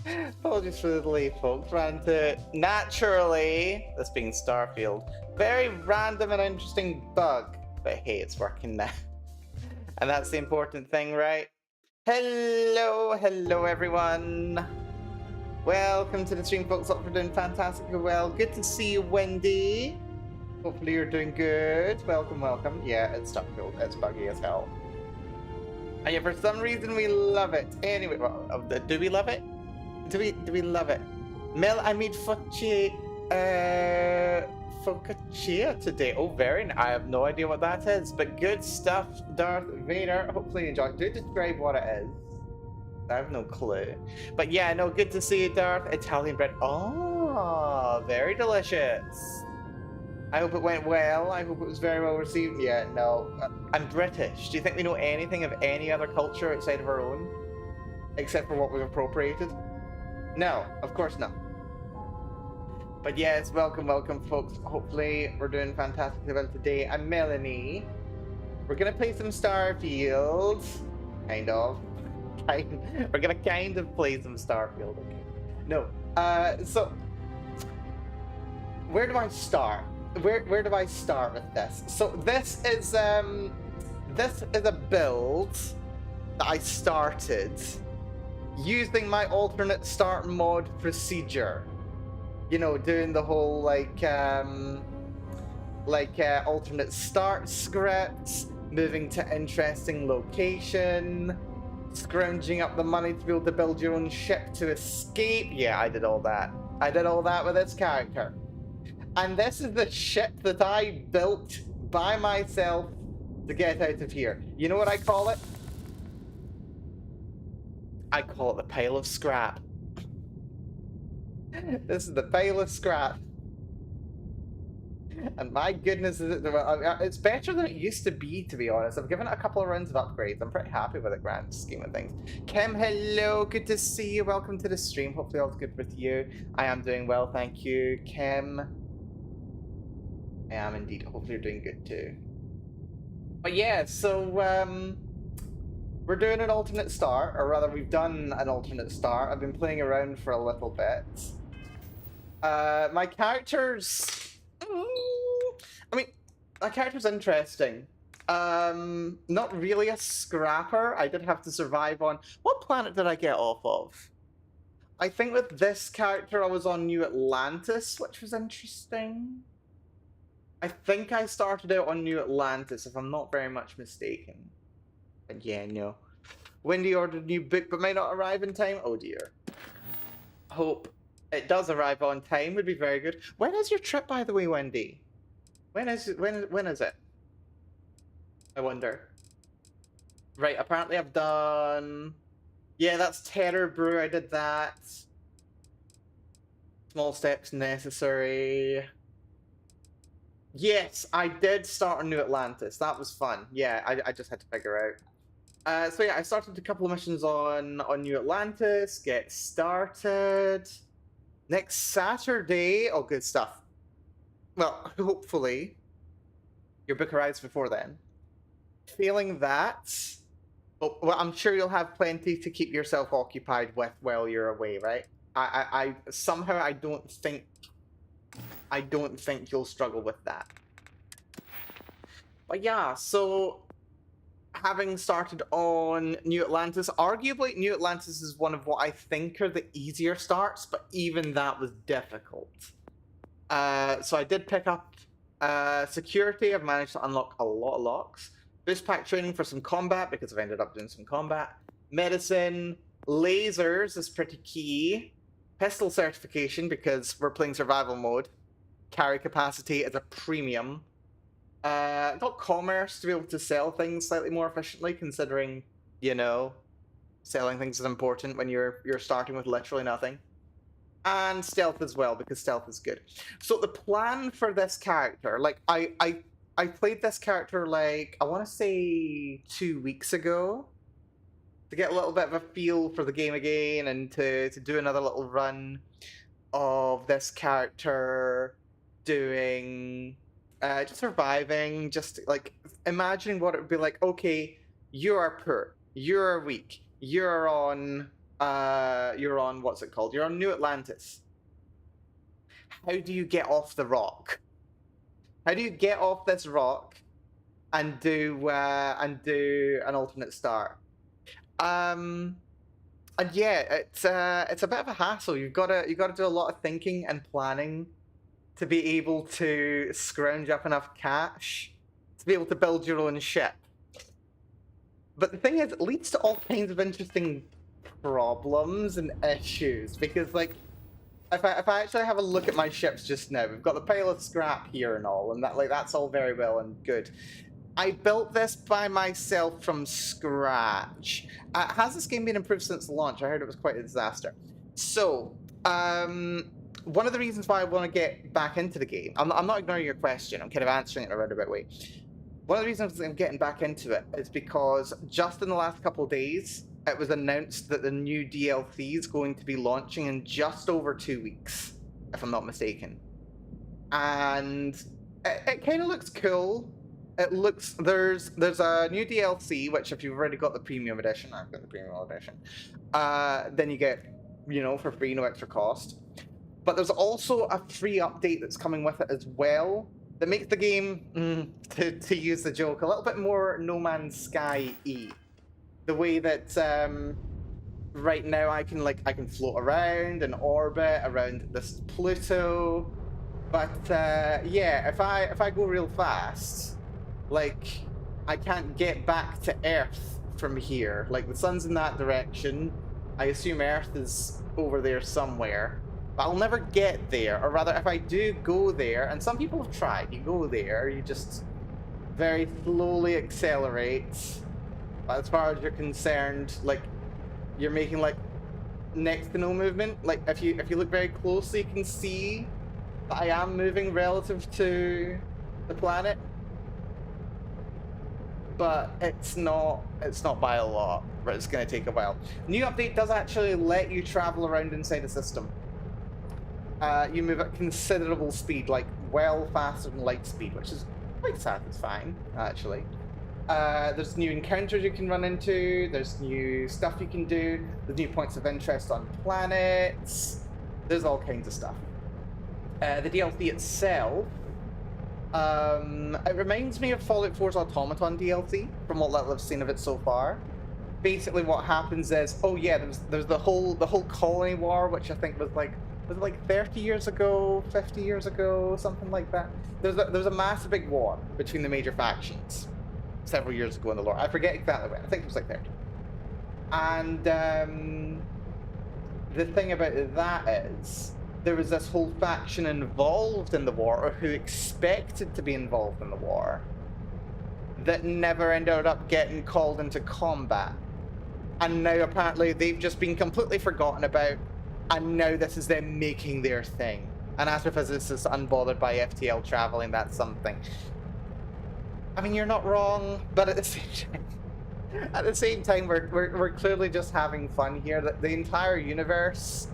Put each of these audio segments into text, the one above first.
Apologies for the delay, folks. Ran to naturally, this being Starfield, very random and interesting bug. But hey, it's working now. And that's the important thing, right? Hello, hello everyone. Welcome to the stream, folks. Hope you're doing fantastically well. Good to see you, Wendy. Hopefully you're doing good. Welcome, welcome. Yeah, it's Starfield. It's buggy as hell. And yet for some reason we love it. Anyway, well, do we love it? Do we love it? Mel, I made focaccia today. Oh, very nice. I have no idea what that is, but good stuff, Darth Vader. Hopefully you enjoy it. Do describe what it is. I have no clue. But yeah, no, good to see you, Darth. Italian bread. Oh, very delicious. I hope it went well. I hope it was very well received. Yeah, no. I'm British. Do you think we know anything of any other culture outside of our own? Except for what we've appropriated? No, of course not. But yes, welcome, welcome, folks. Hopefully, we're doing fantastically well today. I'm Melanie. We're gonna play some Starfield. Kind of. We're gonna kind of play some Starfield. Okay. No. So where do I start? Where do I start with this? So this is a build that I started using my alternate start mod procedure. You know, doing the whole alternate start scripts, moving to interesting location, scrounging up the money to be able to build your own ship to escape. Yeah, I did all that. I did all that with this character. And this is the ship that I built by myself to get out of here. You know what I call it? I call it the pile of scrap. This is the pile of scrap. And my goodness, it's better than it used to be honest. I've given it a couple of runs of upgrades. I'm pretty happy with the grand scheme of things. Kim, hello. Good to see you. Welcome to the stream. Hopefully all's good with you. I am doing well, thank you. Kim. I am indeed. Hopefully you're doing good too. But yeah, so we're doing an alternate start, or rather we've done an alternate start. I've been playing around for a little bit. My character's... I mean, my character's interesting. Not really a scrapper. I did have to survive on... What planet did I get off of? I think with this character I was on New Atlantis, which was interesting. I think I started out on New Atlantis, if I'm not very much mistaken. But yeah, no. Wendy ordered a new book, but might not arrive in time. Oh dear. Hope it does arrive on time would be very good. When is your trip, by the way, Wendy? When is it? I wonder. Right, apparently I've done... Yeah, that's Terror Brew, I did that. Small steps necessary. Yes, I did start on New Atlantis. That was fun. Yeah, I just had to figure out. So yeah, I started a couple of missions on New Atlantis. Get started. Next Saturday. Oh, good stuff. Well, hopefully your book arrives before then. Failing that, well, I'm sure you'll have plenty to keep yourself occupied with while you're away, right? I somehow I don't think you'll struggle with that. But yeah, so having started on New Atlantis, arguably New Atlantis is one of what I think are the easier starts, but even that was difficult. So I did pick up security. I've managed to unlock a lot of locks. Boost pack training for some combat because I've ended up doing some combat. Medicine, lasers is pretty key. Pistol certification because we're playing survival mode. Carry capacity is a premium. Got commerce to be able to sell things slightly more efficiently, considering, you know, selling things is important when you're starting with literally nothing. And stealth as well, because stealth is good. So the plan for this character, like I played this character like I want to say 2 weeks ago to get a little bit of a feel for the game again and to do another little run of this character doing just surviving, just like imagining what it would be like. Okay, you are poor, you're weak, you're on You're on, what's it called? You're on New Atlantis. How do you get off the rock? How do you get off this rock and do an alternate start? And yeah, it's a bit of a hassle. You gotta do a lot of thinking and planning to be able to scrounge up enough cash to be able to build your own ship. But the thing is, it leads to all kinds of interesting problems and issues because, like, if I actually have a look at my ships just now, we've got the pile of scrap here and all, and that's all very well and good. I built this by myself from scratch. Has this game been improved since launch? I heard it was quite a disaster. So, one of the reasons why I want to get back into the game, I'm not ignoring your question, I'm kind of answering it in a roundabout way. One of the reasons I'm getting back into it is because just in the last couple of days, it was announced that the new DLC is going to be launching in just over 2 weeks, if I'm not mistaken. And it kind of looks cool. It looks there's a new DLC, which if you've already got the premium edition, I've got the premium edition, then you get, for free, no extra cost. But there's also a free update that's coming with it as well that makes the game, to use the joke, a little bit more No Man's Sky-y. The way that right now I can float around and orbit around this Pluto, but yeah, if I go real fast, like, I can't get back to Earth from here. Like, the sun's in that direction. I assume Earth is over there somewhere. But I'll never get there. Or rather, if I do go there, and some people have tried, you go there, you just very slowly accelerate. But as far as you're concerned, like, you're making, like, next to no movement. Like, if you look very closely, you can see that I am moving relative to the planet. But it's not by a lot, but it's going to take a while. New update does actually let you travel around inside the system. You move at considerable speed, like well faster than light speed, which is quite satisfying, actually. There's new encounters you can run into, there's new stuff you can do, there's new points of interest on planets, there's all kinds of stuff. The DLC itself, it reminds me of Fallout 4's Automaton DLC, from what little I've seen of it so far. Basically what happens is, oh yeah, there's the whole colony war, which I think was it like 30 years ago, 50 years ago, something like that? There was a massive big war between the major factions several years ago in the lore. I forget exactly when. I think it was like 30. And the thing about that is, there was this whole faction involved in the war, or who expected to be involved in the war, that never ended up getting called into combat. And now apparently they've just been completely forgotten about, and now this is them making their thing. An astrophysicist unbothered by FTL traveling, that's something. I mean, you're not wrong, but at the same time, we're clearly just having fun here. That the entire universe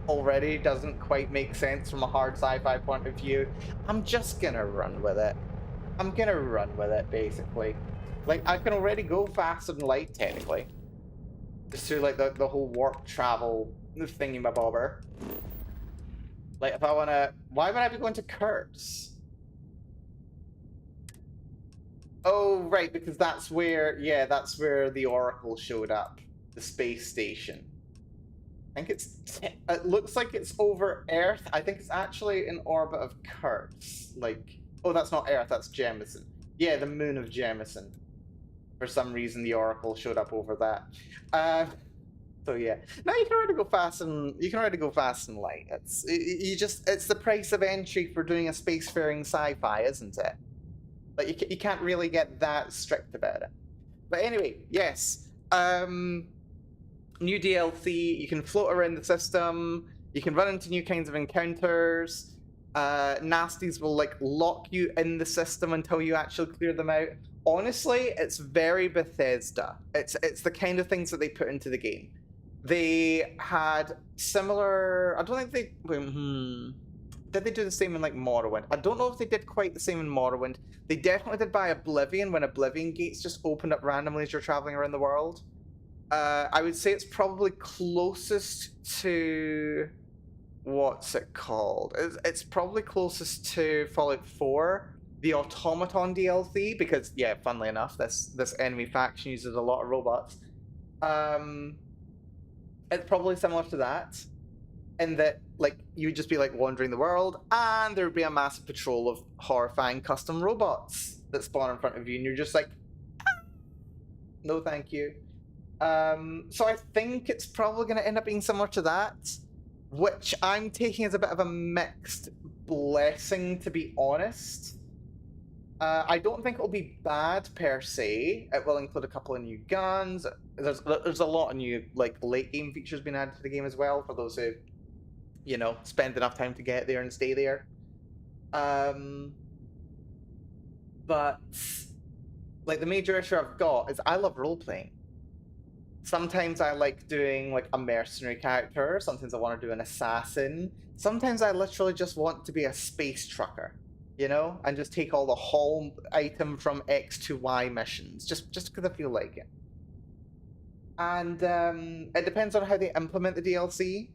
already doesn't quite make sense from a hard sci-fi point of view. I'm just gonna run with it. I'm gonna run with it, basically. Like, I can already go faster than light, technically. Just through, like, the whole warp travel thingy-mabobber. Like, if I wanna... Why would I be going to Kurtz? Oh, right, because that's where... Yeah, that's where the Oracle showed up. The space station. I think it looks like it's over Earth. I think it's actually in orbit of Kurtz. Like... Oh, that's not Earth, that's Jemison. Yeah, the moon of Jemison. For some reason, the Oracle showed up over that. So yeah, now you can already go fast and light. It's the price of entry for doing a spacefaring sci-fi, isn't it? Like, you can't really get that strict about it. But anyway, yes. New DLC. You can float around the system. You can run into new kinds of encounters. Nasties will, like, lock you in the system until you actually clear them out. Honestly, it's very Bethesda. It's the kind of things that they put into the game. They had similar... I don't think they... Did they do the same in, like, Morrowind? I don't know if they did quite the same in Morrowind. They definitely did by Oblivion, when Oblivion gates just opened up randomly as you're traveling around the world. I would say it's probably closest to what's it called? It's probably closest to Fallout 4, the Automaton DLC, because yeah, funnily enough, this enemy faction uses a lot of robots. It's probably similar to that, in that like you'd just be like wandering the world, and there would be a massive patrol of horrifying custom robots that spawn in front of you, and you're just like, no, thank you. So I think it's probably going to end up being similar to that, which I'm taking as a bit of a mixed blessing, to be honest. I don't think it'll be bad per se. It will include a couple of new guns. There's a lot of new like late game features being added to the game as well for those who, you know, spend enough time to get there and stay there. But like the major issue I've got is I love role playing. Sometimes I like doing like a mercenary character. Sometimes I want to do an assassin. Sometimes I literally just want to be a space trucker, you know, and just take all the haul item from X to Y missions, just because I feel like it. And it depends on how they implement the DLC.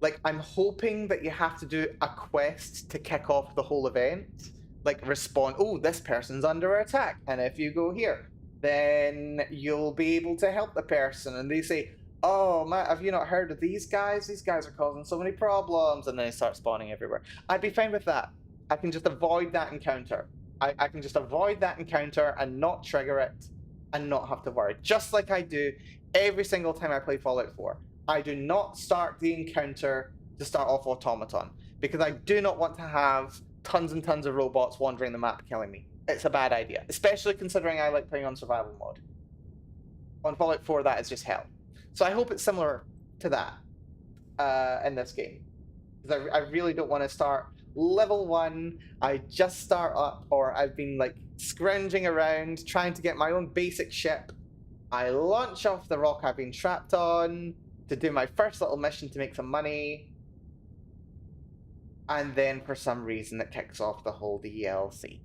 Like, I'm hoping that you have to do a quest to kick off the whole event. Like, respond, oh, this person's under attack, and if you go here, then you'll be able to help the person. And they say, oh, Matt, have you not heard of these guys? These guys are causing so many problems. And then they start spawning everywhere. I'd be fine with that. I can just avoid that encounter. I can just avoid that encounter and not trigger it and not have to worry. Just like I do every single time I play Fallout 4. I do not start the encounter to start off Automaton, because I do not want to have tons and tons of robots wandering the map killing me. It's a bad idea, especially considering I like playing on survival mode. On Fallout 4, that is just hell. So I hope it's similar to that in this game. Because I really don't want to start level 1, I just start up, or I've been like scrounging around trying to get my own basic ship. I launch off the rock I've been trapped on to do my first little mission to make some money, and then for some reason it kicks off the whole DLC.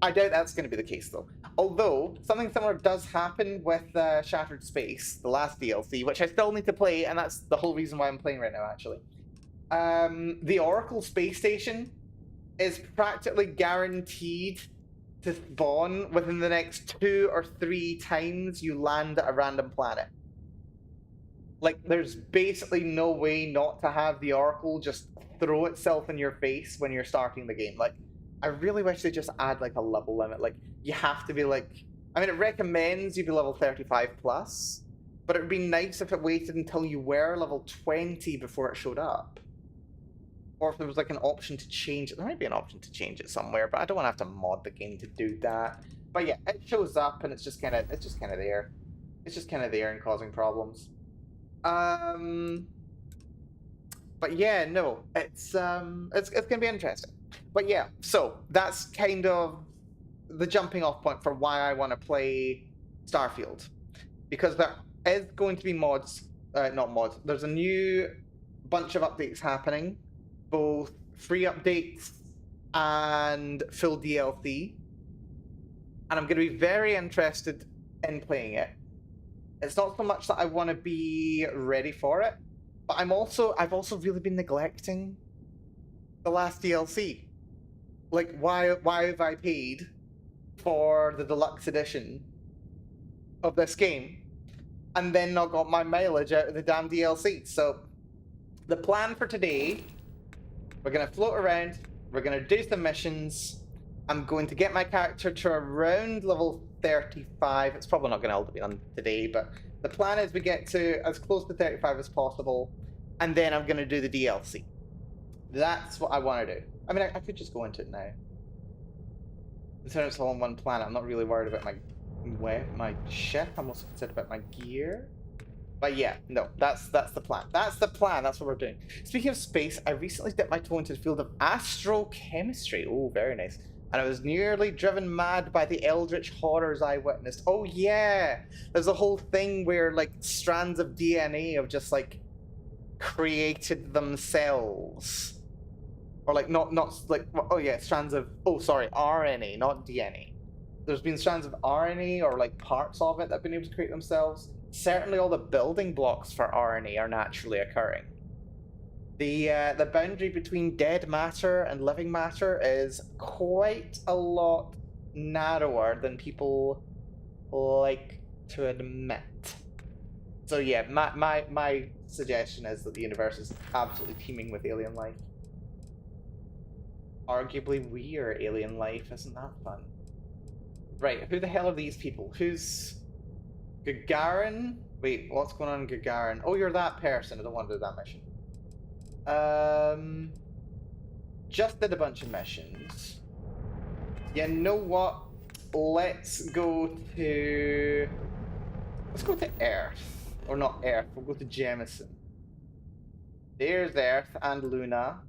I doubt that's going to be the case though. Although, something similar does happen with Shattered Space, the last DLC, which I still need to play, and that's the whole reason why I'm playing right now, actually. The Oracle space station is practically guaranteed to spawn within the next 2 or 3 times you land at a random planet. Like, there's basically no way not to have the Oracle just throw itself in your face when you're starting the game. Like, I really wish they just add, like, a level limit. Like, you have to be, like... I mean, it recommends you be level 35 plus, but it would be nice if it waited until you were level 20 before it showed up. Or if there was like an option to change it. There might be an option to change it somewhere, but I don't want to have to mod the game to do that. But yeah, it shows up and it's just kind of there. It's just kind of there and causing problems. But yeah, no, it's gonna be interesting. But yeah, so that's kind of the jumping off point for why I want to play Starfield, because there is going to be mods, not mods. There's a new bunch of updates happening. Both free updates and full DLC, and I'm going to be very interested in playing it. It's not so much that I want to be ready for it, but I've also really been neglecting the last DLC. Like, why have I paid for the deluxe edition of this game and then not got my mileage out of the damn DLC? So the plan for today, we're going to float around, we're going to do some missions, I'm going to get my character to around level 35. It's probably not going to all be done today, but the plan is we get to as close to 35 as possible, and then I'm going to do the DLC. That's what I want to do. I mean, I could just go into it now. Considering it's all on one planet, I'm not really worried about my ship. I'm also concerned about my gear. But yeah, no, that's the plan. That's the plan. That's what we're doing. Speaking of space, I recently dipped my toe into the field of astrochemistry. Oh, very nice. And I was nearly driven mad by the eldritch horrors I witnessed. Oh yeah, there's a whole thing where like strands of DNA have just like created themselves, or like not like, oh yeah, strands of, oh sorry, RNA, not DNA. There's been strands of RNA or like parts of it that have been able to create themselves. certainly all the building blocks for RNA are naturally occurring. The boundary between dead matter and living matter is quite a lot narrower than people like to admit. So yeah, my suggestion is that the universe is absolutely teeming with alien life. Arguably, we are alien life. Isn't that fun? Right, who the hell are these people? Who's Gagarin? Wait, what's going on in Gagarin? Oh, you're that person. I don't want to do that mission. Just did a bunch of missions. You know what? Let's go to Earth. Or not Earth, we'll go to Jemison. There's Earth and Luna.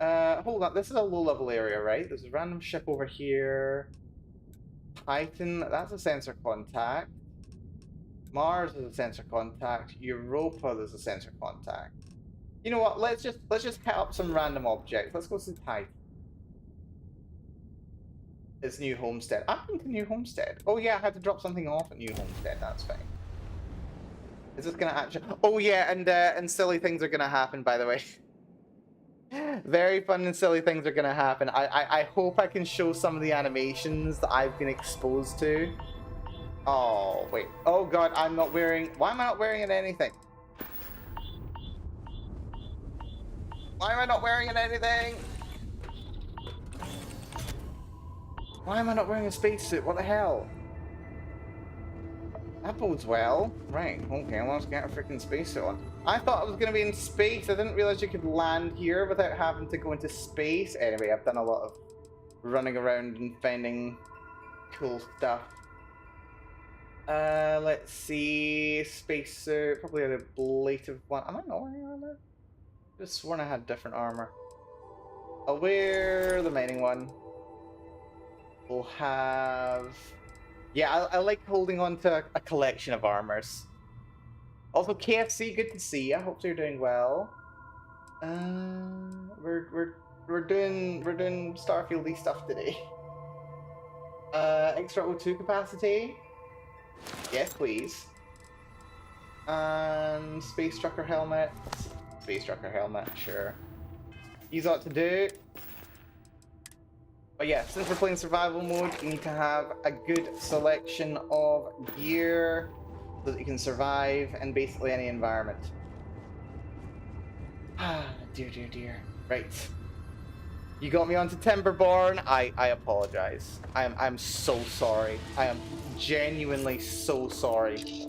Hold on, this is a low-level area, right? There's a random ship over here. Titan, that's a sensor contact. Mars is a sensor contact. Europa, there's a sensor contact. You know what? Let's just hit up some random objects. Let's go to Titan. It's New Homestead. I've been to New Homestead. Oh yeah, I had to drop something off at New Homestead. That's fine. Is this gonna actually? Oh yeah, and silly things are gonna happen. By the way, very fun and silly things are gonna happen. I hope I can show some of the animations that I've been exposed to. Oh wait. Oh god, I'm not wearing. Why am I not wearing anything? Why am I not wearing anything? Why am I not wearing a spacesuit? What the hell? That bodes well. Right, okay, well, let's get a freaking spacesuit on. I thought I was going to be in space. I didn't realize you could land here without having to go into space. Anyway, I've done a lot of running around and finding cool stuff. Let's see. Spacesuit. Probably a ablative one. Am I not wearing armor? I just sworn I had different armor. I'll wear the mining one. We'll have... Yeah, I like holding on to a collection of armors. Also, KFC, good to see you. I hope you're doing well. We're doing Starfield-y stuff today. Extra O2 capacity. Yes, please. And space trucker helmet. Space trucker helmet, sure. He's ought to do. But yeah, since we're playing survival mode, you need to have a good selection of gear so that you can survive in basically any environment. Ah, dear. Right. You got me onto Timberborn. I apologize. I'm so sorry. I am genuinely so sorry.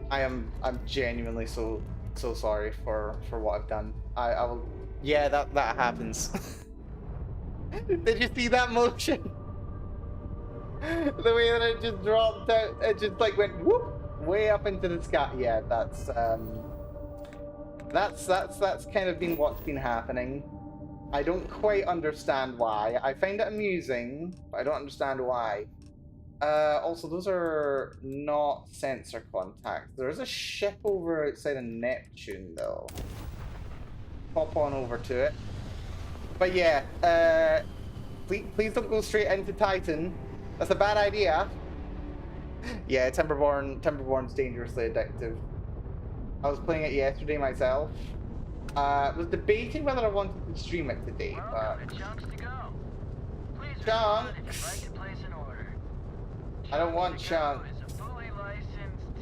I'm genuinely so sorry for what I've done. I will. Yeah, that happens. Did you see that motion? The way that it just dropped out, it just like went whoop way up into the sky. Yeah, that's kind of been what's been happening. I don't quite understand why. I find it amusing, but I don't understand why. Also, those are not sensor contacts. There is a ship over outside of Neptune, though. Pop on over to it. But yeah, please don't go straight into Titan. That's a bad idea. Yeah, Timberborn's dangerously addictive. I was playing it yesterday myself. Was debating whether I wanted to stream it today, but... Chunks! I don't want Chunks. Is a fully licensed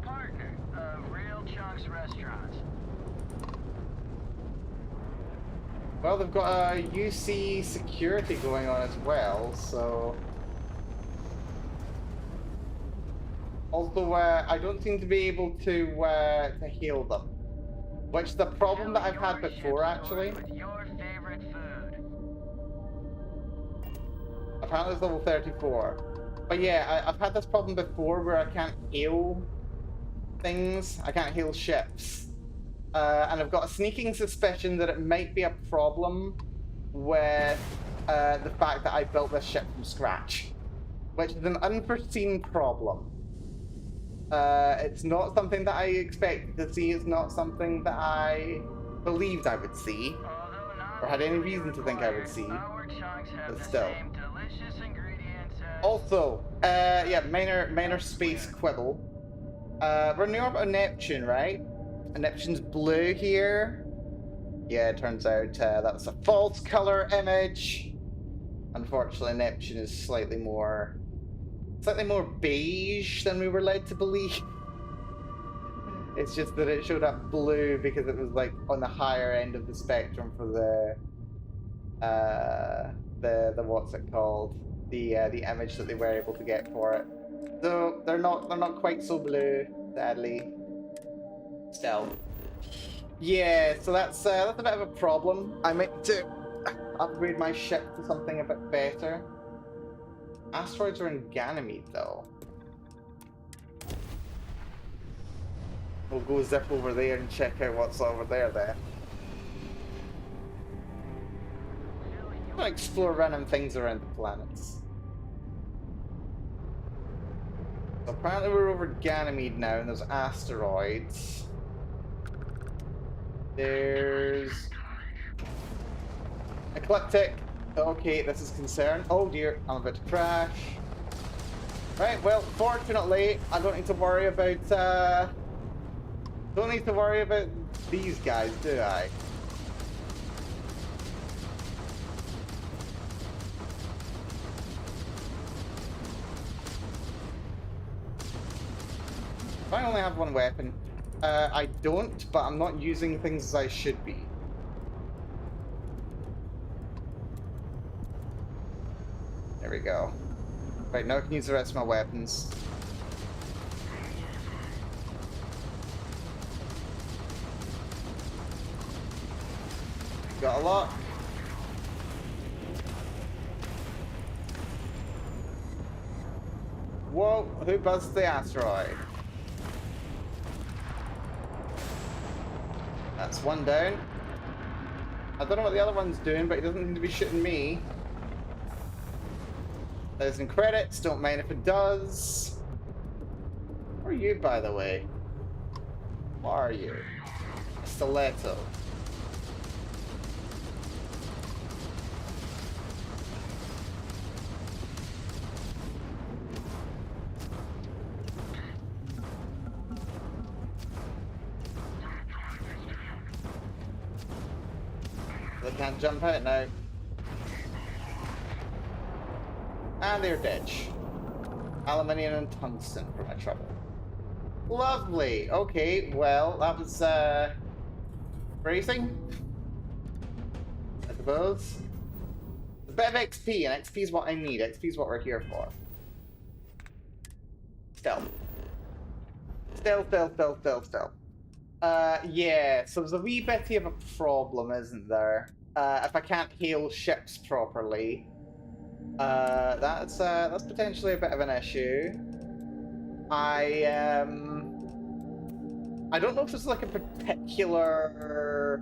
partner of Real Chunks Restaurants. Well, they've got a UC security going on as well, so... Although I don't seem to be able to heal them. Which is the problem that I've had before, actually. Your favorite food. Apparently it's level 34. But yeah, I've had this problem before where I can't heal things. I can't heal ships. And I've got a sneaking suspicion that it might be a problem with the fact that I built this ship from scratch. Which is an unforeseen problem. It's not something that I expected to see. It's not something that I believed I would see. Or had any reason to think I would see. But still. Also, yeah, minor space quibble. We're in the orbit of Neptune, right? And Neptune's blue here. Yeah, it turns out that's a false color image. Unfortunately, Neptune is slightly more beige than we were led to believe. It's just that it showed up blue because it was like on the higher end of the spectrum for the what's it called? The image that they were able to get for it. So they're not quite so blue, sadly. Still. Yeah, so that's a bit of a problem. I meant to upgrade my ship to something a bit better. Asteroids are in Ganymede though. We'll go zip over there and check out what's over there then. I'm gonna explore random things around the planets. So apparently we're over Ganymede now and there's asteroids. There's Ecliptic. Okay, this is concerned. Oh dear, I'm about to crash. Right, well, fortunately, I don't need to worry about these guys, do I? If I only have one weapon. I don't, but I'm not using things as I should be. There we go. Right, now I can use the rest of my weapons. Got a lot. Whoa, who buzzed the asteroid? That's one down. I don't know what the other one's doing, but he doesn't seem to be shooting me. There's some credits, don't mind if it does. Who are you, by the way? What are you? A stiletto. They can't jump out now. And they're dead. Aluminium and tungsten for my trouble. Lovely. Okay, well, that was bracing, I suppose. A bit of XP, and XP is what I need. XP is what we're here for. Stealth. Stealth. Yeah, so there's a wee bit of a problem, isn't there? If I can't hail ships properly, that's potentially a bit of an issue. I don't know if there's like a particular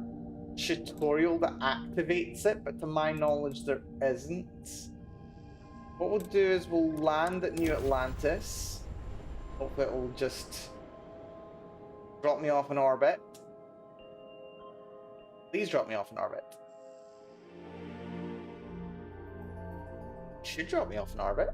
tutorial that activates it, but to my knowledge there isn't. What we'll do is we'll land at New Atlantis. Hopefully it'll just drop me off in orbit. Please drop me off in orbit. Should drop me off in orbit.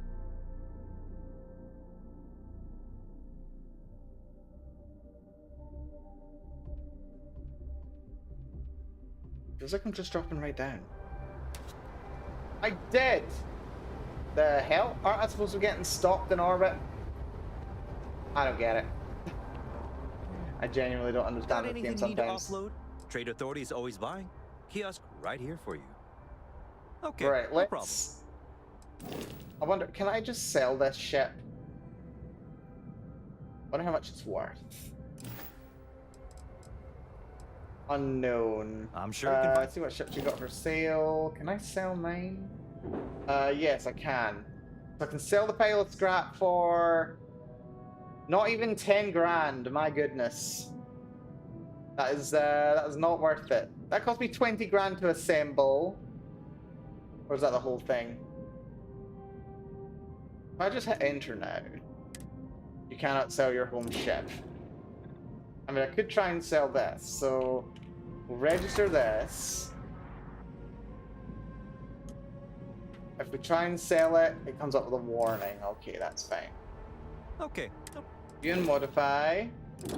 Feels like I'm just dropping right down. I did! The hell? Aren't I supposed to be getting stopped in orbit? I don't get it. I genuinely don't understand this game sometimes. Offload? Trade Authority is always buying. Kiosk right here for you. Okay, right, no problem. I wonder, can I just sell this ship? Wonder how much it's worth. Unknown. I'm sure you can Let's see what ships you got for sale. Can I sell mine? Yes, I can. So I can sell the pilot scrap for not even 10 grand. My goodness, that is not worth it. That cost me 20 grand to assemble. Or is that the whole thing? If I just hit enter now, you cannot sell your home ship. I mean, I could try and sell this, so we'll register this. If if we try and sell it, it comes up with a warning. Okay, that's fine. Okay. View and modify. If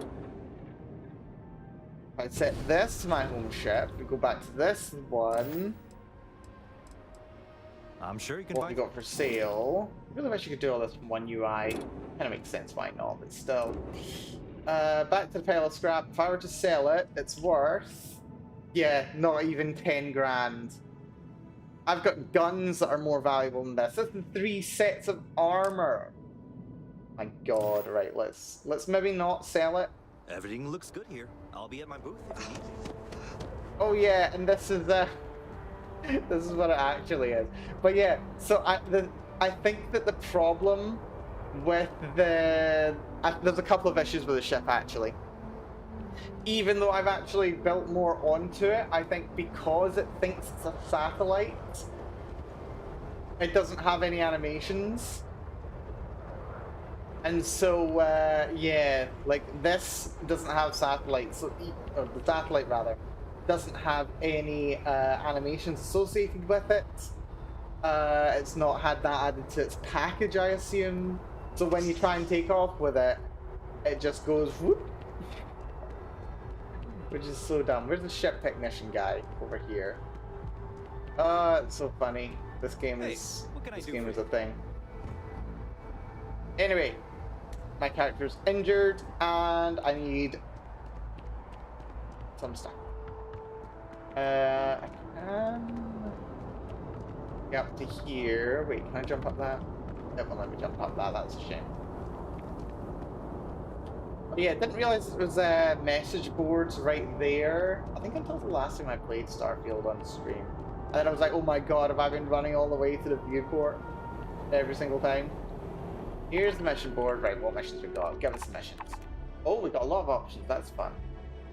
I set this to my home ship, we go back to this one. I'm sure you can What we find. got for sale. I really wish you could do all this from one UI. Kind of makes sense, why not? But still. Back to the pile of scrap. If I were to sell it, it's worth... Yeah, not even 10 grand. I've got guns that are more valuable than this. This is 3 sets of armor. My god, right, let's maybe not sell it. Everything looks good here. I'll be at my booth if you need me. Oh yeah, and this is this is what it actually is. But yeah, so I think that the problem with there's a couple of issues with the ship actually. Even though I've actually built more onto it, I think because it thinks it's a satellite, it doesn't have any animations. And so, yeah, like this doesn't have satellites, or the satellite rather, doesn't have any animations associated with it. It's not had that added to its package, I assume. So when you try and take off with it, it just goes whoop. Which is so dumb. Where's the ship technician guy? Over here. It's so funny. This game is a thing. Anyway, my character's injured and I need some stuff. I can get up to here. Wait, can I jump up that? It won't let me jump up that. That's a shame. Oh, yeah, didn't realize it was message boards right there. I think until the last time I played Starfield on stream. And then I was like, oh my god, have I been running all the way to the viewport every single time? Here's the mission board. Right, what missions we got? Give us the missions. Oh, we got a lot of options. That's fun.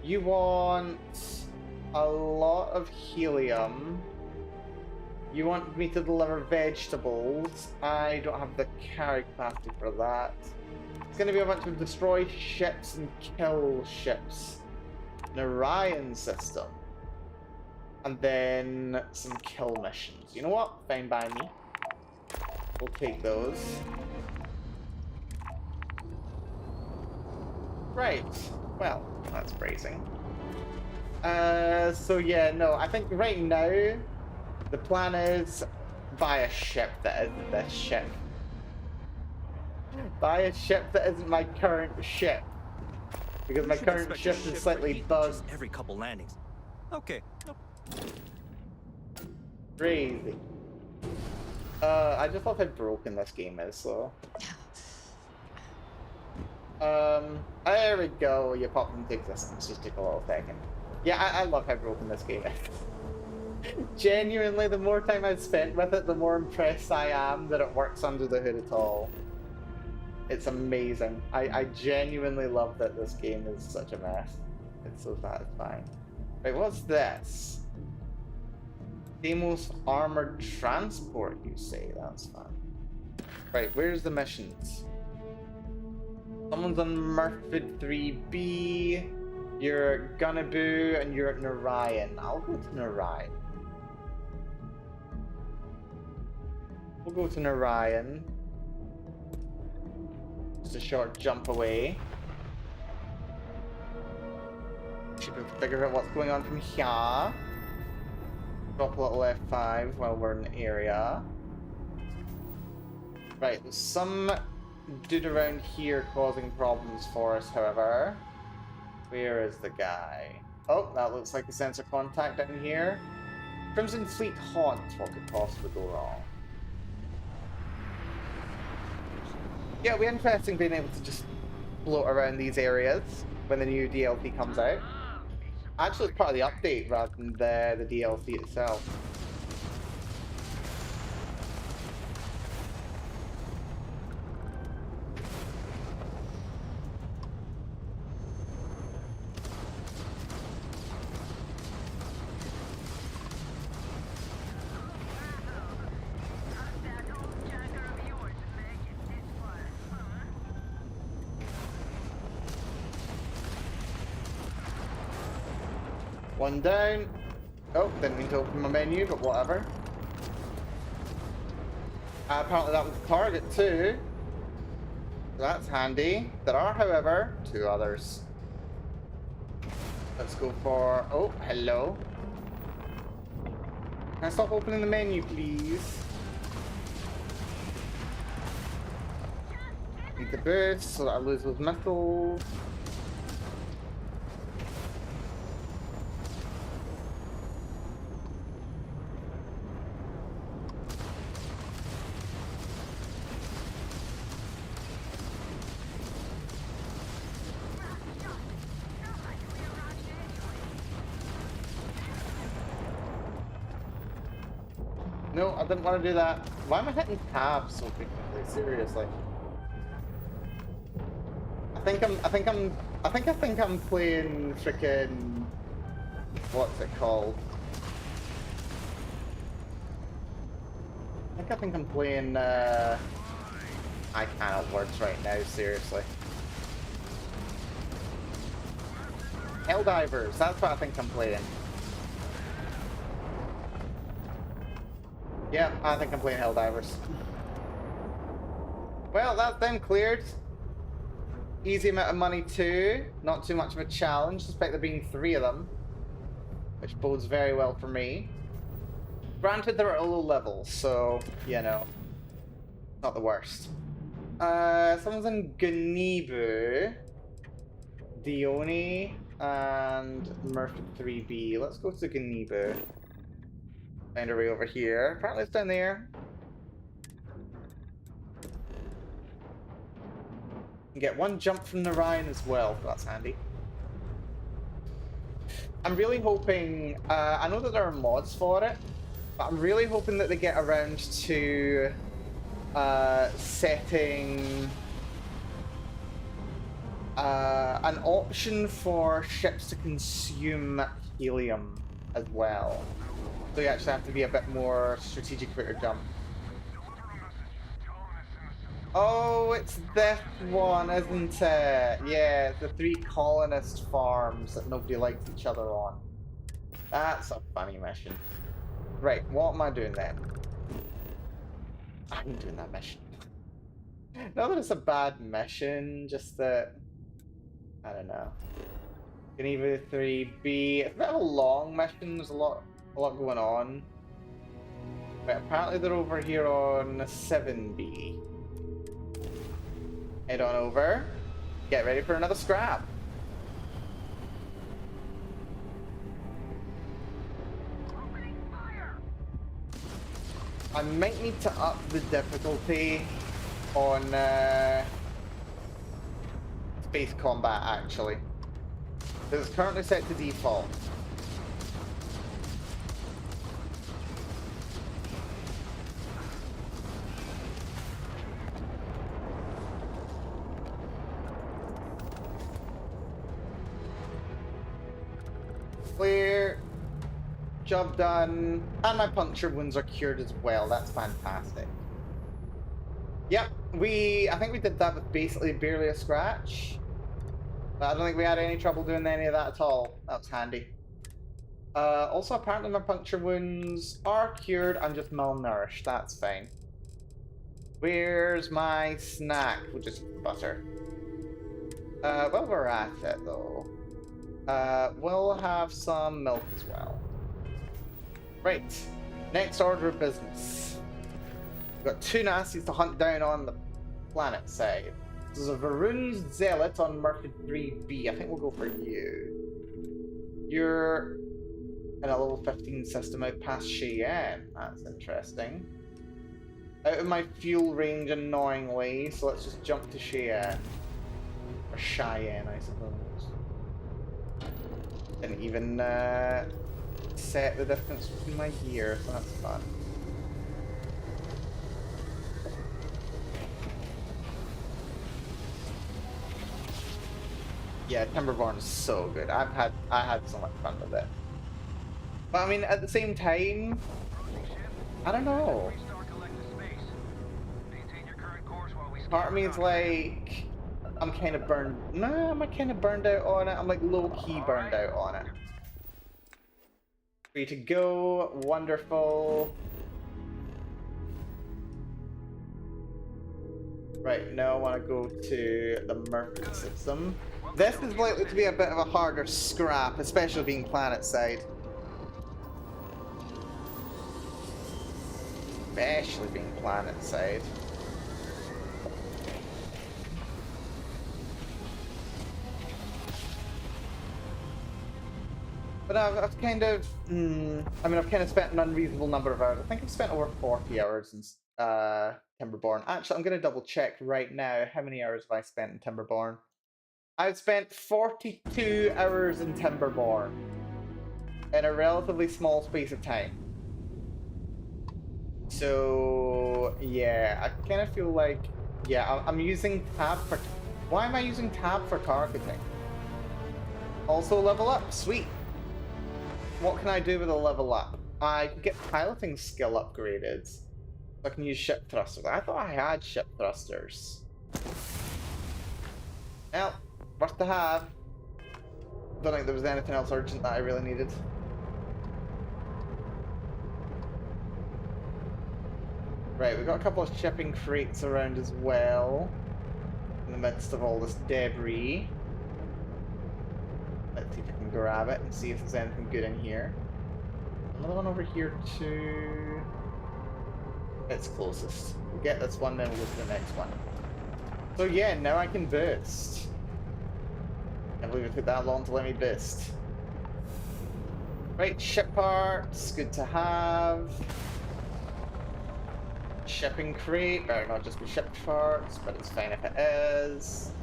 You want a lot of helium. You want me to deliver vegetables. I don't have the carry capacity for that. It's going to be a bunch of destroy ships and kill ships. An Orion system. And then some kill missions. You know what? Fine by me. We'll take those. Right. Well, that's bracing. So yeah, no, I think right now the plan is buy a ship that isn't this ship. Buy a ship that isn't my current ship. Because my current ship is slightly bugged. Every couple landings. Okay. Crazy. I just love how broken this game is, so. There we go. You popped into existence. Just took a little second. Yeah, I love how broken this game is. Genuinely, the more time I've spent with it, the more impressed I am that it works under the hood at all. It's amazing. I genuinely love that this game is such a mess. It's so satisfying. Wait, what's this? Deimos armored transport, you say? That's fun. Right, where's the missions? Someone's on Murford 3B. You're at Gunnaboo and you're at Narayan. I'll go to Narayan. We'll go to Narayan. Just a short jump away. Should be able to figure out what's going on from here. Drop a little F5 while we're in the area. Right, there's some dude around here causing problems for us, however. Where is the guy? Oh, that looks like a sensor contact down here. Crimson Fleet haunts. What could possibly go wrong? Yeah, it'll be interesting being able to just float around these areas when the new DLC comes out. Actually, it's part of the update rather than the DLC itself. One down. Oh, didn't mean to open my menu, but whatever. Apparently that was the target too. So that's handy. There are, however, two others. Let's go for... Oh, hello. Can I stop opening the menu, please? Need the boost so that I lose those missiles. No, I didn't want to do that. Why am I hitting tab so frequently? Seriously. I think I'm playing freaking... What's it called? I think I'm playing, I cannot words right now, seriously. Helldivers, that's what I think I'm playing. Yeah, I think I'm playing Helldivers. Well, that's them cleared. Easy amount of money too. Not too much of a challenge, despite there being 3 of them. Which bodes very well for me. Granted, they're at a low level, so, you know, not the worst. Someone's in Gnebu, Dione, and Murphy 3B. Let's go to Gnebu. Find our way over here. Apparently it's down there. And get 1 jump from the Rhine as well, so that's handy. I'm really hoping, I know that there are mods for it, but I'm really hoping that they get around to setting an option for ships to consume helium as well. So you actually have to be a bit more strategic about your jump. Oh, it's this one, isn't it? Yeah, the 3 colonist farms that nobody likes each other on. That's a funny mission. Right, what am I doing then? I'm doing that mission. Not that it's a bad mission, just that... I don't know. Geneva 3B. It's a bit of a long mission, there's a lot going on. But apparently they're over here on 7B. Head on over. Get ready for another scrap. I might need to up the difficulty on space combat, actually. It's currently set to default. Clear. Job done. And my puncture wounds are cured as well. That's fantastic. Yep, I think we did that with basically barely a scratch. But I don't think we had any trouble doing any of that at all. That was handy. Also, apparently my puncture wounds are cured. I'm just malnourished. That's fine. Where's my snack? Which is butter. Well, we're at it, though. We'll have some milk as well. Right. Next order of business. We've got 2 nasties to hunt down on the planet side. There's a Varun's Zealot on Murphy 3B. I think we'll go for you. You're in a level 15 system out past Cheyenne. That's interesting. Out of my fuel range annoyingly, so let's just jump to Cheyenne. Or Cheyenne, I suppose. Didn't even set the difference between my gear, so that's fun. Yeah, Timberborn is so good. I had so much fun with it. But I mean, at the same time, I don't know. Part of me is like, I'm kind of burned. No, I'm kind of burned out on it. I'm like low-key burned out on it. Free to go. Wonderful. Right, now I want to go to the Merc system. This is likely to be a bit of a harder scrap, especially being planet side. Especially being planet side. But I've kind of, I mean, I've kind of spent an unreasonable number of hours. I think I've spent over 40 hours in Timberborn. Actually, I'm going to double check right now how many hours have I spent in Timberborn. I've spent 42 hours in Timberborn in a relatively small space of time. So, yeah, I kind of feel like, yeah, I'm using tab for... Why am I using tab for targeting? Also level up, sweet. What can I do with a level up? I can get piloting skill upgraded. So I can use ship thrusters. I thought I had ship thrusters. Well, worth to have. Don't think there was anything else urgent that I really needed. Right, we've got a couple of shipping crates around as well. In the midst of all this debris. Let's see if I can grab it and see if there's anything good in here. Another one over here too. It's closest. We'll get this one, then we'll go to the next one. So yeah, now I can boost. Can't believe it took that long to let me boost. Right, ship parts, good to have. Shipping crate, better not just be ship parts, but it's fine if it is.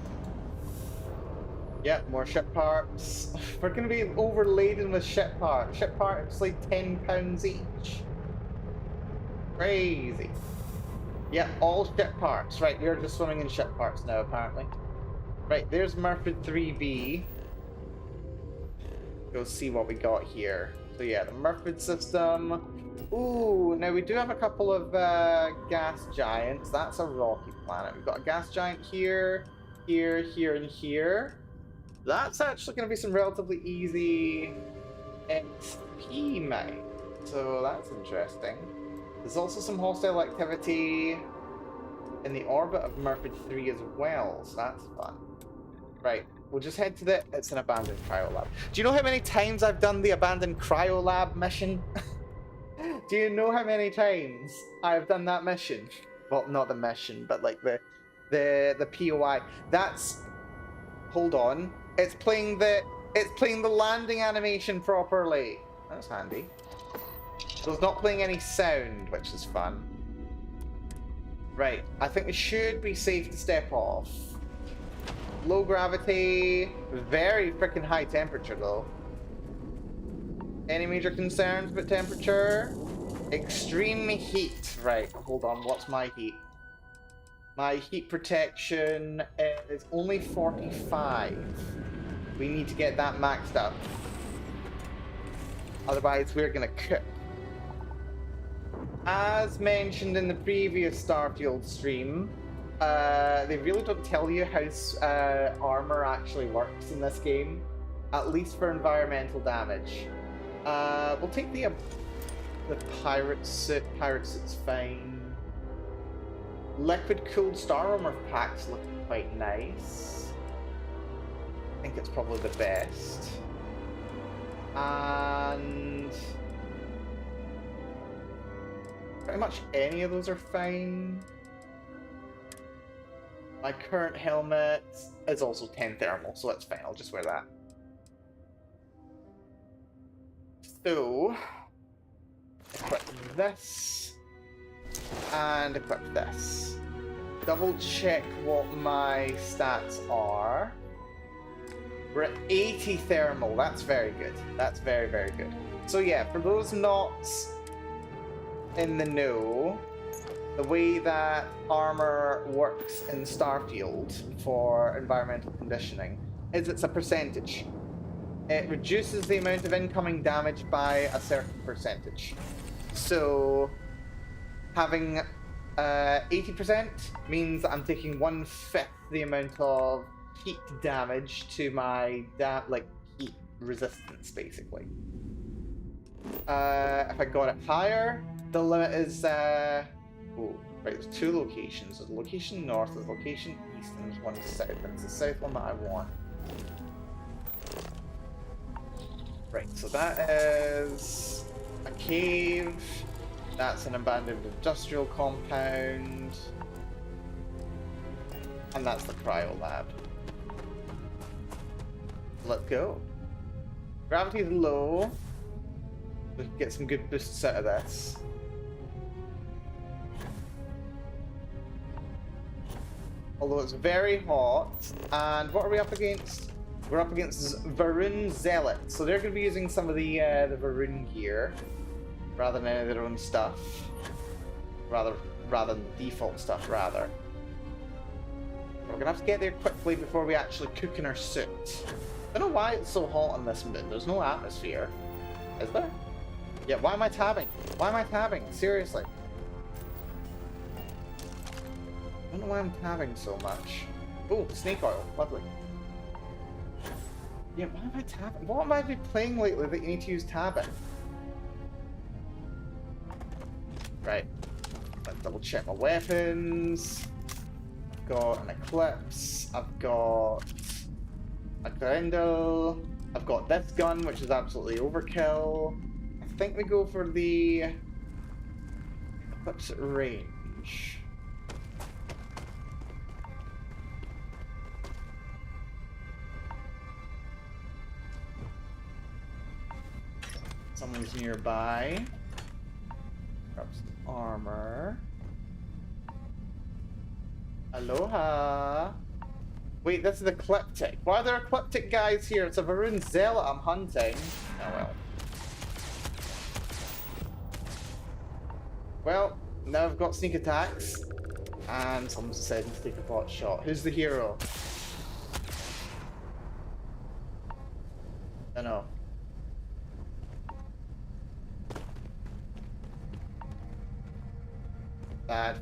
Yep, more ship parts. We're gonna be overladen with ship parts. Ship parts like £10 each. Crazy. Yep, all ship parts. Right, we're just swimming in ship parts now, apparently. Right, there's Murford 3B. Go see what we got here. So yeah, the Murford system. Ooh, now we do have a couple of gas giants. That's a rocky planet. We've got a gas giant here, here, here, and here. That's actually going to be some relatively easy XP mine. So that's interesting. There's also some hostile activity in the orbit of Murford 3 as well, so that's fun. Right, we'll just head to it's an abandoned cryo lab. Do you know how many times I've done the abandoned cryo lab mission? Do you know how many times I've done that mission? Well, not the mission, but like the POI. That's... Hold on. It's playing the landing animation properly. That's handy. So it's not playing any sound, which is fun. Right, I think we should be safe to step off. Low gravity, very freaking high temperature though. Any major concerns with temperature? Extreme heat. Right, hold on, what's my heat? My heat protection is only 45. We need to get that maxed up. Otherwise, we're gonna cook. As mentioned in the previous Starfield stream, they really don't tell you how armor actually works in this game, at least for environmental damage. We'll take the pirate suit. Pirate suit's fine. Liquid cooled star armor packs look quite nice. I think it's probably the best. And pretty much any of those are fine. My current helmet is also 10 thermal, so that's fine. I'll just wear that. So, equip this and equip this. Double check what my stats are. We're at 80 thermal. That's very good. That's very, very good. So yeah, for those not in the know, the way that armor works in Starfield for environmental conditioning is it's a percentage. It reduces the amount of incoming damage by a certain percentage. So having 80% means that I'm taking 1/5 the amount of heat damage to my heat resistance, basically. If I got it higher, the limit is Right, there's two locations. There's a location north, there's a location east, and there's one south. And it's the south one that I want. Right, so that is a cave. That's an abandoned industrial compound. And that's the cryo lab. Let's go. Gravity's low. We can get some good boosts out of this. Although it's very hot. And what are we up against? We're up against Varun Zealot. So they're going to be using some of the Varun gear rather than any of their own stuff. Rather than default stuff, rather. We're going to have to get there quickly before we actually cook in our suit. I don't know why it's so hot on this moon. There's no atmosphere. Is there? Yeah, why am I tabbing? Why am I tabbing? Seriously. I don't know why I'm tabbing so much. Oh, snake oil. Lovely. Yeah, why am I tabbing? What have I been playing lately that you need to use tabbing? Right. Let's double check my weapons. I've got an Eclipse. I've got a Grendel. I've got this gun, which is absolutely overkill. I think we go for the Eclipse at range. Someone's nearby. Grab some armor. Aloha. Wait, this is Ecliptic. Why are there Ecliptic guys here? It's a Varun Zealot I'm hunting. Oh well. Well, now I've got sneak attacks. And someone's deciding to take a pot shot. Who's the hero? I don't know.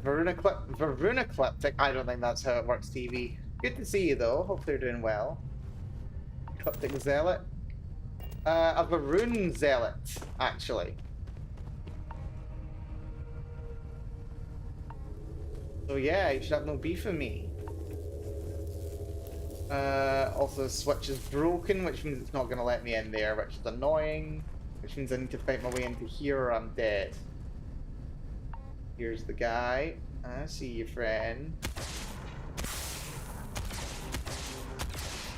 Varun Ecliptic. I don't think that's how it works, TV. Good to see you though. Hope they're doing well. Ecliptic Zealot. A Varun Zealot, actually. So yeah, you should have no beef with me. Also, the switch is broken, which means it's not going to let me in there, which is annoying. Which means I need to fight my way into here or I'm dead. Here's the guy. I see you, friend.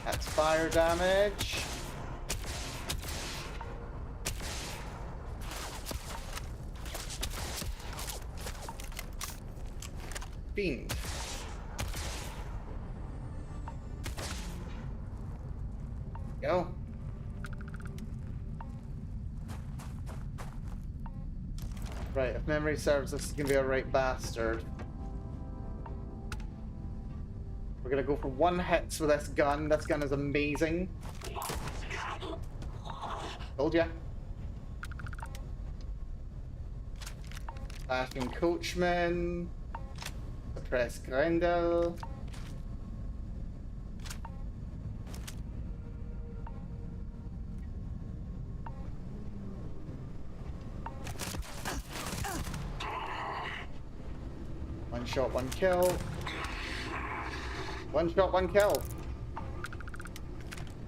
That's fire damage. Fiend. Go. Right, if memory serves, this is gonna be a right bastard. We're gonna go for one hits with this gun. This gun is amazing. Told ya. Flashing Coachman. Suppress Grendel. One shot, one kill. One shot, one kill.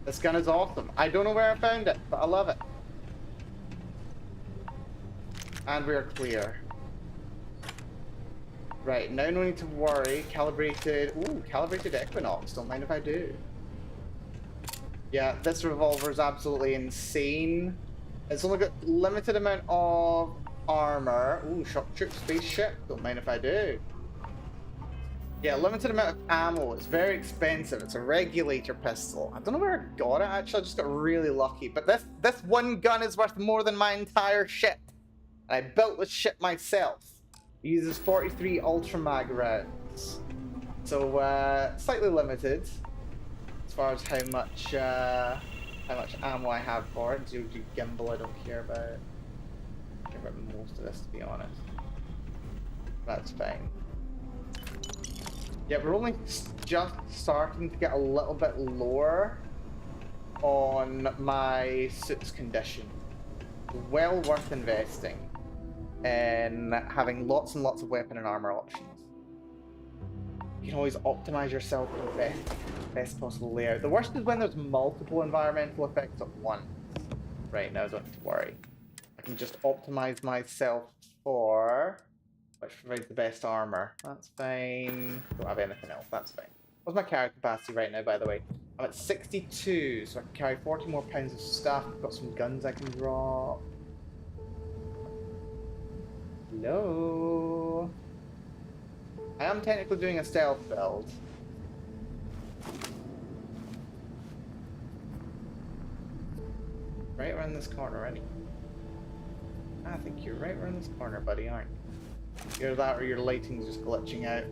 This gun is awesome. I don't know where I found it, but I love it. And we are clear. Right, now no need to worry. Calibrated. Ooh, calibrated Equinox. Don't mind if I do. Yeah, this revolver is absolutely insane. It's only got limited amount of armor. Ooh, shock troop spaceship. Don't mind if I do. Yeah, limited amount of ammo. It's very expensive. It's a regulator pistol. I don't know where I got it, actually. I just got really lucky. But this one gun is worth more than my entire ship. And I built this ship myself. It uses 43 Ultra Mag rounds. So, slightly limited. As far as how much ammo I have for it. Zero G gimbal, I don't care about it. I care about most of this, to be honest. That's fine. Yeah, we're only just starting to get a little bit lower on my suit's condition. Well worth investing. in having lots and lots of weapon and armor options. You can always optimize yourself for the best possible layout. The worst is when there's multiple environmental effects at once. Right now, don't need to worry. I can just optimize myself for which provides the best armor. That's fine. Don't have anything else. That's fine. What's my carry capacity right now, by the way? I'm at 62, so I can carry 40 more pounds of stuff. I've got some guns I can drop. Hello? I am technically doing a stealth build. Right around this corner, ready? I think you're right around this corner, buddy, aren't you? Either that or your lighting's just glitching out.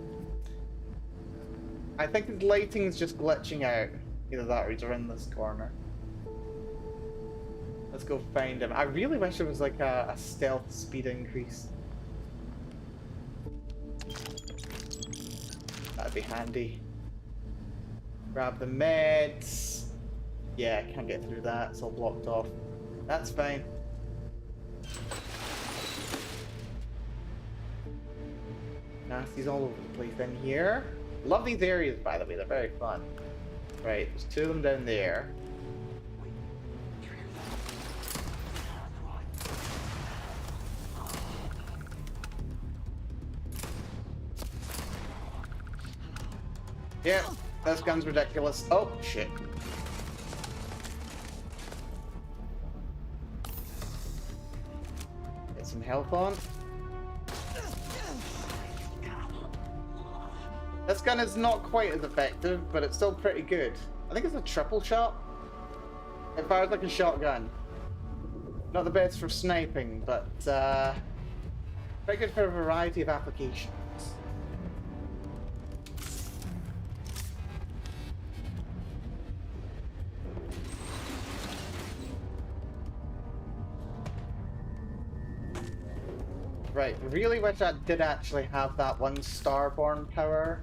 I think the lighting's just glitching out. Either that or he's around this corner. Let's go find him. I really wish there was like a stealth speed increase. That'd be handy. Grab the meds. Yeah, I can't get through that. It's all blocked off. That's fine. Nasties all over the place in here. Love these areas, by the way. They're very fun. Right, there's two of them down there. Yeah, this gun's ridiculous. Oh, shit. Get some health on. This gun is not quite as effective, but it's still pretty good. I think it's a triple shot. It fires like a shotgun. Not the best for sniping, but very good for a variety of applications. Right, really wish I did actually have that one starborn power.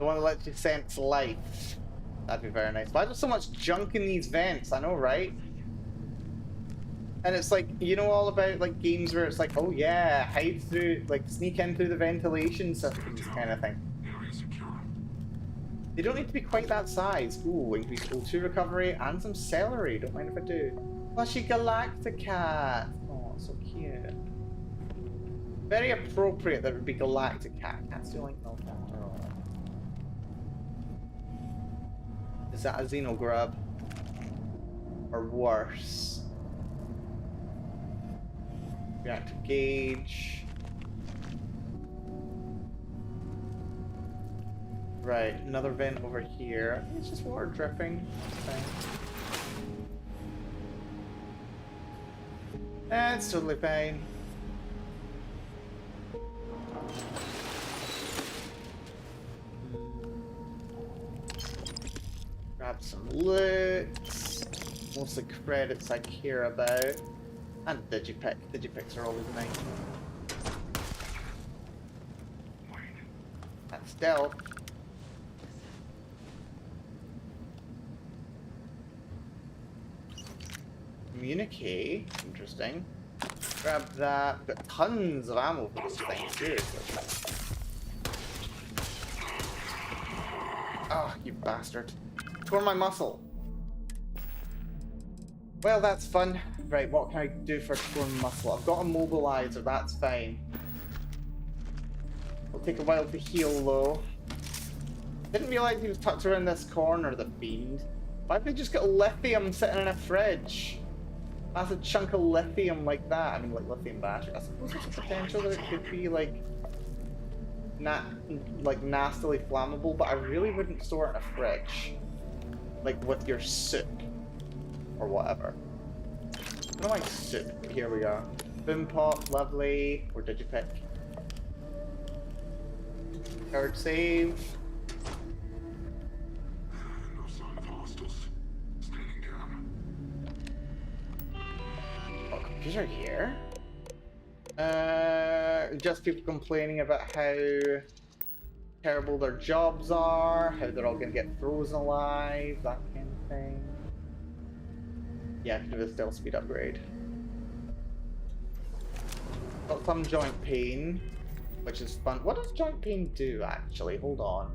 The one that lets you sense life. That'd be very nice. Why is there so much junk in these vents? I know, right? And it's like, you know all about like games where it's like, oh yeah, hide through, like sneak in through the ventilation systems kind of thing. They don't need to be quite that size. Ooh, increased O2 recovery and some celery. Don't mind if I do. Plushy Galacticat. Oh, so cute. Very appropriate that it would be Galacticat. Cats do like milk after all. Is that a Xenogrub? Or worse? Reactive gauge. Right, another vent over here. I think it's just water dripping. That's totally fine. Grab some loot. Mostly credits I care about. And Digipick. Digipicks are always nice. That's stealth. Communicate. Interesting. Grab that. Got tons of ammo for this thing, seriously. Oh, you bastard. Tore my muscle. Well, that's fun. Right, what can I do for torn muscle? I've got a mobilizer, that's fine. It'll take a while to heal though. Didn't realize he was tucked around this corner, the fiend. Why have they just got lithium sitting in a fridge? That's a chunk of lithium like that. I mean, like lithium battery. I suppose there's a potential that it could be like nastily flammable, but I really wouldn't store it in a fridge. Like with your soup or whatever. I don't like soup. Here we go. Boom pop, lovely. Or Digipick. Card save. No sign of hostiles. Standing down. Oh, computer here? Just people complaining about how terrible their jobs are, how they're all gonna get frozen alive, that kind of thing. Yeah, I can do a stealth speed upgrade. Got some joint pain, which is fun. What does joint pain do, actually? Hold on.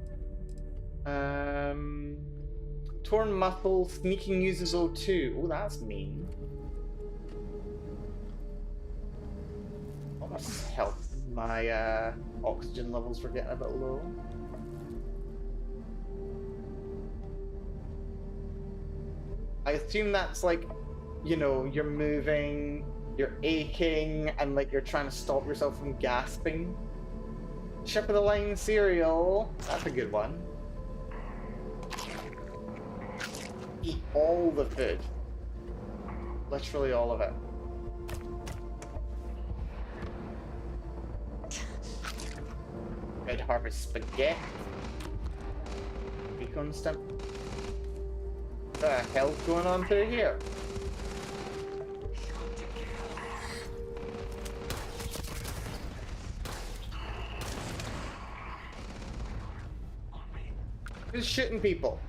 Torn muscle, sneaking uses O2. Oh, that's mean. That must help. My oxygen levels were getting a bit low. I assume that's like, you know, you're moving, you're aching, and like you're trying to stop yourself from gasping. Ship of the line cereal. That's a good one. Eat all the food. Literally all of it. Red Harvest spaghetti. Beacon stem. What the hell's going on through here? Who's shooting people?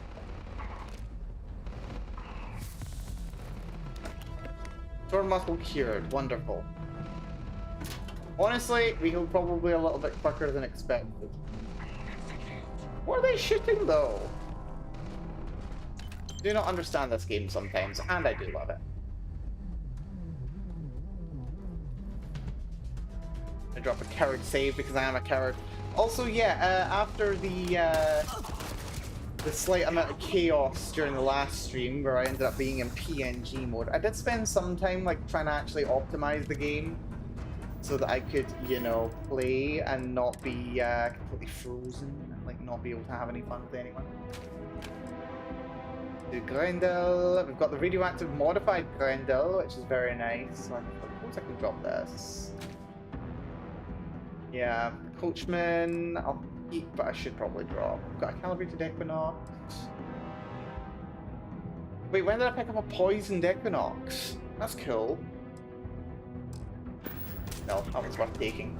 Torn muscle cured. Wonderful. Honestly, we healed probably a little bit quicker than expected. What are they shooting though? Do not understand this game sometimes, and I do love it. I drop a coward save because I am a coward. Also, yeah, after the slight amount of chaos during the last stream where I ended up being in PNG mode, I did spend some time like trying to actually optimize the game so that I could, you know, play and not be completely frozen and like not be able to have any fun with anyone. The Grendel, we've got the radioactive modified Grendel, which is very nice. So I suppose I can drop this. Yeah, Coachman, I'll keep, but I should probably drop. I've got a calibrated Equinox. Wait, when did I pick up a poisoned Equinox? That's cool. No, that was worth taking.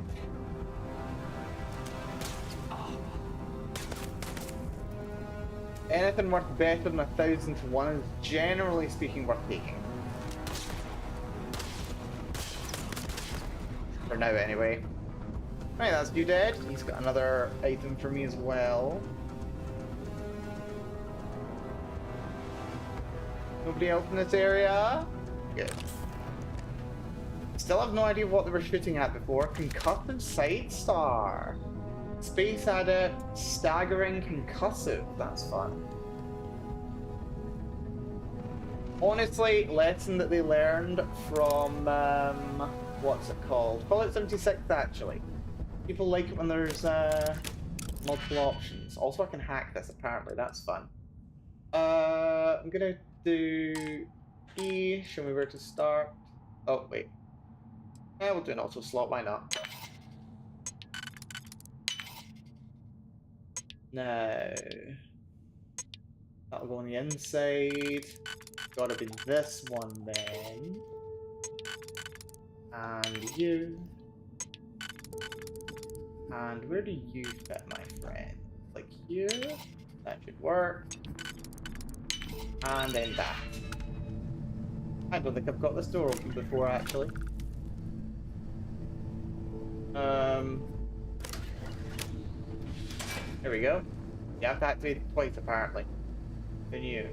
Anything worth better than 1,000 to 1 is generally speaking worth taking. For now, anyway. Right, that's you dead. He's got another item for me as well. Nobody else in this area? Good. Still have no idea what they were shooting at before. Concussive Sight Star. Space Adept, staggering concussive. That's fun. Honestly, lesson that they learned from, what's it called? Fallout 76, actually. People like it when there's, multiple options. Also, I can hack this, apparently. That's fun. I'm gonna do E. Show me where to start. Oh, wait. Yeah, we'll do an auto slot. Why not? No. That'll go on the inside. Gotta be this one then. And you. And where do you fit, my friend? Like here? That should work. And then that. I don't think I've got this door open before, actually. There we go. You have to activate it twice, apparently. Then you.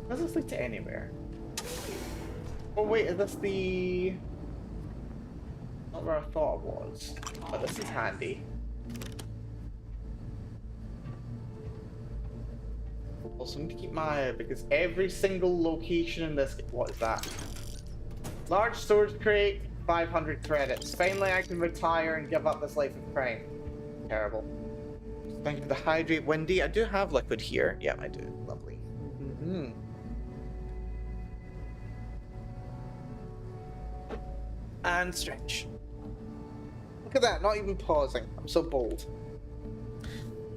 Does this lead to anywhere? Oh wait, is this the... Not where I thought it was. But this is handy. Also, I need to keep my eye, because every single location in this... What is that? Large storage crate, 500 credits. Finally, I can retire and give up this life of crime. Terrible. Thank you for the hydrate, Wendy. I do have liquid here. Yeah, I do. Lovely. And stretch. Look at that, not even pausing. I'm so bold.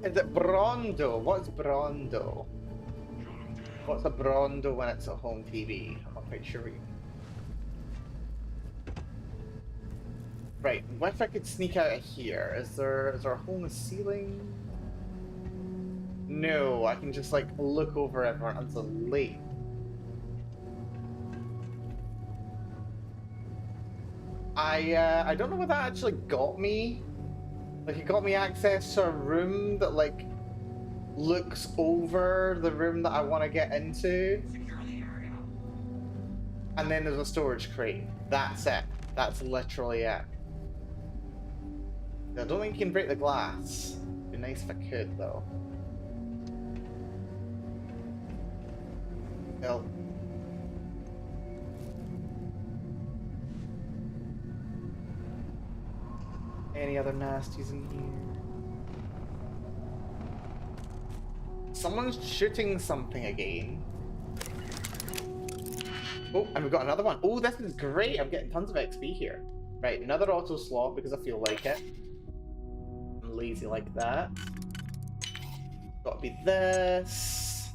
Is it Brondo? What's Brondo? What's a Brondo when it's a home TV? I'm not quite sure. Right, what if I could sneak out of here? Is there a hole in the ceiling? No, I can just like look over everyone until late. I don't know what that actually got me. Like, it got me access to a room that, like, looks over the room that I want to get into. Secure the area. And then there's a storage crate. That's it. That's literally it. I don't think you can break the glass. It'd be nice if I could, though. Well. Any other nasties in here? Someone's shooting something again. Oh, and we've got another one. Oh, this is great. I'm getting tons of XP here. Right, another auto slot because I feel like it. I'm lazy like that. Gotta be this.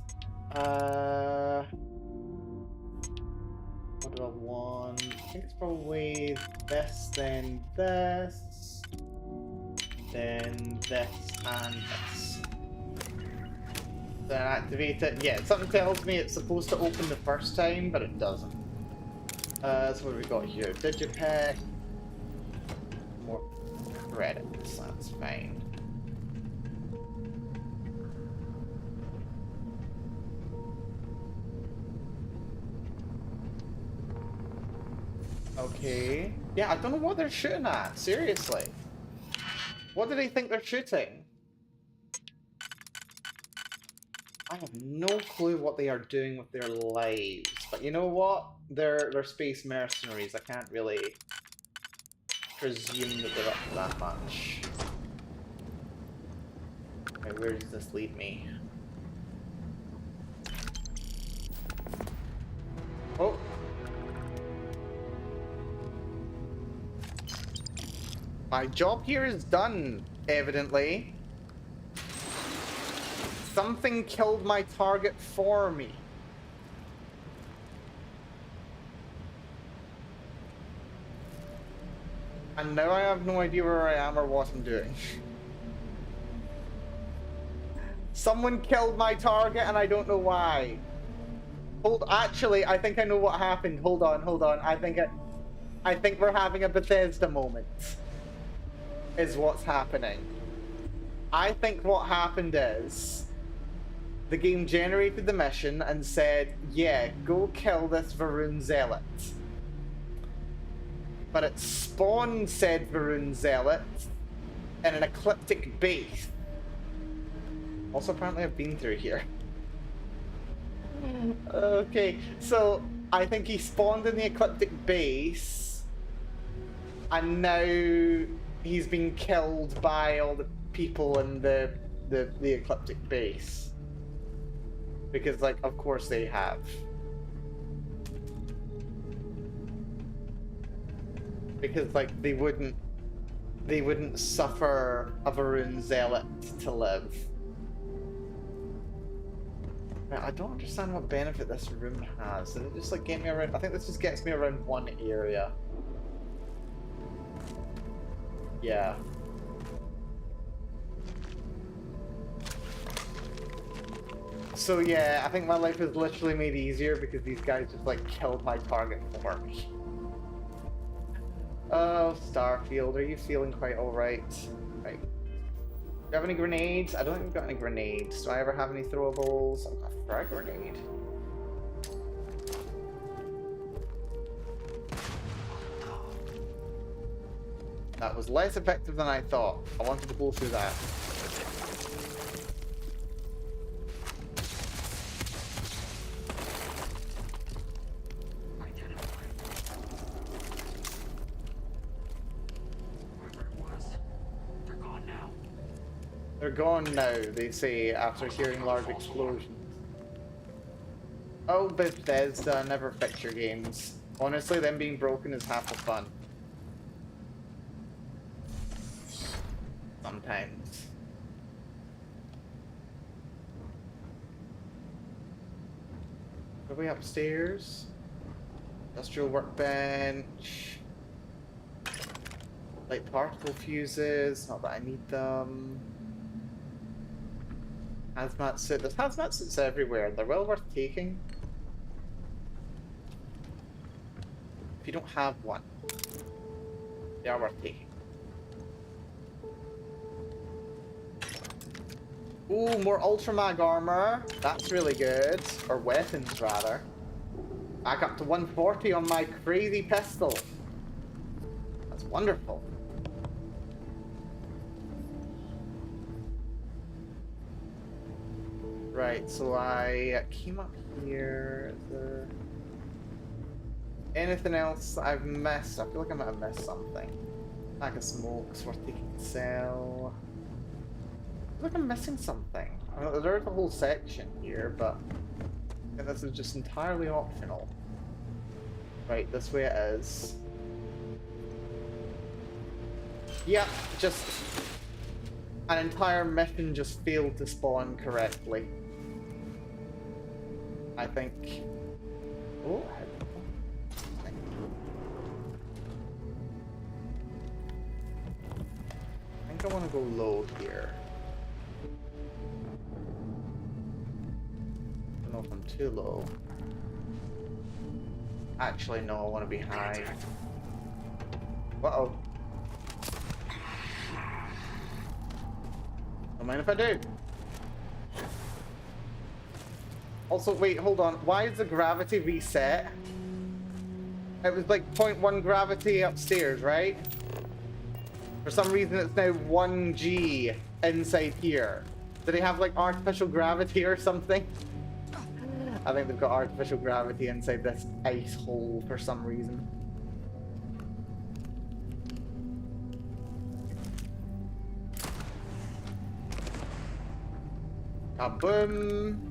What do I want? I think it's probably this, then this, then this, and this. Then activate it. Yeah, something tells me it's supposed to open the first time, but it doesn't. So what have we got here? Digipack. More credits, that's fine. Okay. Yeah, I don't know what they're shooting at, seriously. What do they think they're shooting? I have no clue what they are doing with their lives. But you know what? They're space mercenaries. I can't really presume that they're up to that much. Okay, where does this lead me? Oh! My job here is done, evidently. Something killed my target for me. And now I have no idea where I am or what I'm doing. Someone killed my target and I don't know why. Actually, I think I know what happened. Hold on. I think we're having a Bethesda moment. Is what's happening. I think what happened is the game generated the mission and said, yeah, go kill this Varun Zealot. But it spawned said Varun Zealot in an ecliptic base. Also, apparently I've been through here. Okay, so I think he spawned in the ecliptic base and now he's been killed by all the people in the ecliptic base. Because, like, of course they have. Because, like, they wouldn't suffer a Varun Zealot to live. Now, I don't understand what benefit this room has. Does it just, like, get me around? I think this just gets me around one area. Yeah. So yeah, I think my life is literally made easier because these guys just like killed my target for me. Oh, Starfield, are you feeling quite alright? Right. Do you have any grenades? I don't think we've got any grenades. Do I ever have any throwables? I've got a frag grenade. That was less effective than I thought. I wanted to blow through that. They're gone now, they say, after hearing large explosions. Oh, Bethesda, never fix your games. Honestly, them being broken is half the fun. Sometimes. Are we upstairs? Industrial workbench. Light particle fuses, not that I need them. Hazmat suit. There's hazmat suits everywhere. They're well worth taking. If you don't have one. Yeah, we're taking. Ooh, more Ultramag armor. That's really good. Or weapons, rather. Back up to 140 on my crazy pistol. That's wonderful. Right, so I came up here. Is there anything else I've missed? I feel like I might have missed something. Pack of smokes worth taking to sell. I feel like I'm missing something. I mean, there's a whole section here, but I think this is just entirely optional. Right, this way it is. Yep, just an entire mission just failed to spawn correctly. I think. Oh, I think I want to go low here. I don't know if I'm too low. Actually, no, I want to be high. Uh-oh. Don't mind if I do. Also, wait, hold on. Why is the gravity reset? It was like 0.1 gravity upstairs, right? For some reason, it's now 1G inside here. Do they have like artificial gravity or something? I think they've got artificial gravity inside this ice hole for some reason. Kaboom!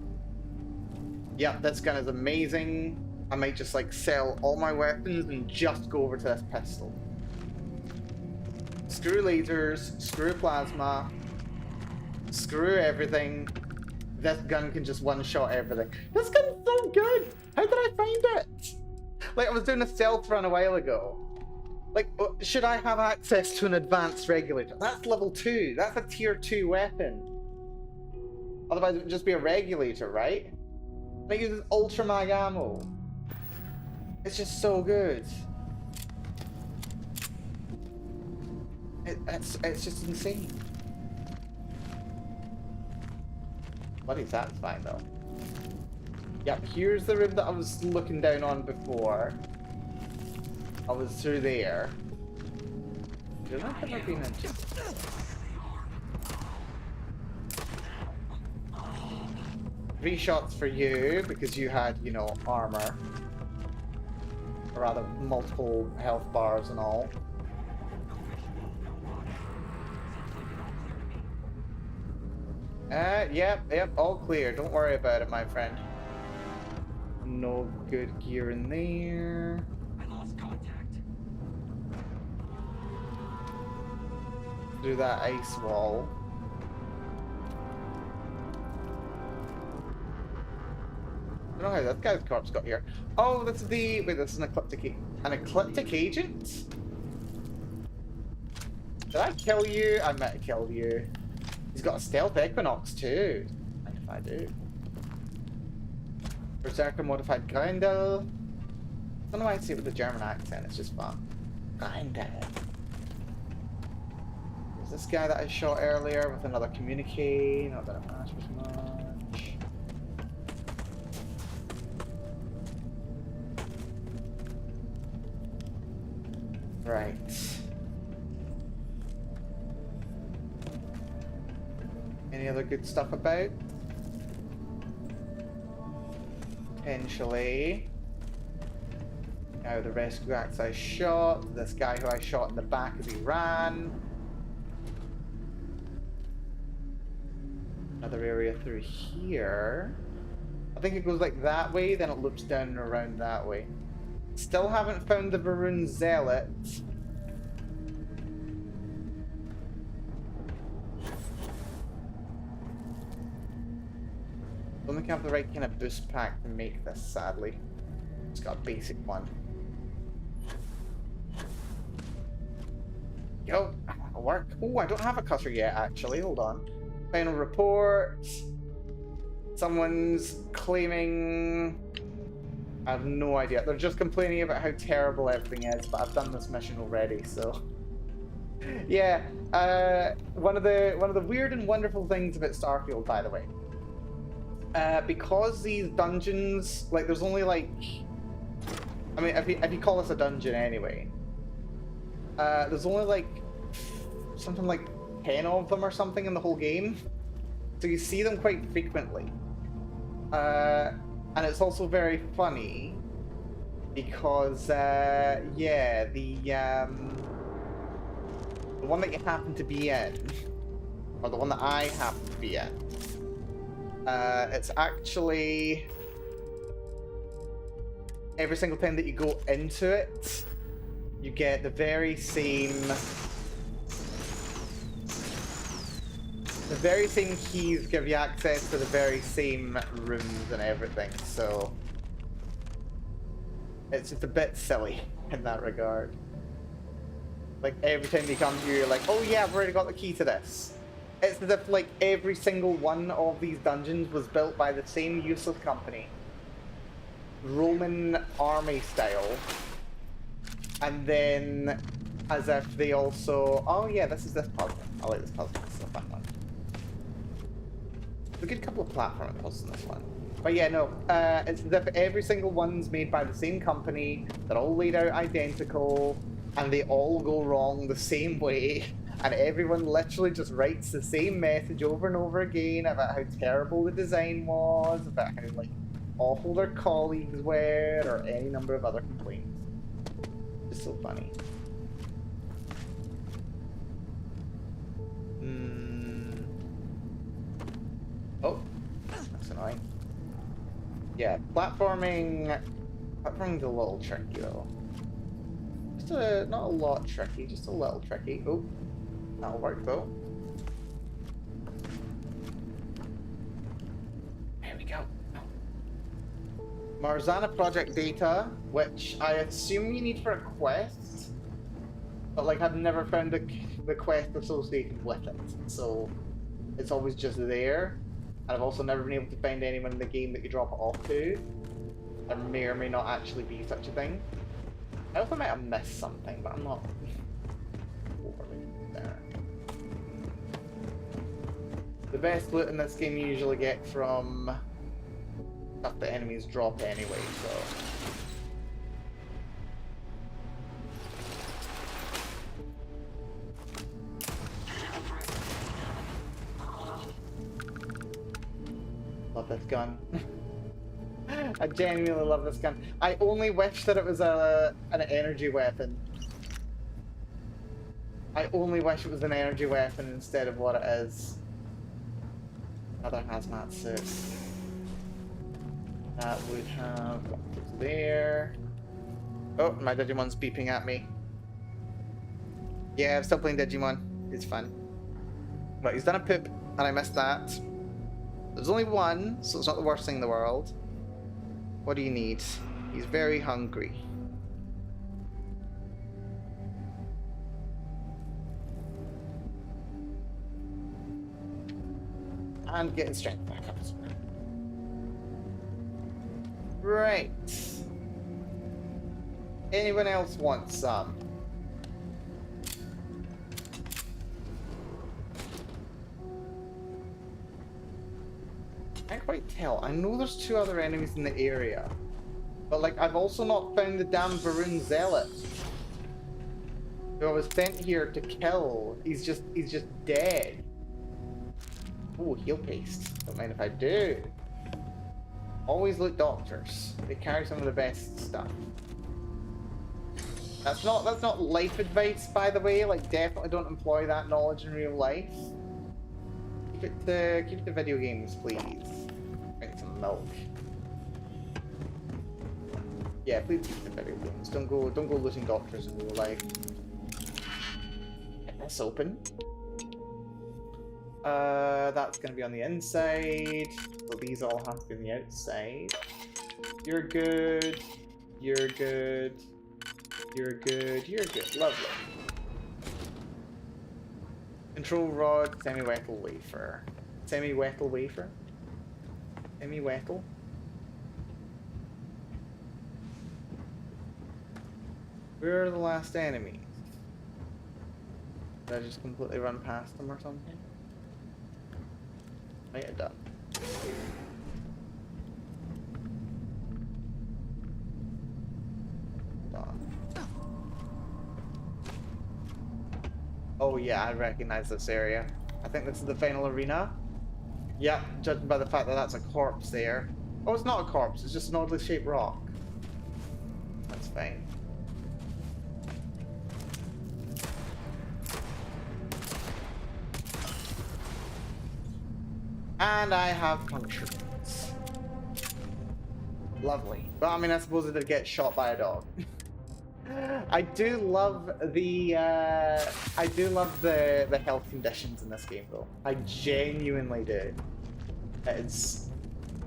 Yep, this gun is amazing. I might just like sell all my weapons and just go over to this pistol. Screw lasers, screw plasma, screw everything. This gun can just one-shot everything. This gun's so good! How did I find it? Like, I was doing a stealth run a while ago. Like, should I have access to an advanced regulator? That's level 2. That's a tier 2 weapon. Otherwise, it would just be a regulator, right? And it uses Ultramag ammo. It's just so good. It's just insane. Bloody satisfying though. Yep, here's the room that I was looking down on before. I was through there. Did I ever been in? 3 shots for you because you had, you know, armor. Or rather, multiple health bars and all. Yep, all clear. Don't worry about it, my friend. No good gear in there. I lost contact. Through that ice wall. I don't know how that guy's corpse got here. Oh, this is the... Wait, this is an ecliptic... An ecliptic agent? Did I kill you? I might have killed you. He's got a stealth equinox too. And if I do. Berserker modified Grindel. I don't know why I say it with a German accent, it's just fun. Grindel. There's this guy that I shot earlier with another communique. Not that it matters much. Right. Any other good stuff about? Potentially. Now the rescue axe I shot. This guy who I shot in the back as he ran. Another area through here. I think it goes like that way, then it loops down and around that way. Still haven't found the Varun Zealot. I don't think I have the right kind of boost pack to make this, sadly. It's got a basic one. Yo, that'll work. Oh, I don't have a cutter yet, actually. Hold on. Final report. Someone's claiming... I have no idea. They're just complaining about how terrible everything is, but I've done this mission already, so... Yeah, one of the weird and wonderful things about Starfield, by the way, because these dungeons, like, there's only like, I mean, if you call this a dungeon anyway, there's only like something like 10 of them or something in the whole game, so you see them quite frequently, and it's also very funny because yeah, the one that you happen to be in, or the one that I happen to be in, it's actually every single time that you go into it, you get the very same keys give you access to the very same rooms and everything, so it's just a bit silly in that regard. Like, every time you come here, you're like, oh yeah, I've already got the key to this. It's as if, like, every single one of these dungeons was built by the same useless company. Roman army style. And then, as if they also... Oh yeah, this is this puzzle. I like this puzzle. This is a fun one. There's a good couple of platform puzzles in this one. But yeah, no, it's as if every single one's made by the same company. They're all laid out identical. And they all go wrong the same way, and everyone literally just writes the same message over and over again about how terrible the design was, about how, like, awful their colleagues were, or any number of other complaints. It's so funny. Oh, that's annoying. Yeah, platforming's a little tricky though. Not a lot tricky, just a little tricky. Oh, that'll work though. There we go. Marzana project data, which I assume you need for a quest, but like I've never found the quest associated with it, so it's always just there. And I've also never been able to find anyone in the game that you drop it off to. There may or may not actually be such a thing. I also might have missed something, but I'm not overly there. The best loot in this game you usually get from stuff that enemies drop anyway, so... Love this gun. I genuinely love this gun. I only wish that it was an energy weapon. I only wish it was an energy weapon instead of what it is. Another hazmat suit. That would have... What's there? Oh, my Digimon's beeping at me. Yeah, I'm still playing Digimon. It's fun. But he's done a poop, and I missed that. There's only one, so it's not the worst thing in the world. What do you need? He's very hungry. And getting strength back up as well. Right. Anyone else want some? Can't quite tell. I know there's two other enemies in the area, but like I've also not found the damn Varun Zealot, who I was sent here to kill. He's just dead. Oh, heal paste. Don't mind if I do. Always loot doctors. They carry some of the best stuff. That's not life advice, by the way. Like, definitely don't employ that knowledge in real life. Keep it to video games, please. Drink some milk. Yeah, please keep it to video games. Don't go looting doctors in real life. Get this open. That's gonna be on the inside. So these all have to be on the outside. You're good. You're good. You're good. You're good. Lovely. Control rod, semi-wettle wafer. Semi-wettle wafer? Semi-wettle? Where are the last enemies? Did I just completely run past them or something? Might have done. Oh yeah, I recognize this area. I think this is the final arena. Yep, judging by the fact that that's a corpse there. Oh, it's not a corpse, it's just an oddly shaped rock. That's fine. And I have puncture wounds. Lovely. But I mean, I suppose it did get shot by a dog. I do love the health conditions in this game though. I genuinely do. It's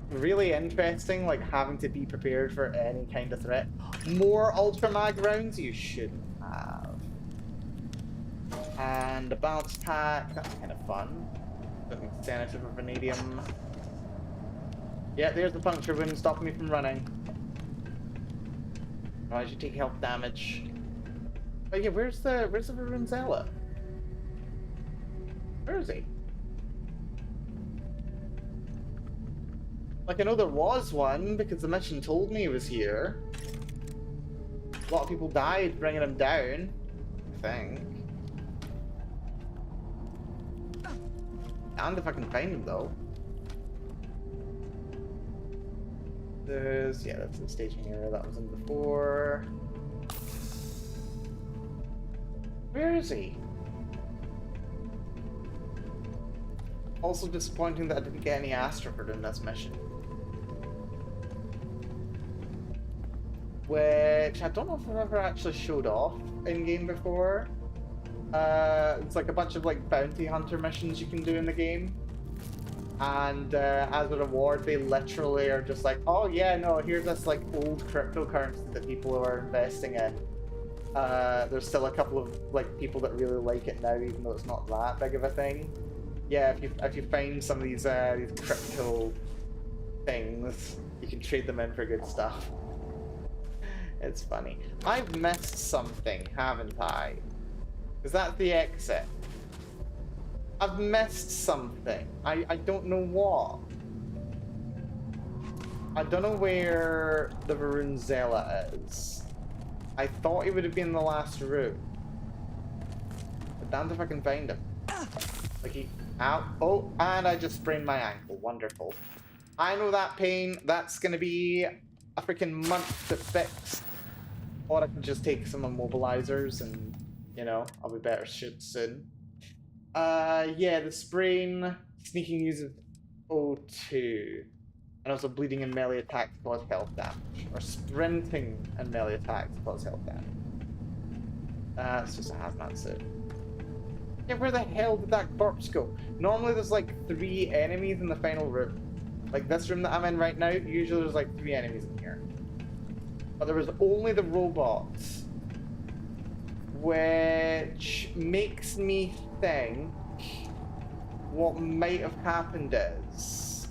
really interesting, like having to be prepared for any kind of threat. More ultra mag rounds you shouldn't have. And a bounce pack, that's kind of fun. Sanative or vanadium. Yeah, there's the puncture wound stopping me from running. Otherwise you take health damage. Oh yeah, where's the Varun Zealot? Where is he? Like, I know there was one because the mission told me he was here. A lot of people died bringing him down, I think. And if I can find him though. There's, yeah, that's the staging area that was in before. Where is he? Also disappointing that I didn't get any Astroford in this mission. Which I don't know if I've ever actually showed off in game before. It's like a bunch of like bounty hunter missions you can do in the game. And as a reward, they literally are just like, oh yeah, no, here's this like old cryptocurrency that people are investing in. There's still a couple of like people that really like it now, even though it's not that big of a thing. Yeah, if you find some of these crypto things, you can trade them in for good stuff. It's funny. I've missed something, haven't I? Is that the exit? I've missed something. I don't know what. I don't know where the Varun Zealot is. I thought he would have been the last room. But damned if I can find him. Like he... Ow. Oh, and I just sprained my ankle. Wonderful. I know that pain. That's gonna be a freaking month to fix. Or I can just take some immobilizers and, you know, I'll be better soon. Yeah, the sprain, sneaking uses O2. And also bleeding and melee attacks cause health damage. Or sprinting and melee attacks cause health damage. It's just a hazmat suit. Yeah, where the hell did that corpse go? Normally there's like 3 enemies in the final room. Like this room that I'm in right now, usually there's like 3 enemies in here. But there was only the robots. Which makes me think what might have happened is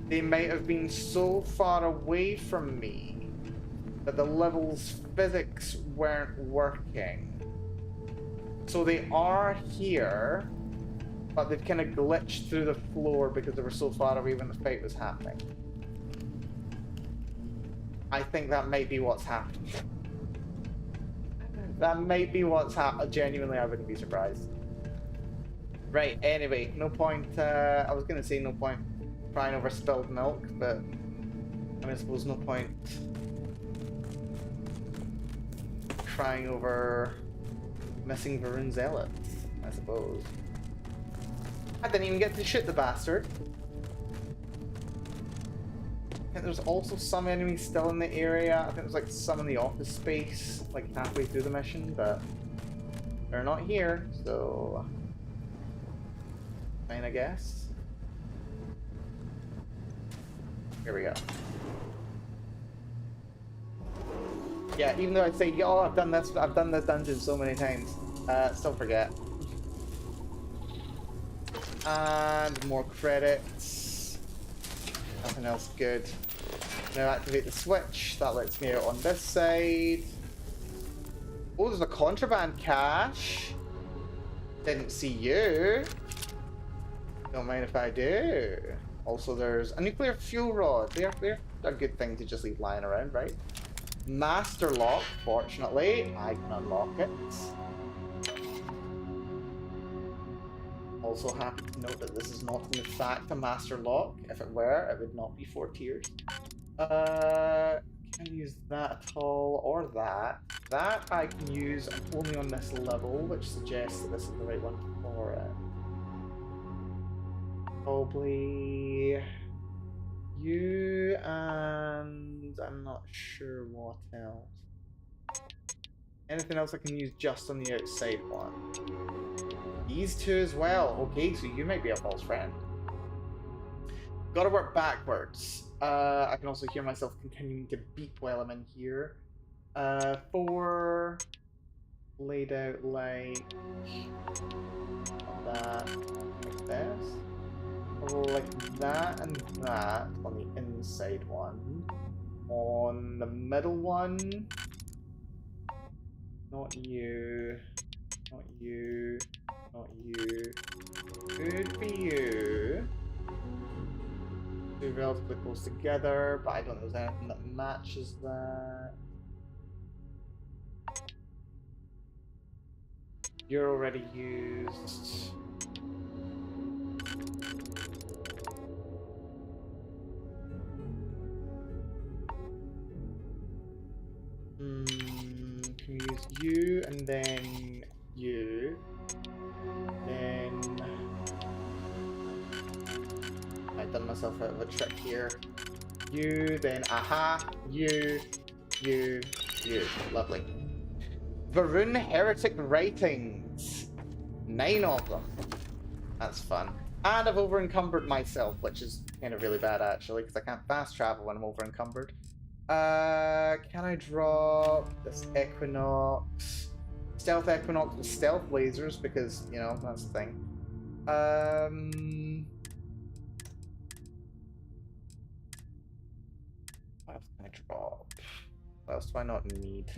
they might have been so far away from me that the level's physics weren't working. So they are here, but they've kind of glitched through the floor because they were so far away when the fight was happening. I think that might be what's happened. That might be what's happened. Genuinely, I wouldn't be surprised. Right, anyway, no point, I was gonna say no point crying over spilled milk, but I mean, I suppose no point crying over missing Varun Zealot, I suppose. I didn't even get to shoot the bastard. I think there's also some enemies still in the area. I think there's like some in the office space, like halfway through the mission, but they're not here, so fine, I guess. Here we go. Yeah, even though I say, oh, I've done this dungeon so many times, still forget. And more credits. Nothing else good. Now activate the switch. That lets me out on this side. Oh, there's a contraband cache. Didn't see you. Don't mind if I do. Also, there's a nuclear fuel rod. They're a good thing to just leave lying around, right? Master lock, fortunately. I can unlock it. Also happy to note that this is not in fact a master lock. If it were, it would not be 4 tiers. Can I use that at all, or that? That I can use only on this level, which suggests that this is the right one for it. Probably you, and I'm not sure what else. Anything else I can use just on the outside one? These two as well. Okay, so you might be a false friend. Gotta work backwards. I can also hear myself continuing to beep while I'm in here. 4 laid out like that, like this. Like that and that on the inside one. On the middle one, not you, not you, not you. Could be you. They're relatively close together, but I don't know if there's anything that matches that. You're already used. Can we use you and then you? Then I've done myself out of a trick here. You, then aha, you. Lovely. Varun Heretic Writings. 9 of them. That's fun. And I've over-encumbered myself, which is kind of really bad actually, because I can't fast travel when I'm over-encumbered. Can I drop this Equinox? Stealth Equinox with stealth lasers, because, you know, that's the thing. What else can I drop? What else do I not need?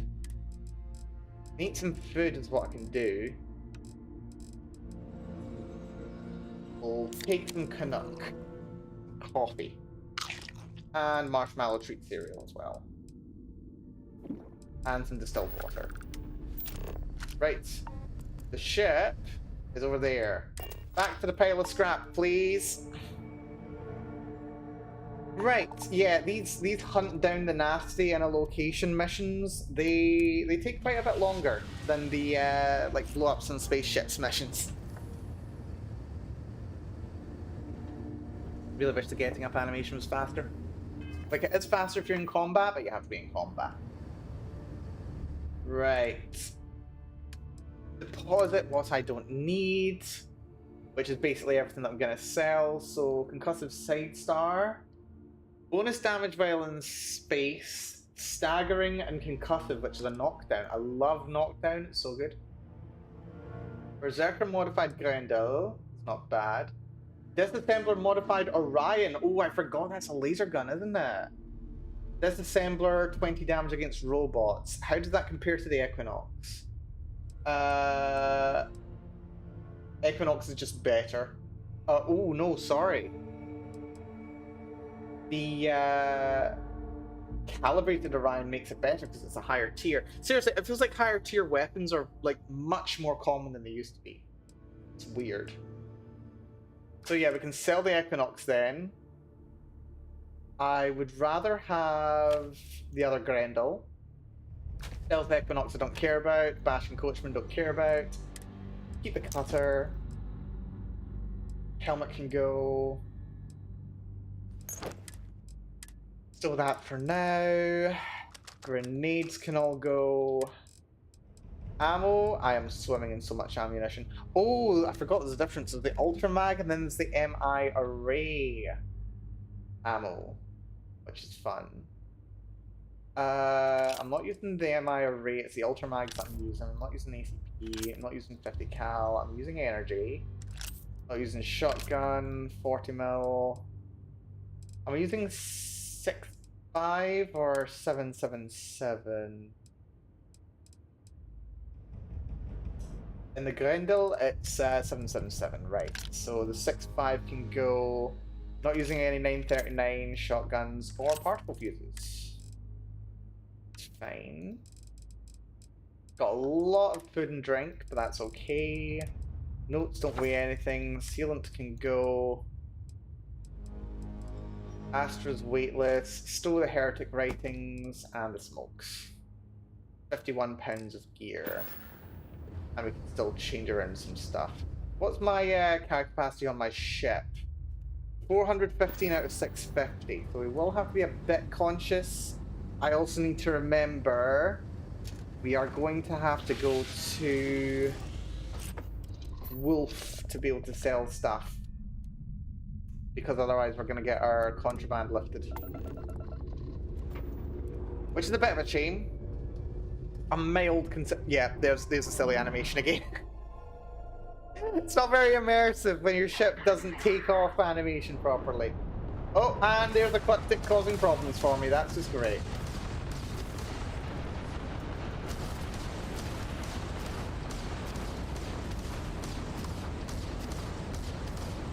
Eat some food is what I can do. We'll take some Canuck. Coffee. And marshmallow treat cereal as well. And some distilled water. Right. The ship is over there. Back to the pile of scrap, please. Right, yeah, these hunt down the nasty in a location missions, they take quite a bit longer than the like blow ups and spaceships missions. Really wish the getting up animation was faster. Like, it's faster if you're in combat, but you have to be in combat. Right. Deposit what I don't need, which is basically everything that I'm gonna sell. So, concussive side star, bonus damage while in space, staggering, and concussive, which is a knockdown. I love knockdown, it's so good. Berserker modified Grendel, it's not bad. Disassembler modified Orion. Oh, I forgot that's a laser gun, isn't it? Disassembler, 20 damage against robots. How does that compare to the Equinox? Equinox is just better. Oh, no, sorry. The calibrated Orion makes it better because it's a higher tier. Seriously, it feels like higher tier weapons are like much more common than they used to be. It's weird. So yeah, we can sell the Equinox then. I would rather have the other Grendel. Stealth Equinox I don't care about. Bash and Coachman don't care about. Keep the cutter. Helmet can go. So that for now. Grenades can all go. Ammo, I am swimming in so much ammunition. Oh, I forgot there's a difference. There's the Ultra Mag and then there's the MI Array ammo, which is fun. I'm not using the MI Array, it's the Ultra Mags that I'm using. I'm not using ACP, I'm not using 50 cal, I'm using energy. I'm not using shotgun, 40 mil. I'm using 6.5 or 7.77. In the Grendel, it's 777, right. So the 6.5 can go, not using any 939 shotguns or particle fuses. It's fine. Got a lot of food and drink, but that's okay. Notes don't weigh anything. Sealant can go. Astra's weightless. Stow the heretic writings and the smokes. 51 pounds of gear. And we can still change around some stuff. What's my car capacity on my ship? 415 out of 650. So we will have to be a bit conscious. I also need to remember we are going to have to go to Wolf to be able to sell stuff. Because otherwise we're going to get our contraband lifted. Which is a bit of a shame. A mild yeah, there's a silly animation again. It's not very immersive when your ship doesn't take off animation properly. Oh, and there's a Ecliptic causing problems for me. That's just great.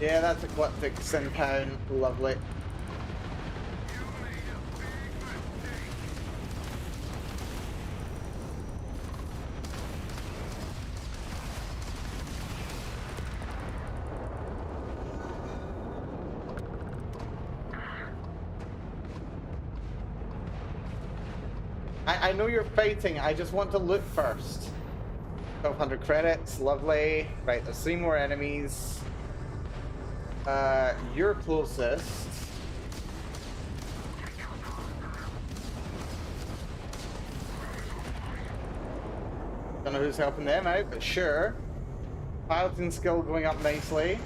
Yeah, that's Ecliptic in town. Lovely. I know you're fighting, I just want to loot first. 1200 credits, lovely. Right, there's 3 more enemies. You're closest. Don't know who's helping them out, but sure. Piloting skill going up nicely.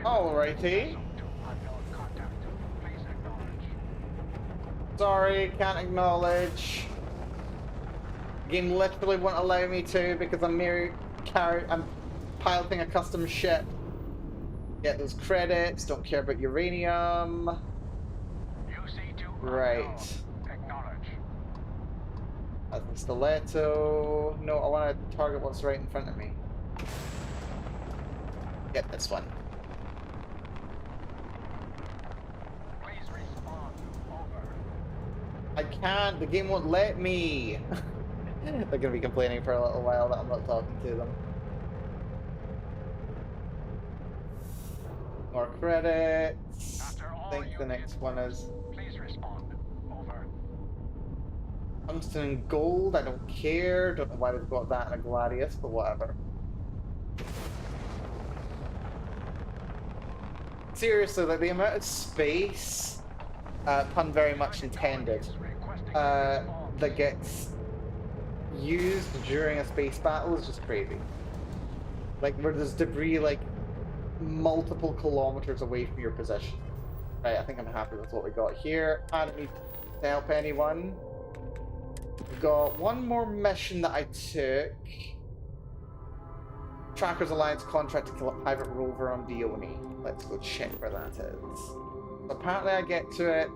Alrighty. Sorry, can't acknowledge. Game literally won't allow me to because I'm I'm piloting a custom ship. Get those credits, don't care about uranium. Right. That's the stiletto. No, I want to target what's right in front of me. Get this one. I can't, the game won't let me. They're going to be complaining for a little while that I'm not talking to them. More credits. I think the next one is... Please respond. Over. Tungsten and gold, I don't care. Don't know why they've got that in a Gladius, but whatever. Seriously, like the amount of space, pun very much intended, that gets used during a space battle is just crazy. Like, where there's debris, like, multiple kilometers away from your position. Right, I think I'm happy with what we got here. I don't need to help anyone. We've got one more mission that I took. Trackers Alliance contract to kill a private rover on Dione. Let's go check where that is. So apparently I get to it.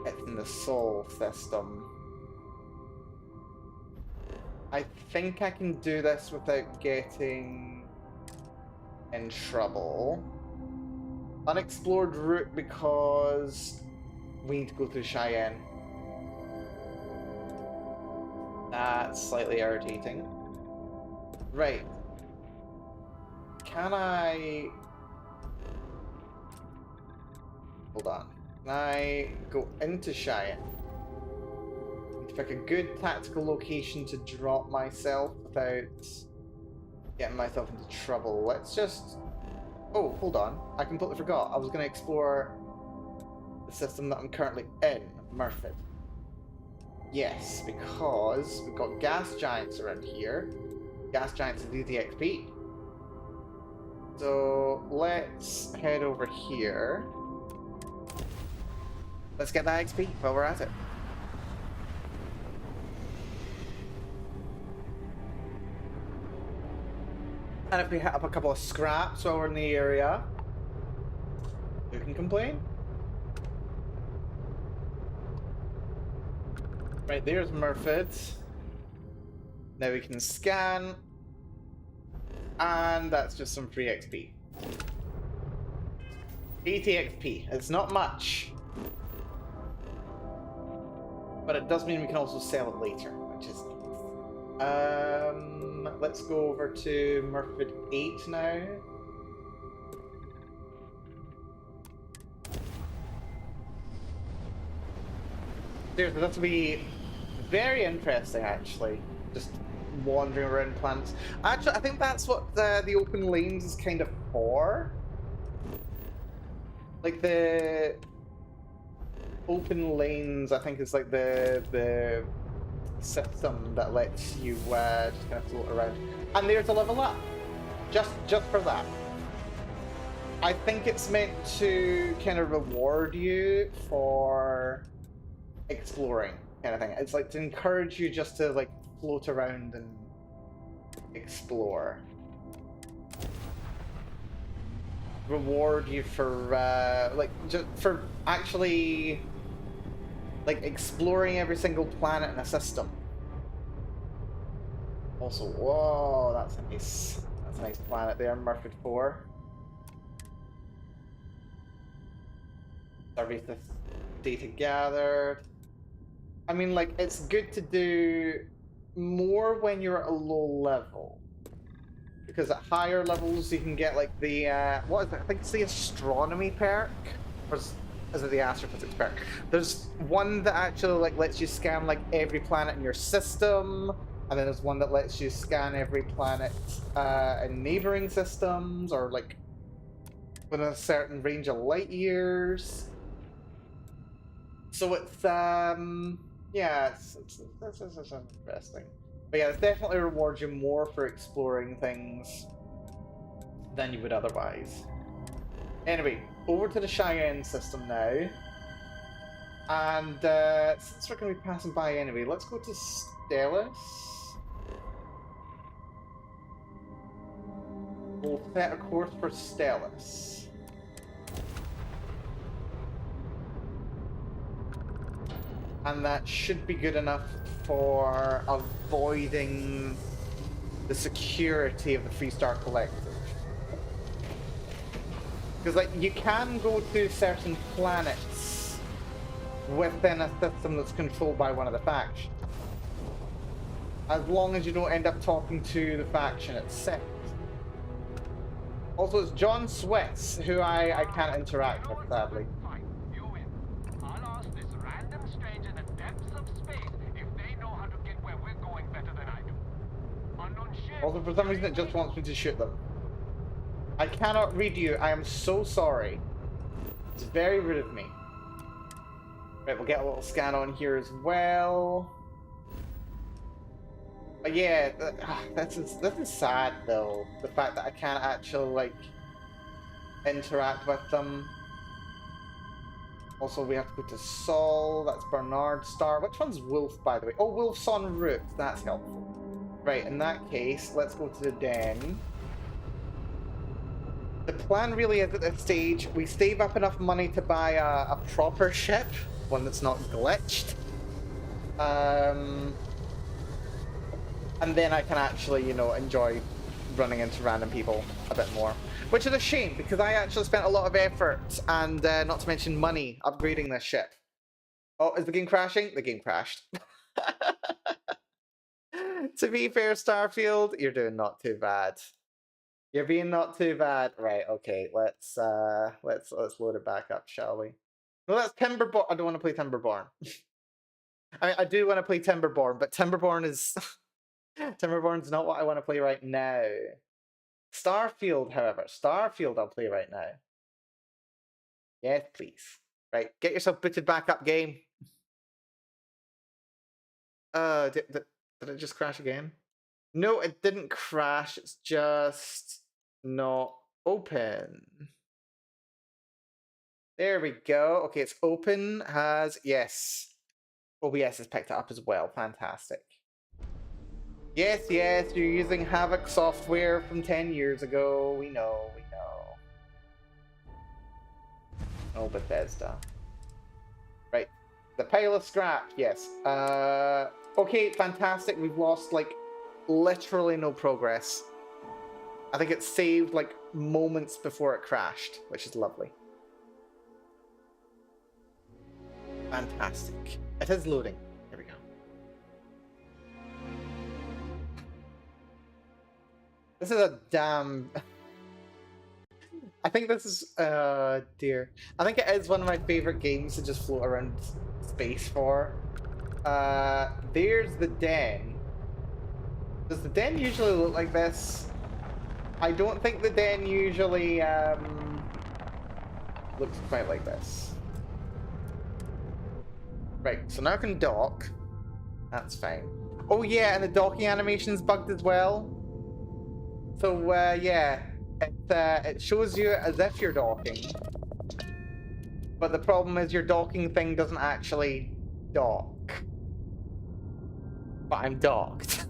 It's in the Sol system. I think I can do this without getting in trouble. Unexplored route because we need to go through Cheyenne. That's slightly irritating. Right. Can I... Hold on. Can I go into Cheyenne? Pick a good tactical location to drop myself without getting myself into trouble. Let's just... Oh, hold on. I completely forgot. I was going to explore the system that I'm currently in, Murphy. Yes, because we've got gas giants around here. Gas giants is easy XP. So let's head over here. Let's get that XP while we're at it. And if we hit up a couple of scraps while we're in the area, who can complain? Right, there's Murford. Now we can scan. And that's just some free XP. 80 XP. It's not much. But it does mean we can also sell it later, which is nice. Let's go over to Murford 8 now. Seriously, that will be very interesting, actually. Just wandering around planets. Actually, I think that's what the open lanes is kind of for. Like, the open lanes, I think, is like the system that lets you just kind of float around. And there's a level up. Just for that. I think it's meant to kind of reward you for exploring, kind of thing. It's like to encourage you just to like float around and explore. Reward you for like just for actually like exploring every single planet in a system. Also, whoa, that's a nice planet there, Murford 4. Survey this data gathered. I mean, like, it's good to do more when you're at a low level. Because at higher levels, you can get, like, the, what is it? I think it's the astronomy perk? Or is it the astrophysics perk? There's one that actually, like, lets you scan, like, every planet in your system. And then there's one that lets you scan every planet in neighboring systems, or, like, within a certain range of light years. So it's, yeah, it's interesting. But yeah, it definitely rewards you more for exploring things than you would otherwise. Anyway, over to the Cheyenne system now. And since we're going to be passing by anyway, let's go to Stellis. We'll set a course for Stellis. And that should be good enough for avoiding the security of the Freestar Collective. Because, like, you can go to certain planets within a system that's controlled by one of the factions. As long as you don't end up talking to the faction itself. Also, it's John Sweats, who I can't interact with, sadly. Also, for some reason, it just wants me to shoot them. I cannot read you. I am so sorry. It's very rude of me. Right, we'll get a little scan on here as well. But yeah, this is sad, though. The fact that I can't actually, like, interact with them. Also, we have to go to Sol. That's Bernard Star. Which one's Wolf, by the way? Oh, Wolf's en route. That's helpful. Right, in that case, let's go to the den. The plan really is at this stage, we save up enough money to buy a proper ship, one that's not glitched. And then I can actually, you know, enjoy running into random people a bit more. Which is a shame, because I actually spent a lot of effort, and not to mention money, upgrading this ship. Oh, is the game crashing? The game crashed. To be fair, Starfield, you're doing not too bad. You're being not too bad. Right, okay, let's load it back up, shall we? No, that's Timberborn. I don't want to play Timberborn. I mean, I do want to play Timberborn, but Timberborn is Timberborn's not what I want to play right now. Starfield, however, Starfield I'll play right now. Yes, please. Right, get yourself booted back up, game. Did it just crash again? No, it didn't crash. It's just not open. There we go. Okay, it's open. Yes. OBS has picked it up as well. Fantastic. Yes, yes, you're using Havoc software from 10 years ago. We know, we know. Oh, Bethesda. Right. The pile of scrap, yes. Okay, fantastic. We've lost, like, literally no progress. I think it saved, like, moments before it crashed, which is lovely. Fantastic. It is loading. Here we go. This is a damn... I think this is... dear. I think it is one of my favorite games to just float around space for. There's the den. Does the den usually look like this? I don't think the den usually looks quite like this. Right, so now I can dock. That's fine. Oh yeah, and the docking animation's bugged as well. So yeah, it shows you as if you're docking. But the problem is your docking thing doesn't actually dock. But I'm docked.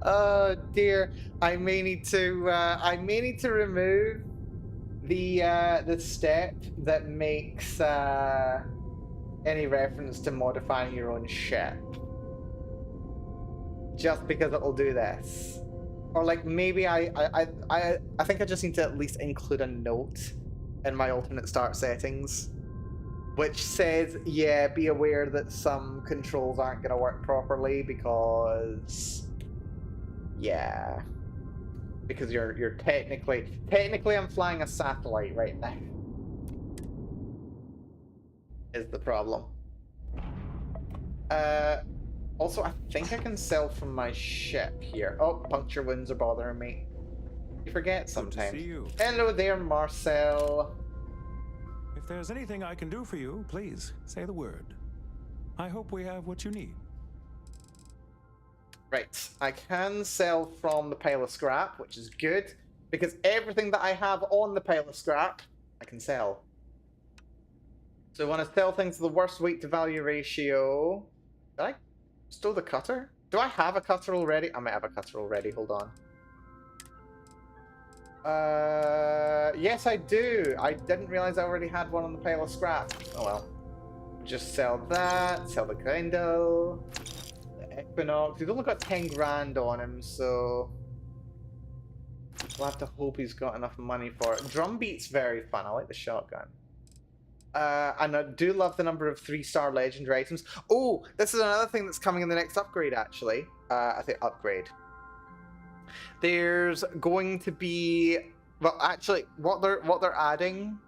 Oh dear, I may need to remove the step that makes any reference to modifying your own ship. Just because it'll do this. Or like maybe I think I just need to at least include a note in my alternate start settings, which says, yeah, be aware that some controls aren't gonna work properly because yeah. Because you're technically I'm flying a satellite right now. Is the problem. Also, I think I can sell from my ship here. Oh, puncture wounds are bothering me. You forget sometimes. Good to see you. Hello there, Marcel. If there's anything I can do for you, please say the word. I hope we have what you need. Right, I can sell from the pile of scrap, which is good, because everything that I have on the pile of scrap, I can sell. So I want to sell things to the worst weight to value ratio. Did I steal the cutter? Do I have a cutter already? I might have a cutter already, hold on. Yes I do. I didn't realize I already had one on the pile of scrap. Oh well. Just sell that, sell the Grendel. Equinox. He's only got 10 grand on him, so we'll have to hope he's got enough money for it. Drumbeat's very fun. I like the shotgun. And I do love the number of 3-star legendary items. Oh, this is another thing that's coming in the next upgrade, actually. I think upgrade. There's going to be... Well, actually, what they're adding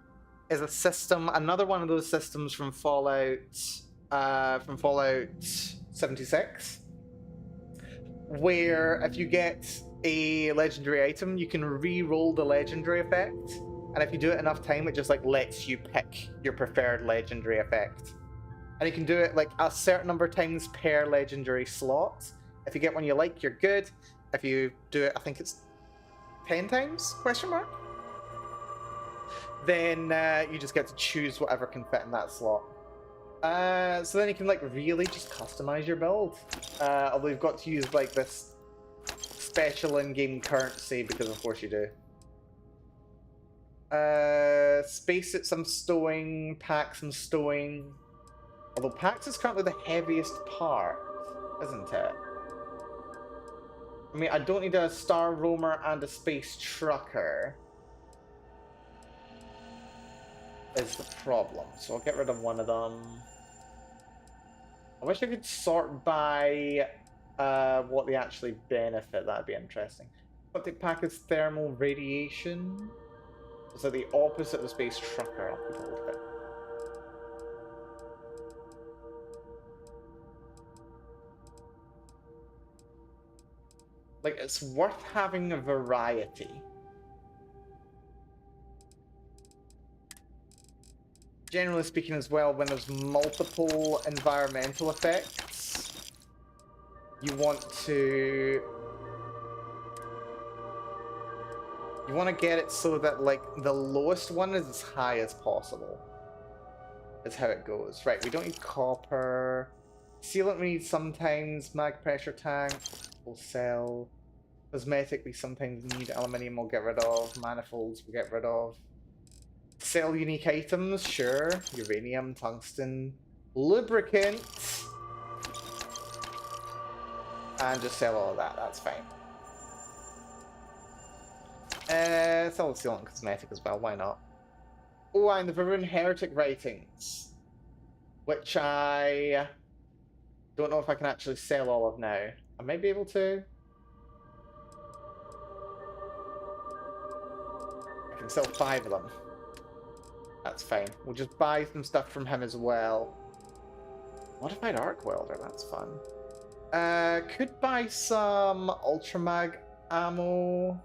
is a system, another one of those systems from Fallout 76, where if you get a legendary item, you can re-roll the legendary effect, and if you do it enough time, it just like lets you pick your preferred legendary effect, and you can do it like a certain number of times per legendary slot. If you get one you like, you're good. If you do it, I think it's 10 times, question mark, then you just get to choose whatever can fit in that slot. So then you can like really just customize your build. Although you've got to use like this special in-game currency because of course you do. Spacesuits I'm stowing, packs I'm stowing. Although packs is currently the heaviest part, isn't it? I mean, I don't need a Star Roamer and a Space Trucker. Is the problem. So I'll get rid of one of them. I wish I could sort by what they actually benefit. That'd be interesting. Optic pack is thermal radiation. So the opposite of the Space Trucker, I'll put a little bit. Like, it's worth having a variety. Generally speaking as well, when there's multiple environmental effects, you want to get it so that like the lowest one is as high as possible. Is how it goes. Right, we don't need copper. Sealant we need sometimes. Mag pressure tank. We'll sell. Cosmetic we sometimes need. Aluminium we'll get rid of. Manifolds we'll get rid of. Sell unique items, sure. Uranium, tungsten. Lubricant. And just sell all of that, that's fine. Sell the sealant cosmetic as well, why not? Oh, and the Varun Heretic writings. Which I don't know if I can actually sell all of now. I may be able to. I can sell 5 of them. That's fine. We'll just buy some stuff from him as well. Modified arc welder, that's fun. Could buy some Ultramag ammo.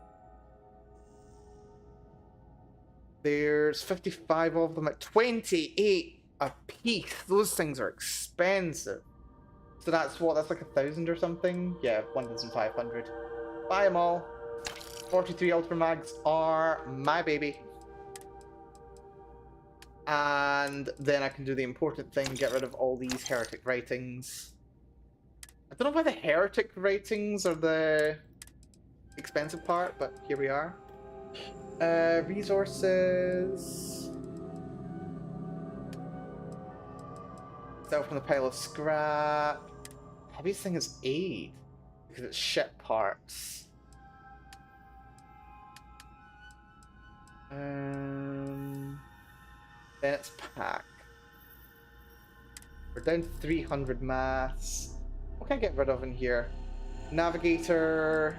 There's 55 of them at 28 a piece. Those things are expensive. So that's what? That's like 1,000 or something? Yeah, 1,500. Buy them all. 43 Ultramags are my baby. And then I can do the important thing, get rid of all these heretic writings. I don't know why the heretic ratings are the expensive part, but here we are. Resources. Sell from the pile of scrap. Heaviest thing is 8 because it's ship parts. Then it's pack. We're down to 300 maths. What can I get rid of in here? Navigator.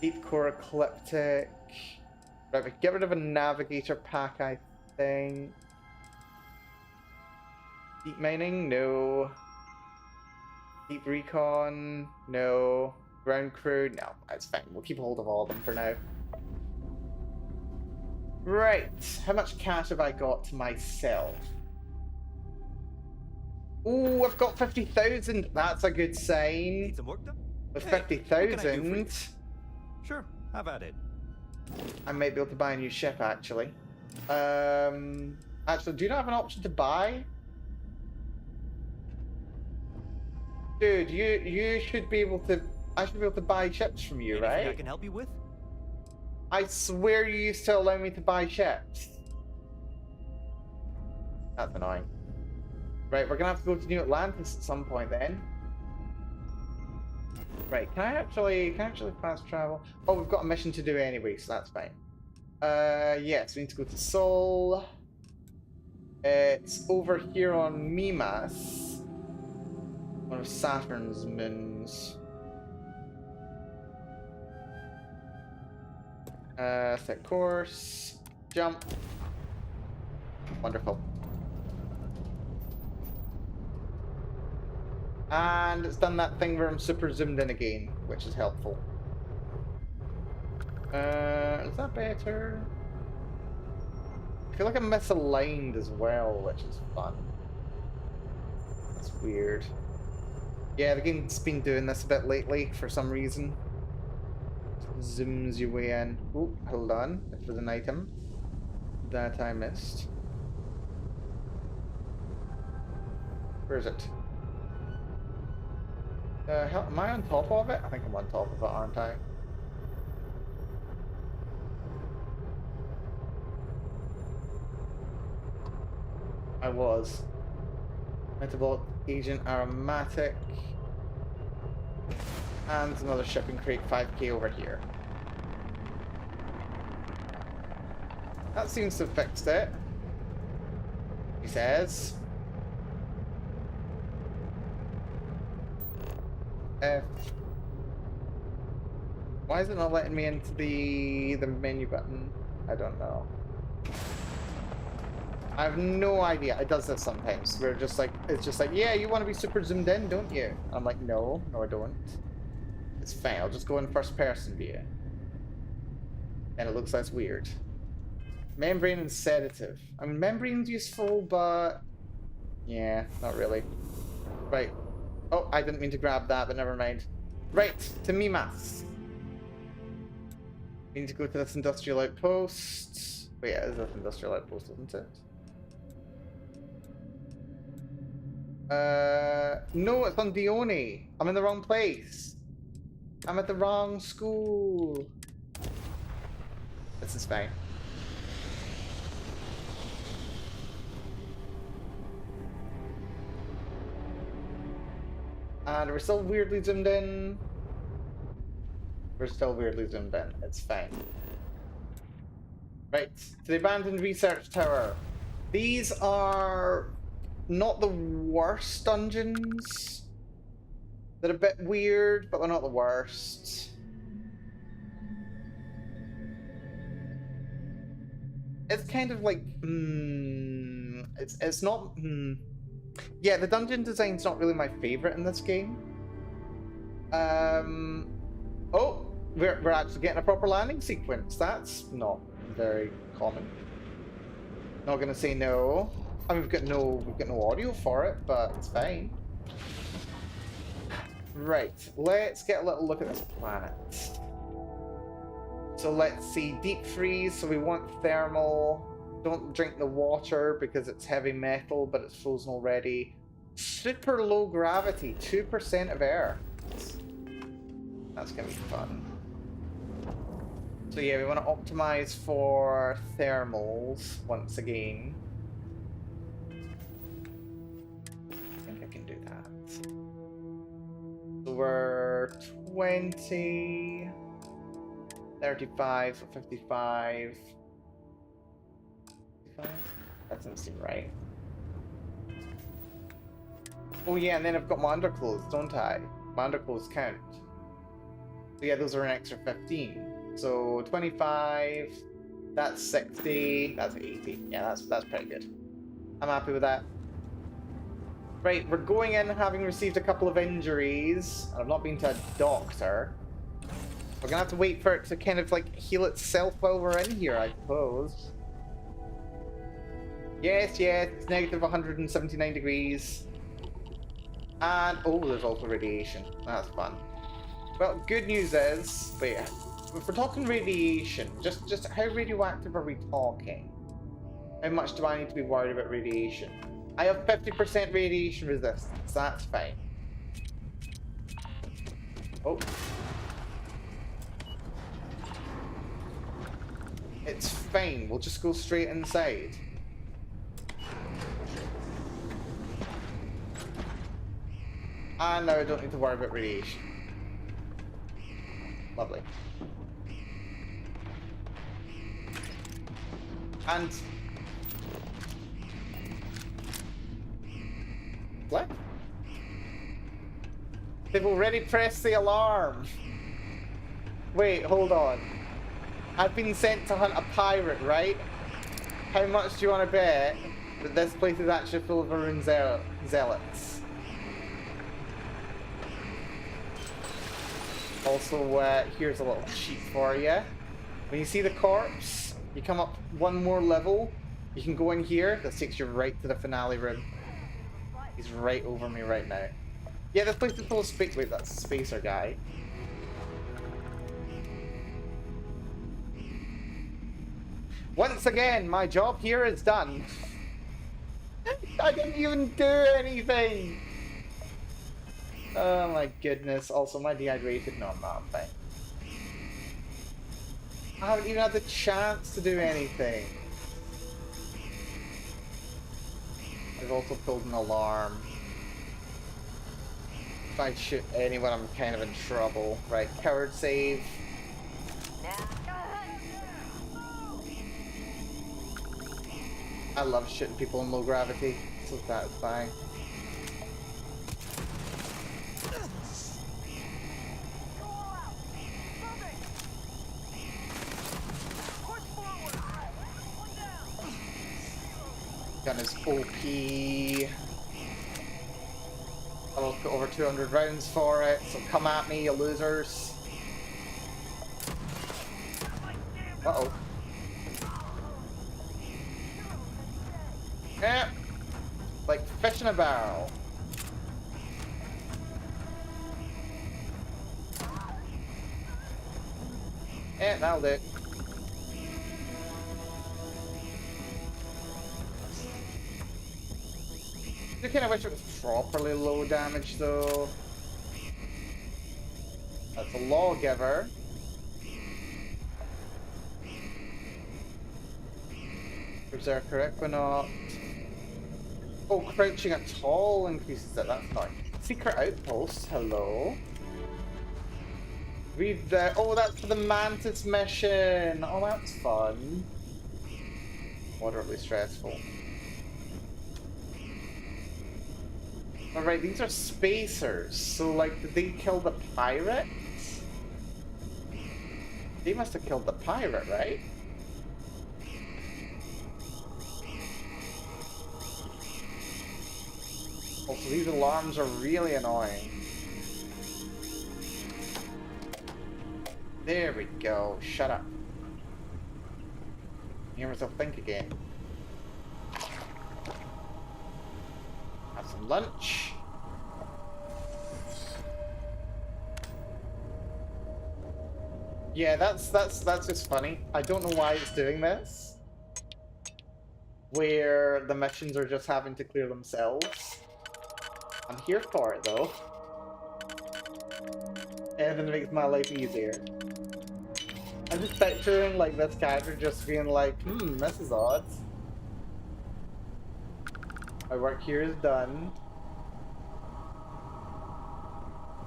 Deep core ecliptic. Right, we can get rid of a navigator pack, I think. Deep mining? No. Deep recon? No. Ground crew? No, that's fine. We'll keep hold of all of them for now. Right, how much cash have I got to myself? Ooh, I've got 50,000. That's a good sign. Need some work done? With Hey, what can I do for you? 50,000, Sure, have at it. I might be able to buy a new ship, actually. Actually, do you not have an option to buy? Dude, you should be able to... I should be able to buy ships from you, Anything I right? can help you with? I swear you used to allow me to buy ships. That's annoying. Right, we're gonna have to go to New Atlantis at some point then. Right, can I actually fast travel? Oh, we've got a mission to do anyway, so that's fine. Yes, we need to go to Sol. It's over here on Mimas. One of Saturn's moons. Set course. Jump. Wonderful. And it's done that thing where I'm super zoomed in again, which is helpful. Is that better? I feel like I'm misaligned as well, which is fun. That's weird. Yeah, the game's been doing this a bit lately for some reason. Zooms you way in. Oh, hold on. This was an item that I missed. Where is it? Am I on top of it? I think I'm on top of it, aren't I? I was. Metabolic agent aromatic. And another shipping crate 5k over here. That seems to have fixed it. He says. Why is it not letting me into the menu button? I don't know. I have no idea. It does this sometimes. We're just like, it's just like, yeah, you want to be super zoomed in, don't you? And I'm like, no, I don't. It's fine. I'll just go in first person view. And it looks less weird. Membrane and sedative. I mean, membrane's useful, but yeah, not really. Right. Oh, I didn't mean to grab that, but never mind. Right, to Mimas. We need to go to this industrial outpost. Wait, yeah, it is this industrial outpost, isn't it? No, it's on Dione. I'm in the wrong place. I'm at the wrong school. This is fine. And we're still weirdly zoomed in. We're still weirdly zoomed in. It's fine. Right, to the abandoned research tower. These are not the worst dungeons. They're a bit weird, but they're not the worst. It's kind of like, it's not, yeah, the dungeon design's not really my favorite in this game. Oh, we're actually getting a proper landing sequence. That's not very common. Not gonna say no. I mean, we've got no audio for it, but it's fine. Right, let's get a little look at this planet. So let's see, deep freeze, so we want thermal. Don't drink the water because it's heavy metal, but it's frozen already. Super low gravity, 2% of air. That's gonna be fun. So yeah, we want to optimize for thermals once again. I think I can do that. So we're 20, 35, so 55. 55? That doesn't seem right. Oh yeah, and then I've got my underclothes, don't I? My underclothes count. So yeah, those are an extra 15. So 25, that's 60, that's 80. Yeah, that's pretty good. I'm happy with that. Right, we're going in having received a couple of injuries. And I've not been to a doctor. We're gonna have to wait for it to kind of like heal itself while we're in here, I suppose. Yes, it's negative 179 degrees. And, oh, there's also radiation. That's fun. Well, good news is, wait, if we're talking radiation, just how radioactive are we talking? How much do I need to be worried about radiation? I have 50% radiation resistance, that's fine. Oh. It's fine, we'll just go straight inside. And now I don't need to worry about radiation. Lovely. And what? They've already pressed the alarm. Wait, hold on. I've been sent to hunt a pirate, right? How much do you want to bet that this place is actually full of maroon zealots? Also, here's a little cheat for you. When you see the corpse, you come up one more level, you can go in here, that takes you right to the finale room. He's right over me right now. Yeah, this place is full of space. Wait, that's a spacer guy. Once again, my job here is done. I didn't even do anything! Oh my goodness. Also, am I dehydrated? No, I'm not. I'm fine. I haven't even had the chance to do anything. I've also pulled an alarm. If I shoot anyone, I'm kind of in trouble. Right, coward save. I love shooting people in low gravity, so that's fine. Gun is OP. I'll put over 200 rounds for it, so come at me, you losers. Uh-oh. Yeah. Like fish in a barrel. Yeah, that'll do. I kind of wish it was properly low damage though. That's a lawgiver. Berserker Equinox. Oh, crouching at tall increases it. That's fine. Secret Outpost. Hello. Read the. Oh, that's for the Mantis mission. Oh, that's fun. Moderately stressful. Alright, these are spacers. So, like, did they kill the pirate? They must have killed the pirate, right? Also, these alarms are really annoying. There we go. Shut up. Hear myself think again. Have some lunch. Yeah, that's just funny. I don't know why it's doing this. Where the missions are just having to clear themselves. I'm here for it though. Anything that makes my life easier. I'm just picturing like this character just being like, this is odd. My work here is done.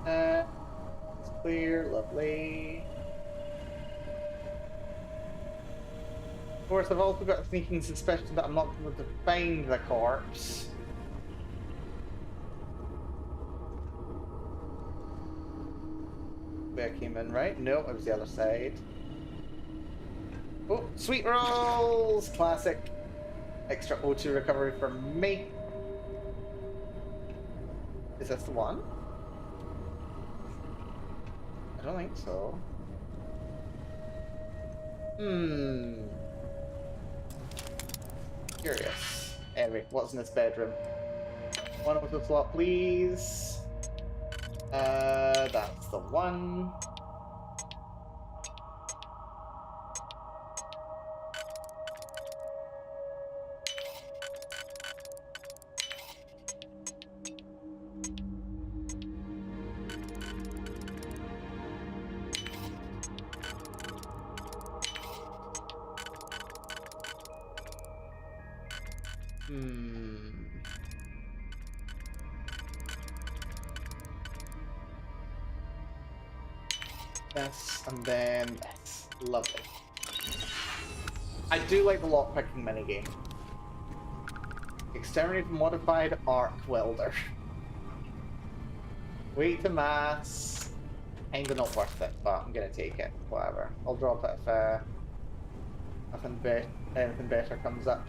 It's clear, lovely. Of course, I've also got a sneaking suspicion that I'm not going to find the corpse. Where I came in, right? No, it was the other side. Oh, sweet rolls! Classic. Extra O2 recovery for me. Is this the one? I don't think so. Curious. Anyway, what's in this bedroom? One with the slot, please. That's the one. This, and then this. Lovely. I do like the lockpicking minigame. Exterminate modified arc welder. Weight to mass. Kinda not worth it, but I'm gonna take it. Whatever. I'll drop it if anything better comes up.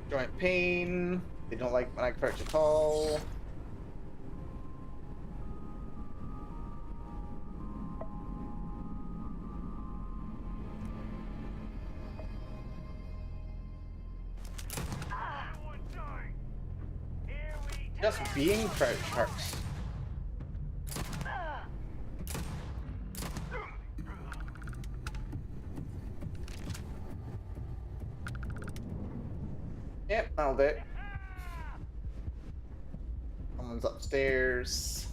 Joint pain. They don't like when I crouch at all. Just being crouched hurts. Yep, that'll do. Someone's upstairs.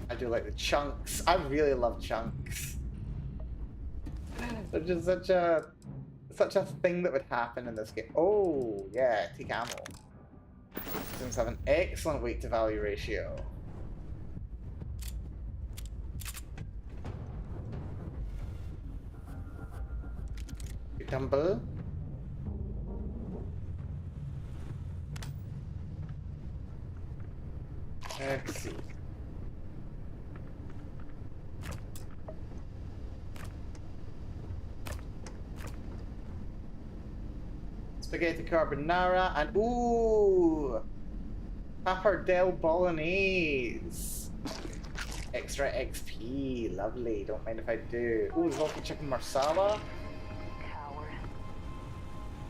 I do like the chunks. I really love chunks. They're just such a thing that would happen in this game. Oh, yeah, take ammo. Things have an excellent weight to value ratio. Cucumber. Let's see. Spaghetti carbonara and ooh, pappardelle bolognese. Extra XP, lovely. Don't mind if I do. Ooh, there's also chicken marsala. Coward.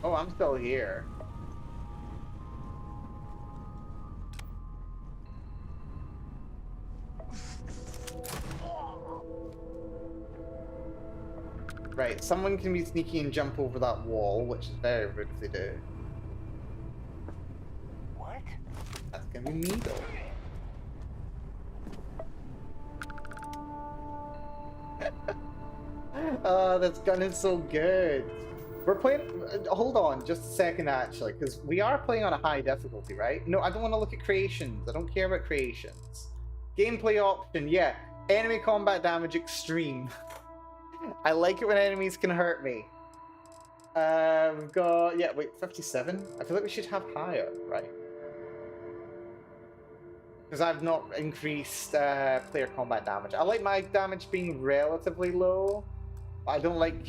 Oh, I'm still here. Right, someone can be sneaky and jump over that wall, which is very rude if they do. What? That's gonna be me though. This gun is so good. We're playing. Hold on, just a second, actually, because we are playing on a high difficulty, right? No, I don't want to look at creations. I don't care about creations. Gameplay option, yeah. Enemy combat damage extreme. I like it when enemies can hurt me. We've got, yeah, wait, 57? I feel like we should have higher, right? Because I've not increased player combat damage. I like my damage being relatively low. I don't like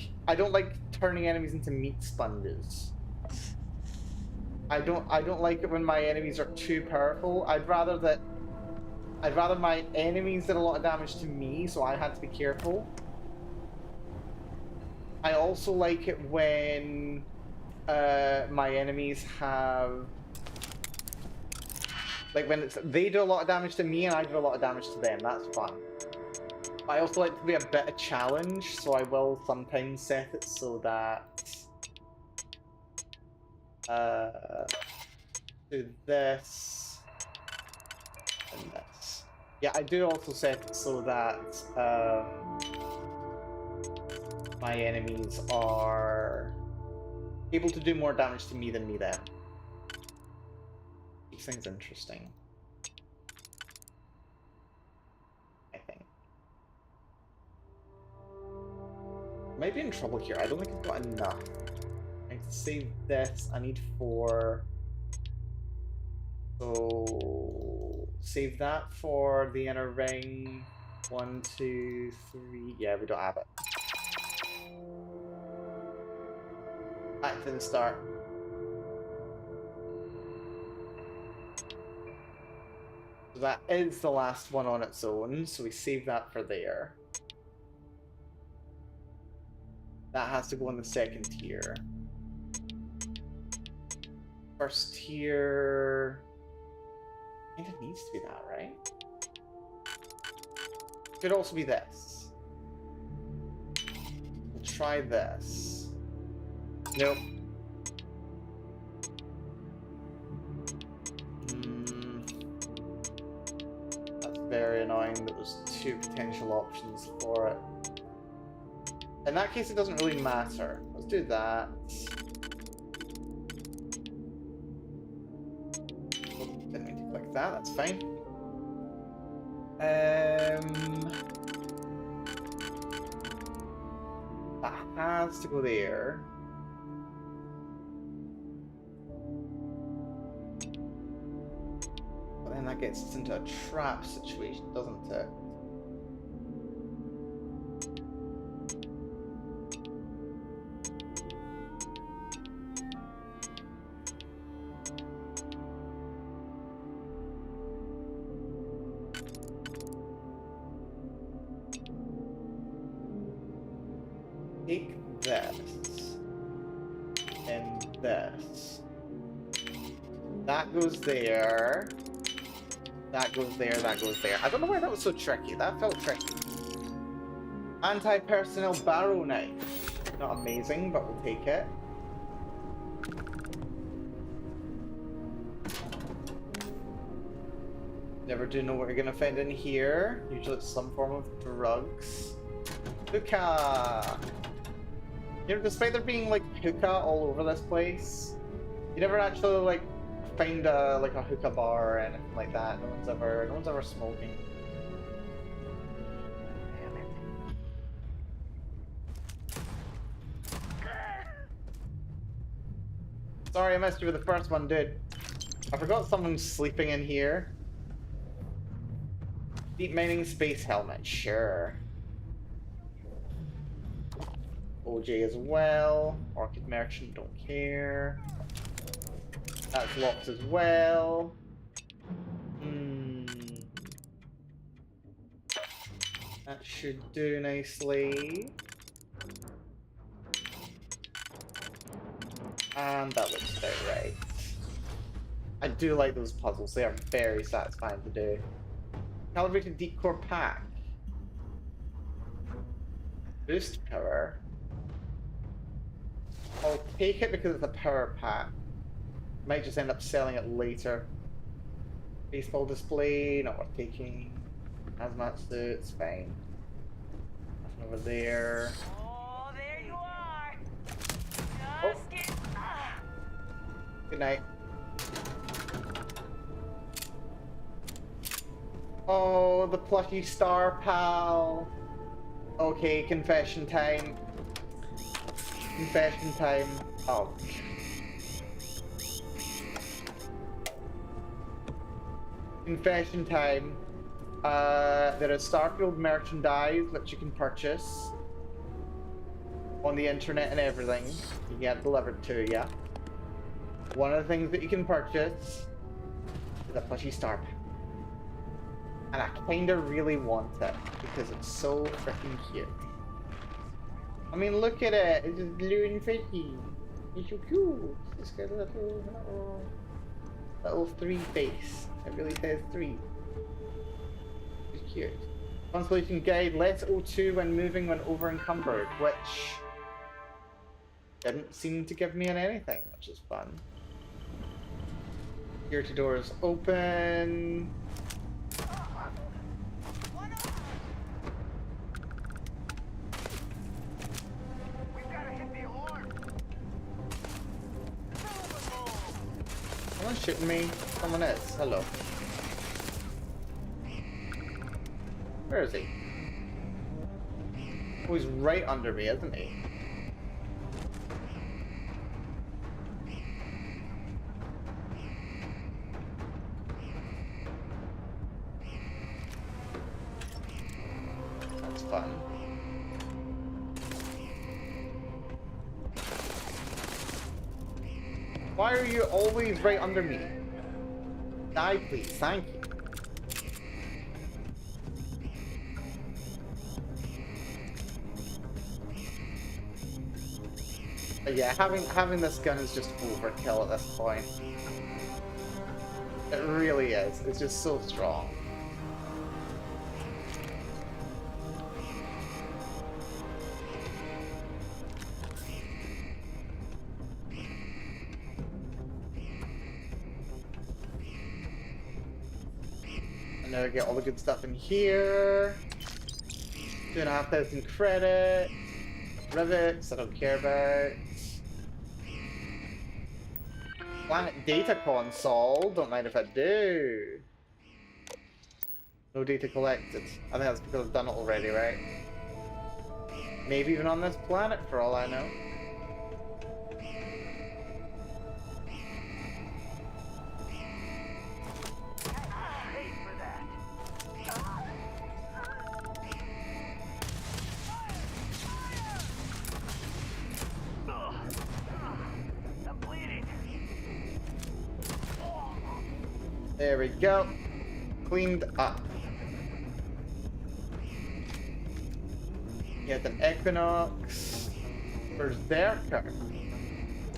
turning enemies into meat sponges. I don't like it when my enemies are too powerful. I'd rather my enemies did a lot of damage to me, so I had to be careful. I also like it when my enemies have, like, when they do a lot of damage to me and I do a lot of damage to them. That's fun. I also like to be a bit of challenge, so I will sometimes set it so that do this and this. Yeah, I do also set it so that my enemies are able to do more damage to me than me them. These things interesting. I think. Might be in trouble here. I don't think I've got enough. I need to save this. I need 4. So save that for the inner ring. 1, 2, 3. Yeah, we don't have it. Back to the start. So that is the last one on its own, so we save that for there. That has to go in the second tier. First tier... I think it needs to be that, right? Could also be this. We'll try this. Nope. That's very annoying that there's 2 potential options for it. In that case, it doesn't really matter. Let's do that. Oh, didn't mean to click that, that's fine. That has to go there. But then that gets us into a trap situation, doesn't it? Take this and this. That goes there. That goes there, that goes there. I don't know why that was so tricky. That felt tricky. Anti-personnel barrow knife. Not amazing, but we'll take it. Never do know what you're gonna find in here. Usually it's some form of drugs. Hookah! You know, despite there being like hookah all over this place, you never actually like find a hookah bar or anything like that. No one's ever smoking. Damn it. Sorry, I missed you with the first one, dude. I forgot someone's sleeping in here. Deep mining space helmet, sure. OJ as well. Orchid merchant, don't care. That's locked as well. That should do nicely. And that looks about right. I do like those puzzles, they are very satisfying to do. Calibrated deep core pack. Boost power. I'll take it because it's a power pack. Might just end up selling it later. Baseball display, not worth taking. Hazmat suits, fine. Nothing over there. Oh, there you are. Oh. Just get. Good night. Oh, the plushy star pal. Okay, confession time. Confession time. Oh. Confession time. There is Starfield merchandise which you can purchase on the internet and everything. You get it delivered to you. One of the things that you can purchase is a plushy star pack. And I kinda really want it because it's so freaking cute. I mean, look at it. It's just blue and fizzy. It's so cute. It's got a little 3 face. It really says 3. It's cute. Constellation guide, less O2 when moving when over encumbered, which didn't seem to give me an anything, which is fun. Security doors open. We've got to hit the horn. Someone's shooting me. Someone is. Hello. Where is he? Oh, he's right under me, isn't he? That's fun. Why are you always right under me? Die, please. Thank you. But yeah, having this gun is just overkill at this point. It really is. It's just so strong. And now I get all the good stuff in here. 2,500 credit. Rivets, I don't care about. Planet data console, don't mind if I do. No data collected. I think that's because I've done it already, right? Maybe even on this planet, for all I know. There we go. Cleaned up. Get an Equinox. Berserker.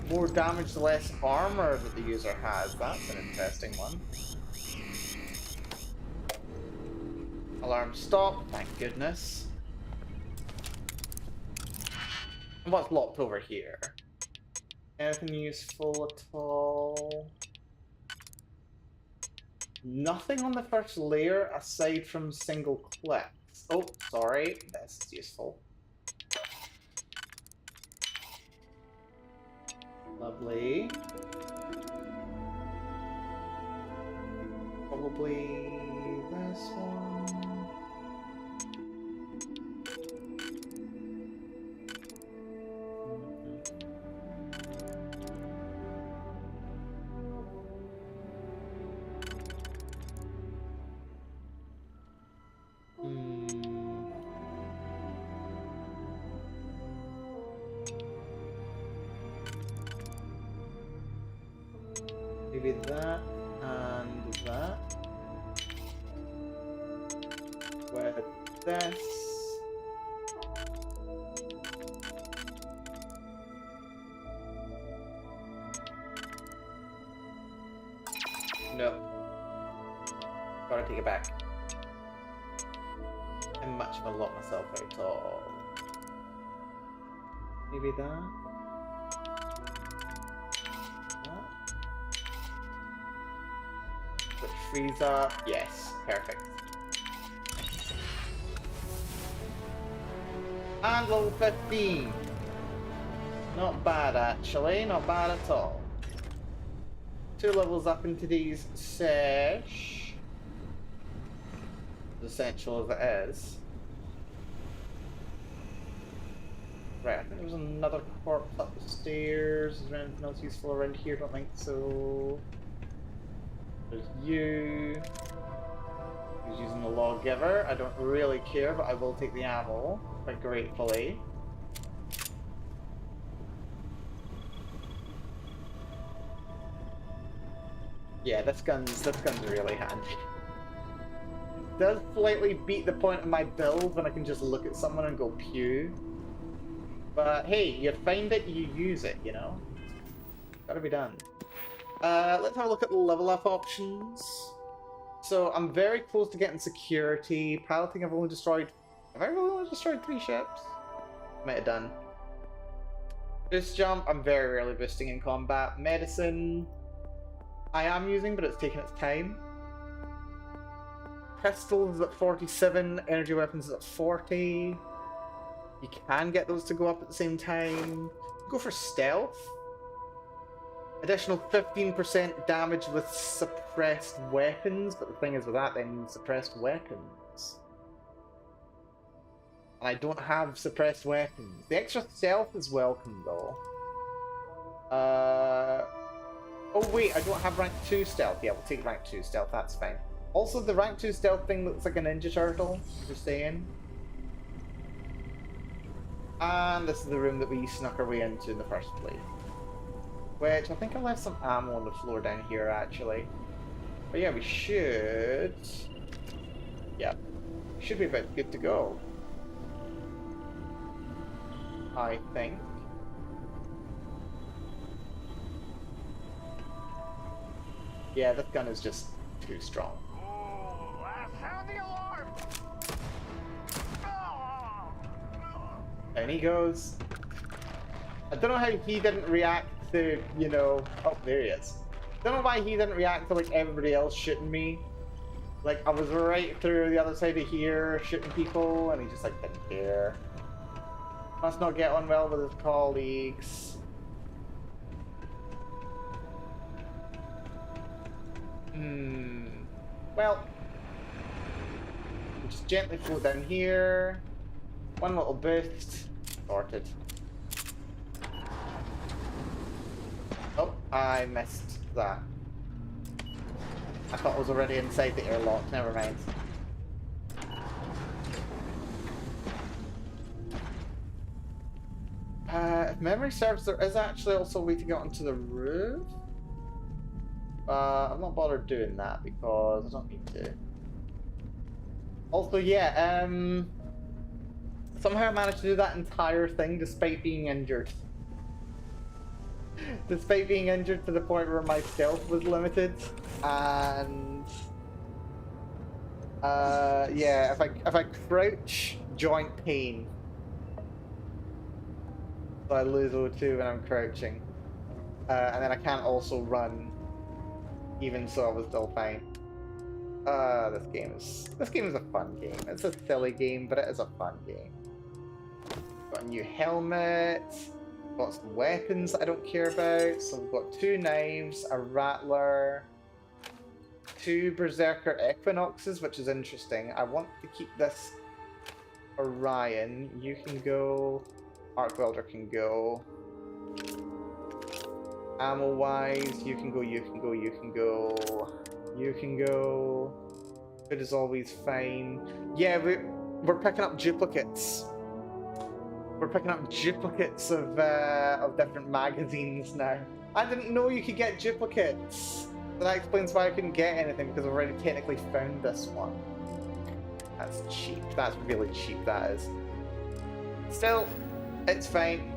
More damage, less armor that the user has. That's an interesting one. Alarm stop, thank goodness. And what's locked over here? Anything useful at all? Nothing on the first layer aside from single clicks. Oh, sorry, this is useful. Lovely. Probably this one. Maybe that and that. With this. No. Gotta take it back. I much of a lot myself out of. Maybe that. freeze up. Yes, perfect. And level 15. Not bad, actually. Not bad at all. 2 levels up into these sesh. As essential as it is. Right, I think there's another corpse up the stairs. Is there anything else useful around here? Don't think so. There's you. He's using the lawgiver. I don't really care, but I will take the ammo quite gratefully. Yeah, this gun's really handy. It does slightly beat the point of my build when I can just look at someone and go pew. But hey, you find it, you use it, you know? Gotta be done. Let's have a look at the level up options. So I'm very close to getting security. Piloting, I've only destroyed... Have I really only destroyed 3 ships? Might have done. Boost jump, I'm very rarely boosting in combat. Medicine, I am using, but it's taking its time. Pistols is at 47, energy weapons is at 40. You can get those to go up at the same time. Go for stealth. Additional 15% damage with suppressed weapons, but the thing is with that then, suppressed weapons. And I don't have suppressed weapons. The extra stealth is welcome though. Oh wait, I don't have rank 2 stealth. Yeah, we'll take rank 2 stealth, that's fine. Also, the rank 2 stealth thing looks like a Ninja Turtle, just saying. And this is the room that we snuck our way into in the first place. Which, I think I left some ammo on the floor down here, actually. But yeah, we should... Yeah. Should be about good to go. I think. Yeah, this gun is just too strong. Sound the alarm! Down he goes. I don't know how he didn't react to, you know... Oh, there he is. Don't know why he didn't react to, like, everybody else shooting me. Like, I was right through the other side of here, shooting people, and he just, like, didn't care. Must not get on well with his colleagues. Well... We'll just gently float down here. One little boost. Sorted. Oh, I missed that. I thought I was already inside the airlock, never mind. If memory serves, there is actually also a way to get onto the roof. I'm not bothered doing that because I don't need to. Also, yeah, somehow I managed to do that entire thing despite being injured. Despite being injured to the point where my stealth was limited, and yeah, if I crouch, joint pain, so I lose O2 when I'm crouching, and then I can't also run, even so I was still fine. This game is a fun game. It's a silly game, but it is a fun game. Got a new helmet. Got some weapons that I don't care about. So we've got 2 knives, a rattler, 2 berserker equinoxes, which is interesting. I want to keep this Orion. You can go. Arc welder can go. Ammo wise, you can go, you can go, you can go. You can go. It is always fine. Yeah, we're picking up duplicates. We're picking up duplicates of different magazines now. I didn't know you could get duplicates. So that explains why I couldn't get anything, because I've already technically found this one. That's cheap. That's really cheap, that is. Still, it's fine.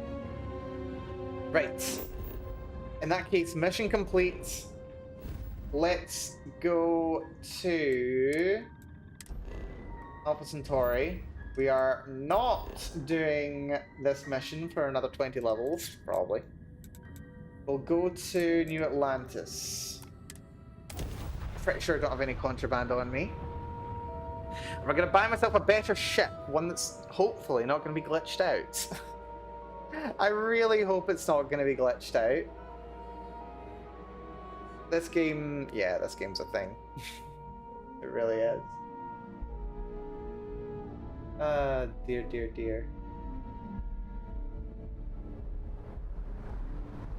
Right. In that case, mission complete. Let's go to Alpha Centauri. We are not doing this mission for another 20 levels, probably. We'll go to New Atlantis. pretty sure I don't have any contraband on me. I'm gonna buy myself a better ship, one that's hopefully not gonna be glitched out. I really hope it's not gonna be glitched out. This game, yeah, this game's a thing. It really is. Dear, dear, dear.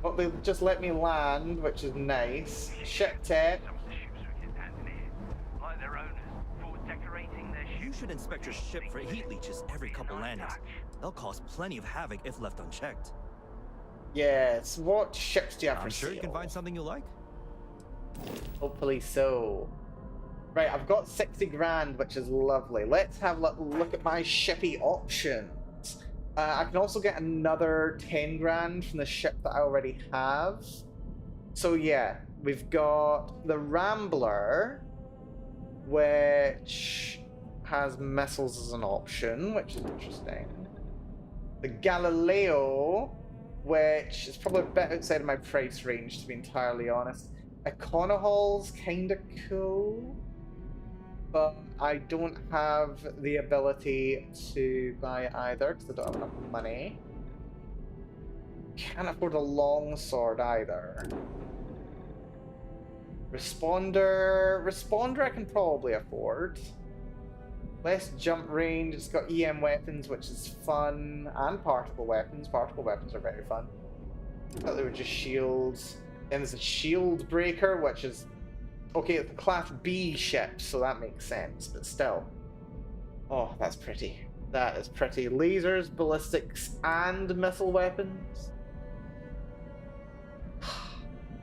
Well, they just let me land, which is nice. Ship tech. Some of the ships we get landing here, like their owners, forward decorating their You ships. should inspect your ship for heat leeches every couple landings. They'll cause plenty of havoc if left unchecked. Yes, what ships do you have for I'm sure you can sale? find something you like. Hopefully so. Right, I've got 60 grand, which is lovely. Let's have a look at my shippy options. I can also get another 10 grand from the ship that I already have. So yeah, we've got the Rambler, which has missiles as an option, which is interesting. The Galileo, which is probably a bit outside of my price range, to be entirely honest. Econohal's kinda cool, but I don't have the ability to buy either because I don't have enough money. Can't afford a longsword either. Responder I can probably afford. Less jump range, it's got EM weapons, which is fun, and particle weapons. Particle weapons are very fun. I thought they were just shields. Then there's a shield breaker, which is... Okay, it's a Class B ship, so that makes sense, but still. Oh, that's pretty. That is pretty. Lasers, ballistics, and missile weapons.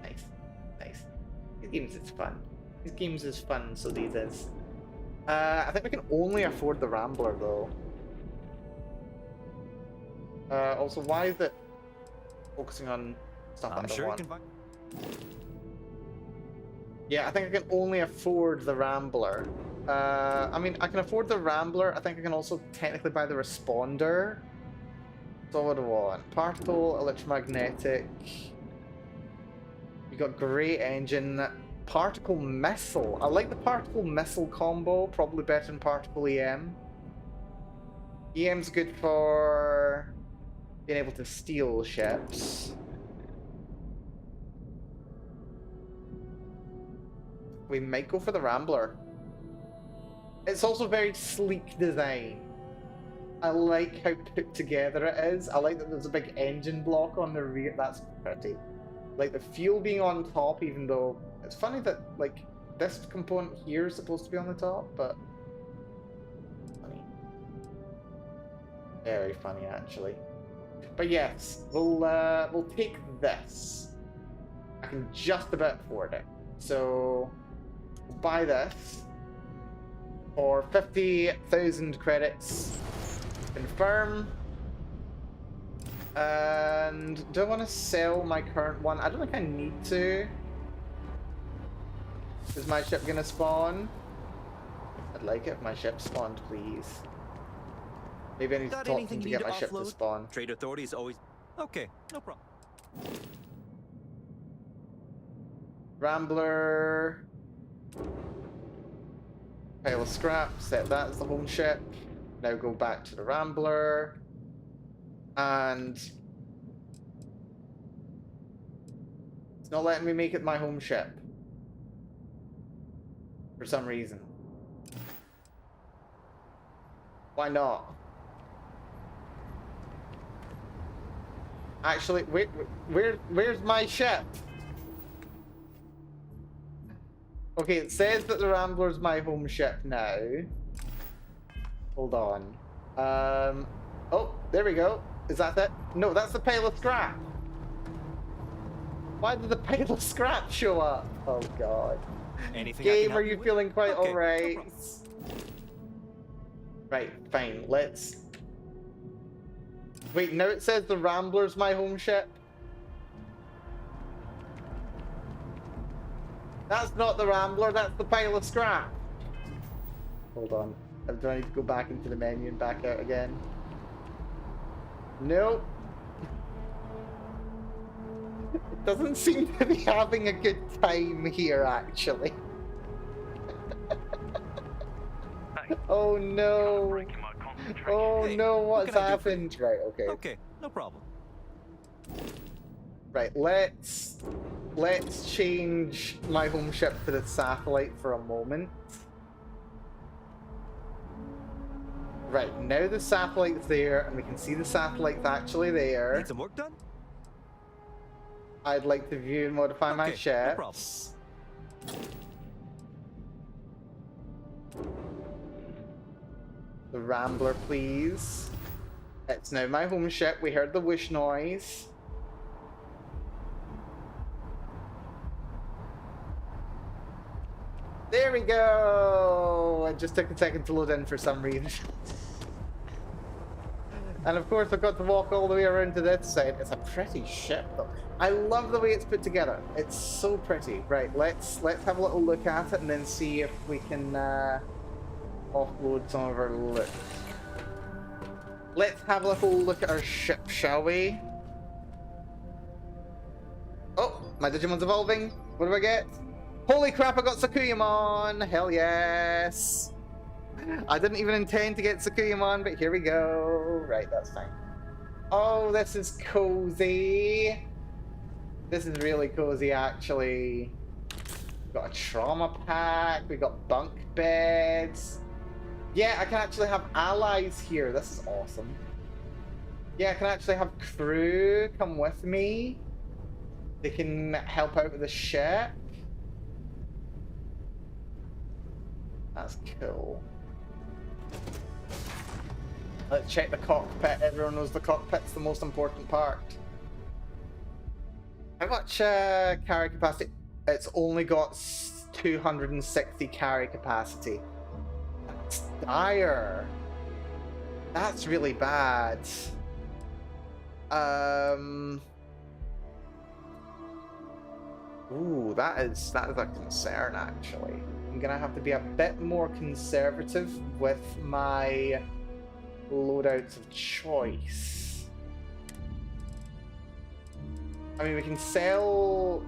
Nice. Nice. These games is fun. These games is fun, so these is. I think we can only afford the Rambler, though. Also, why is it focusing on stuff that I I'm don't sure you want? can find. Yeah, I think I can only afford the Rambler. I mean, I can afford the Rambler. I think I can also technically buy the Responder. So what do I want? Particle, electromagnetic. You got great engine. Particle missile. I like the particle missile combo. Probably better than particle EM. EM's good for being able to steal ships. We might go for the Rambler. It's also very sleek design. I like how put together it is. I like that there's a big engine block on the rear. That's pretty. Like the fuel being on top, even though it's funny that like this component here is supposed to be on the top, but funny. Very funny actually. But yes, we'll take this. I can just about afford it. So buy this for 50,000 credits. Confirm. And do I want to sell my current one? I don't think I need to. Is my ship gonna spawn? I'd like it if my ship spawned, please. Maybe I need to Got talk to anything him to you get need my to ship to offload? spawn. Trade authorities always. Okay, no problem. Rambler. Pile of scrap, set that as the home ship. Now go back to the Rambler. And it's not letting me make it my home ship. For some reason. Why not? Actually, where's my ship? Okay, it says that the Rambler's my home ship now. Hold on. Oh, there we go. Is that it? No, that's the pile of scrap. Why did the pile of scrap show up? Oh god. Anything I can Game, help are you with? feeling quite Okay, no alright? problem. Right, fine. Let's... Wait, now it says the Rambler's my home ship? That's not the Rambler, that's the pile of scrap. Hold on. Do I need to go back into the menu and back out again? Nope. It doesn't seem to be having a good time here, actually. Oh no! Breaking my concentration. Oh Hey, no, what what's can I do for you? happened? Right, okay. Okay, no problem. Right, let's change my home ship to the satellite for a moment. Right, now the satellite's there, and we can see the satellite's actually there. Need some work done? I'd like to view and modify my Okay, ships. no problem. The Rambler, please. It's now my home ship. We heard the whoosh noise. There we go! It just took a second to load in for some reason. And of course I've got to walk all the way around to this side. It's a pretty ship though. I love the way it's put together. It's so pretty. Right, let's have a little look at it and then see if we can offload some of our loot. Let's have a little look at our ship, shall we? Oh, my Digimon's evolving. What do I get? Holy crap, I got Sakuyamon! Hell yes! I didn't even intend to get Sakuyamon, but here we go. Right, that's fine. Oh, this is cozy. This is really cozy, actually. We've got a trauma pack. We've got bunk beds. Yeah, I can actually have allies here. This is awesome. Yeah, I can actually have crew come with me. They can help out with the ship. That's cool. Let's check the cockpit. Everyone knows the cockpit's the most important part. How much carry capacity? It's only got 260 carry capacity. That's dire. That's really bad. Ooh, that is a concern actually. I'm gonna have to be a bit more conservative with my loadouts of choice. I mean, we can sell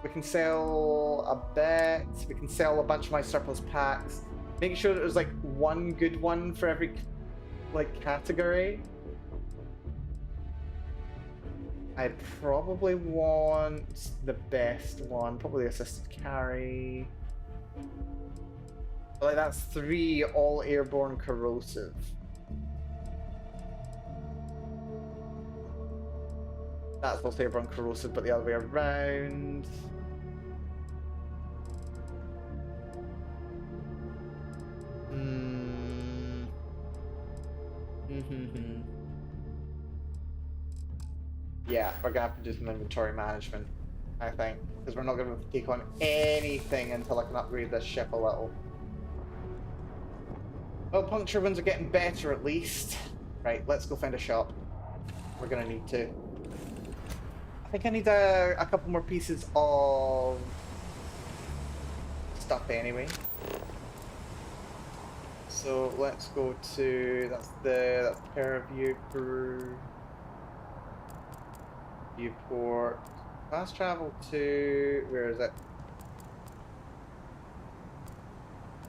a bit, we can sell a bunch of my surplus packs. Make sure that there's like one good one for every like category. I'd probably want the best one, probably assisted carry. Like that's 3 all airborne corrosive. That's both airborne corrosive, but the other way around. Yeah, we're gonna have to do some inventory management, I think, because we're not gonna take on anything until I can upgrade this ship a little. Well, puncture winds are getting better at least. Right, let's go find a shop. We're gonna need to. I think I need a couple more pieces of stuff anyway. So let's go to that's the Paraview crew. Viewport. Fast travel to where is it?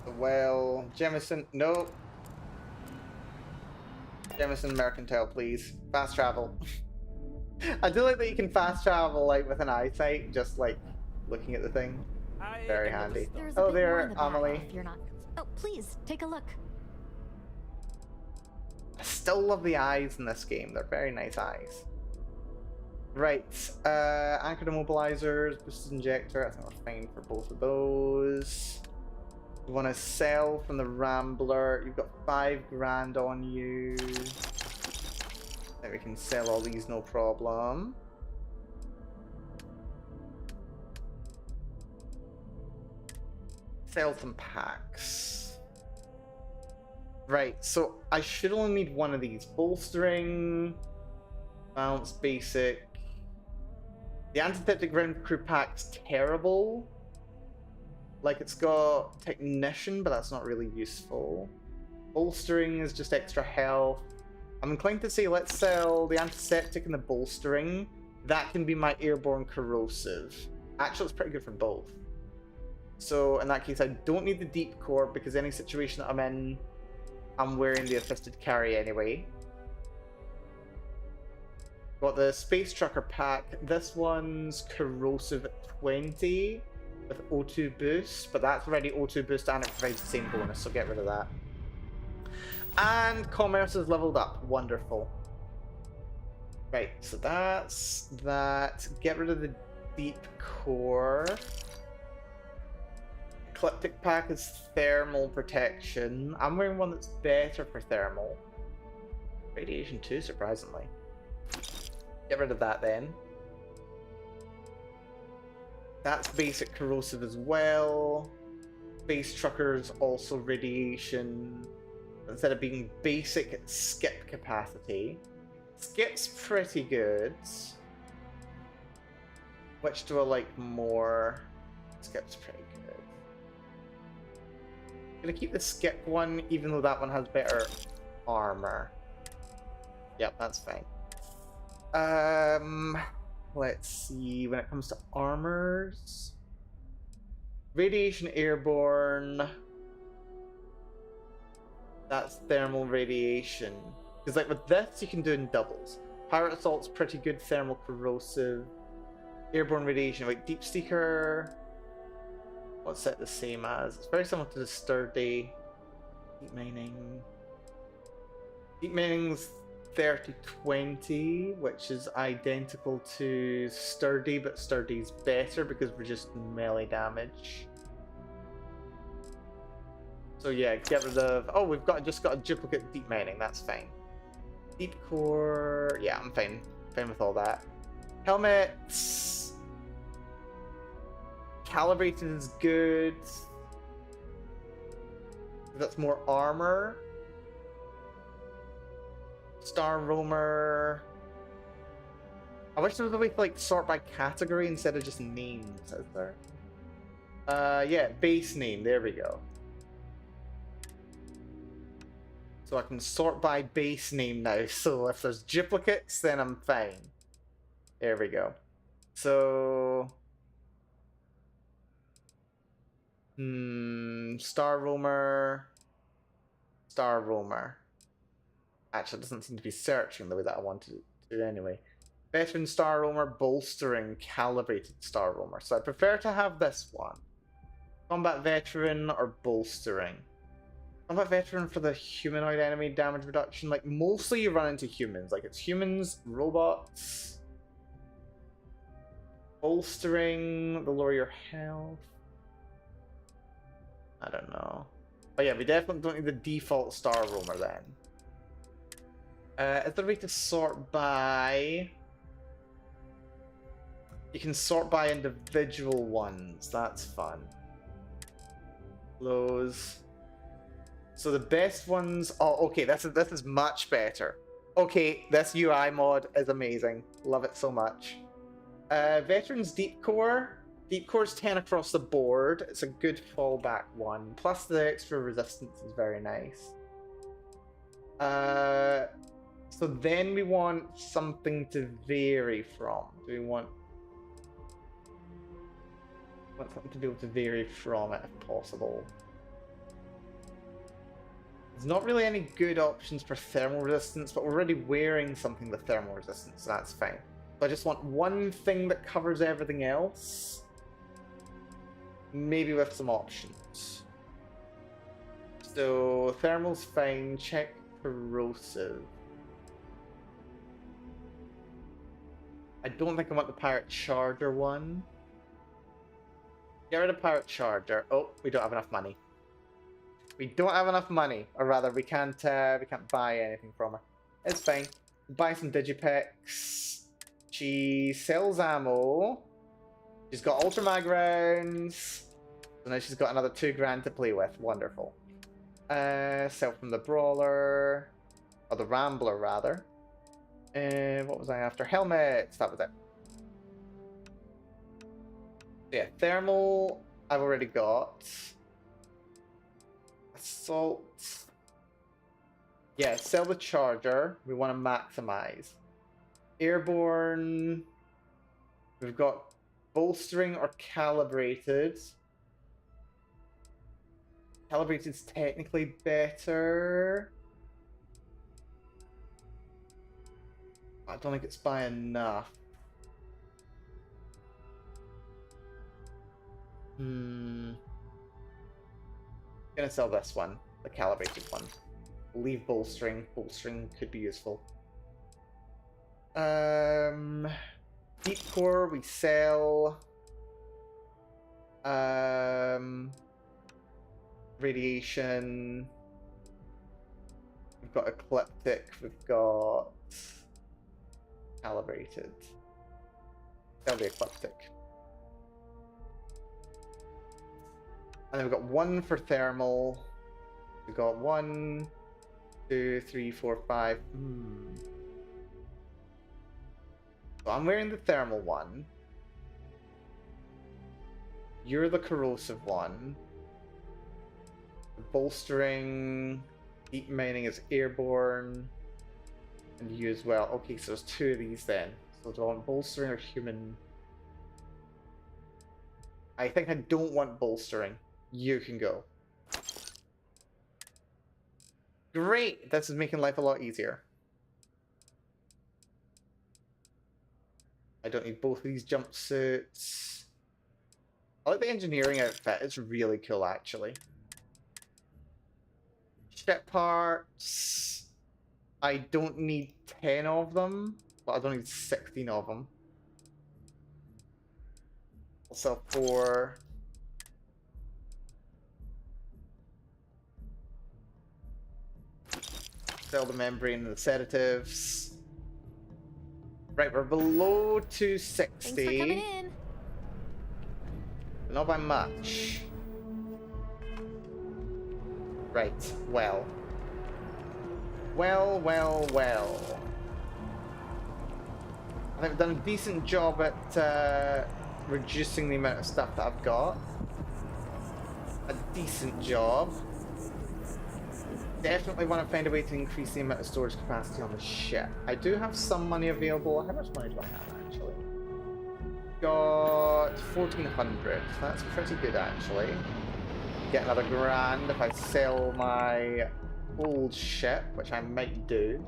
The well. Jemison. No. Jemison Mercantile, please. Fast travel. I do like that you can fast travel like with an eyesight, just like looking at the thing. Very handy. Oh, there, Amelie. If you're not. Oh, please take a look. I still love the eyes in this game. They're very nice eyes. Right, anchored immobilizers, boosted injector. I think we're fine for both of those. You want to sell from the Rambler. You've got 5 grand on you. I think we can sell all these, no problem. Sell some packs. Right, so I should only need one of these. Bolstering, balance, basic. The antiseptic ground crew pack's terrible. Like, it's got technician, but that's not really useful. Bolstering is just extra health. I'm inclined to say let's sell the antiseptic and the bolstering. That can be my airborne corrosive. Actually, it's pretty good for both. So in that case, I don't need the deep core because any situation that I'm in, I'm wearing the assisted carry anyway. Got the space trucker pack. This one's corrosive at 20 with O2 boost, but that's already O2 boost and it provides the same bonus, so get rid of that. And commerce is leveled up. Wonderful. Right, so that's that. Get rid of the deep core. Ecliptic pack is thermal protection. I'm wearing one that's better for thermal. Radiation too, surprisingly. Get rid of that then. That's basic corrosive as well. Space truckers also radiation. Instead of being basic, skip capacity. Skip's pretty good. Which do I like more? Skip's pretty good. I'm gonna keep the skip one, even though that one has better armor. Yep, that's fine. Let's see, when it comes to armors. Radiation airborne. That's thermal radiation. Because like with this, you can do in doubles. Pirate assault's pretty good, thermal corrosive. Airborne radiation, like deep seeker. What's it the same as? It's very similar to the sturdy. Deep mining. Deep mining's 30-20, which is identical to sturdy, but sturdy's better because we're just melee damage. So yeah, get rid of. Oh, we've just got a duplicate deep mining. That's fine. Deep core. Yeah, I'm fine. Fine with all that. Helmets. Calibrated is good. That's more armor. Star Roamer. I wish there was a way to like sort by category instead of just names, is there? Yeah, base name, there we go. So I can sort by base name now, so if there's duplicates, then I'm fine. There we go. So... Star Roamer... Star Roamer. Actually, it doesn't seem to be searching the way that I wanted it to anyway. Veteran Star Roamer, bolstering, calibrated Star Roamer. So I prefer to have this one. Combat Veteran or bolstering. Combat Veteran for the humanoid enemy damage reduction. Like, mostly you run into humans. Like, it's humans, robots. Bolstering, the lower your health. I don't know. Oh yeah, we definitely don't need the default Star Roamer then. Is there a way to sort by... You can sort by individual ones. That's fun. Close. So the best ones... Oh, okay, this is much better. Okay, this UI mod is amazing. Love it so much. Veterans Deep Core. Deep Core's 10 across the board. It's a good fallback one. Plus the extra resistance is very nice. So then we want something to vary from. Do we want something to be able to vary from it if possible? There's not really any good options for thermal resistance, but we're already wearing something with thermal resistance, so that's fine. So I just want one thing that covers everything else. Maybe with some options. So thermal's fine, check corrosive. I don't think I want the Pirate Charger one. Get rid of Pirate Charger. Oh, we don't have enough money. We don't have enough money, or rather, we can't buy anything from her. It's fine. Buy some digipacks. She sells ammo. She's got ultra mag rounds. So now she's got another $2,000 to play with. Wonderful. Sell from the Brawler, or the Rambler rather. What was I after? Helmets. That was it. Yeah, thermal. I've already got. Assault. Yeah, sell the Charger. We want to maximize. Airborne. We've got bolstering or calibrated. Calibrated's technically better. I don't think it's by enough. Gonna sell this one, the calibrated one. Leave bolstering. Bolstering could be useful. Deep core we sell. Radiation. We've got ecliptic. We've got calibrated. Sell the ecliptic. And then we've got one for thermal. We've got 1, 2, 3, 4, 5. So I'm wearing the thermal one. You're the corrosive one. Bolstering, deep mining is airborne. And you as well. Okay, so there's 2 of these then. So do I want bolstering or human? I think I don't want bolstering. You can go. Great! This is making life a lot easier. I don't need both of these jumpsuits. I like the engineering outfit. It's really cool, actually. Ship parts. I don't need 10 of them, but I don't need 16 of them. I'll sell 4. Sell the membrane and the sedatives. Right, we're below 260. Thanks for coming in. Not by much. Right, well. Well. I think I've done a decent job at reducing the amount of stuff that I've got. A decent job. Definitely want to find a way to increase the amount of storage capacity on the ship. I do have some money available. How much money do I have, actually? Got 1,400. That's pretty good, actually. Get another grand if I sell my old ship, which I might do.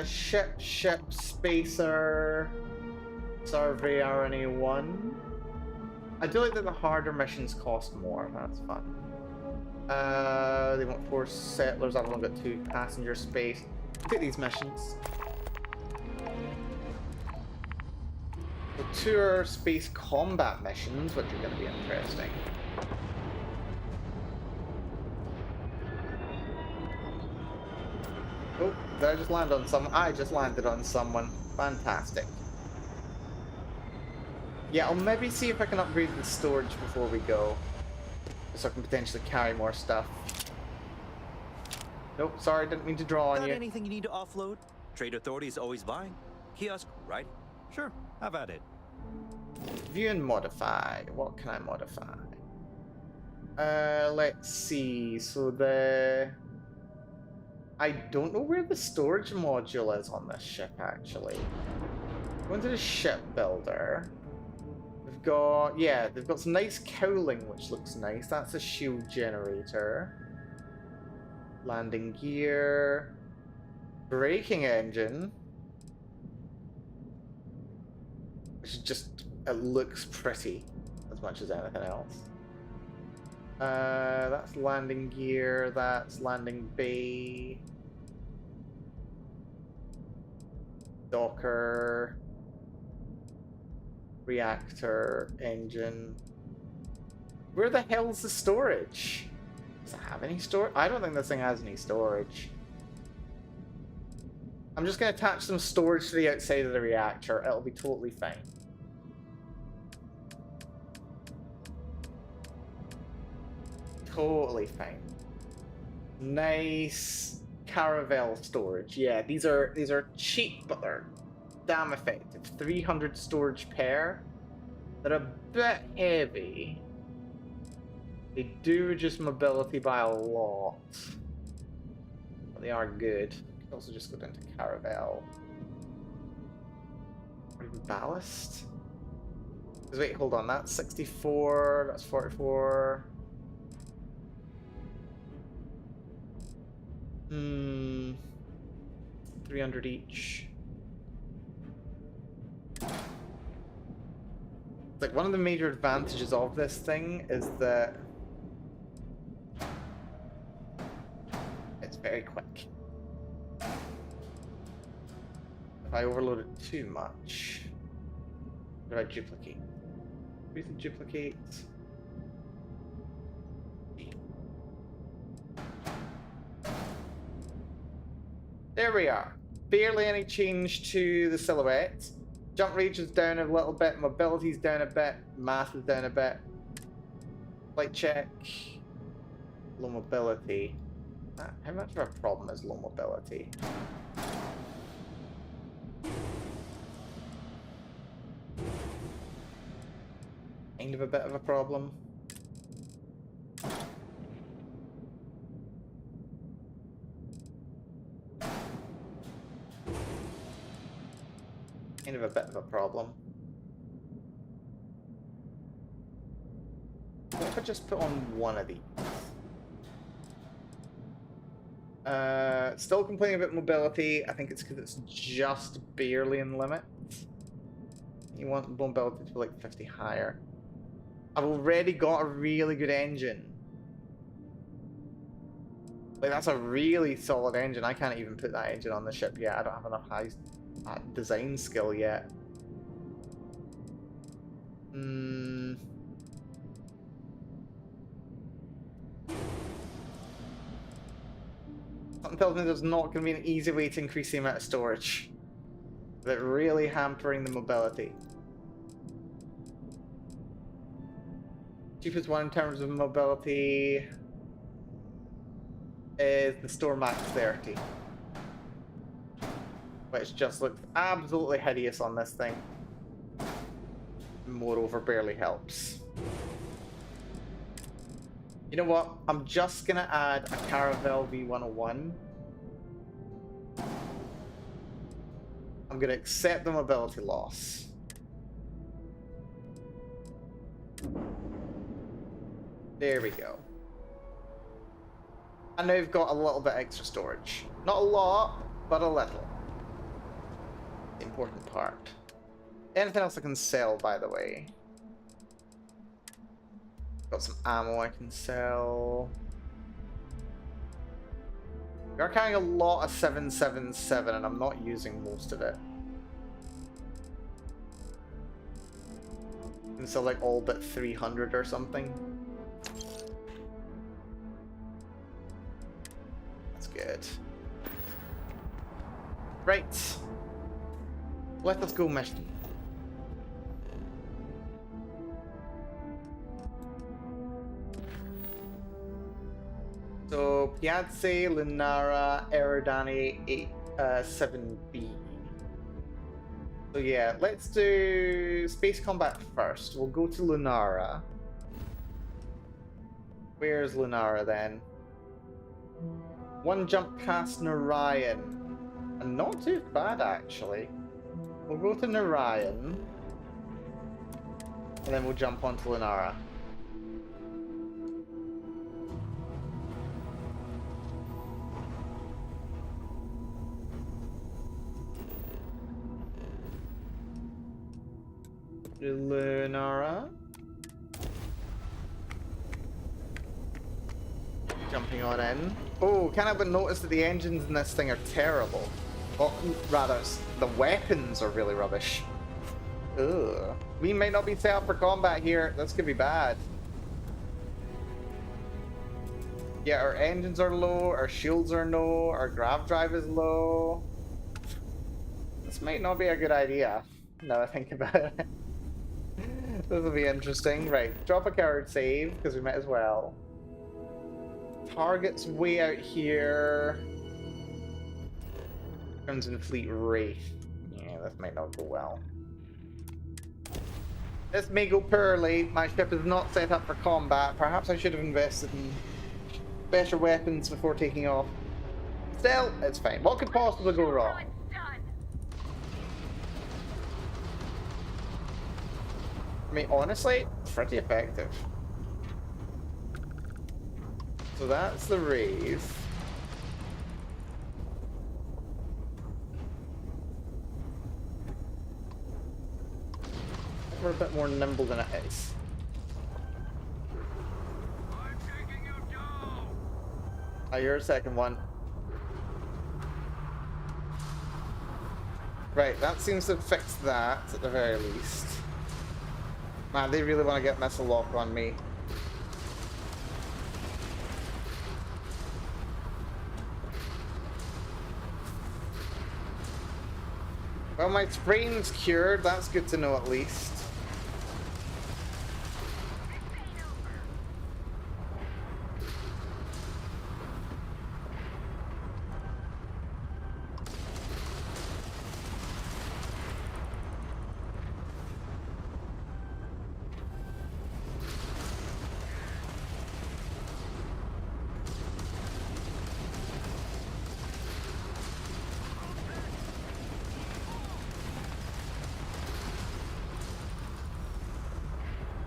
Ship, spacer, survey RNA1. I do like that the harder missions cost more. That's fun. They want 4 settlers. I've only got 2 passenger space. Take these missions. So 2 are space combat missions, which are going to be interesting. Oh, did I just land on someone? I just landed on someone. Fantastic. Yeah, I'll maybe see if I can upgrade the storage before we go. So I can potentially carry more stuff. Nope, sorry, didn't mean to draw on Got you. anything you need to offload? Trade Authority is always buying. Kiosk, right? Sure, have at it. View and modify. What can I modify? Let's see. So I don't know where the storage module is on this ship, actually. Go into the ship builder. They've got, yeah, they've got some nice cowling, which looks nice. That's a shield generator. Landing gear. Braking engine. Which is just, it looks pretty as much as anything else. That's landing gear, that's landing bay. Docker. Reactor, engine. Where the hell's the storage? Does it have any storage? I don't think this thing has any storage. I'm just going to attach some storage to the outside of the reactor. It'll be totally fine. Totally fine. Nice caravel storage. Yeah, these are cheap, but they're damn effective. 300 storage pair. They're a bit heavy. They do reduce mobility by a lot. But they are good. You can also just go down to caravel. Or even ballast. Wait, hold on. That's 64. That's 44. Hmm. 300 each. Like, one of the major advantages of this thing is that it's very quick. If I overload it too much, what do I duplicate? Briefly duplicate. There we are. Barely any change to the silhouette. Jump range is down a little bit, mobility's down a bit, mass is down a bit. Flight check. Low mobility. How much of a problem is low mobility? Kind of a bit of a problem. Kind of a bit of a problem. What if I just put on one of these? Still complaining about mobility. I think it's because it's just barely in limit. You want mobility to be like 50 higher. I've already got a really good engine. Like, that's a really solid engine. I can't even put that engine on the ship yet. I don't have enough high design skill yet. Something tells me there's not going to be an easy way to increase the amount of storage. That really hampering the mobility. Cheapest one in terms of mobility is the Store Max 30. Which just looks absolutely hideous on this thing. Moreover, barely helps. You know what? I'm just gonna add a Caravelle V101. I'm gonna accept the mobility loss. There we go. And now we've got a little bit extra storage. Not a lot, but a little. The important part. Anything else I can sell, by the way? Got some ammo I can sell. We are carrying a lot of 777 and I'm not using most of it. I can sell like all but 300 or something. That's good. Right. Let us go mission. So, Piazze, Lunara, Eridani, 7B. So yeah, let's do space combat first. We'll go to Lunara. Where's Lunara then? One jump past Narayan. And not too bad, actually. We'll go to Narayan. And then we'll jump onto Lunara. Lunara. Jumping on in. Oh, can't help but notice that the engines in this thing are terrible. Well, rather, the weapons are really rubbish. Ugh. We may not be set up for combat here. This could be bad. Yeah, our engines are low, our shields are low, our grav drive is low. This might not be a good idea, now that I think about it. This will be interesting. Right, drop a coward save, because we might as well. Target's way out here. Crimson Fleet Wraith. Yeah, this might not go well. This may go poorly. My ship is not set up for combat. Perhaps I should have invested in better weapons before taking off. Still, it's fine. What could possibly go wrong? I mean, honestly, pretty effective. So that's the Wraith. we're a bit more nimble than it is. I'm taking you down. Oh, you're a second one. Right, that seems to fix that at the very least. Man, they really want to get missile lock on me. Well, my sprain's cured. That's good to know at least.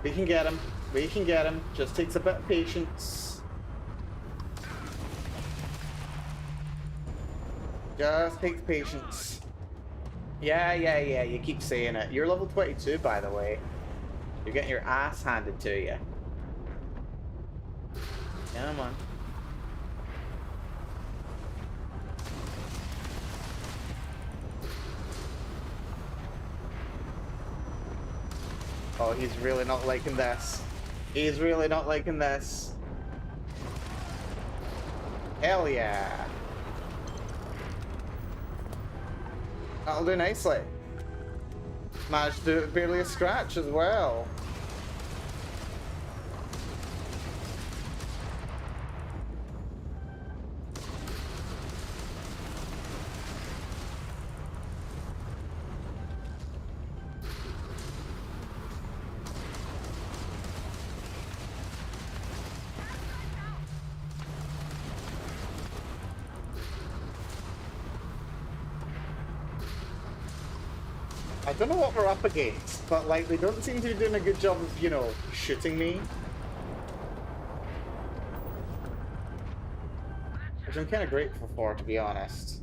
We can get him. We can get him. Just takes a bit of patience. Just takes patience. Yeah, you keep saying it. You're level 22, by the way. You're getting your ass handed to you. Come on. Oh, he's really not liking this. He's really not liking this. Hell yeah. That'll do nicely. Managed to do it barely a scratch as well. I don't know what we're up against, but like they don't seem to be doing a good job of, you know, shooting me. Which I'm kind of grateful for, to be honest.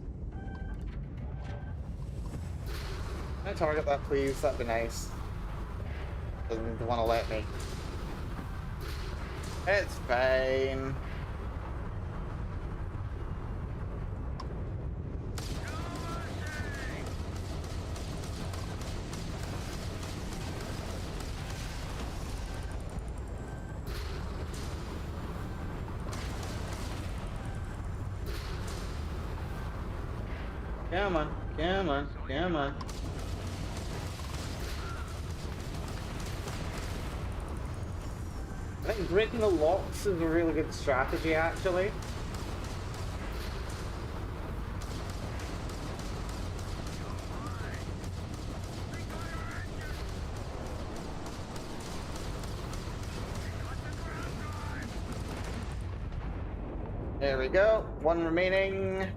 Can I target that, please? That'd be nice. Doesn't want to let me. It's fine. Come on, come on, come on. I think breaking the locks is a really good strategy, actually. There we go. One remaining.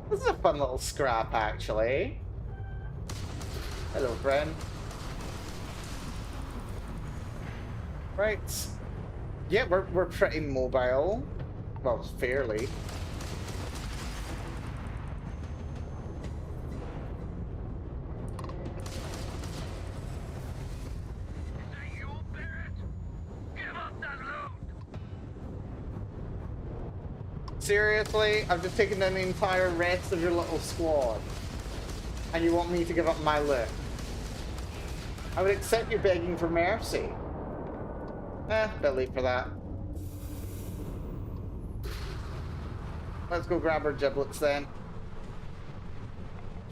This is a fun little scrap, actually. Hello, friend. Right. Yeah, we're pretty mobile. Well, fairly. Seriously? I've just taken down the entire rest of your little squad. And you want me to give up my loot? I would accept you begging for mercy. Bit late for that. Let's go grab our giblets then.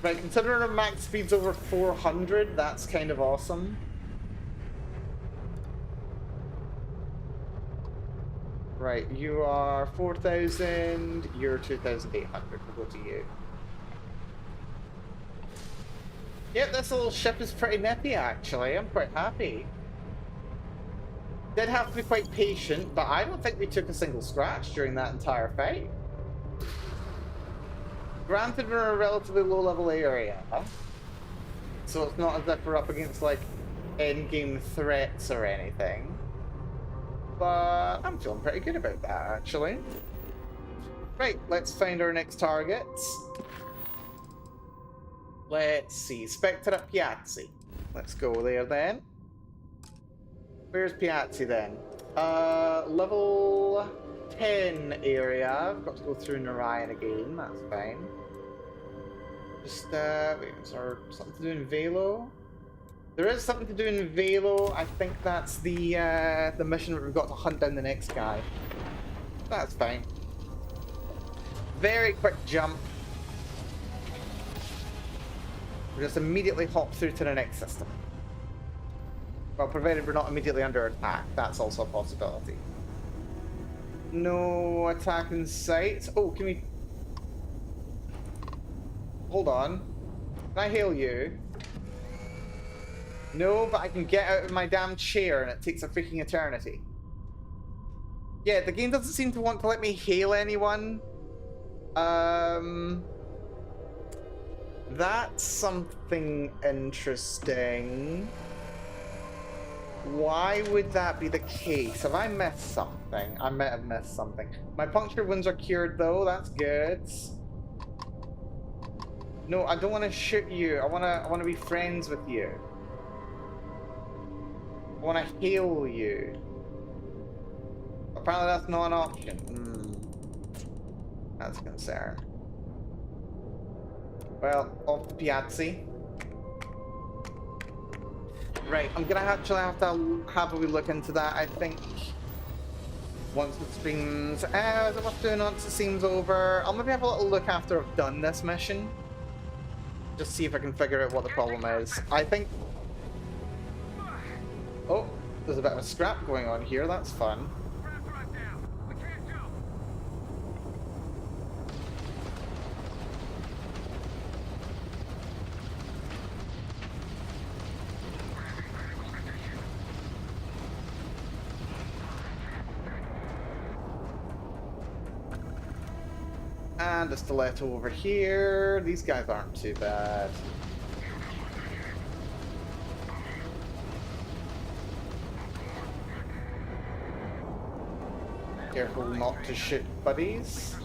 Right, considering our max speed's over 400, that's kind of awesome. Right, you are 4,000, you're 2,800, we'll go to you. Yeah, this little ship is pretty nippy actually, I'm quite happy. Did have to be quite patient, but I don't think we took a single scratch during that entire fight. Granted, we're in a relatively low level area, so it's not as if we're up against like endgame threats or anything. But I'm feeling pretty good about that, actually. Right, let's find our next targets. Let's see, Spectre at Piazzi. Let's go there then. Where's Piazzi then? Level 10 area. I've got to go through Narayan again. That's fine. Just, wait, is there something to do in Velo? There is something to do in Velo. I think that's the mission where we've got to hunt down the next guy. That's fine. Very quick jump. We just immediately hop through to the next system. Well, provided we're not immediately under attack. That's also a possibility. No attack in sight. Oh, can we... Hold on. Can I hail you? No, but I can get out of my damn chair and it takes a freaking eternity. Yeah, the game doesn't seem to want to let me hail anyone. That's something interesting. Why would that be the case? Have I missed something? I might have missed something. My puncture wounds are cured though, that's good. No, I don't want to shoot you. I wanna be friends with you. I wanna heal you. Apparently that's not an option. That's a concern. Well, off to Piazzi. Right, I'm gonna actually have to have a wee look into that, I think. Once the stream's what's doing once it seems over. I'll maybe have a little look after I've done this mission. Just see if I can figure out what the problem is. I think... Oh, there's a bit of a scrap going on here, that's fun. And a stiletto over here. These guys aren't too bad. Careful not to shoot buddies.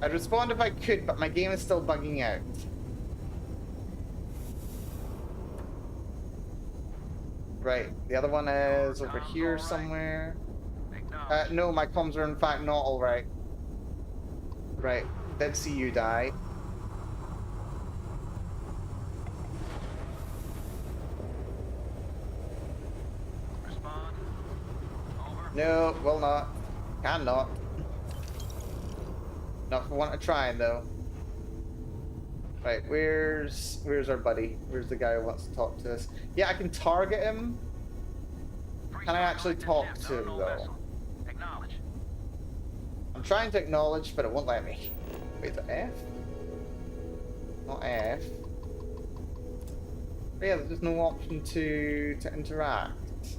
I'd respond if I could, but my game is still bugging out. Right, the other one is over here somewhere. No, my comms are in fact not alright. Right, did see you die. Respond. Over. No, will not. Cannot. Not for want of trying though. Right, where's our buddy? Where's the guy who wants to talk to us? Yeah, I can target him. Can I actually talk to him though? Acknowledge. I'm trying to acknowledge, but it won't let me. Wait, is it F? Not F. But yeah, there's no option to interact.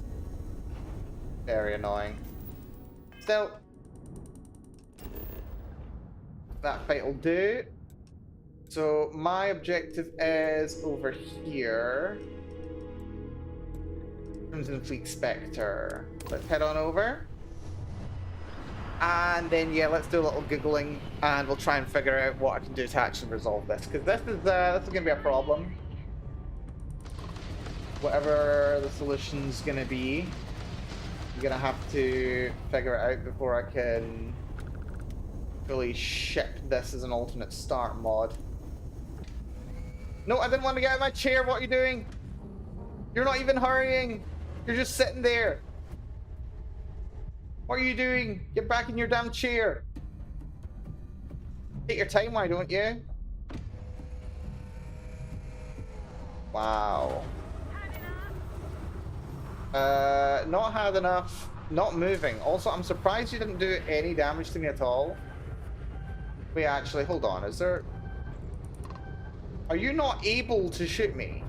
Very annoying. Still, that fight will do. So my objective is over here. Crimson Fleet Spectre. Let's head on over. And then, yeah, let's do a little Googling and we'll try and figure out what I can do to actually resolve this. Because this is going to be a problem. Whatever the solution's going to be, I'm going to have to figure it out before I can fully ship this as an alternate start mod. No, I didn't want to get out of my chair. What are you doing? You're not even hurrying. You're just sitting there. What are you doing? Get back in your damn chair. Take your time, why don't you? Wow. Not had enough. Not moving. Also, I'm surprised you didn't do any damage to me at all. Wait, actually, hold on. Is there... Are you not able to shoot me?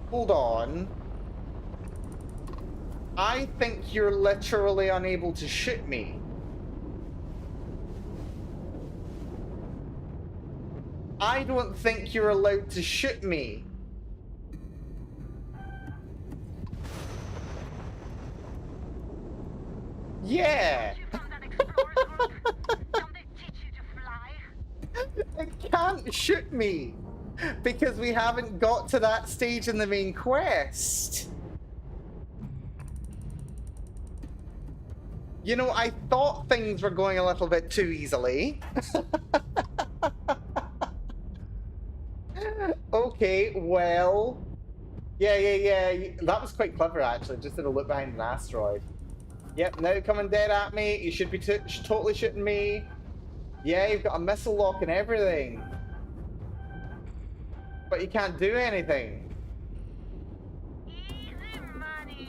Hold on. I think you're literally unable to shoot me. I don't think you're allowed to shoot me. Yeah. It can't shoot me. Because we haven't got to that stage in the main quest. You know, I thought things were going a little bit too easily. Okay, well... Yeah. That was quite clever, actually. Just did a look behind an asteroid. Yep, now coming dead at me. You should be totally shooting me. Yeah, you've got a missile lock and everything. But you can't do anything. Easy money.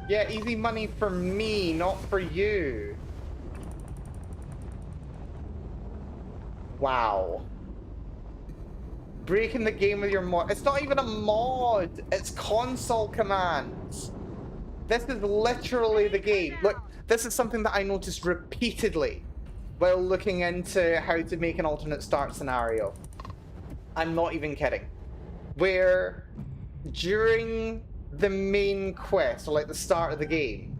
Yeah, easy money for me, not for you. Wow. Breaking the game with your mod. It's not even a mod. It's console commands. This is literally the game. Look, this is something that I noticed repeatedly while looking into how to make an alternate start scenario. I'm not even kidding. Where during the main quest, or like the start of the game,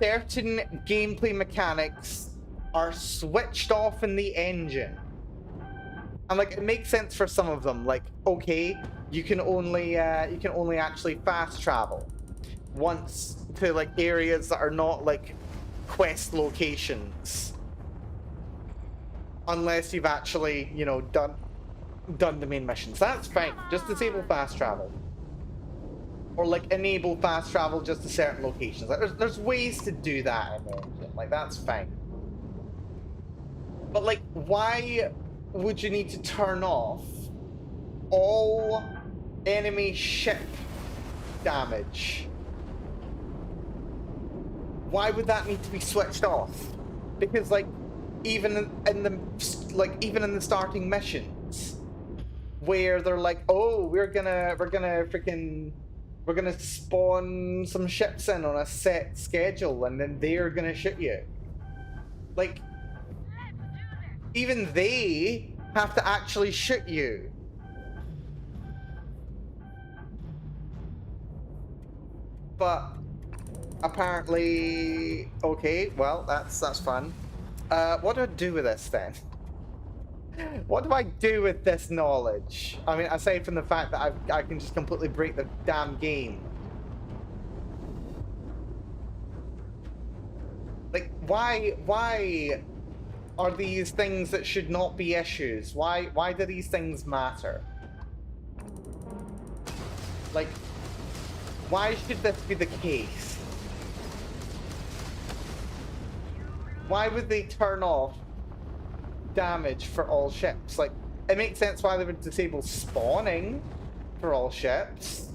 certain gameplay mechanics are switched off in the engine. And like, it makes sense for some of them. Like, okay, you can only actually fast travel once to like areas that are not like quest locations, unless you've actually, you know, done the main missions. That's fine. Just disable fast travel, or like enable fast travel just to certain locations. Like, there's ways to do that in the engine. Like, that's fine. But like, why would you need to turn off all enemy ship damage? Why would that need to be switched off? Because like, even in the starting missions, where they're like, oh, we're gonna spawn some ships in on a set schedule, and then they're gonna shoot you. Like, even they have to actually shoot you. But apparently, okay, well, that's fun. What do I do with this then? What do I do with this knowledge? I mean, aside from the fact that I can just completely break the damn game. Like, why are these things that should not be issues? Why do these things matter? Like, why should this be the case? Why would they turn off damage for all ships? Like, it makes sense why they would disable spawning for all ships.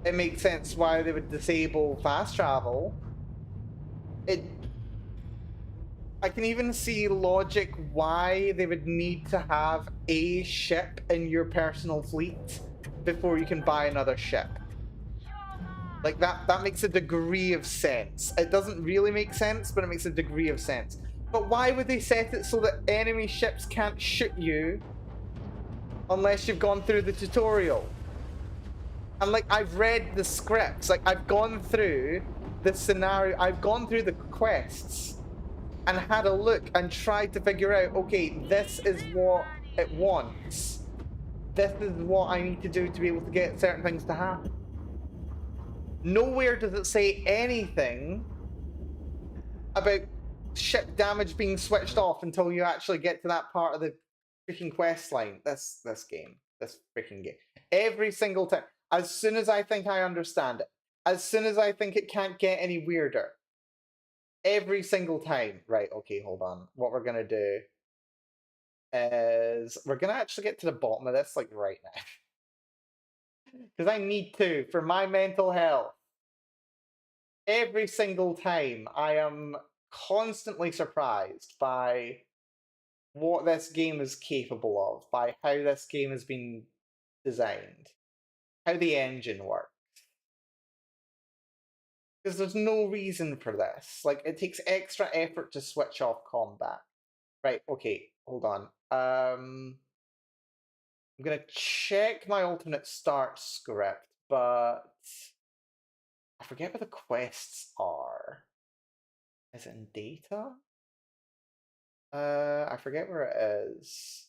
It makes sense why they would disable fast travel. I can even see logic why they would need to have a ship in your personal fleet before you can buy another ship. Like, that makes a degree of sense. It doesn't really make sense, but it makes a degree of sense. But why would they set it so that enemy ships can't shoot you unless you've gone through the tutorial? And like, I've read the scripts, like I've gone through the scenario, I've gone through the quests and had a look and tried to figure out, okay, this is what it wants. This is what I need to do to be able to get certain things to happen. Nowhere does it say anything about ship damage being switched off until you actually get to that part of the freaking quest line. This game. This freaking game. Every single time. As soon as I think I understand it. As soon as I think it can't get any weirder. Every single time. Right, okay, hold on. What we're gonna do is we're gonna actually get to the bottom of this, like, right now. Because I need to, for my mental health. Every single time I am constantly surprised by what this game is capable of, by how this game has been designed, how the engine works. Because there's no reason for this. Like, it takes extra effort to switch off combat. Right, okay, hold on. I'm gonna check my alternate start script, but I forget where the quests are. Is it in data? I forget where it is.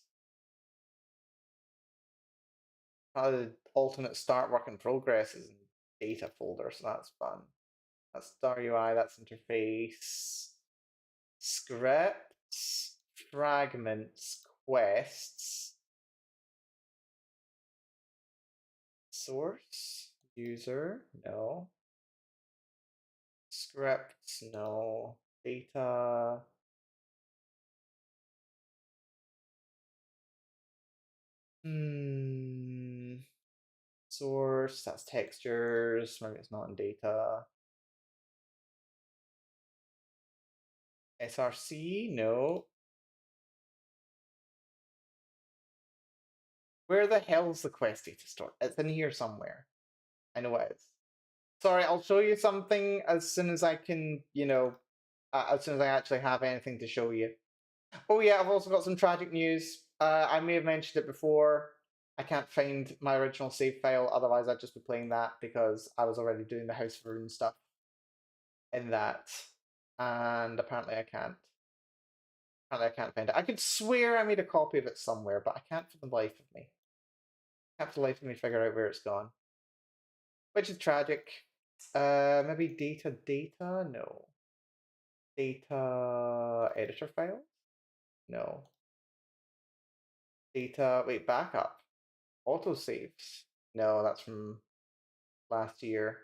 The alternate start work in progress is in data folder, so that's fun. That's star UI, that's interface. Scripts, fragments, quests, source, user, no. Scripts, no. Data. Source, that's textures, maybe it's not in data. SRC, no. Where the hell's the quest data store? It's in here somewhere. I know it is. Sorry, I'll show you something as soon as I can, as soon as I actually have anything to show you. Oh yeah, I've also got some tragic news. I may have mentioned it before. I can't find my original save file, otherwise I'd just be playing that because I was already doing the House of Rune stuff in that. And apparently I can't. Apparently I can't find it. I could swear I made a copy of it somewhere, but I can't for the life of me. I can't for the life of me figure out where it's gone. Which is tragic. Maybe data? No. Data editor file? No. Data, wait, backup. Autosaves. No, that's from last year.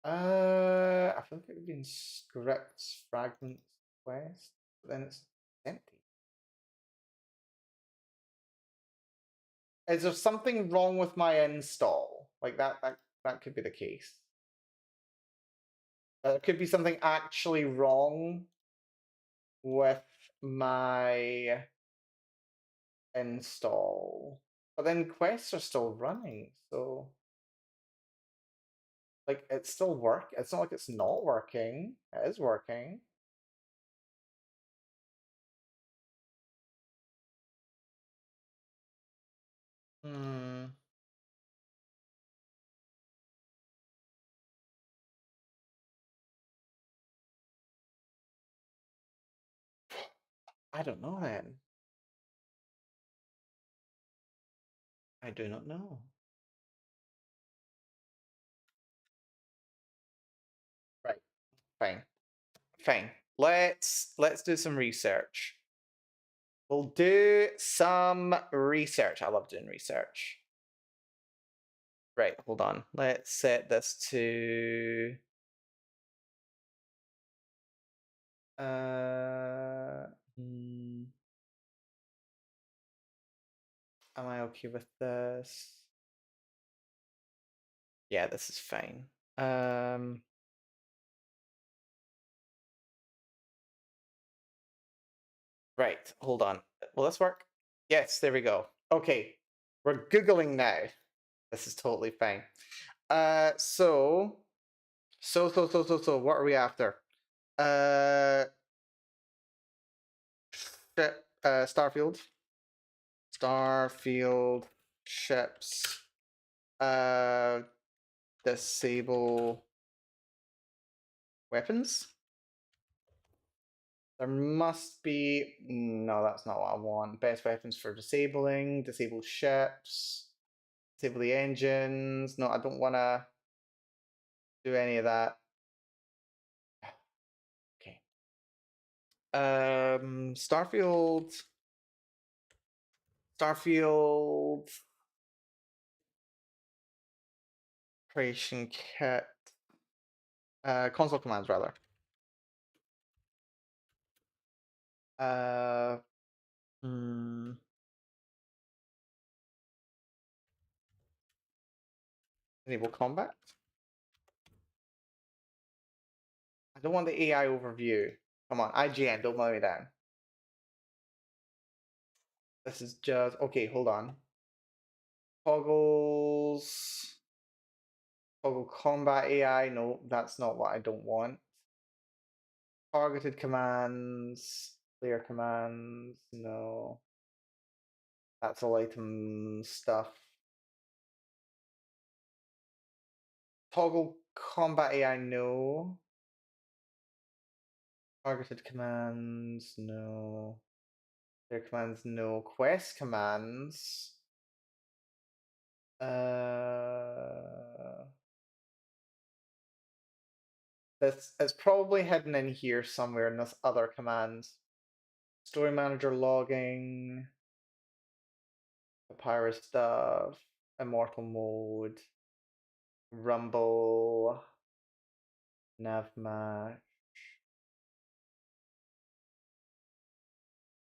I feel like it would be in scripts, fragments, quest, but then it's empty. Is there something wrong with my install? Like that could be the case. There could be something actually wrong with my install. But then quests are still running, so like it's still it's not like it's not working. It is working. Hmm. I don't know then. I do not know. Right. Fine. Fine. Let's do some research. We'll do some research. I love doing research. Right, hold on. Let's set this to am I okay with this? Yeah, this is fine. Right, hold on. Will this work? Yes, there we go. Okay, we're Googling now. This is totally fine. So, what are we after? Starfield. Starfield ships. Disable weapons. There must be. No, that's not what I want. Best weapons for disabling. Disable ships. Disable the engines. No, I don't want to do any of that. Okay. Starfield. Starfield. Creation kit. Console commands rather. Enable combat. I don't want the AI overview. Come on, IGN, don't let me down. This is just okay. Hold on. Toggles. Toggle combat AI. No, that's not what I don't want. Targeted commands. Clear commands. No. That's all item stuff. Toggle combat AI. No. Targeted commands, no. Their commands, no. Quest commands. It's probably hidden in here somewhere in this other command. Story manager logging, papyrus stuff, immortal mode, rumble, navmatch,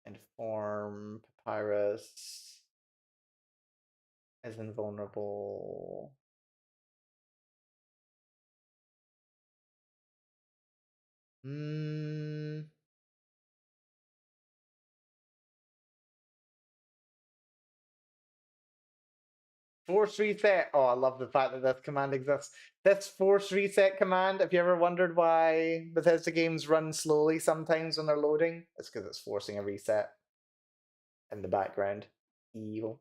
inform, papyrus is invulnerable. Force reset. Oh, I love the fact that this command exists. This force reset command, if you ever wondered why Bethesda games run slowly sometimes when they're loading, it's because it's forcing a reset in the background. Evil.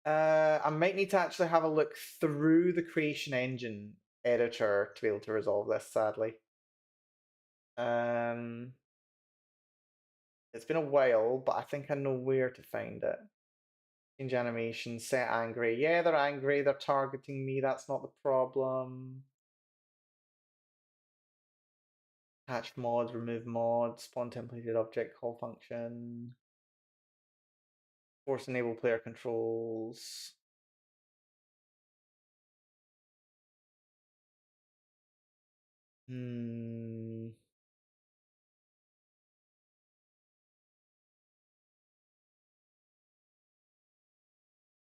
I might need to actually have a look through the creation engine editor to be able to resolve this, sadly. It's been a while, but I think I know where to find it. Change animation, set angry. Yeah, they're angry, they're targeting me, that's not the problem. Attach mods, remove mods, spawn templated object call function. Force enable player controls.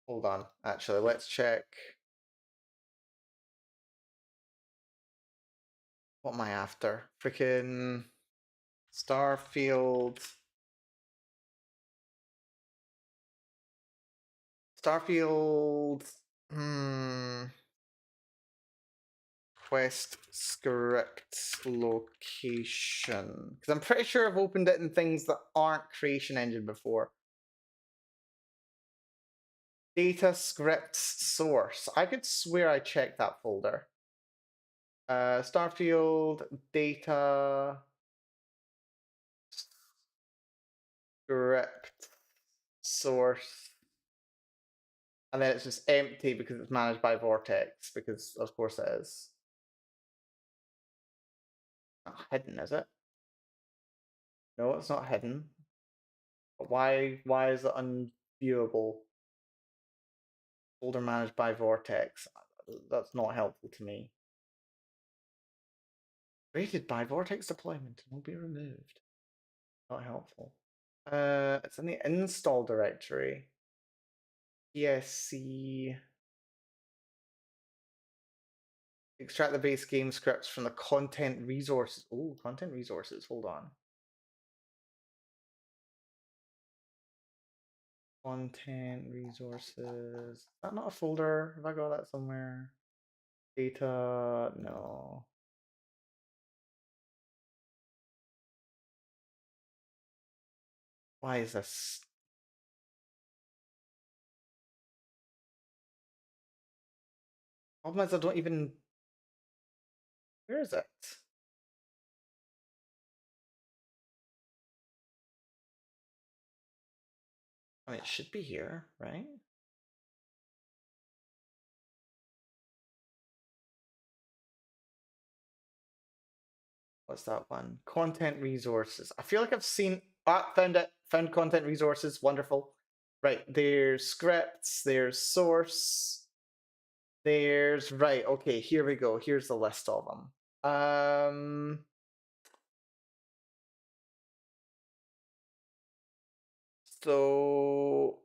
Hold on, actually, let's check. What am I after? Freaking Starfield. Starfield. Quest script location. Because I'm pretty sure I've opened it in things that aren't Creation Engine before. Data scripts source. I could swear I checked that folder. Starfield data script source. And then it's just empty because it's managed by Vortex, because of course it is. Not hidden, is it? No, it's not hidden. But why is it unviewable? Folder managed by Vortex. That's not helpful to me. Rated by Vortex deployment will be removed. Not helpful. It's in the install directory. ESC. Extract the base game scripts from the content resources. Oh, content resources. Hold on. Content resources. Is that not a folder? Have I got that somewhere? Data. No. Why is this? Problem is, I don't even. Where is it? I mean, it should be here, right? What's that one? Content resources. I feel like I've seen. Ah, found it. Found content resources. Wonderful. Right, there's scripts, there's source, there's right. Okay, here we go. Here's the list of them. So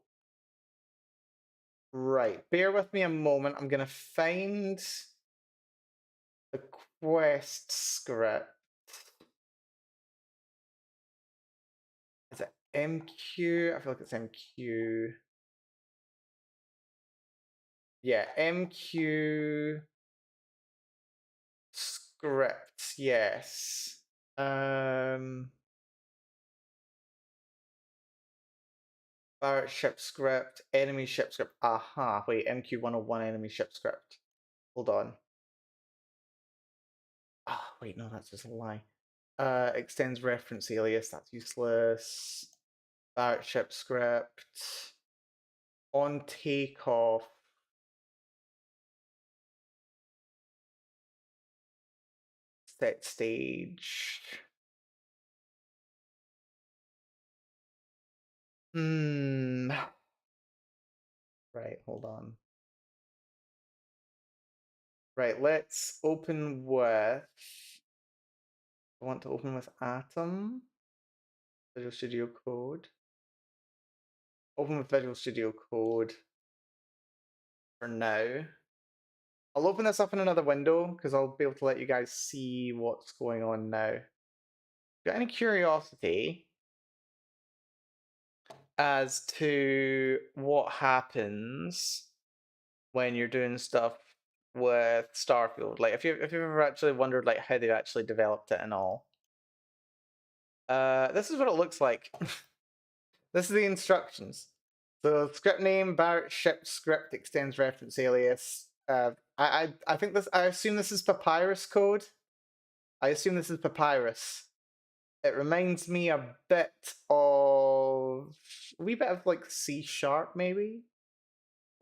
right, bear with me a moment. I'm gonna find the quest script. Is it MQ? I feel like it's MQ. Yeah, MQ script. Yes. Pirate ship script, enemy ship script. Aha, wait, MQ101 enemy ship script. Hold on. Ah, wait, no, that's just a lie. Extends reference alias, that's useless. Barrett ship script. On takeoff. Set stage. Right, hold on. Right, let's open with. I want to open with Atom. Visual Studio Code. Open with Visual Studio Code for now. I'll open this up in another window because I'll be able to let you guys see what's going on now. Got any curiosity as to what happens when you're doing stuff with Starfield? Like, if you've ever actually wondered like how they actually developed it and all. This is what it looks like. This is the instructions. So script name, Barrett ship script extends reference alias. I think this. I assume this is Papyrus code. I assume this is Papyrus. It reminds me a bit of a wee bit of like C#, maybe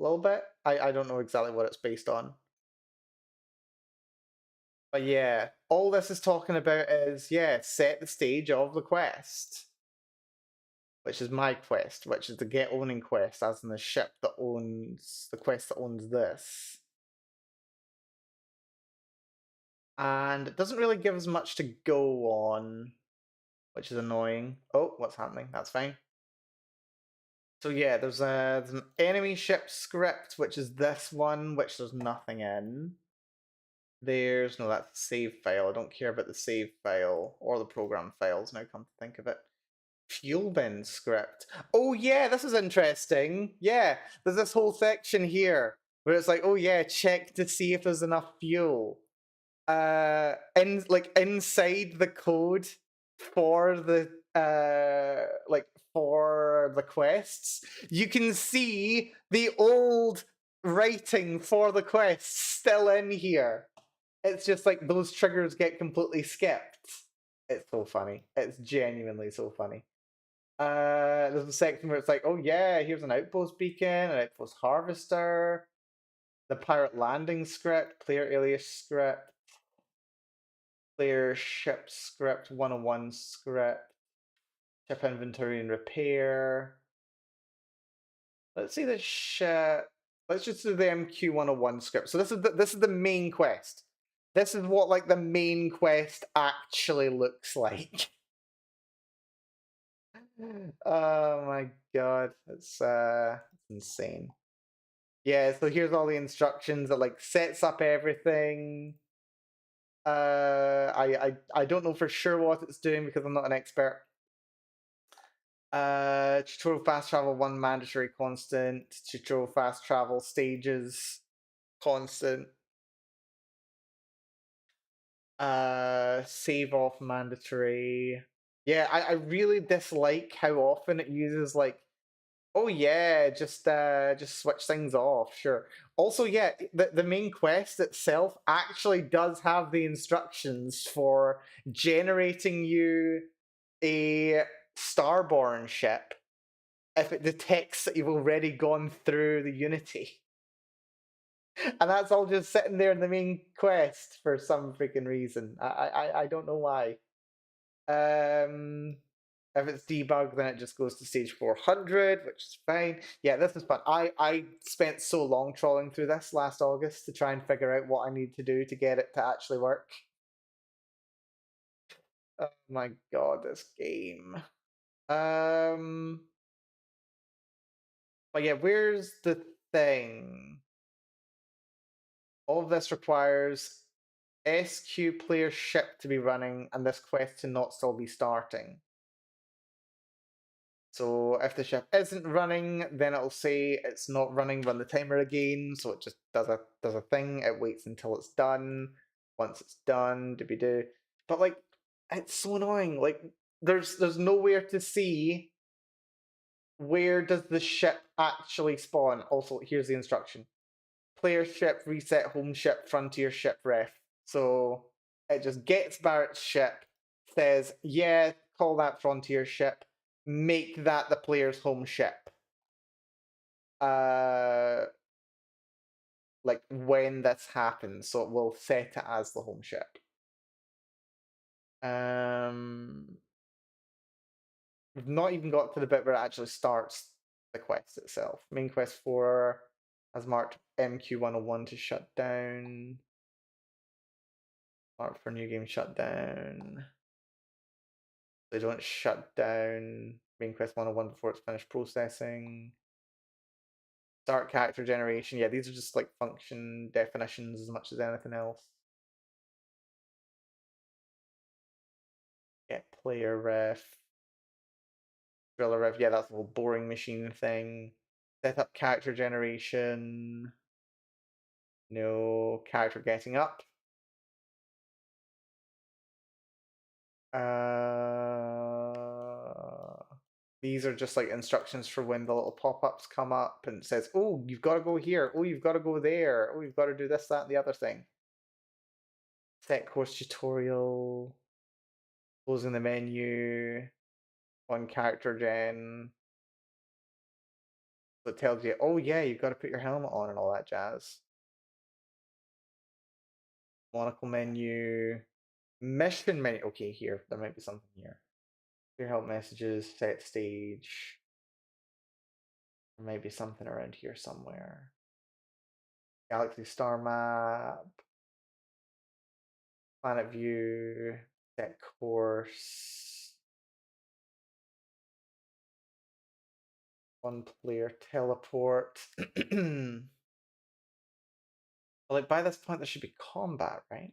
a little bit. I don't know exactly what it's based on. But yeah, all this is talking about is set the stage of the quest, which is my quest, which is the get owning quest, as in the ship that owns the quest that owns this. And it doesn't really give us much to go on, which is annoying. Oh, what's happening? That's fine. So yeah, there's an enemy ship script, which is this one, which there's nothing in. There's no, that's the save file. I don't care about the save file or the program files now, come to think of it. Fuel bin script. Oh yeah, this is interesting. Yeah, there's this whole section here where it's like, oh yeah, check to see if there's enough fuel. Inside the code for the for the quests, you can see the old writing for the quests still in here. It's just like those triggers get completely skipped. It's so funny. It's genuinely so funny. There's a section where it's like, oh yeah, here's an outpost beacon, an outpost harvester, the pirate landing script, player alias script, player ship script 101 script, ship inventory and repair. Let's see the ship. Let's just do the MQ 101 script. So this is the main quest. This is what like the main quest actually looks like. Oh my god, it's insane. Yeah, so here's all the instructions that like sets up everything. I don't know for sure what it's doing because I'm not an expert. Tutorial fast travel 1 mandatory constant. Tutorial fast travel stages constant. Save off mandatory. Yeah, I really dislike how often it uses like, oh yeah, just switch things off, sure. Also, yeah, the main quest itself actually does have the instructions for generating you a Starborn ship if it detects that you've already gone through the Unity. And that's all just sitting there in the main quest for some freaking reason. I don't know why. If it's debugged, then it just goes to stage 400, which is fine. Yeah, this is fun. I spent so long trawling through this last August to try and figure out what I need to do to get it to actually work. Oh my god, this game. But yeah, where's the thing? All of this requires SQ player ship to be running and this quest to not still be starting. So if the ship isn't running, then it'll say it's not running, run the timer again. So it just does a thing, it waits until it's done. Once it's done, do. But like, it's so annoying. Like there's nowhere to see where does the ship actually spawn. Also, here's the instruction. Player ship, reset home ship, frontier ship ref. So it just gets Barrett's ship, says, yeah, call that frontier ship, make that the player's home ship. Like when this happens, so it will set it as the home ship. We've not even got to the bit where it actually starts the quest itself. Main quest 4 has marked MQ101 to shut down. Marked for new game shutdown. They don't shut down main quest 101 before it's finished processing. Start character generation. Yeah, these are just like function definitions as much as anything else. Get player ref. Driller ref. Yeah, that's a little boring machine thing. Set up character generation. No character getting up. These are just like instructions for when the little pop-ups come up and it says, oh, you've got to go here. Oh, you've got to go there. Oh, you've got to do this, that, and the other thing. Set course tutorial. Closing the menu. On character gen. So it tells you, oh yeah, you've got to put your helmet on and all that jazz. Monocle menu. Mission menu. Okay, here. There might be something here. Clear help messages. Set stage. There might be something around here somewhere. Galaxy star map. Planet view. Set course. One player teleport. Like by this point there should be combat, right?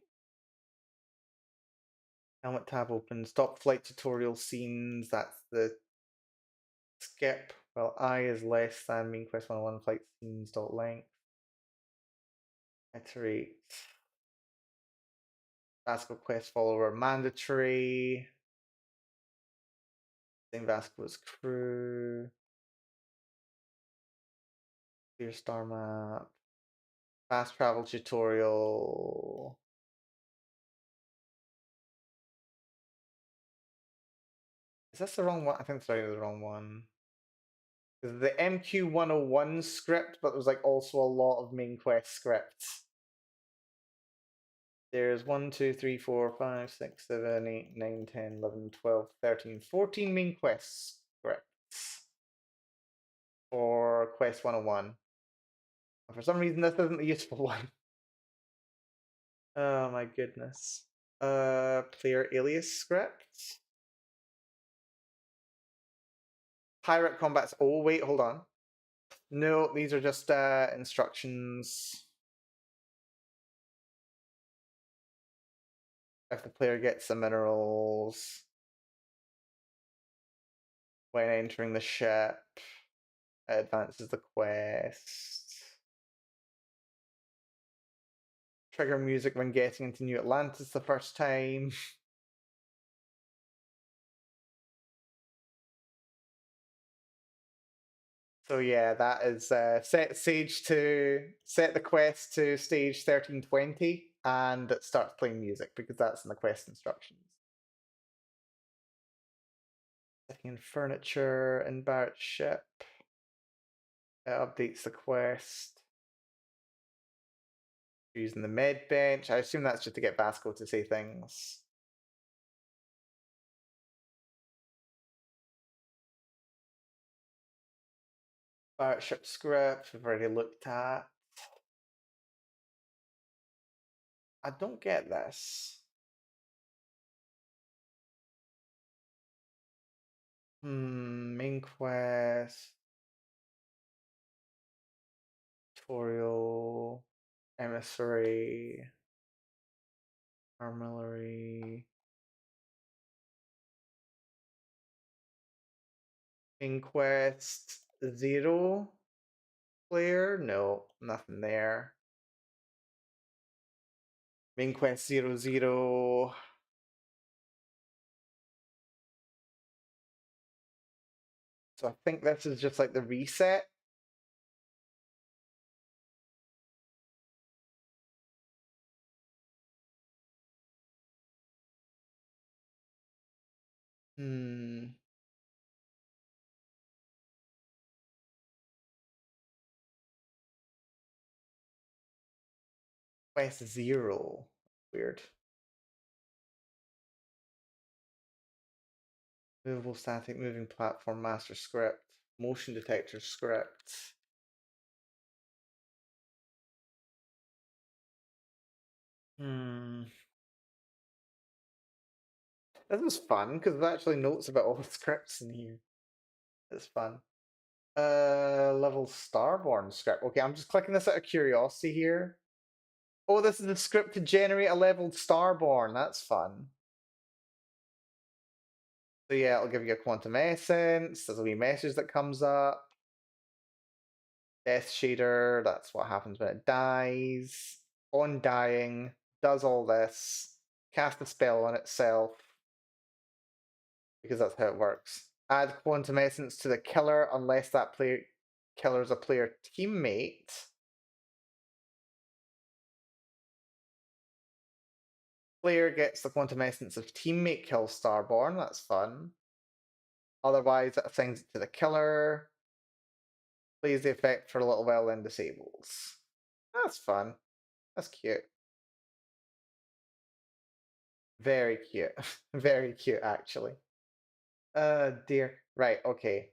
Helmet tab open. Stop flight tutorial scenes. That's the skip. Well, I is less than main quest 101 flight scenes dot length. Iterate. Vasco quest follower mandatory. Same Vasco's crew. Clear star map. Fast travel tutorial. Is this the wrong one? I think it's the wrong one. The MQ101 script, but there's like also a lot of main quest scripts. There's 1, 2, 3, 4, 5, 6, 7, 8, 9, 10, 11, 12, 13, 14 main quest scripts for Quest 101. For some reason, this isn't the useful one. Oh my goodness. Player alias script. Pirate combats. Oh, wait, hold on. No, these are just instructions. If the player gets the minerals when entering the ship, it advances the quest. Trigger music when getting into New Atlantis the first time. So yeah, that is set the quest to stage 1320 and it starts playing music because that's in the quest instructions. Setting in furniture in Barrett's ship. It updates the quest. Using the med bench. I assume that's just to get Vasco to say things. Barrett ship script, we've already looked at. I don't get this. Main quest. Tutorial. Emissary. Armillary. Main quest 0 player? No, nothing there. Main quest 00. So I think this is just like the reset. Hmm. Quest 0. Weird. Movable static moving platform master script. Motion detector script. Hmm. This was fun because there's actually notes about all the scripts in here. It's fun. Level Starborn script. Okay, I'm just clicking this out of curiosity here. Oh, this is the script to generate a leveled Starborn. That's fun. So yeah, it'll give you a quantum essence. There's a wee message that comes up. Death shader. That's what happens when it dies. On dying, does all this. Cast a spell on itself because that's how it works. Add quantum essence to the killer unless that player killer's a player teammate. Player gets the quantum essence of teammate kill Starborn. That's fun. Otherwise, it assigns it to the killer. Plays the effect for a little while, then disables. That's fun. That's cute. Very cute. Very cute, actually. Dear. Right, okay.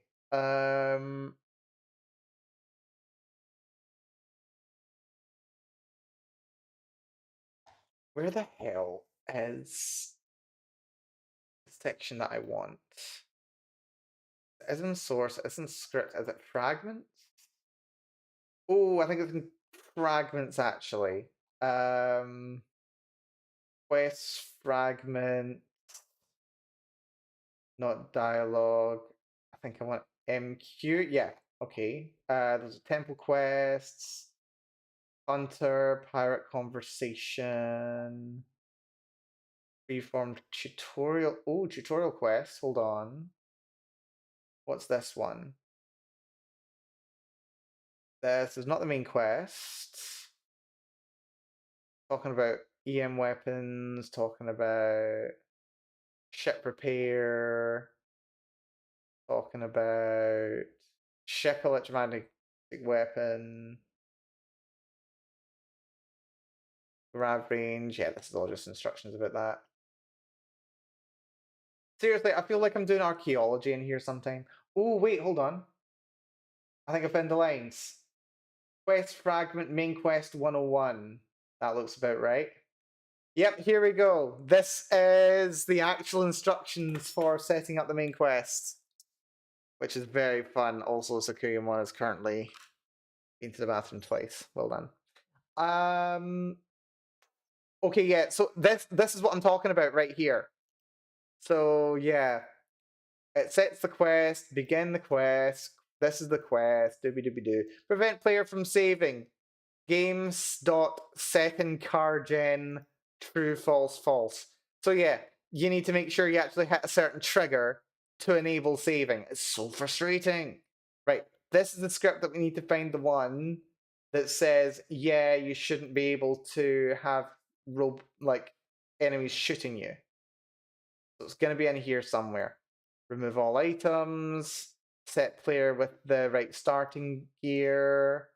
Where the hell is the section that I want? Isn't source, isn't script, is it fragments? Oh, I think it's in fragments actually. Quest fragment, not dialogue. I think I want MQ. Yeah, okay. There's a temple quests, hunter, pirate conversation, freeform tutorial. Oh, tutorial quest. Hold on. What's this one? This is not the main quest. Talking about EM weapons, talking about ship repair, talking about ship electromagnetic weapon, grav range. Yeah, this is all just instructions about that. Seriously, I feel like I'm doing archaeology in here sometime. Oh, wait, hold on. I think I found the lines. Quest fragment, main quest 101. That looks about right. Yep, here we go. This is the actual instructions for setting up the main quest, which is very fun. Also, Sakuyamon is currently been to the bathroom twice. Well done. Okay, yeah. So this is what I'm talking about right here. So yeah, it sets the quest. Begin the quest. This is the quest. Doobie doobie doo. Prevent player from saving. Games dot second car gen true false false. So yeah, you need to make sure you actually hit a certain trigger to enable saving. It's so frustrating. Right, this is the script that we need to find the one that says, yeah, you shouldn't be able to have like enemies shooting you. So it's going to be in here somewhere. Remove all items, set player with the right starting gear,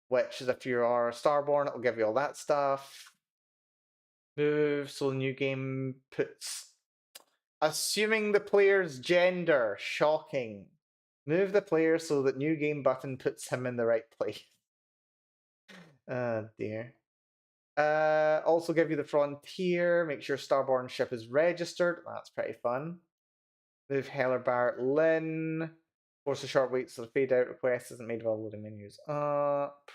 which is if you are Starborn, it'll give you all that stuff. Move, so the new game puts. Assuming the player's gender, shocking. Move the player so that new game button puts him in the right place. Oh dear. Also give you the frontier, make sure Starborn ship is registered. That's pretty fun. Move Heller Barrett Lynn. Force a short wait so the fade out request isn't made while loading menus up.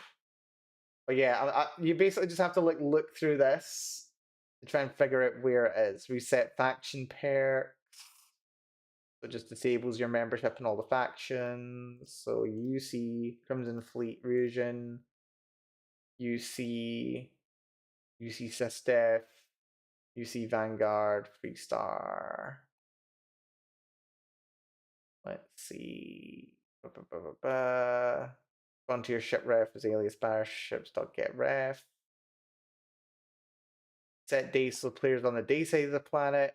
But yeah, you basically just have to like look through this to try and figure out where it is. Reset faction pair. So it just disables your membership in all the factions. So you see Crimson Fleet Fusion. You see Sistef. You see Vanguard, Freestar. Let's see. Frontier ship ref is alias bar ships.getRef. Set days so players on the day side of the planet.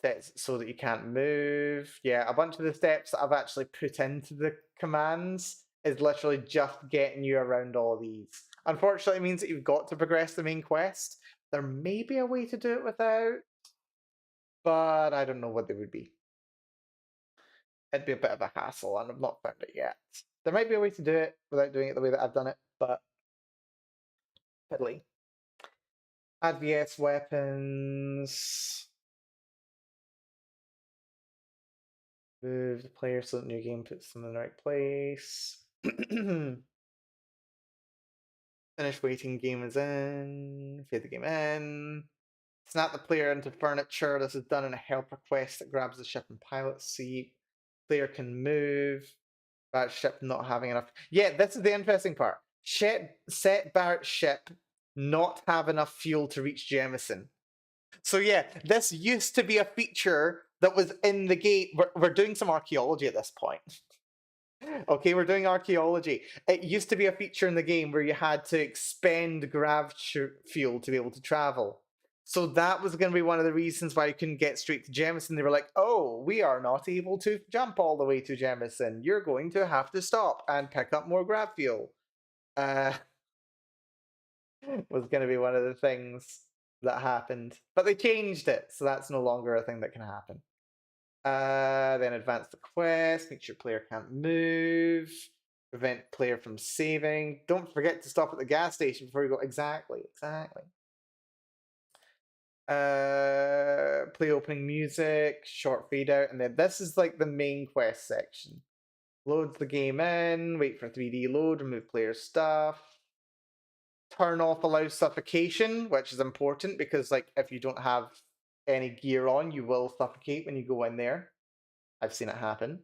Sets so that you can't move. Yeah, a bunch of the steps that I've actually put into the commands is literally just getting you around all these. Unfortunately, it means that you've got to progress the main quest. There may be a way to do it without, but I don't know what they would be. It'd be a bit of a hassle, and I've not found it yet. There might be a way to do it without doing it the way that I've done it, but fiddly. Add VS weapons. Move the player so that new game puts them in the right place. Finish waiting, game is in. Fade the game in. Snap the player into furniture. This is done in a help request that grabs the ship and pilot seat. Player can move. Barrett's ship not having enough. Yeah, this is the interesting part. Set Barrett's ship not have enough fuel to reach Jemison. So yeah, this used to be a feature that was in the game. We're doing some archaeology at this point. Okay, we're doing archaeology. It used to be a feature in the game where you had to expend grav fuel to be able to travel. So that was going to be one of the reasons why you couldn't get straight to Jemison. They were like, oh, we are not able to jump all the way to Jemison. You're going to have to stop and pick up more grav fuel. Was going to be one of the things that happened. But they changed it, so that's no longer a thing that can happen. Then advance the quest, make sure player can't move, prevent player from saving. Don't forget to stop at the gas station before you go. Exactly. Play opening music, short fade out, and then this is like the main quest section. Loads the game in, wait for 3D load, remove player stuff. Turn off allow suffocation, which is important because like if you don't have any gear on, you will suffocate when you go in there. I've seen it happen.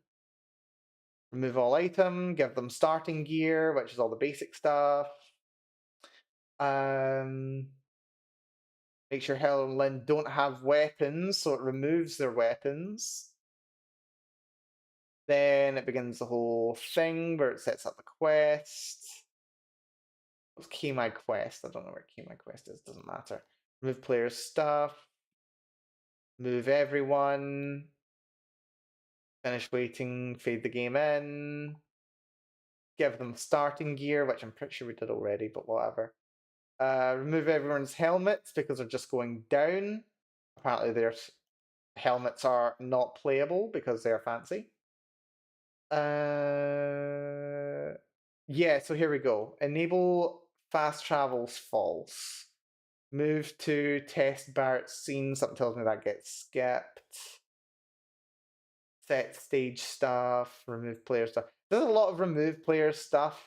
Remove all item, give them starting gear, which is all the basic stuff. Make sure Helen and Lynn don't have weapons, so it removes their weapons. Then it begins the whole thing where it sets up the quest. What's Key My Quest? I don't know where Key My Quest is, doesn't matter. Remove player stuff. Move everyone. Finish waiting, fade the game in. Give them starting gear, which I'm pretty sure we did already, but whatever. Remove everyone's helmets because they're just going down. Apparently their helmets are not playable because they're fancy. Yeah, so here we go. Enable fast travels false. Move to test Barrett's scene. Something tells me that gets skipped. Set stage stuff. Remove player stuff. There's a lot of remove player stuff.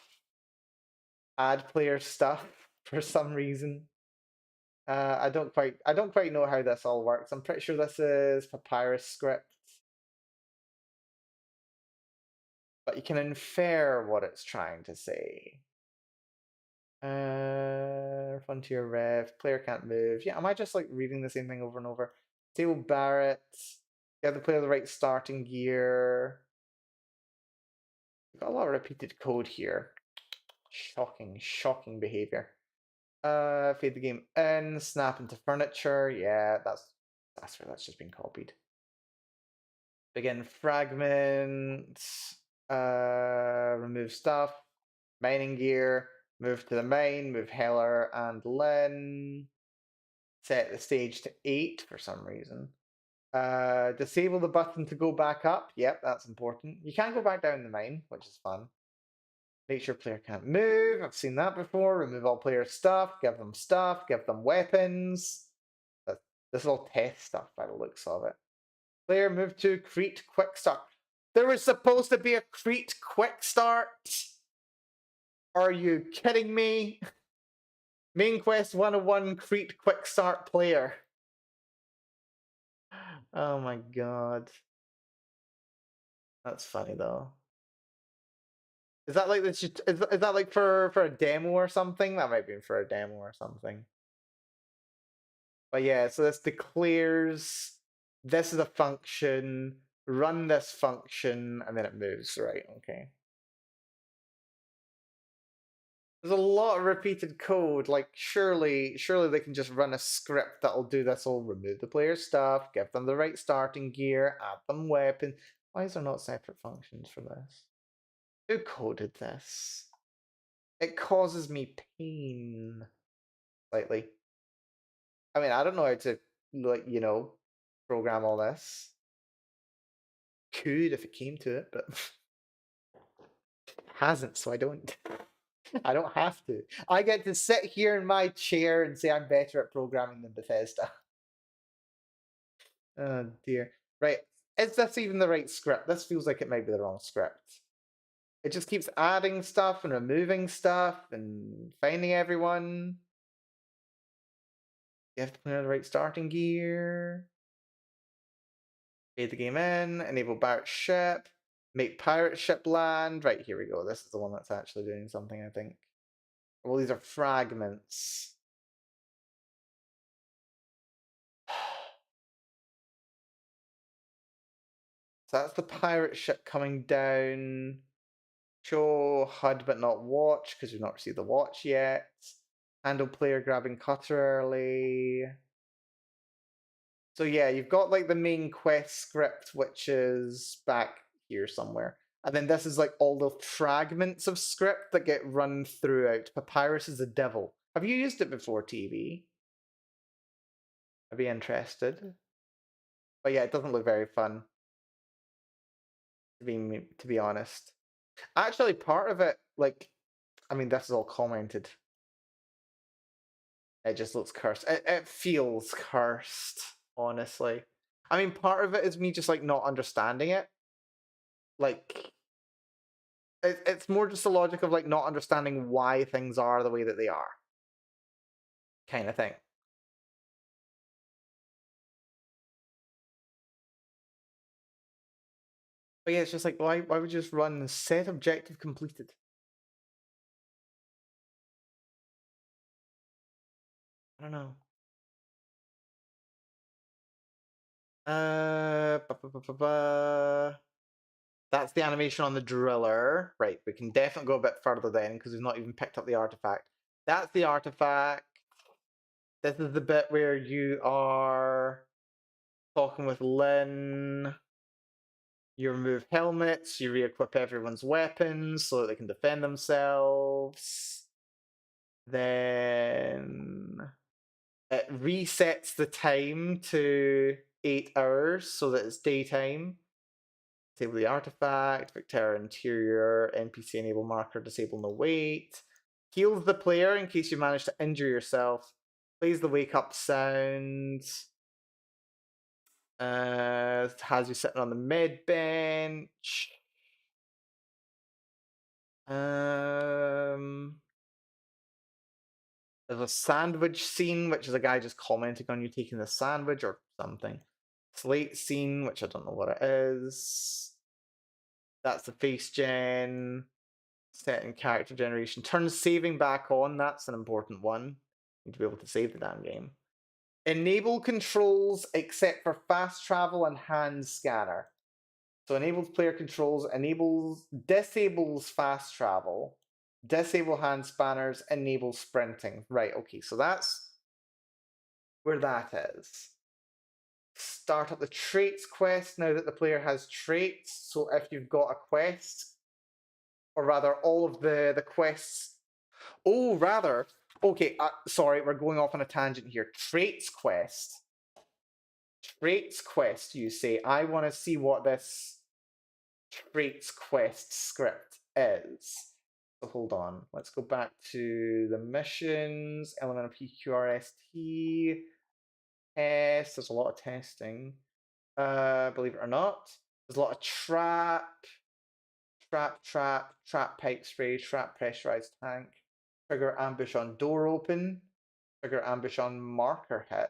Add player stuff for some reason. I don't quite know how this all works. I'm pretty sure this is Papyrus script. But you can infer what it's trying to say. Frontier Rev, player can't move. Yeah, am I just like reading the same thing over and over? Table Barrett. You have to play the right starting gear. We've got a lot of repeated code here. Shocking behavior. Fade the game in, snap into furniture. Yeah, that's where that's just been copied. Begin fragment. Remove stuff. Mining gear. Move to the mine. Move Heller and Lynn. Set the stage to 8 for some reason. Disable the button to go back up. Yep, that's important. You can go back down the mine, which is fun. Make sure player can't move. I've seen that before. Remove all player stuff. Give them weapons. This is all test stuff by the looks of it. Player move to Crete quick start. There was supposed to be a Crete quick start. Are you kidding me? Main quest 101 Crete quick start player. Oh my god. That's funny though. Is that like this? Is that like for a demo or something? That might be for a demo or something. But yeah, so this declares this is a function, run this function, and then it moves, right? Okay. There's a lot of repeated code. Like, surely they can just run a script that'll do this. Will remove the player's stuff, give them the right starting gear, add them weapon. Why is there not separate functions for this? Who coded this? It causes me pain slightly. I mean, I don't know how to, like, program all this. Could if it came to it, but hasn't, so I don't. I don't have to. I get to sit here in my chair and say I'm better at programming than Bethesda. Oh dear. Right. Is this even the right script? This feels like it might be the wrong script. It just keeps adding stuff and removing stuff and finding everyone. You have to put in the right starting gear. Fade the game in, enable pirate ship, make pirate ship land. Right, here we go. This is the one that's actually doing something, I think. Well, these are fragments. So that's the pirate ship coming down. Show HUD but not watch, because we've not received the watch yet. Handle player grabbing cutter early. So yeah, you've got like the main quest script, which is back here somewhere. And then this is like all the fragments of script that get run throughout. Papyrus is a devil. Have you used it before, TV? I'd be interested. But yeah, it doesn't look very fun. To be honest. Actually, part of it, like, I mean, this is all commented. It just looks cursed. It feels cursed, honestly. I mean, part of it is me just like not understanding it. Like, it's more just the logic of like not understanding why things are the way that they are, kind of thing. But yeah, it's just like why would you just run set objective completed? I don't know. That's the animation on the driller. Right, we can definitely go a bit further then because we've not even picked up the artifact. That's the artifact. This is the bit where you are talking with Lynn. You remove helmets, you re-equip everyone's weapons so that they can defend themselves. Then it resets the time to 8 hours so that it's daytime. Disable the artifact, Victera interior, NPC enable marker, disable no wait. Heals the player in case you manage to injure yourself. Plays the wake up sound. Has you sitting on the med bench. There's a sandwich scene, which is a guy just commenting on you taking the sandwich or something. Slate scene, which I don't know what it is. That's the face gen. Setting character generation. Turn saving back on. That's an important one. You need to be able to save the damn game. Enable controls except for fast travel and hand scanner. So enables player controls, disables fast travel, disable hand spanners, enables sprinting. Right, okay, so that's where that is. Start up the traits quest now that the player has traits. So if you've got a quest, or rather all of the quests. Oh, rather, okay, sorry, we're going off on a tangent here. Traits quest, you say. I want to see what this traits quest script is. So hold on, let's go back to the missions, element of PQRST, test, there's a lot of testing. Believe it or not, there's a lot of trap pipe spray, trap pressurized tank, trigger ambush on door open, trigger ambush on marker hit.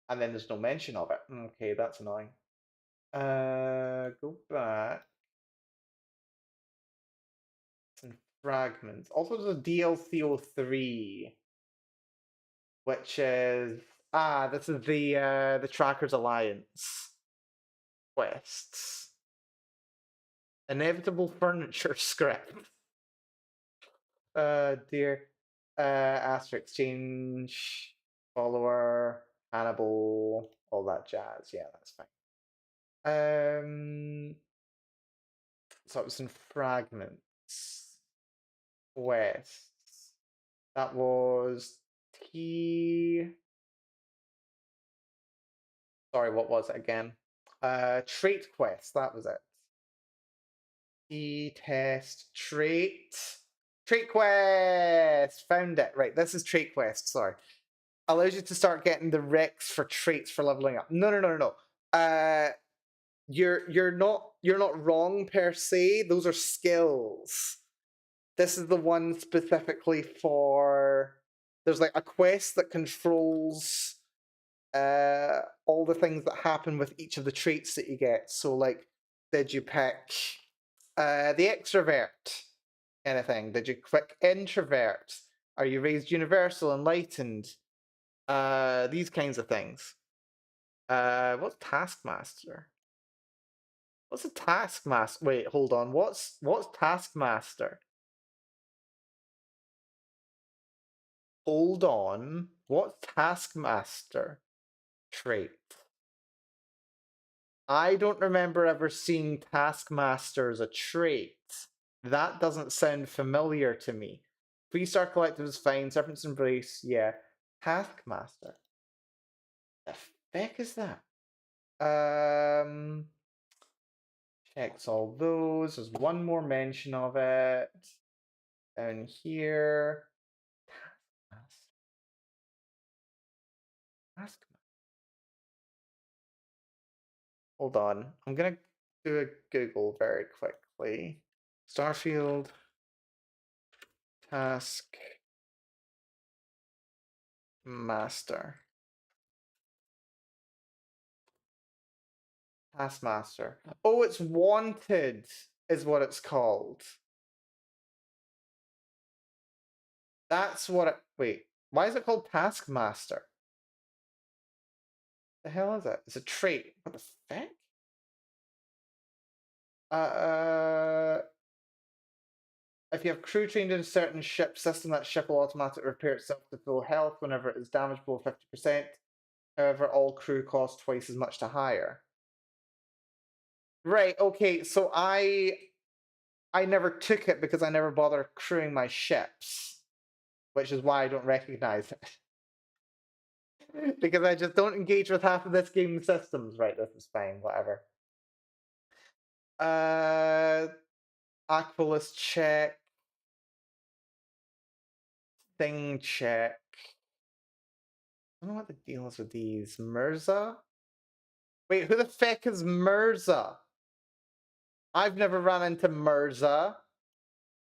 And then there's no mention of it. Okay, that's annoying. Go back. And fragments. Also, there's a DLC 03, which is this is the Trackers Alliance quests. Inevitable furniture script. Dear. Asterisk exchange, follower, Hannibal, all that jazz. Yeah, that's fine. So it was in fragments. West. That was T. Sorry, what was it again? Trait quest. That was it. T test trait. Trait quest. Found it. Right. This is trait quest. Sorry. Allows you to start getting the recs for traits for leveling up. No. You're not wrong per se. Those are skills. This is the one specifically for. There's like a quest that controls all the things that happen with each of the traits that you get. So like, did you pick the extrovert kind of thing? Did you click introvert? Are you raised universal, enlightened? These kinds of things. What's Taskmaster? What's a Taskmaster? Wait, hold on. What's Taskmaster? Hold on. What's Taskmaster trait? I don't remember ever seeing Taskmaster as a trait. That doesn't sound familiar to me. Freestar Collective is fine. Serpent's Embrace, yeah. Taskmaster. The feck is that? Checks all those. There's one more mention of it. Down here. Taskmaster. Hold on. I'm gonna do a Google very quickly. Starfield Task Master. Taskmaster. Oh, it's Wanted, is what it's called. That's what it. Wait, why is it called Taskmaster? The hell is it? It's a trait. What the fuck? If you have crew trained in a certain ship system, that ship will automatically repair itself to full health whenever it is damaged below 50%. However, all crew cost twice as much to hire. Right, okay, so I never took it because I never bothered crewing my ships, which is why I don't recognize it. Because I just don't engage with half of this game's systems. Right, this is fine, whatever. Aquilus check. Thing check. I don't know what the deal is with these. Mirza? Wait, who the feck is Mirza? I've never run into Mirza.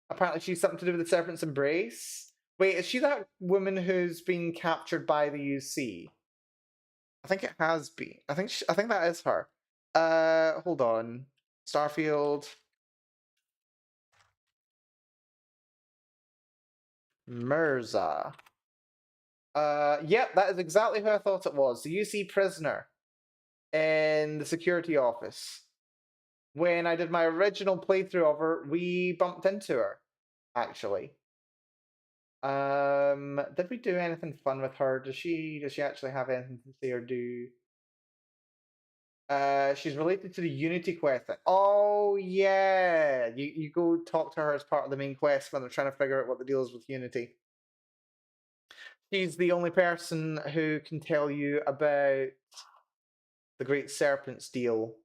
Apparently she's something to do with the Serpent's Embrace. Wait, is she that woman who's been captured by the UC? I think it has been. I think that is her. Hold on. Starfield. Mirza. Yep, that is exactly who I thought it was. The UC prisoner in the security office. When I did my original playthrough of her, we bumped into her, actually. Did we do anything fun with her? Does she actually have anything to say or do? She's related to the Unity quest. Oh yeah, you go talk to her as part of the main quest when they're trying to figure out what the deal is with Unity. She's the only person who can tell you about the Great Serpent's deal.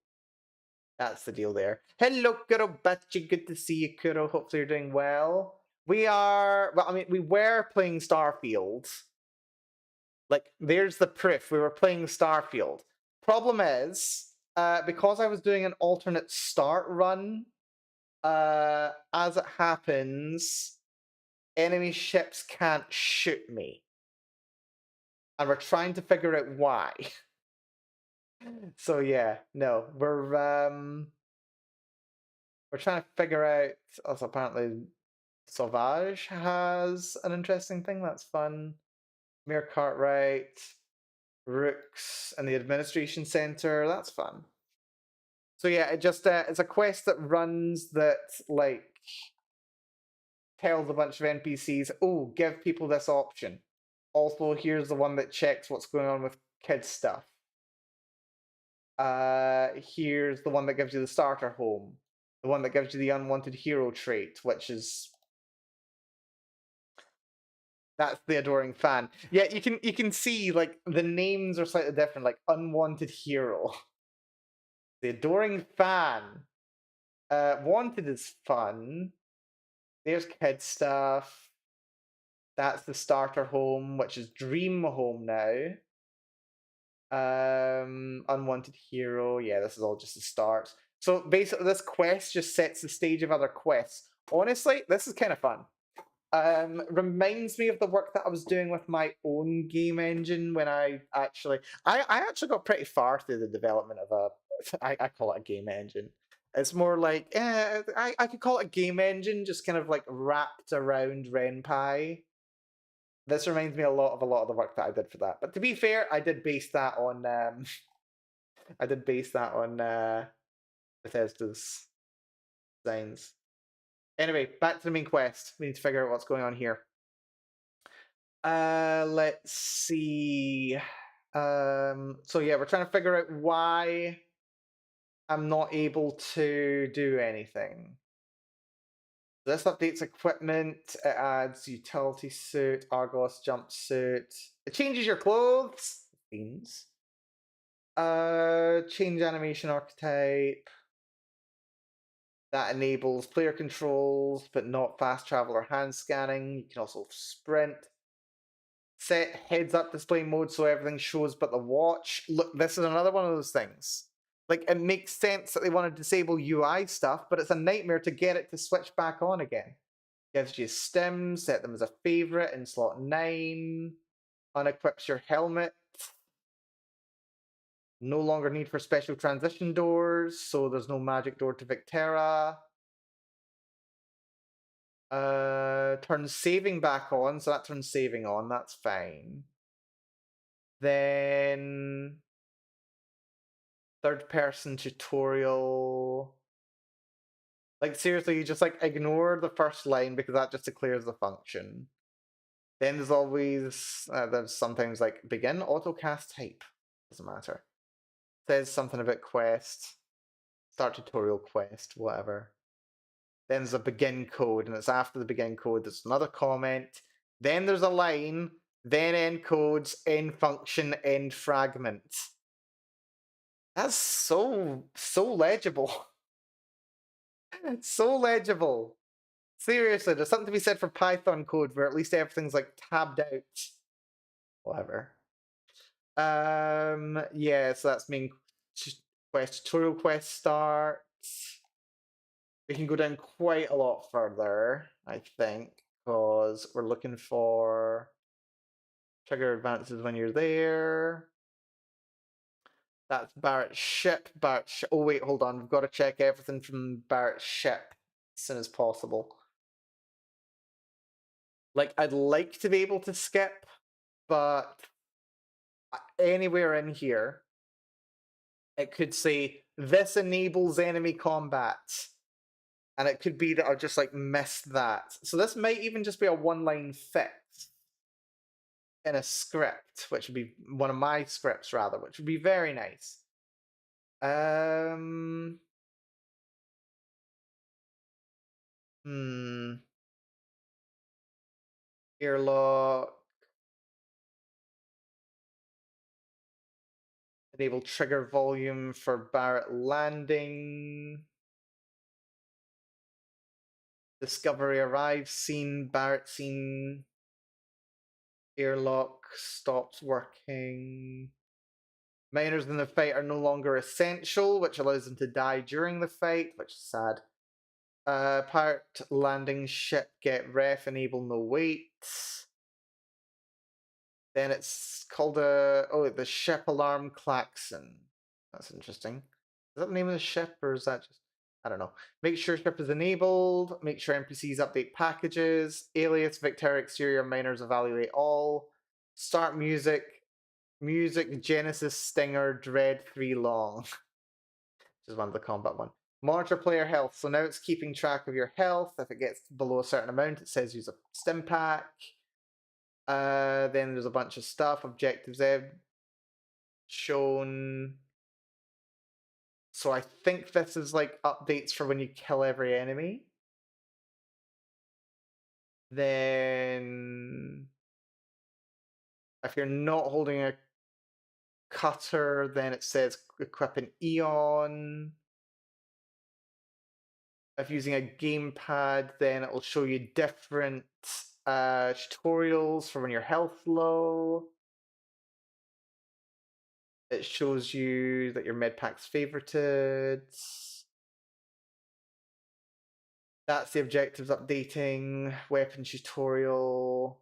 That's the deal there. Hello, Kuro Bachi. Good to see you, Kuro. Hopefully you're doing well. We were playing Starfield. Like, there's the proof. We were playing Starfield. Problem is, because I was doing an alternate start run, as it happens, enemy ships can't shoot me. And we're trying to figure out why. So yeah, no, we're trying to figure out. Also, apparently, Sauvage has an interesting thing that's fun. Mayor Cartwright, Rooks, and the administration center. That's fun. So yeah, it just it's a quest that runs that like tells a bunch of NPCs, oh, give people this option. Also, here's the one that checks what's going on with kids stuff. Here's the one that gives you the starter home. The one that gives you the unwanted hero trait, which is that's the adoring fan. Yeah, you can see like the names are slightly different, like unwanted hero. The adoring fan. Wanted is fun. There's kid stuff. That's the starter home, which is dream home now. Unwanted hero. Yeah, this is all just the start. So basically, this quest just sets the stage of other quests. Honestly, this is kind of fun. Reminds me of the work that I was doing with my own game engine when I actually got pretty far through the development of a I call it a game engine. It's more like I could call it a game engine, just kind of like wrapped around Ren'Py. This reminds me a lot of the work that I did for that. But to be fair, I did base that on Bethesda's designs. Anyway, back to the main quest. We need to figure out what's going on here. Let's see. So yeah, we're trying to figure out why I'm not able to do anything. This updates equipment. It adds utility suit, Argos jumpsuit. It changes your clothes. Themes. Change animation archetype. That enables player controls, but not fast travel or hand scanning. You can also sprint. Set heads-up display mode so everything shows but the watch. Look, this is another one of those things. Like, it makes sense that they want to disable UI stuff, but it's a nightmare to get it to switch back on again. Gives you stims, set them as a favorite in slot 9. Unequips your helmet. No longer need for special transition doors, so there's no magic door to Victera. Turns saving back on, so that turns saving on, that's fine. Then third person tutorial. Like seriously, you just like ignore the first line because that just declares the function. Then there's always there's sometimes like begin autocast type. Doesn't matter. Says something about quest. Start tutorial quest, whatever. Then there's a begin code, and it's after the begin code. There's another comment. Then there's a line. Then end codes, end function, end fragment. That's so legible. So legible. Seriously, there's something to be said for Python code where at least everything's like tabbed out. Whatever. Yeah, so that's main quest, tutorial quest start. We can go down quite a lot further, I think, because we're looking for trigger advances when you're there. That's Barrett's ship. Oh wait, hold on. We've got to check everything from Barrett's ship as soon as possible. Like, I'd like to be able to skip, but anywhere in here, it could say, this enables enemy combat. And it could be that I've just, like, missed that. So this might even just be a one-line fix in a script, which would be one of my scripts, rather, which would be very nice. Airlock. Enable trigger volume for Barrett landing. Discovery arrives scene, Barrett scene. Airlock stops working. Miners in the fight are no longer essential, which allows them to die during the fight, which is sad. Pirate landing ship get ref, enable no wait. Then it's called the ship alarm klaxon. That's interesting. Is that the name of the ship, or is that just... I don't know. Make sure ship is enabled. Make sure NPCs update packages. Alias, Victera exterior, miners evaluate all. Start music. Music, Genesis, Stinger, Dread 3 long. Which is one of the combat one. Monitor player health. So now it's keeping track of your health. If it gets below a certain amount, it says use a stim pack. Then there's a bunch of stuff. Objectives shown. So I think this is like updates for when you kill every enemy. Then if you're not holding a cutter, then it says equip an Eon. If using a gamepad, then it will show you different tutorials for when your health low. It shows you that your med pack's favorited. That's the objectives updating. Weapon tutorial.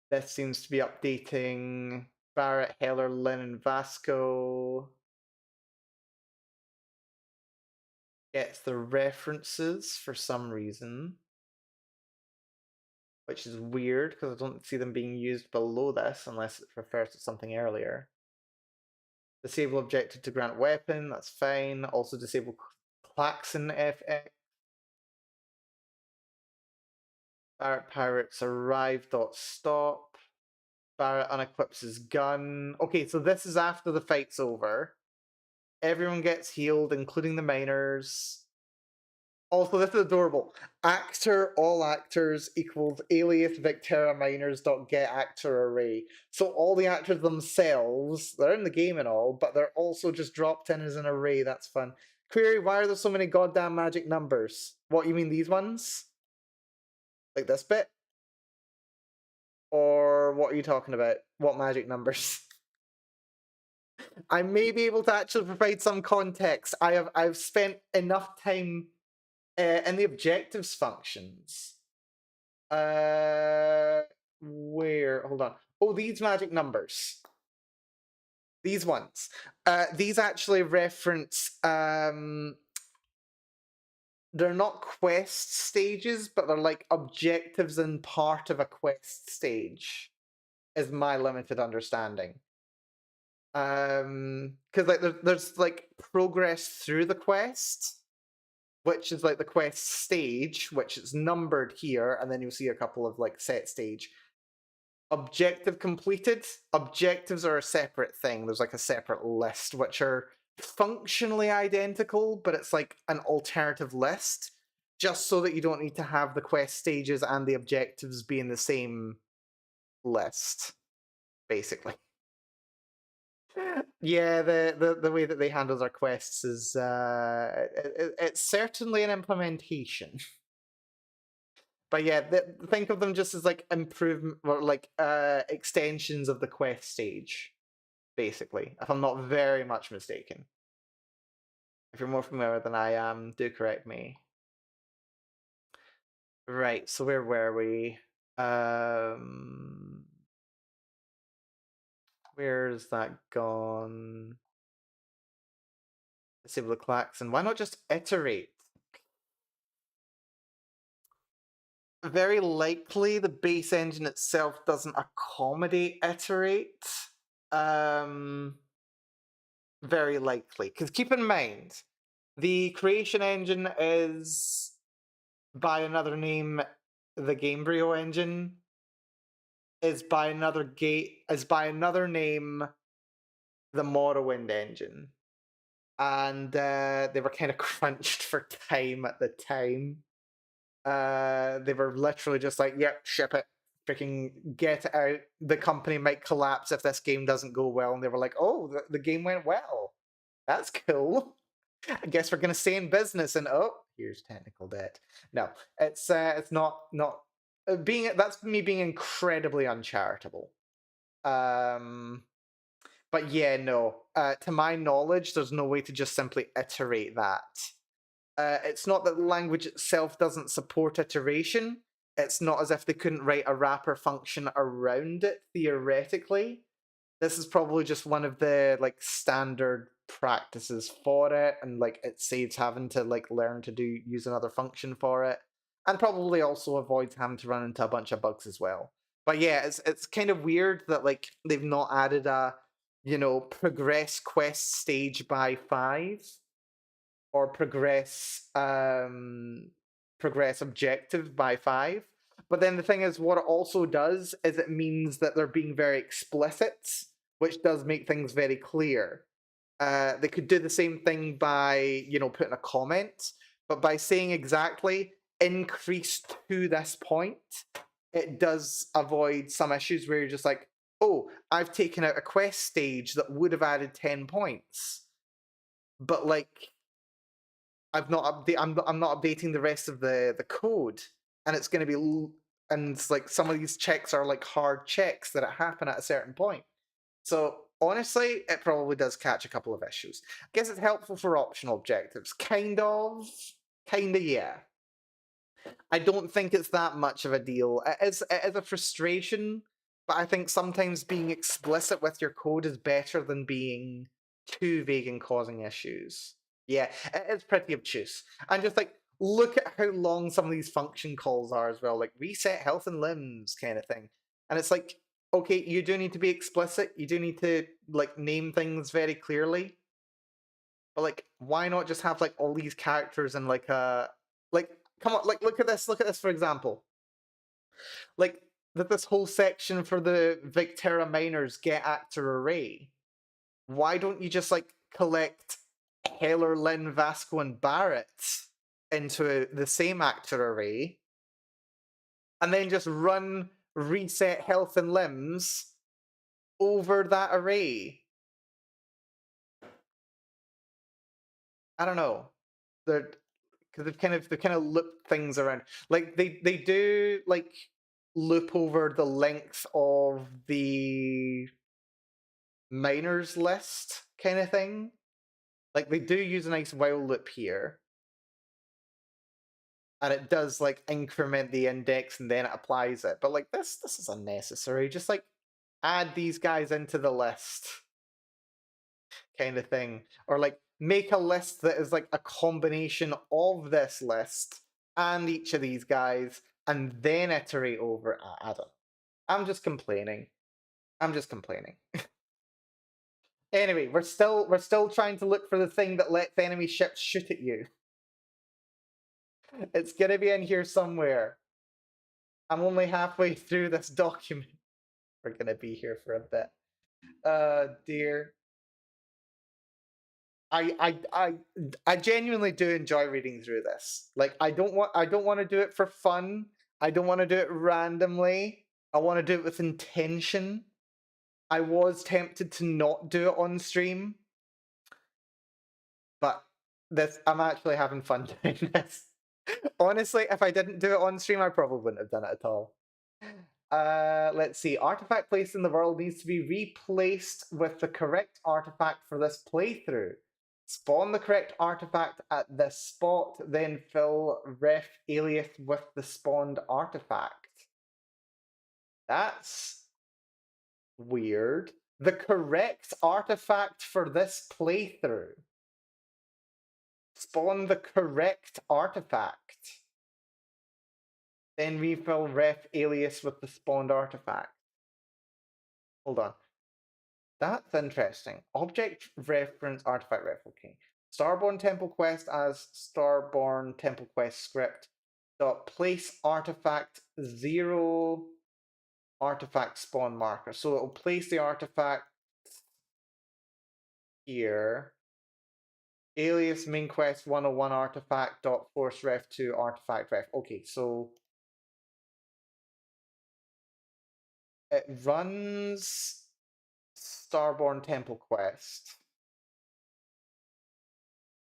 This seems to be updating Barrett, Heller, Lynn, and Vasco. Gets the references for some reason, which is weird because I don't see them being used below this unless it refers to something earlier. Disable objective to grant weapon, that's fine. Also disable Klaxon FX. Barrett Pirates arrive. Stop. Barrett unequips his gun. Okay, so this is after the fight's over. Everyone gets healed, including the miners. Also, this is adorable. Actor, all actors equals alias Victera miners dot get actor array. So all the actors themselves, they're in the game and all, but they're also just dropped in as an array. That's fun. Query, why are there so many goddamn magic numbers? What, you mean these ones? Like this bit? Or what are you talking about? What magic numbers? I may be able to actually provide some context. I've spent enough time in the objectives functions. Where? Hold on. Oh, these magic numbers. These ones. These actually reference. They're not quest stages, but they're like objectives and part of a quest stage. Is my limited understanding. Because like there's like progress through the quest, which is like the quest stage, which is numbered here, and then you'll see a couple of like set stage. Objective completed. Objectives are a separate thing. There's like a separate list, which are functionally identical, but it's like an alternative list, just so that you don't need to have the quest stages and the objectives be in the same list, basically. Yeah, the way that they handle their quests is it's certainly an implementation. But yeah, think of them just as like improvement or like extensions of the quest stage, basically. If I'm not very much mistaken. If you're more familiar than I am, do correct me. Right, so where were we? Where's that gone? Disable the klaxon. Why not just iterate? Very likely the base engine itself doesn't accommodate iterate. Very likely. Because keep in mind, the creation engine is by another name the Gamebryo engine. Is by another name the Morrowind engine. And they were kind of crunched for time at the time. They were literally just like, yep, ship it. Freaking get it out. The company might collapse if this game doesn't go well. And they were like, oh, the game went well. That's cool. I guess we're gonna stay in business. And oh, here's technical debt. No, it's not being. That's me being incredibly uncharitable. But yeah, no. To my knowledge, there's no way to just simply iterate that. It's not that the language itself doesn't support iteration. It's not as if they couldn't write a wrapper function around it, theoretically. This is probably just one of the like standard practices for it, and like it saves having to like learn to use another function for it, and probably also avoids having to run into a bunch of bugs as well. But yeah, it's kind of weird that like they've not added a you know, progress quest stage by 5 or progress objective by 5. But then the thing is, what it also does is it means that they're being very explicit, which does make things very clear. They could do the same thing by, you know, putting a comment, but by saying exactly increase to this point, it does avoid some issues where you're just like, oh, I've taken out a quest stage that would have added 10 points, but like I'm not updating the rest of the code, and it's going to be and it's like some of these checks are like hard checks that happen at a certain point. So honestly, it probably does catch a couple of issues. I guess it's helpful for optional objectives. Kinda, yeah. I don't think it's that much of a deal. It is a frustration, but I think sometimes being explicit with your code is better than being too vague and causing issues. Yeah, it is pretty obtuse. And just like, look at how long some of these function calls are as well, like reset health and limbs kind of thing. And it's like, okay, you do need to be explicit, you do need to like name things very clearly. But like, why not just have like all these characters and like like come on, like look at this for example. Like that this whole section for the Victerra miners get actor array. Why don't you just like collect Heller, Lynn, Vasco, and Barrett into the same actor array, and then just run reset health and limbs over that array? I don't know. They're because they've kind of looped things around. Like they do like loop over the length of the miners list kind of thing. Like they do use a nice while loop here. And it does like increment the index and then it applies it. But like this is unnecessary. Just like add these guys into the list kind of thing. Or like make a list that is like a combination of this list and each of these guys and then iterate over it. I don't. I'm just complaining. I'm just complaining. Anyway, we're still trying to look for the thing that lets enemy ships shoot at you. It's gonna be in here somewhere. I'm only halfway through this document. We're gonna be here for a bit. Dear. I genuinely do enjoy reading through this. Like I don't want to do it for fun. I don't want to do it randomly. I want to do it with intention. I was tempted to not do it on stream, but I'm actually having fun doing this. Honestly, if I didn't do it on stream, I probably wouldn't have done it at all. Let's see. Artifact placed in the world needs to be replaced with the correct artifact for this playthrough. Spawn the correct artifact at this spot, then fill ref alias with the spawned artifact. That's weird. The correct artifact for this playthrough. Spawn the correct artifact. Then refill ref alias with the spawned artifact. Hold on. That's interesting. Object reference artifact ref. Okay. Starborn Temple Quest as Starborn Temple Quest script. Dot place artifact 0 artifact spawn marker. So it'll place the artifact here. Alias main quest 101 artifact dot force ref 2 artifact ref. Okay, so it runs Starborn Temple Quest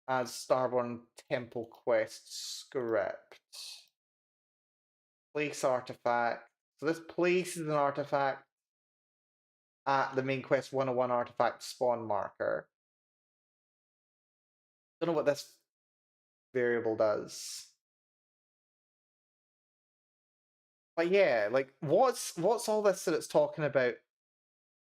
as Starborn Temple Quest script. Place artifact. So this places an artifact at the main quest 101 artifact spawn marker. Don't know what this variable does. But yeah, like what's all this that it's talking about?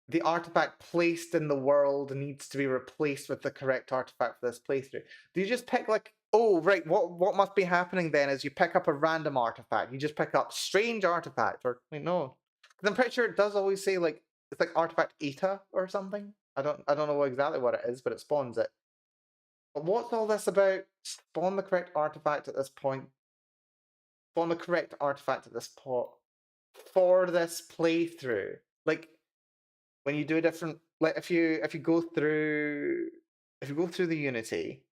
The artifact placed in the world needs to be replaced with the correct artifact for this playthrough. Do you just pick like, oh right, what must be happening then is you pick up a random artifact. You just pick up strange artifact, or wait, no. Because I'm pretty sure it does always say like it's like artifact eta or something. I don't know exactly what it is, but it spawns it. But what's all this about? Spawn the correct artifact at this point. Spawn the correct artifact at this pot for this playthrough. Like when you do a different, like if you go through the Unity.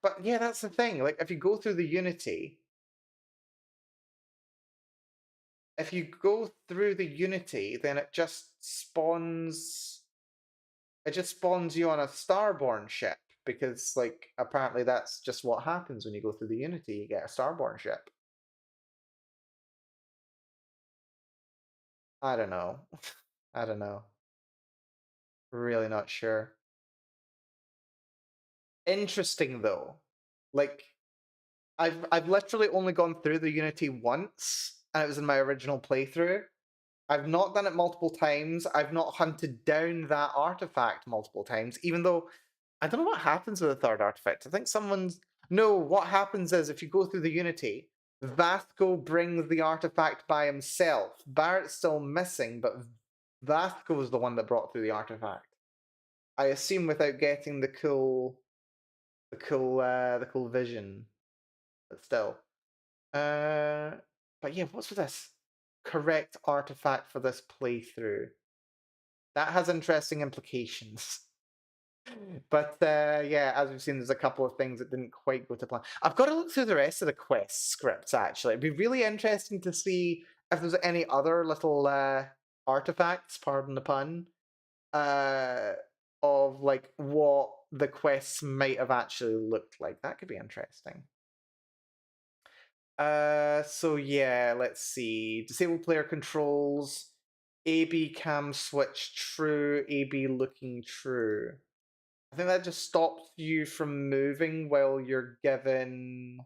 But yeah, that's the thing. Like if you go through the Unity, then it just spawns. It just spawns you on a starborn ship because, like, apparently that's just what happens when you go through the Unity. You get a starborn ship. I don't know. I don't know. Really not sure. Interesting though. Like, I've literally only gone through the Unity once, and it was in my original playthrough. I've not done it multiple times. I've not hunted down that artifact multiple times, even though I don't know what happens with the third artifact. I think someone's. No, what happens is if you go through the Unity, Vasco brings the artifact by himself. Barrett's still missing, but Vasco is the one that brought through the artifact. I assume without getting the cool vision, but still. But yeah, what's with this? Correct artifact for this playthrough. That has interesting implications. But yeah, as we've seen, there's a couple of things that didn't quite go to plan. I've got to look through the rest of the quest scripts, actually. It'd be really interesting to see if there's any other little artifacts, pardon the pun, of like what the quests might have actually looked like. That could be interesting. So yeah, let's see. Disable player controls. AB cam switch true. AB looking true. I think that just stops you from moving while you're given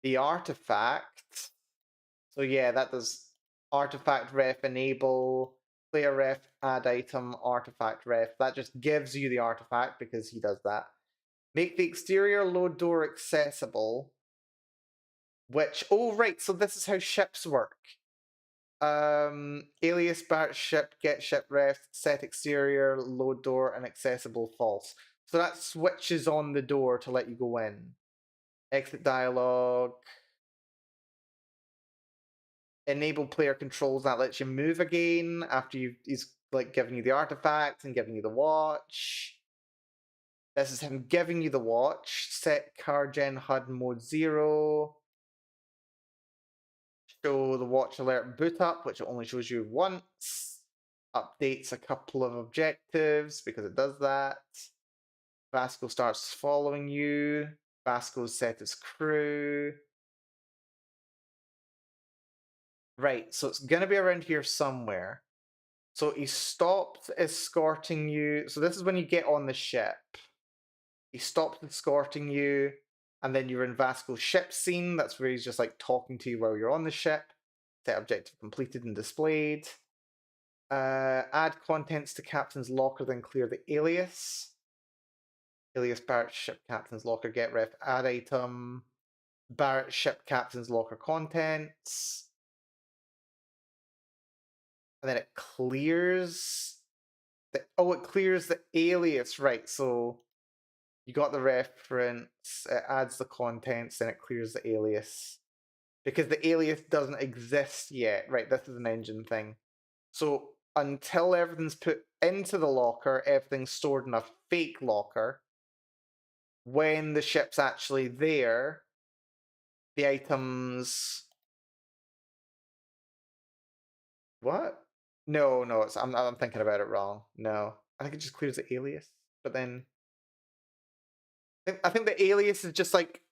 the artifact. So yeah, that does artifact ref enable, player ref add item, artifact ref. That just gives you the artifact because he does that. Make the exterior load door accessible. Which, oh right, so this is how ships work. Alias Bart ship, get ship ref, set exterior, load door, and accessible false. So that switches on the door to let you go in. Exit dialogue. Enable player controls, that lets you move again after he's like giving you the artifact and giving you the watch. This is him giving you the watch. Set car gen HUD mode 0. Show the watch alert boot up, which it only shows you once. Updates a couple of objectives because it does that. Vasco starts following you. Vasco's set his crew. Right, so it's gonna be around here somewhere. So he stopped escorting you. So this is when you get on the ship. He stopped escorting you, and then you're in Vasco's ship scene. That's where he's just like talking to you while you're on the ship. Set objective completed and displayed. Add contents to captain's locker, then clear the alias. Alias Barrett ship captain's locker, get ref, add item. Barrett ship captain's locker contents. And then it clears the, oh, it clears the alias, right? So you got the reference, it adds the contents, then it clears the alias. Because the alias doesn't exist yet. Right, this is an engine thing. So until everything's put into the locker, everything's stored in a fake locker. When the ship's actually there, the items. What? No, it's I'm thinking about it wrong. No, I think it just clears the alias, but then I think the alias is just like.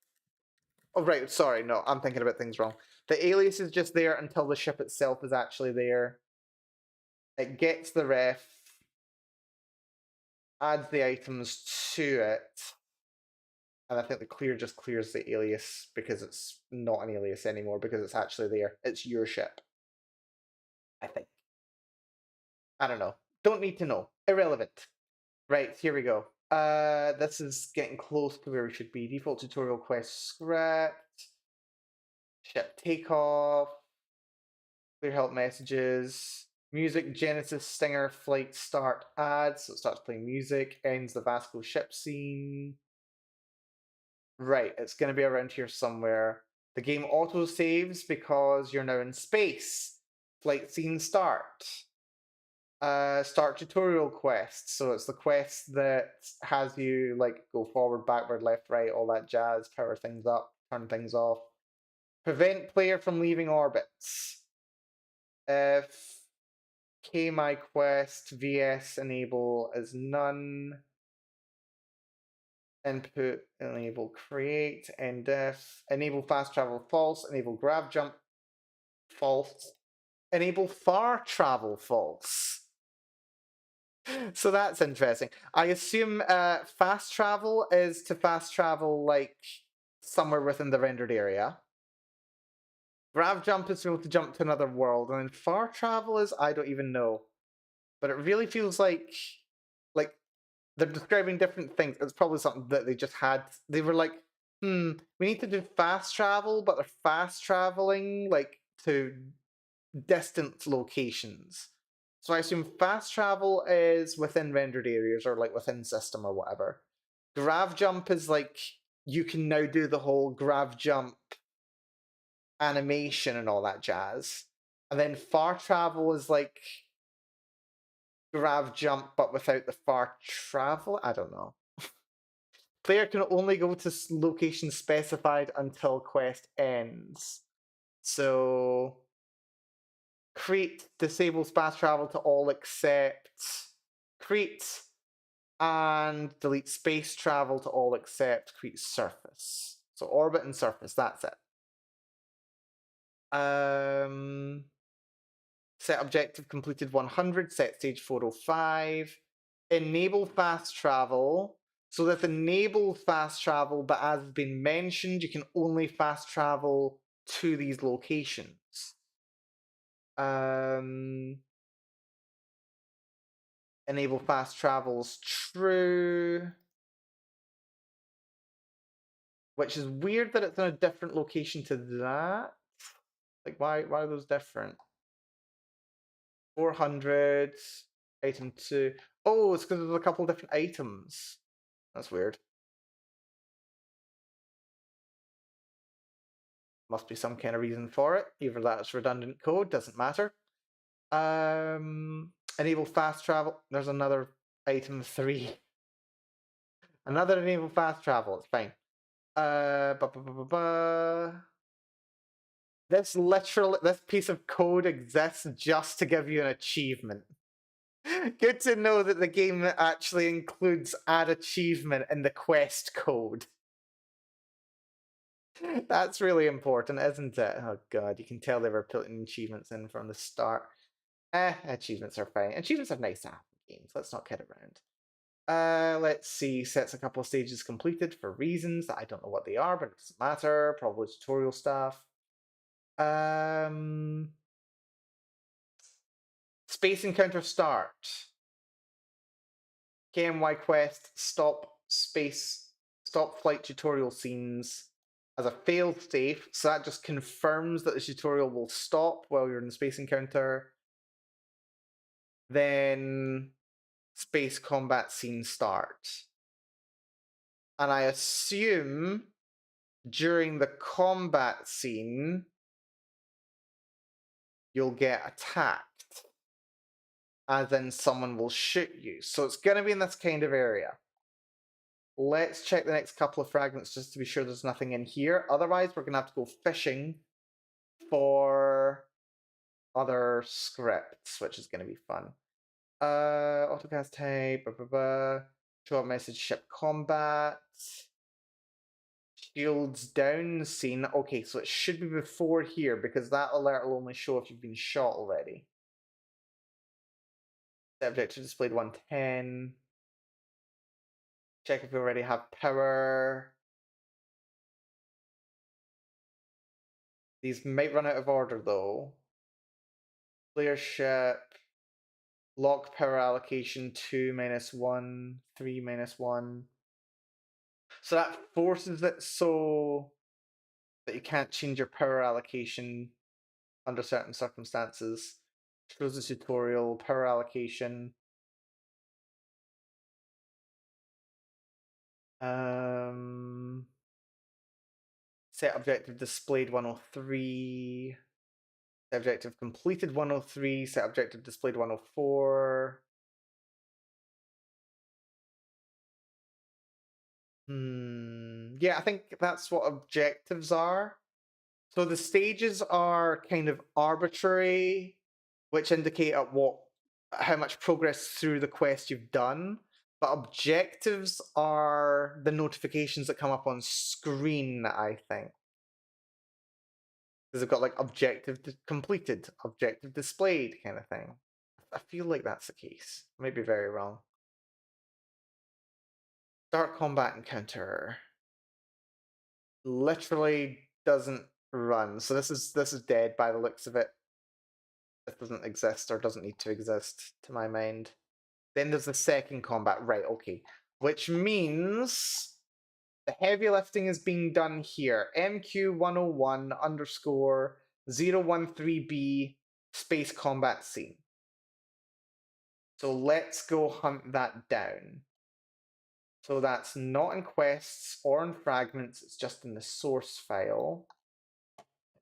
Oh right, sorry, no, I'm thinking about things wrong. The alias is just there until the ship itself is actually there. It gets the ref, adds the items to it, and I think the clear just clears the alias because it's not an alias anymore because it's actually there. It's your ship. I think. I don't know. Don't need to know. Irrelevant. Right, here we go. This is getting close to where we should be. Default tutorial quest script. Ship takeoff. Clear help messages. Music, Genesis, Stinger, Flight, Start, Ads. So it starts playing music, ends the Vasco ship scene. Right, it's going to be around here somewhere. The game auto saves because you're now in space. Flight scene start. Start tutorial quest. So it's the quest that has you like go forward, backward, left, right, all that jazz, power things up, turn things off. Prevent player from leaving orbits. If K my quest VS enable is none. Input enable create and def enable fast travel false, enable grav jump false, enable far travel false. So that's interesting. I assume fast travel is to fast travel like somewhere within the rendered area. Grav jump is to be able to jump to another world, and then far travel is I don't even know. But it really feels like they're describing different things. It's probably something that they just had. They were like, we need to do fast travel, but they're fast traveling like to distant locations. So I assume fast travel is within rendered areas or like within system or whatever. Grav jump is like you can now do the whole grav jump animation and all that jazz. And then far travel is like grav jump but without the far travel. I don't know. Player can only go to locations specified until quest ends. So create disables fast travel to all except create and delete space travel to all except create surface. So orbit and surface, that's it. Set objective completed 100, set stage 405. Enable fast travel. So that enable fast travel, but as has been mentioned, you can only fast travel to these locations. Enable fast travels true. Which is weird that it's in a different location to that. Like, why are those different? 400, item 2. Oh, it's because there's a couple different items. That's weird. Must be some kind of reason for it. Either that's redundant code, doesn't matter. Enable fast travel. There's another item 3. Another enable fast travel. It's fine. This piece of code exists just to give you an achievement. Good to know that the game actually includes add achievement in the quest code. That's really important, isn't it? Oh god, you can tell they were putting achievements in from the start. Achievements are fine. Achievements are nice to have in games. Let's not kid around. Let's see. Sets a couple of stages completed for reasons that I don't know what they are, but it doesn't matter. Probably tutorial stuff. Space encounter start. KMY quest stop flight tutorial scenes as a failed safe. So that just confirms that the tutorial will stop while you're in the space encounter. Then space combat scene start. And I assume during the combat scene, you'll get attacked. As in someone will shoot you. So it's going to be in this kind of area. Let's check the next couple of fragments just to be sure there's nothing in here. Otherwise, we're going to have to go fishing for other scripts, which is going to be fun. Autocast type, show up message, ship combat. Shields down scene. Okay, so it should be before here because that alert will only show if you've been shot already. Objective displayed 110. Check if you already have power. These might run out of order though. Clear ship. Lock power allocation 2 -1, 3 -1. So that forces it so that you can't change your power allocation under certain circumstances. Shows the tutorial, power allocation. Set objective displayed 103. Set objective completed 103. Set objective displayed 104. Yeah, I think that's what objectives are. So the stages are kind of arbitrary, which indicate how much progress through the quest you've done. But objectives are the notifications that come up on screen, I think. Because they've got like objective completed, objective displayed kind of thing. I feel like that's the case. I may be very wrong. Start combat encounter. Literally doesn't run. So this is dead by the looks of it. This doesn't exist or doesn't need to exist to my mind. Then there's the second combat, right? Okay, which means the heavy lifting is being done here. MQ101 underscore 013B space combat scene. So let's go hunt that down. So that's not in quests or in fragments, it's just in the source file.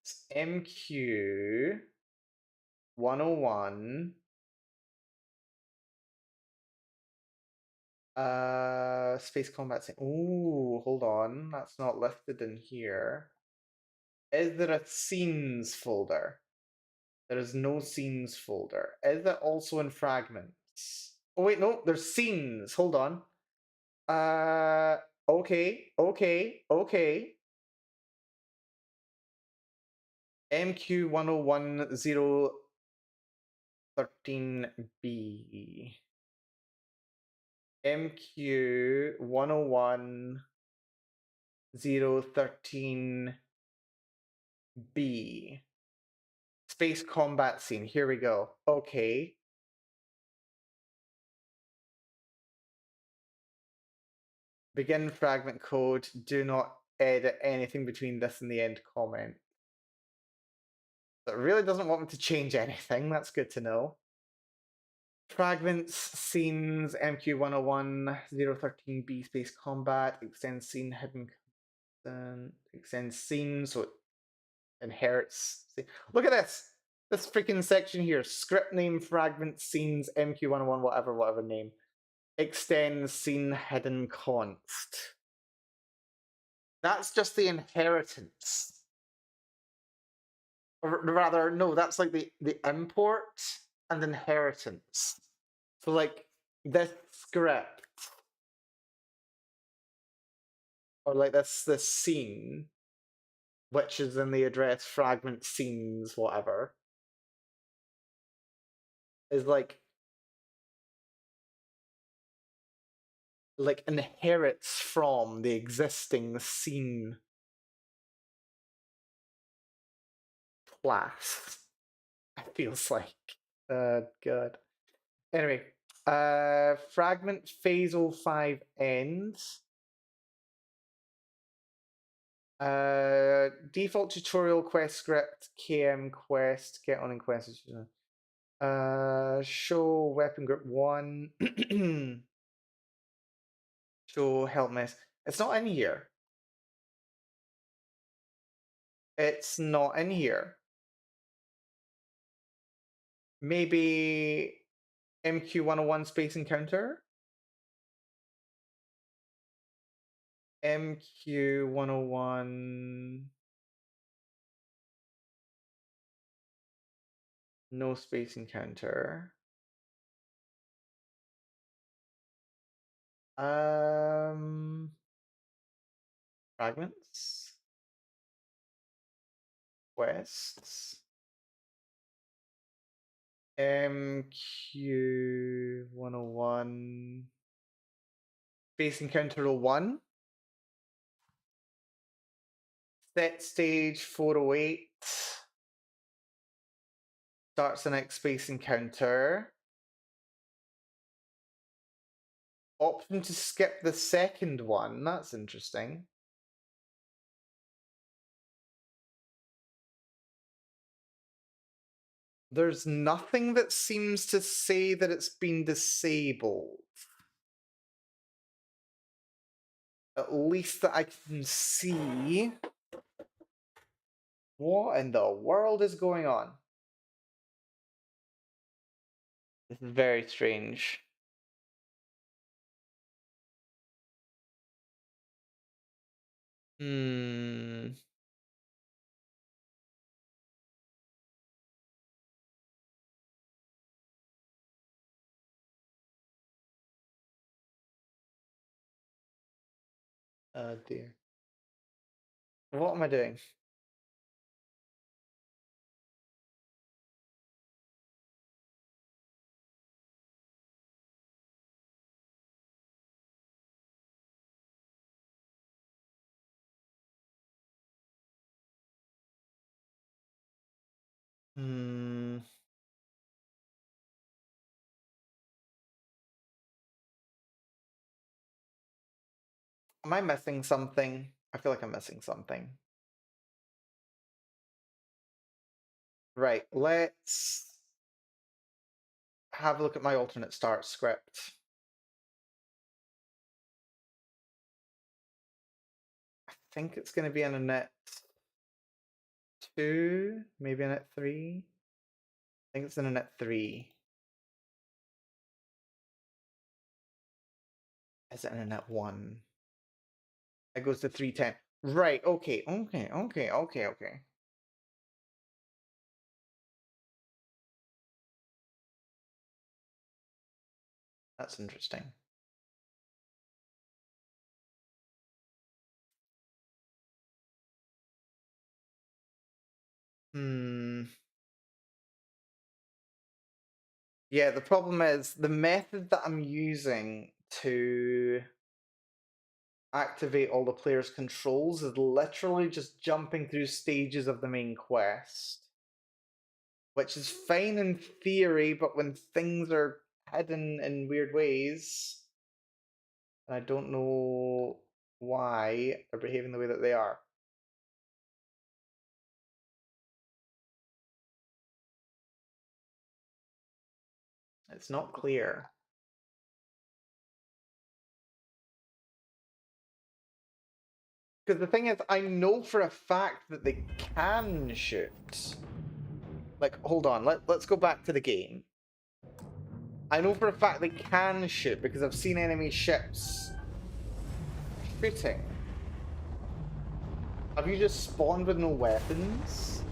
It's MQ101 space combat scene. Ooh, hold on, that's not listed in here. Is there a scenes folder? There is no scenes folder. Is it also in fragments? Oh wait, no, there's scenes. Hold on. Okay. MQ101013B. MQ1013B. Space combat scene. Here we go. Okay. Begin fragment code. Do not edit anything between this and the end comment. So it really doesn't want me to change anything. That's good to know. Fragments, scenes, MQ101, 013B space combat, extend scene, hidden extend scene, so it inherits. Look at this! This freaking section here. Script name, fragment, scenes, MQ101, whatever name. Extend scene, hidden const. That's just the inheritance. Or rather, no, that's like the import and inheritance. So like this script, or like this scene, which is in the address fragment scenes, whatever, is like inherits from the existing scene class. It feels like. God. Anyway, fragment phase 05 ends. Default tutorial quest script KM quest get on in quest. Show weapon group 1. Show help mess. It's not in here. It's not in here. Maybe MQ101 space encounter? MQ101 no space encounter. Fragments. Quests. MQ101 space encounter 01. Set stage 408. Starts the next space encounter. Option to skip the second one. That's interesting. There's nothing that seems to say that it's been disabled. At least that I can see. What in the world is going on? This is very strange. Hmm. Oh dear. What am I doing? Hmm. Am I missing something? I feel like I'm missing something. Right, let's have a look at my alternate start script. I think it's going to be in a net 2, maybe a net 3. I think it's in a net 3. Is it in a net 1? It goes to 310. Right, okay. That's interesting. Hmm. Yeah, the problem is the method that I'm using to activate all the player's controls is literally just jumping through stages of the main quest. Which is fine in theory, but when things are hidden in weird ways, I don't know why they're behaving the way that they are. It's not clear. Because the thing is, I know for a fact that they can shoot. Like, hold on, let's go back to the game. I know for a fact they can shoot because I've seen enemy ships shooting. Have you just spawned with no weapons?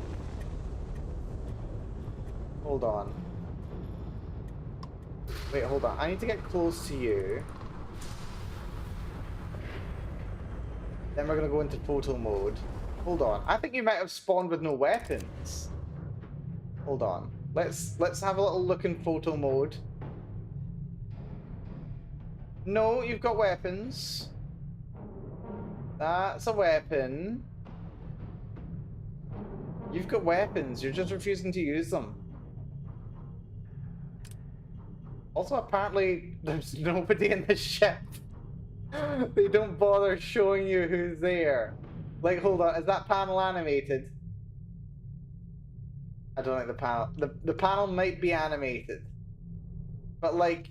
Hold on. Wait, hold on. I need to get close to you. Then we're gonna go into photo mode. Hold on. I think you might have spawned with no weapons. Hold on. Let's have a little look in photo mode. No, you've got weapons. That's a weapon. You've got weapons. You're just refusing to use them. Also, apparently, there's nobody in the ship. They don't bother showing you who's there. Like, hold on, is that panel animated? I don't think the panel... The panel might be animated. But, like...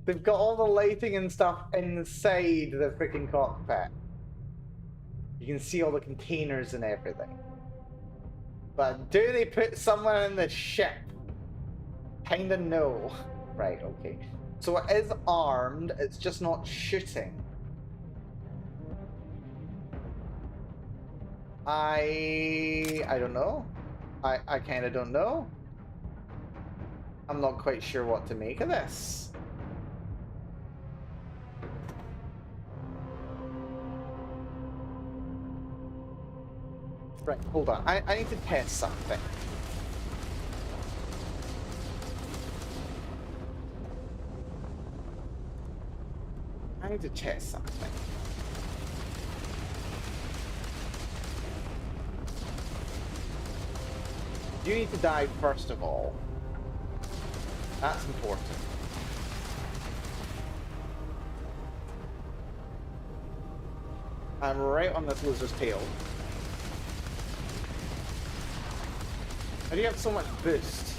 they've got all the lighting and stuff inside the freaking cockpit. You can see all the containers and everything. But do they put someone in the ship? Kinda no. Right, okay. So it is armed, it's just not shooting. I don't know. I kind of don't know. I'm not quite sure what to make of this. Right, hold on. I need to test something. I need to test something. You need to die first of all. That's important. I'm right on this loser's tail. How do you have so much boost?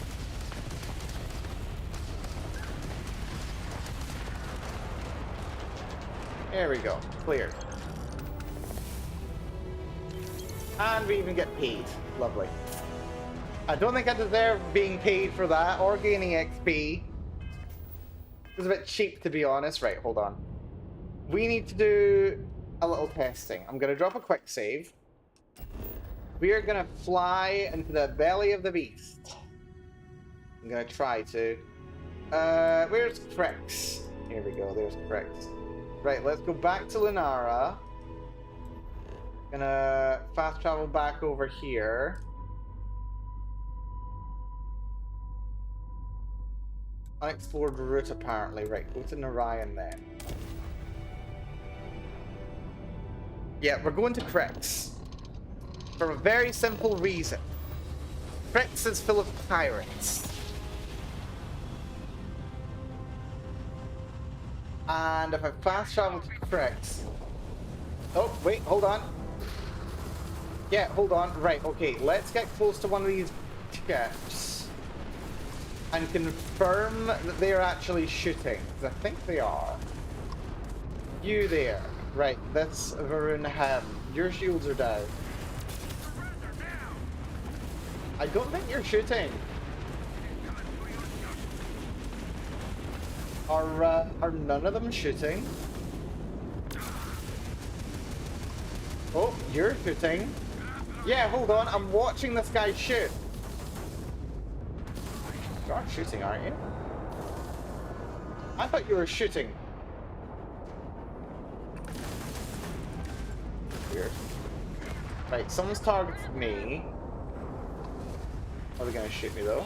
There we go. Cleared. And we even get paid. Lovely. I don't think I deserve being paid for that or gaining XP. It was a bit cheap, to be honest. Right, hold on. We need to do a little testing. I'm going to drop a quick save. We are going to fly into the belly of the beast. I'm going to try to. Where's Crix? Here we go. There's Crix. Right, let's go back to Lunara. Gonna fast travel back over here. Unexplored route, apparently. Right, go to Narayan then. Yeah, we're going to Crix. For a very simple reason. Crix is full of pirates. And if I fast travel to Crix... Oh, wait, hold on. Yeah, hold on. Right, okay, let's get close to one of these ships. And confirm that they're actually shooting. Because I think they are. You there. Right, that's Varun Ham. Your shields are down. I don't think you're shooting. Are none of them shooting? Oh, you're shooting. Yeah, hold on. I'm watching this guy shoot. You are shooting, aren't you? I thought you were shooting. Weird. Right, someone's targeted me. Are they going to shoot me, though?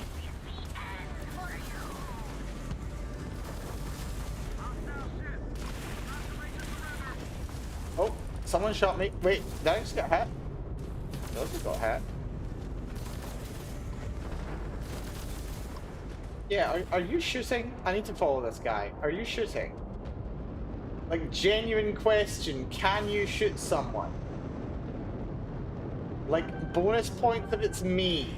Oh, someone shot me. Wait, did I just get hit? I just got hit. Yeah, are you shooting? I need to follow this guy. Are you shooting? Like, genuine question. Can you shoot someone? Like, bonus points if it's me.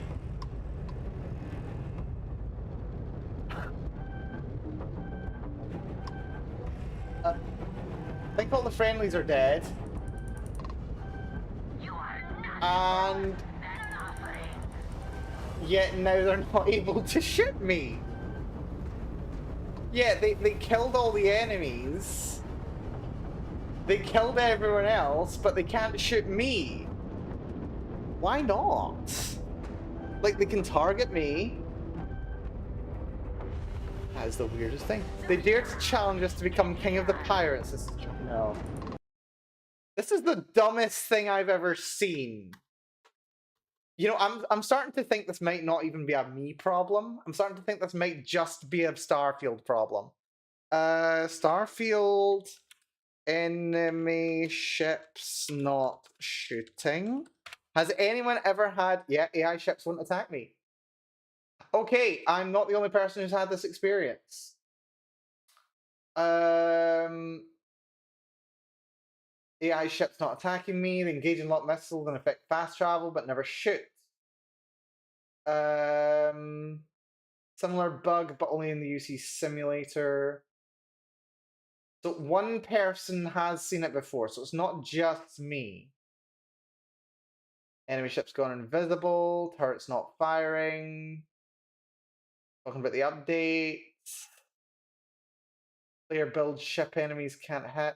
I think all the friendlies are dead. And yet now they're not able to shoot me. Yeah, they killed all the enemies. They killed everyone else, but they can't shoot me. Why not? Like, they can target me. That is the weirdest thing. They dare to challenge us to become king of the pirates. No. This is the dumbest thing I've ever seen. You know, I'm starting to think this might not even be a me problem. I'm starting to think this might just be a Starfield problem. Starfield enemy ships not shooting. Has anyone ever had... Yeah, AI ships won't attack me. Okay, I'm not the only person who's had this experience. AI ships not attacking me. They engage in locked missiles and affect fast travel, but never shoot. Similar bug, but only in the UC simulator. So one person has seen it before, so it's not just me. Enemy ship's gone invisible. Turret's not firing. Talking about the update. Player build ship enemies can't hit.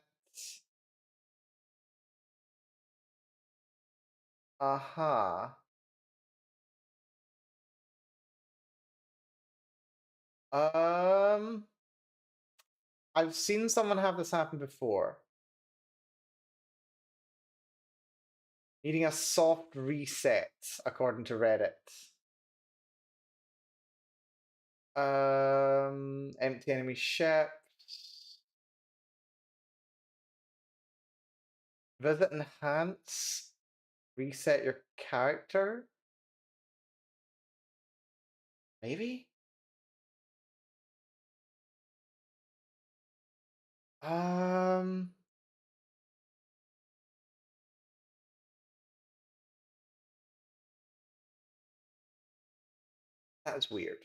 Aha. I've seen someone have this happen before. Needing a soft reset, according to Reddit. Empty enemy ship. Visit enhance. Reset your character. Maybe? That is weird.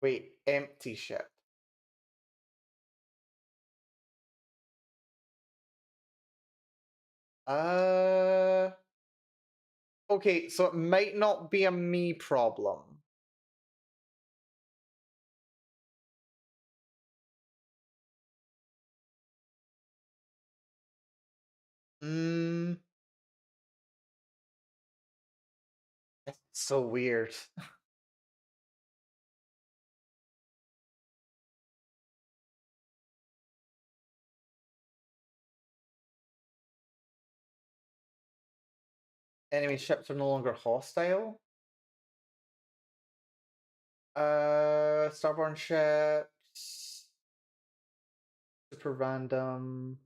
Wait, empty ship. Okay, so it might not be a me problem. Hmm. That's so weird. Enemy ships are no longer hostile. Starborn ships. Super random.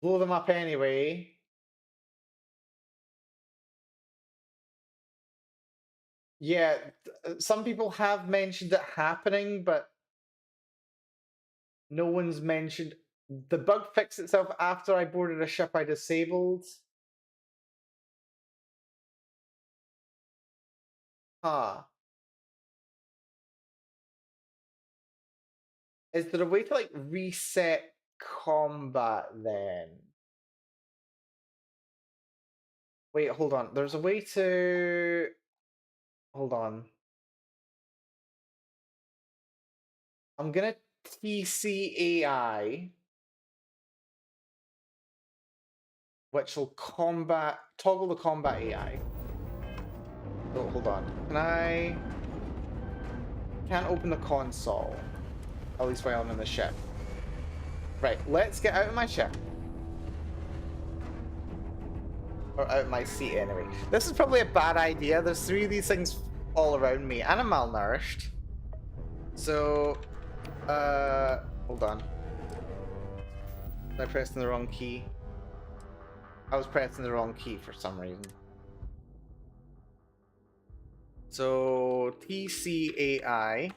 Blow them up anyway. Yeah, some people have mentioned it happening, but no one's mentioned the bug fixed itself after I boarded a ship I disabled. Huh. Is there a way to like reset combat then? Wait, hold on. There's a way to. Hold on. I'm gonna TCAI, which will toggle the combat AI. Oh, hold on. Can't open the console. At least while I'm in the ship. Right, let's get out of my ship. Or out of my seat anyway. This is probably a bad idea. There's 3 of these things all around me, and I'm malnourished. So, hold on. I pressed the wrong key. I was pressing the wrong key for some reason. So, TCAI.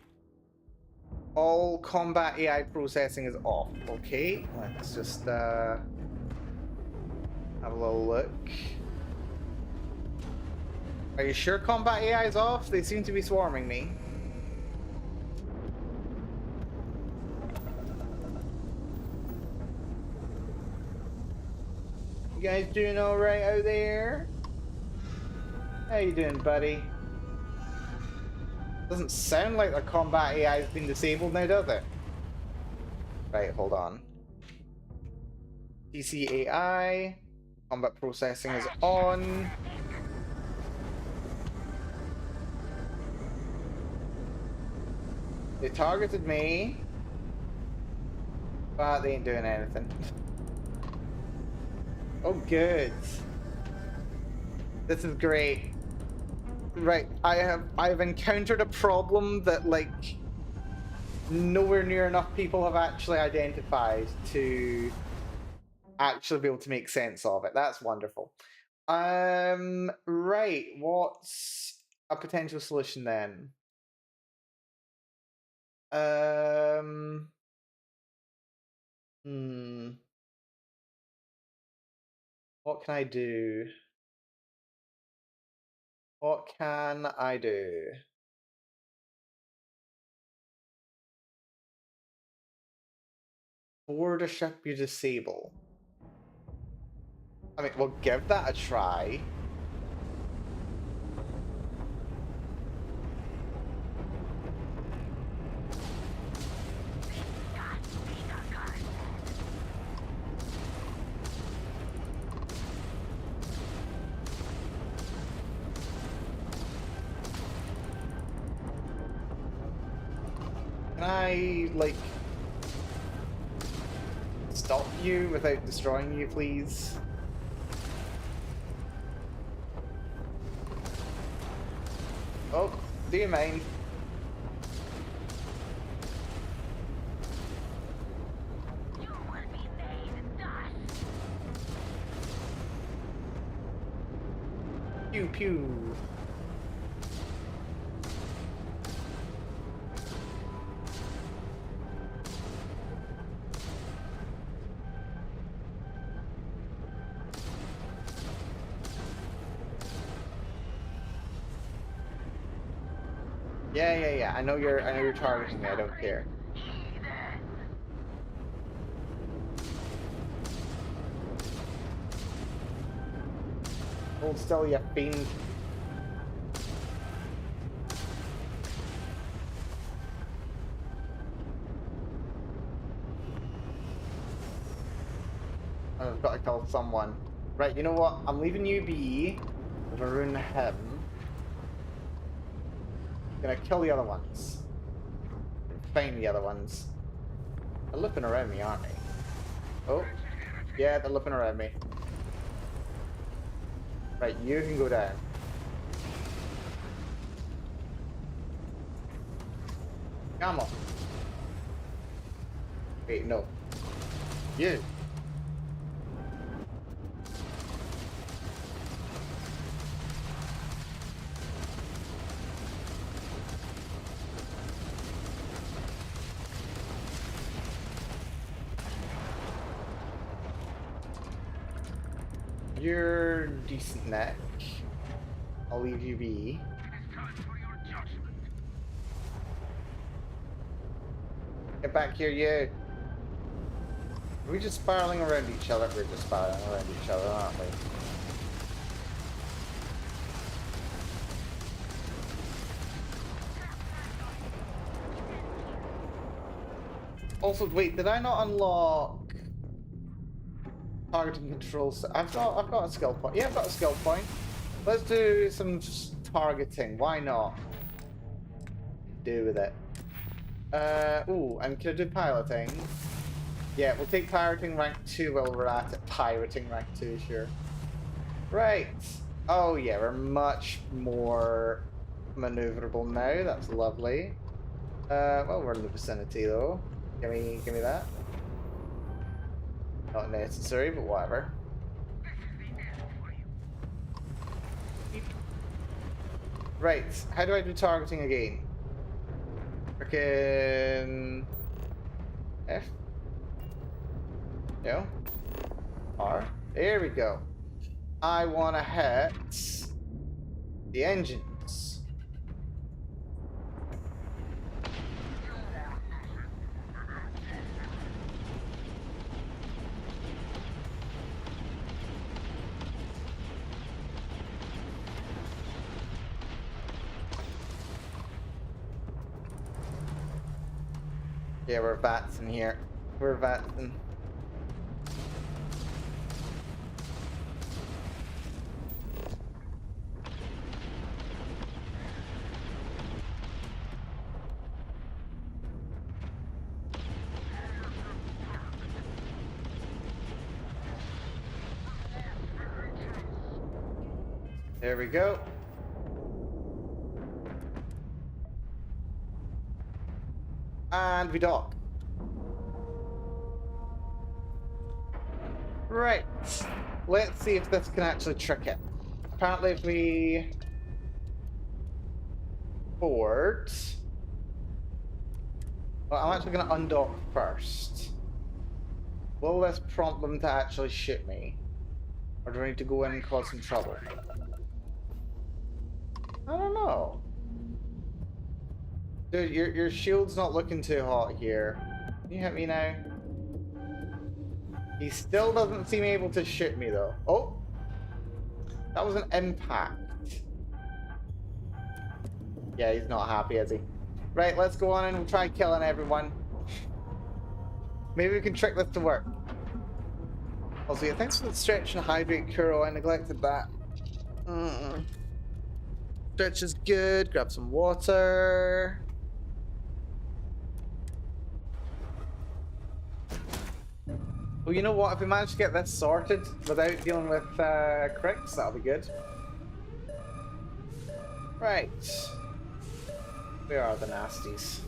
All combat AI processing is off. Okay, let's just have a little look. Are you sure combat AI is off? They seem to be swarming me. You guys doing alright out there? How you doing, buddy? Doesn't sound like the combat AI has been disabled now, does it? Right, hold on. TCAI. Combat processing is on. They targeted me, but they ain't doing anything. Oh, good. This is great. Right, I've encountered a problem that like nowhere near enough people have actually identified to actually be able to make sense of it. That's wonderful. Right, what's a potential solution then? What can I do? What can I do? Board a ship you disable. I mean, we'll give that a try. Can I, like, stop you without destroying you, please? Oh, do you mind? You will be made dust. Pew pew. Yeah. I know you're targeting me. I don't care. Hold still, you fiend. I've got to kill someone. Right, you know what? I'm leaving you be. Maroon him. Gonna kill the other ones. Find the other ones. They're looking around me, aren't they? Oh. Yeah, they're looking around me. Right, you can go down. Come on. Wait, no. You. You're decent neck. I'll leave you be. Get back here, you. Are we just spiraling around each other? We're just spiraling around each other, aren't we? Also, wait, did I not unlock targeting controls? I've got a skill point. Yeah, I've got a skill point. Let's do some targeting. Why not? Do with it. Ooh, and can I do piloting? Yeah, we'll take pirating rank 2 while we're at it. Pirating rank 2, sure. Right. Oh yeah, we're much more maneuverable now. That's lovely. Well, we're in the vicinity though. Give me that. Not necessary, but whatever. Right, how do I do targeting again? Frickin' F? No? R? There we go. I wanna hit the engines. Yeah, we're VATs in here. We're VATs in. There we go. And we dock. Right. Let's see if this can actually trick it. Apparently if we board... Well, I'm actually going to undock first. Will this prompt them to actually shoot me? Or do I need to go in and cause some trouble? I don't know. Dude, your shield's not looking too hot here. Can you hit me now? He still doesn't seem able to shoot me though. Oh! That was an impact. Yeah, he's not happy, is he? Right, let's go on and we'll try killing everyone. Maybe we can trick this to work. Also, yeah, thanks for the stretch and hydrate, Kuro. I neglected that. Stretch is good. Grab some water. Well, you know what? If we manage to get this sorted without dealing with cricks, that'll be good. Right. Where are the nasties?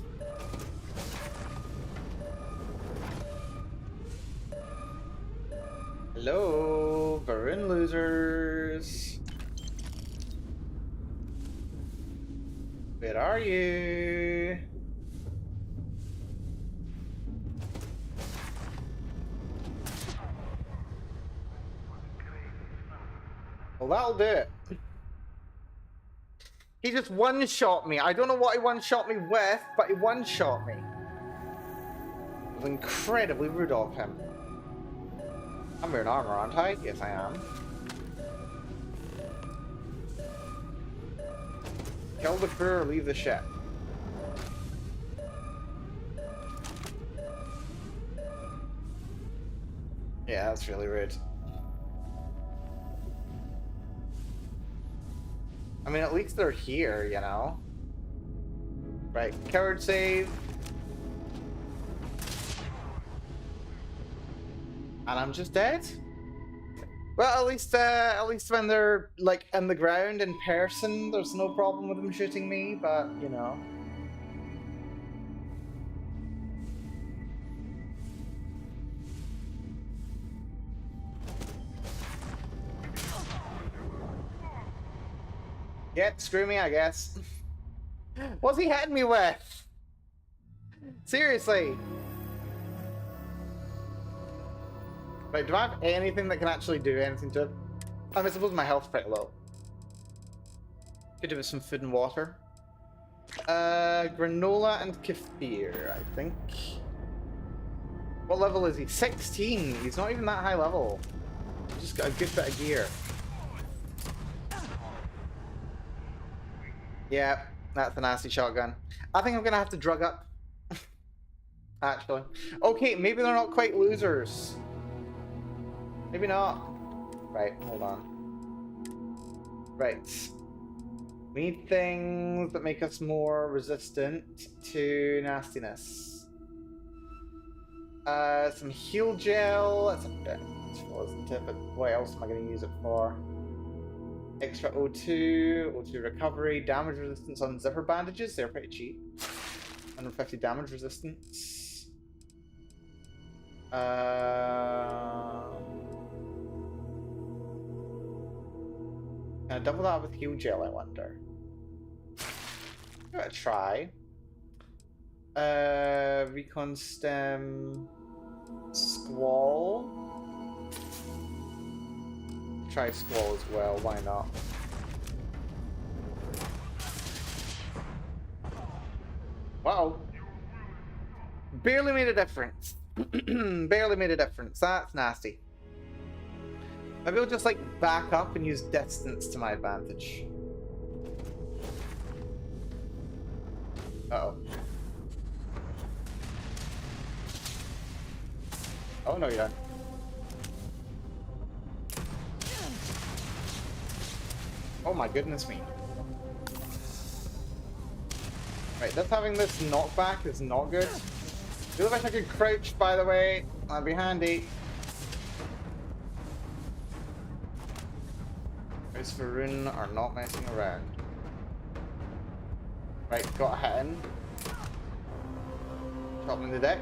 Hello, Varun losers. Where are you? Well, that'll do it. He just one-shot me. I don't know what he one-shot me with, but he one-shot me. It was incredibly rude of him. I'm wearing armor, aren't I? Yes, I am. Kill the crew or leave the ship. Yeah, that's really rude. I mean, at least they're here, you know? Right, coward save. And I'm just dead? Well, at least when they're, like, in the ground in person, there's no problem with them shooting me, but, you know. Yeah, screw me, I guess. What's he hitting me with? Seriously. Right, do I have anything that can actually do anything to it? I mean, I suppose my health's pretty low. Could do with some food and water. Granola and kefir, I think. What level is he? 16! He's not even that high level. He's just got a good bit of gear. Yeah, that's a nasty shotgun. I think I'm gonna have to drug up. Actually. Okay, maybe they're not quite losers. Maybe not. Right, hold on. Right. We need things that make us more resistant to nastiness. Some heal gel. That's a bit useful, isn't it? But what else am I going to use it for? Extra O2, O2 recovery, damage resistance on zipper bandages. They're pretty cheap. 150 damage resistance. Can I double that with heal gel, I wonder? Give it a try. Recon stem. Squall. Try Squall as well, why not? Wow. Barely made a difference. Barely made a difference. That's nasty. Maybe I'll just like back up and use distance to my advantage. Uh-oh. Oh no, you don't. Oh my goodness me. Right, just having this knockback is not good. I wish I could crouch, by the way. That'd be handy. Chris Varun are not messing around. Right, got a hit in. Drop in the deck.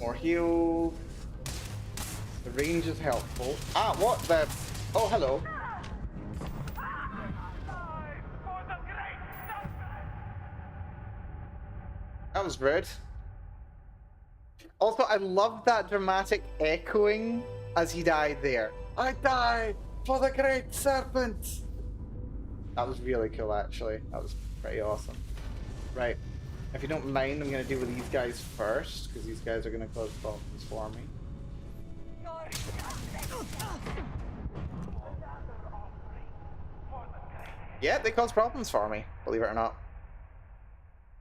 More heal. The range is helpful. Ah, what the? Oh, hello. That was rude. Also, I love that dramatic echoing as he died there. I die for the great serpent. That was really cool, actually. That was pretty awesome. Right. If you don't mind, I'm going to deal with these guys first, because these guys are going to cause problems for me. Yeah, they cause problems for me, believe it or not.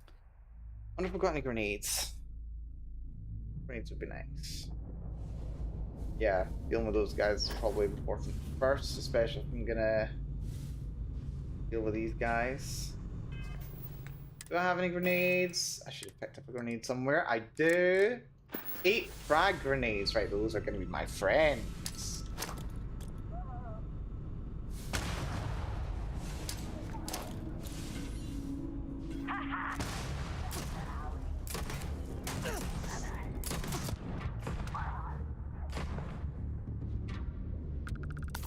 I wonder if we've got any grenades. Grenades would be nice. Yeah, dealing with those guys is probably important first, especially if I'm gonna deal with these guys. Do I have any grenades? I should have picked up a grenade somewhere. I do. 8 frag grenades. Right, those are gonna be my friends.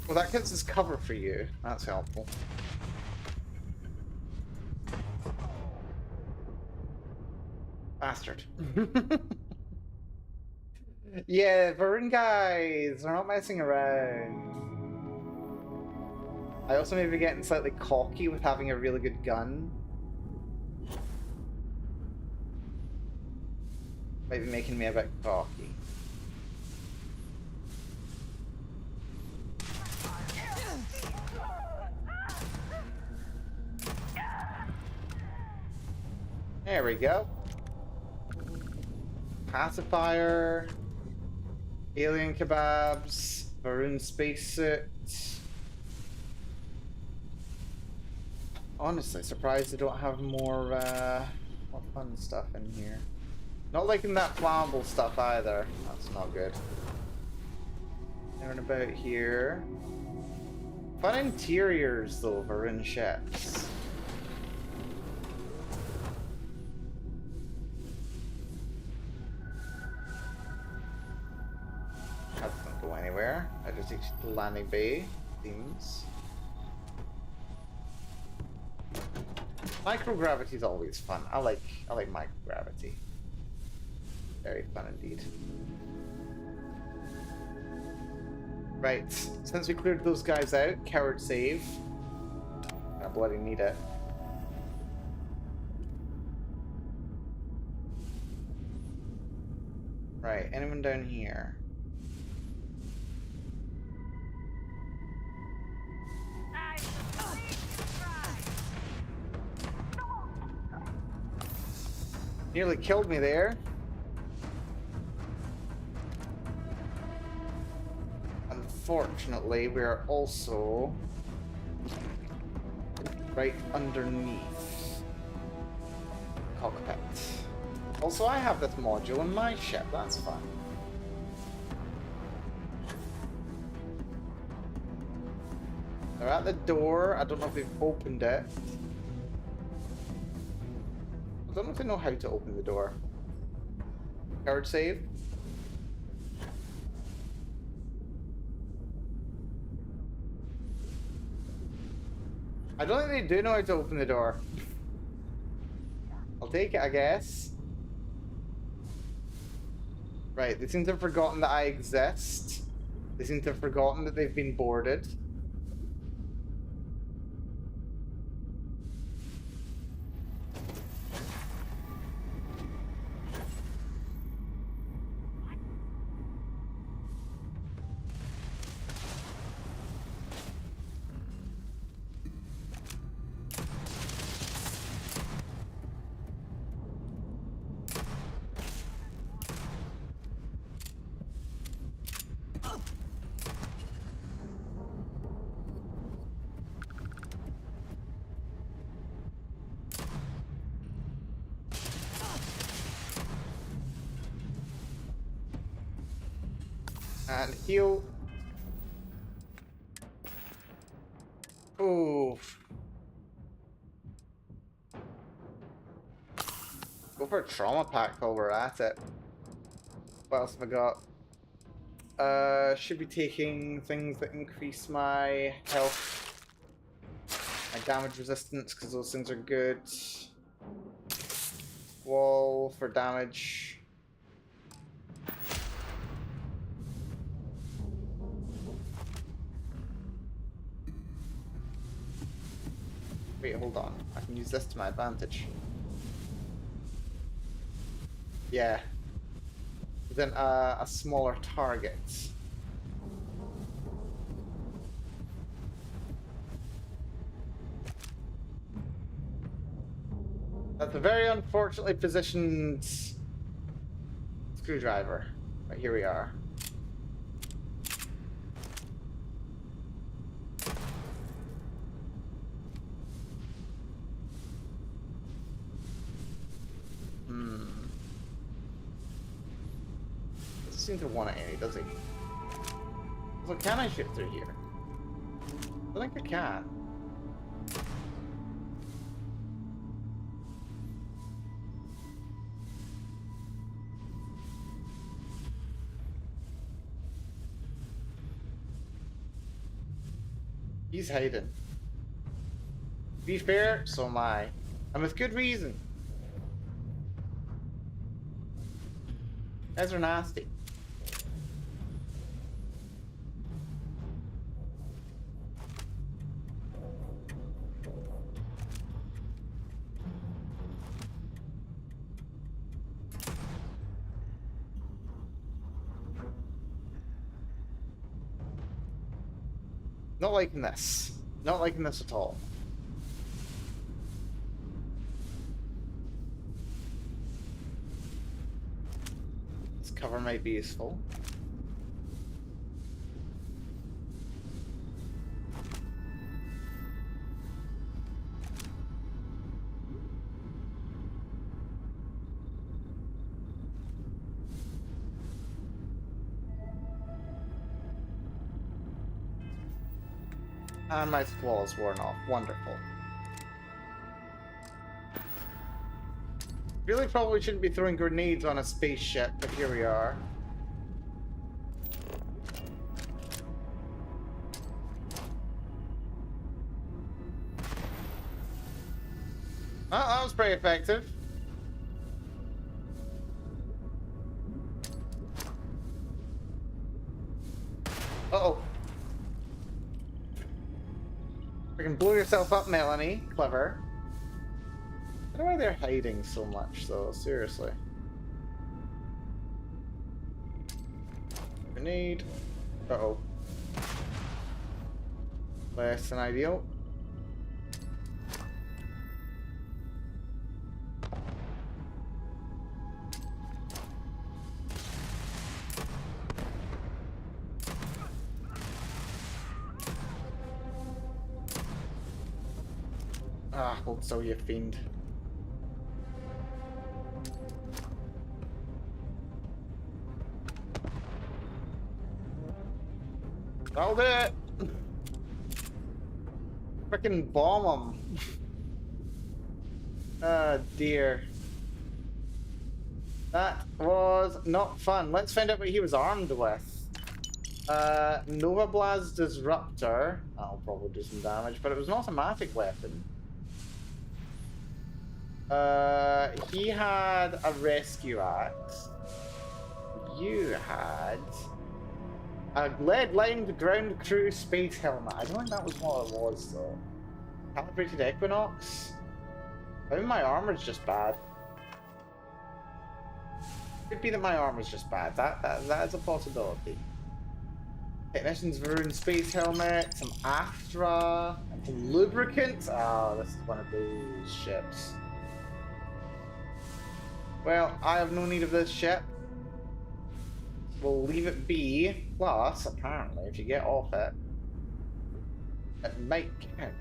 Well, that gives us cover for you. That's helpful. Bastard. Yeah, Varun guys, we're not messing around. I also may be getting slightly cocky with having a really good gun. Might be making me a bit cocky. There we go. Pacifier. Alien kebabs. Varun spacesuit. Honestly, surprised they don't have more fun stuff in here. Not liking that flammable stuff either. That's not good. Turn about here. Fun interiors though, Varun ships. That doesn't go anywhere. I just take the landing bay. Seems. Microgravity is always fun. I like microgravity. Very fun indeed. Right, since we cleared those guys out, coward save. I bloody need it. Right, anyone down here? Nearly killed me there. Unfortunately, we're also right underneath the cockpit. Also, I have this module in my ship. That's fun. They're at the door. I don't know if they've opened it. I don't know if they know how to open the door. Card save. I don't think they do know how to open the door. I'll take it, I guess. Right, they seem to have forgotten that I exist. They seem to have forgotten that they've been boarded. And heal. Oof. Go for a trauma pack while we're at it. What else have I got? Should be taking things that increase my health, my damage resistance, because those things are good. Wall for damage. Wait, hold on. I can use this to my advantage. Yeah. Then a smaller target. That's a very unfortunately positioned screwdriver. Right, here we are. Doesn't seem to want it any, does he? So can I shoot through here? I think I can. He's hiding. To be fair, so am I. And with good reason. Guys are nasty. Not liking this. Not liking this at all. This cover might be useful. And my claws worn off. Wonderful. Really probably shouldn't be throwing grenades on a spaceship, but here we are. Oh, that was pretty effective. Uh-oh. Freaking blow yourself up, Melanie. Clever. I don't know why they're hiding so much, though. Seriously. Grenade. Uh-oh. Less than ideal. Ah, hold so you fiend. I'll do it! Frickin' bomb him. Oh dear. That was not fun. Let's find out what he was armed with. Nova Blast Disruptor. That'll probably do some damage, but it was an automatic weapon. He had a rescue axe. You had a lead-lined ground crew space helmet. I don't think that was what it was, though. Calibrated Equinox? Maybe my armor's just bad. Could be that my armor's just bad. That is a possibility. Technician's Varun space helmet, some Astra, and some lubricant. Oh, this is one of those ships. Well, I have no need of this ship. We'll leave it be. Plus, apparently, if you get off it, it might count.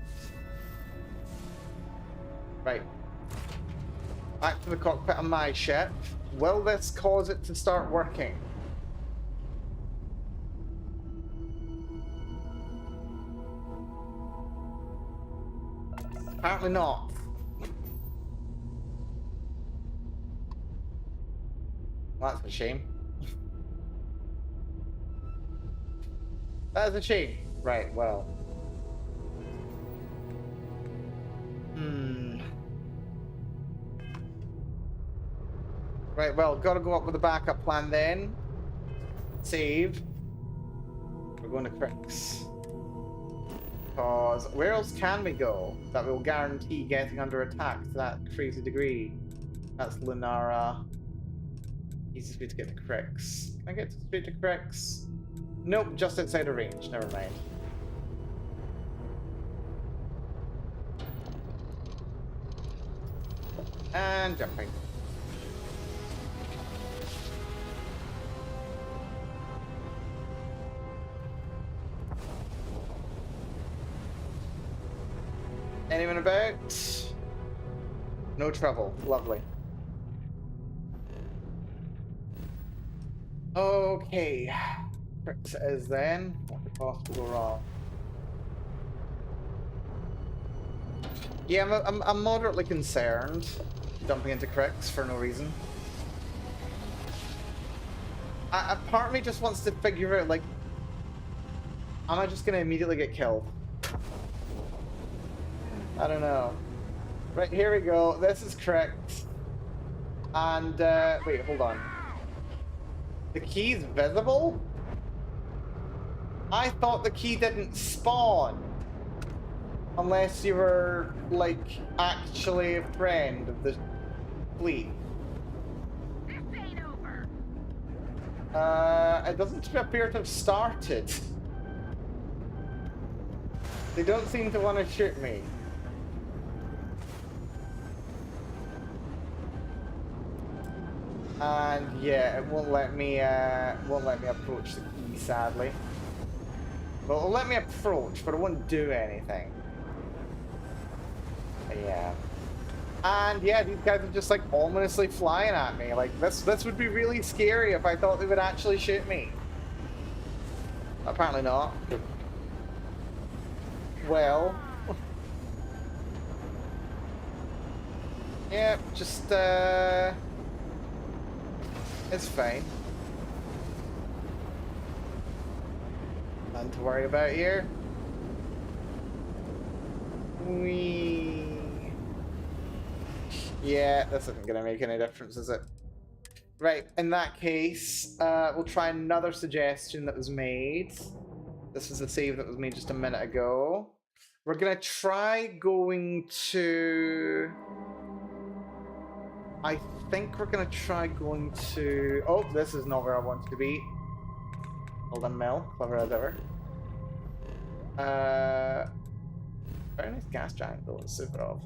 Right. Back to the cockpit of my ship. Will this cause it to start working? Apparently not. That's a shame. That's a shame. Right, well. Right, well, gotta go up with a backup plan then. Save. We're going to Crix. Because where else can we go that will guarantee getting under attack to that crazy degree? That's Lunara. Easiest way to get to Crix. Can I get straight to Crix? Nope, just outside of range. Never mind. And jumping. Anyone about? No trouble. Lovely. Okay. Crix is then. What could possibly go wrong? Yeah, I'm moderately concerned jumping into Crix for no reason. A part of me just wants to figure out, like, am I just gonna immediately get killed? I don't know. Right, here we go. This is Crix. And, wait, hold on. The key's visible? I thought the key didn't spawn. Unless you were, like, actually a friend of the fleet. This ain't over. It doesn't appear to have started. They don't seem to want to shoot me. And yeah, it won't let me approach the key, sadly. Well, it'll let me approach, but it won't do anything. But yeah. And yeah, these guys are just like ominously flying at me. Like this would be really scary if I thought they would actually shoot me. Apparently not. Well. Yeah, just it's fine. Nothing to worry about here. Yeah, this isn't gonna make any difference, is it? Right, in that case, we'll try another suggestion that was made. This was a save that was made just a minute ago. We're gonna try going to... I think we're gonna try going to... Oh, this is not where I want to be. Hold on, Mel. Clever as ever. Very nice gas giant though, it's super off.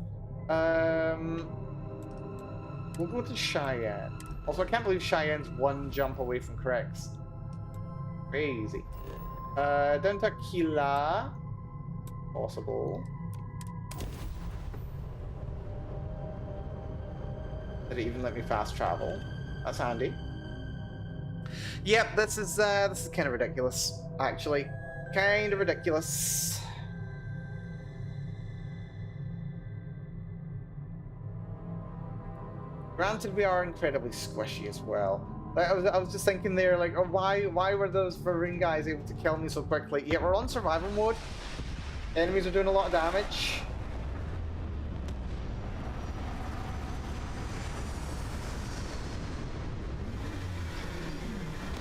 We'll go to Cheyenne. Also, I can't believe Cheyenne's one jump away from Crex. Crazy. Down to Aquila. Possible. Did it even let me fast travel? That's handy. Yep, this is kind of ridiculous, actually. Kind of ridiculous. Granted, we are incredibly squishy as well. Like, I was just thinking there, like, oh, why were those Varun guys able to kill me so quickly? Yeah, we're on survival mode. Enemies are doing a lot of damage.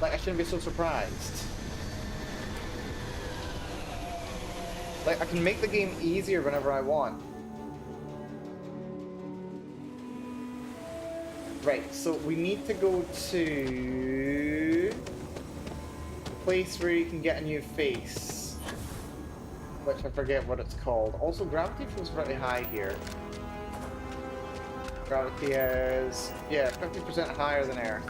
Like, I shouldn't be so surprised. Like, I can make the game easier whenever I want. Right, so we need to go to the place where you can get a new face, which I forget what it's called. Also, gravity feels pretty high here. Gravity is, yeah, 50% higher than air.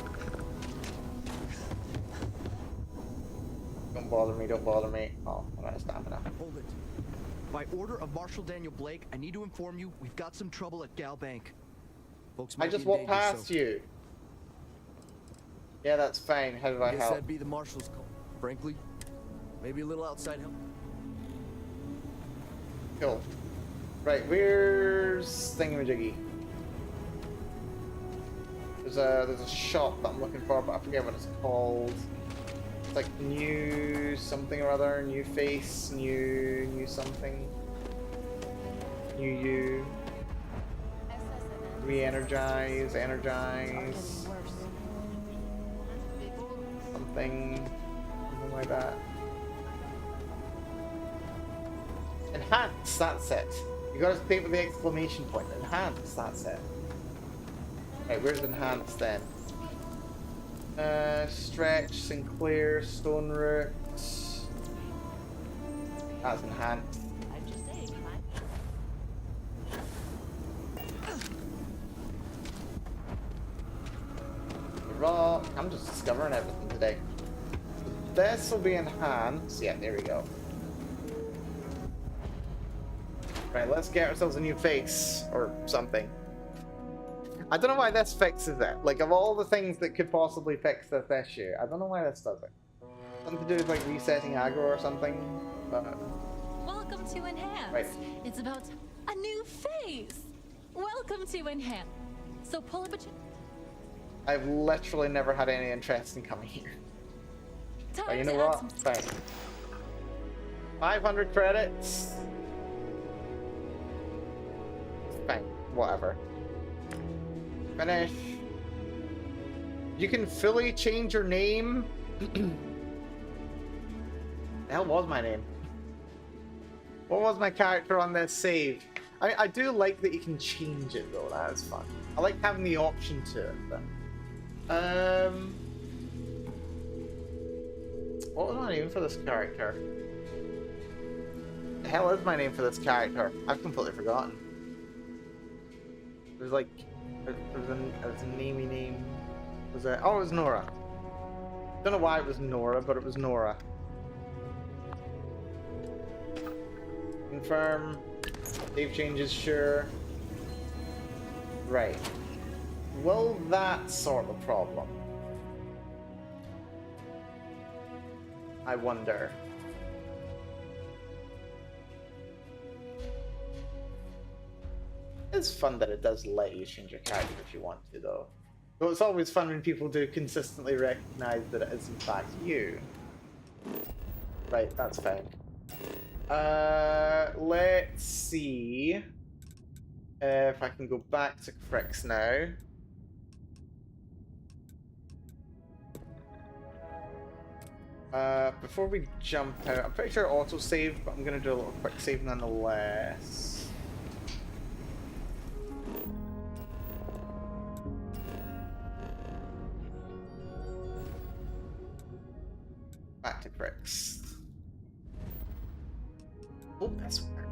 Don't bother me, don't bother me. Oh, I'm out of stamina. Hold it. By order of Marshal Daniel Blake, I need to inform you we've got some trouble at Gal Bank. Folks I might just be in walked danger, past so you. Yeah, that's fine. How did I guess help? that'd be the Marshal's call. Frankly, maybe a little outside help. Cool. Right, where's Thingamajiggy? There's a shop that I'm looking for, but I forget what it's called. It's like new something or other, new face, new something. New you. Re-energize, energize. Something like that. Enhance, that's it. You gotta stay with the exclamation point. Enhance, that's it. Right, where's enhance then? Stretch, Sinclair, Stone Root. That's enhanced. Rock. I'm just discovering everything today. This will be enhanced. Yeah, there we go. Right, let's get ourselves a new face or something. I don't know why this fixes it. Like, of all the things that could possibly fix this issue, I don't know why this does it. Something to do with like resetting aggro or something. But... Welcome to Enhance. Right. It's about a new face. Welcome to Enhance. So pull up a I've literally never had any interest in coming here. But you know what? Fine. 500 credits. Fine. Whatever. Finish. You can fully change your name. The hell was my name? What was my character on this save? I do like that you can change it though. That is fun. I like having the option to it. But... what was my name for this character? the hell is my name for this character? I've completely forgotten. It was like, it was a namey name. Was it? Oh, it was Nora. Don't know why it was Nora, but it was Nora. Confirm. Save changes, sure. Right. Will that sort the problem? I wonder. It's fun that it does let you change your character if you want to, though. But it's always fun when people do consistently recognize that it is in fact you. Right, that's fine. Let's see if I can go back to Crix now. Before we jump out, I'm pretty sure autosave, but I'm gonna do a little quick save nonetheless. Back to Crix. Oh, that's weird.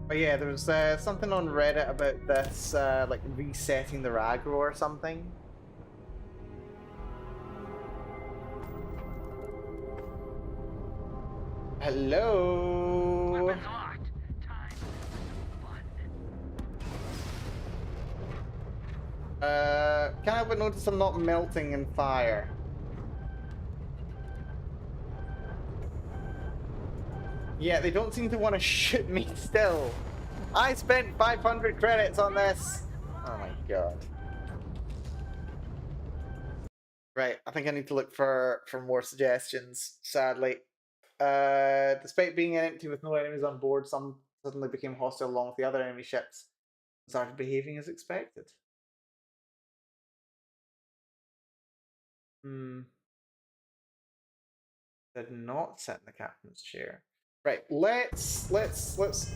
But yeah, there was something on Reddit about this, like resetting the aggro or something. Hello. Weapons locked. Time for fun. Can I but notice I'm not melting in fire? Yeah, they don't seem to want to shoot me still. I spent 500 credits on this. Oh my god. Right, I think I need to look for more suggestions, sadly. Despite being empty with no enemies on board, some suddenly became hostile along with the other enemy ships and started behaving as expected. Did not sit in the captain's chair. Right, let's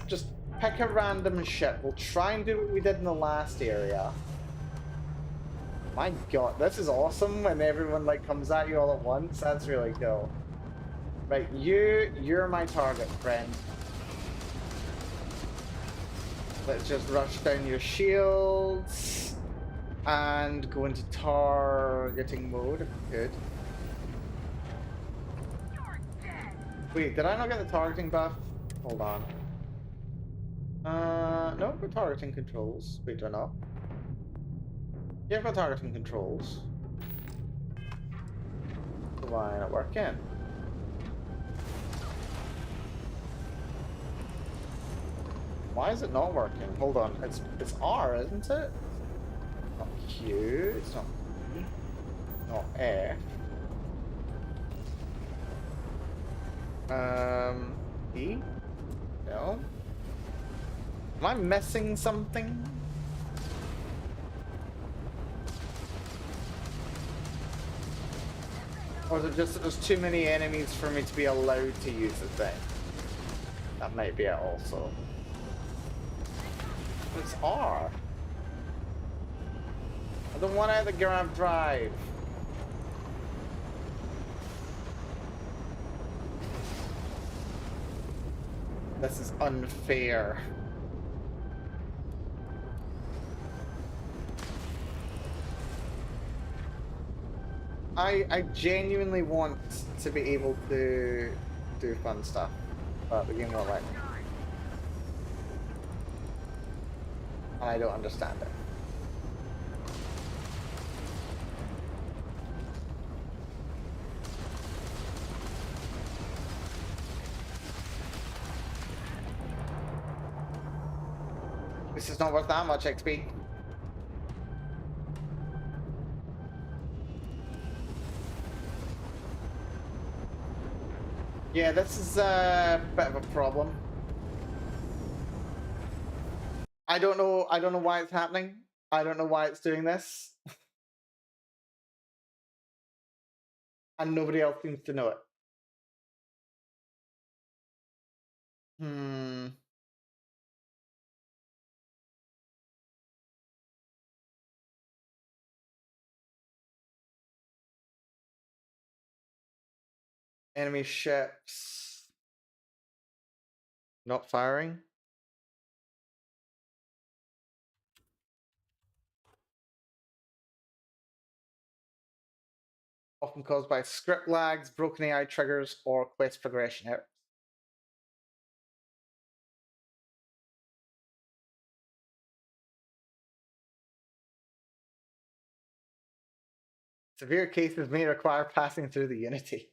just pick a random ship. We'll try and do what we did in the last area. My god, this is awesome when everyone like comes at you all at once. That's really cool. Right, you're my target, friend. Let's just rush down your shields and go into targeting mode if we could. Wait, did I not get the targeting buff? Hold on. No, I've got targeting controls. Wait, do I not? Yeah, I've got targeting controls. Why not working? Why is it not working? Hold on, it's R, isn't it? Not Q, it's not E, not F. E? No. Am I missing something? Or is it just that there's too many enemies for me to be allowed to use the thing? That might be it also. It's R. I don't want out of the grab drive. This is unfair. I genuinely want to be able to do fun stuff, but the game won't let me. And I don't understand it. This is not worth that much XP. Yeah, this is a bit of a problem. I don't know why it's happening. I don't know why it's doing this. And nobody else seems to know it. Enemy ships. Not firing? Often caused by script lags, broken AI triggers, or quest progression errors. Severe cases may require passing through the Unity.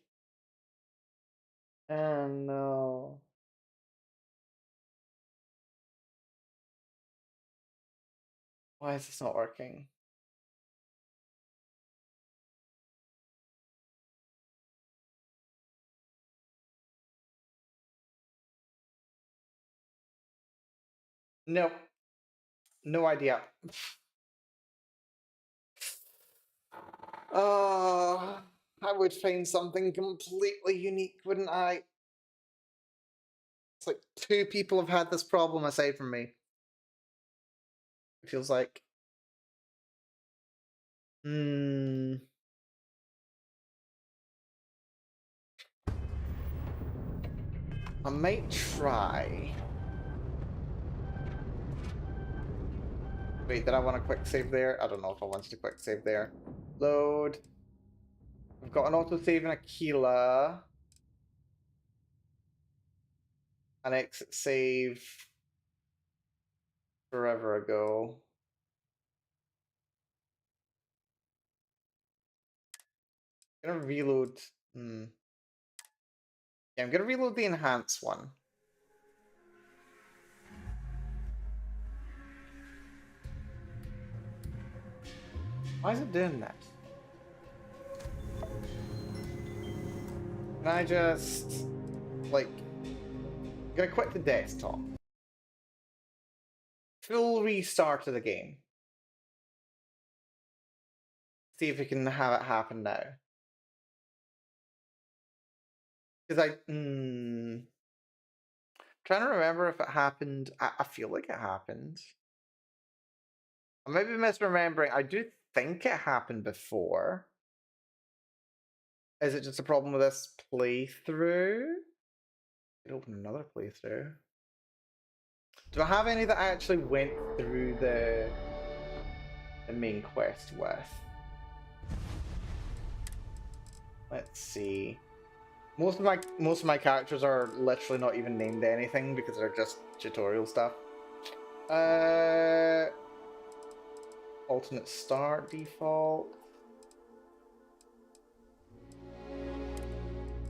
Oh no. Why is this not working? Nope. No idea. I would find something completely unique, wouldn't I? It's like 2 people have had this problem aside from me. It feels like. Hmm. I might try. Wait, did I want a quick save there? I don't know if I wanted a quick save there. Load. We've got an autosave and Aquila. An exit save forever ago. I'm gonna reload. Yeah, I'm gonna reload the enhanced one. Why is it doing that? Can I just, like, I'm gonna quit the desktop. Full restart of the game. See if we can have it happen now. Because trying to remember if it happened. I feel like it happened. I might be misremembering. I do think it happened before. Is it just a problem with this playthrough? Could open another playthrough. Do I have any that I actually went through the main quest with? Let's see. Most of my characters are literally not even named anything because they're just tutorial stuff. Alternate start default.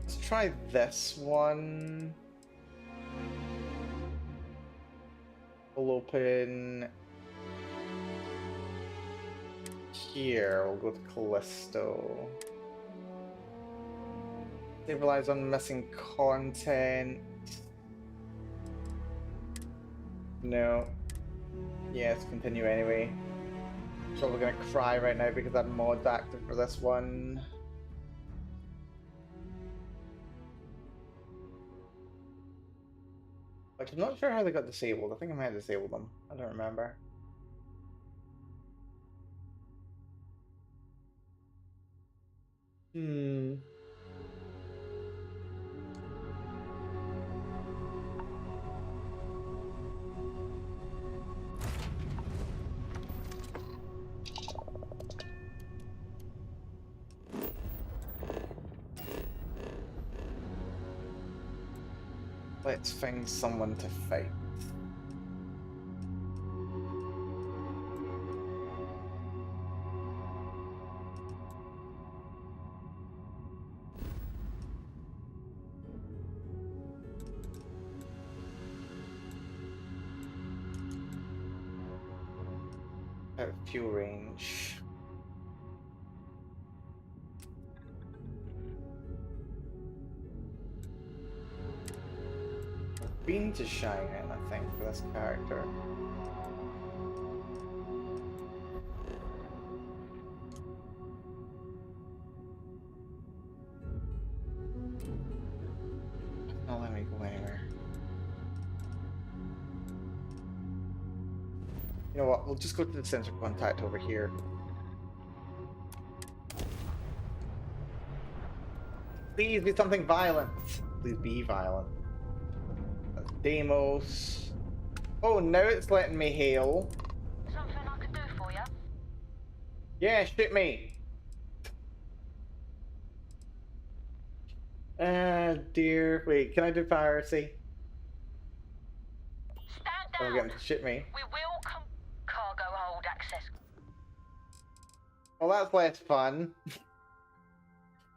Let's try this one. We'll open here. We'll go to Callisto. Stabilize on missing content. No. Yeah, let's continue anyway. Probably gonna cry right now because that mod's active for this one. Which I'm not sure how they got disabled. I think I might have disabled them. I don't remember. Let's find someone to fight. Out of fuel range. Been to Cheyenne, I think, for this character. Not let me go anywhere. You know what? We'll just go to the center contact over here. Please be something violent. Please be violent. That's Deimos. Oh, now it's letting me hail. Something I could do for you? Yeah, shoot me. Dear. Wait, can I do piracy? Stand I'm down. getting to shoot me. We will cargo hold access. Well, that's less fun.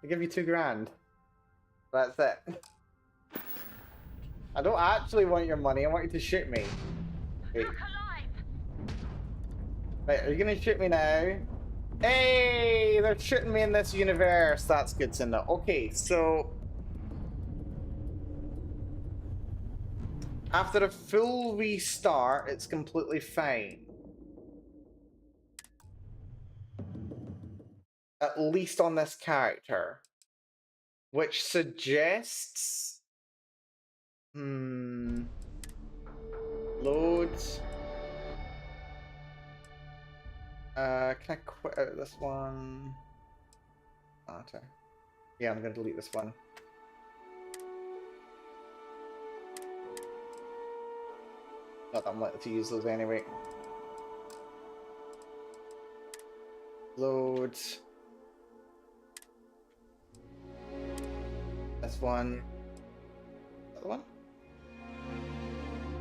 I give you $2,000. That's it. I don't actually want your money. I want you to shoot me. Wait. Look alive. Right, are you gonna shoot me now? Hey, they're shooting me in this universe. That's good to know. Okay, so after a full restart, it's completely fine. At least on this character. Which suggests... Loads. Can I quit out this one? Okay. Yeah, I'm gonna delete this one. Not that I'm likely to use those anyway. Load. This one. That the one?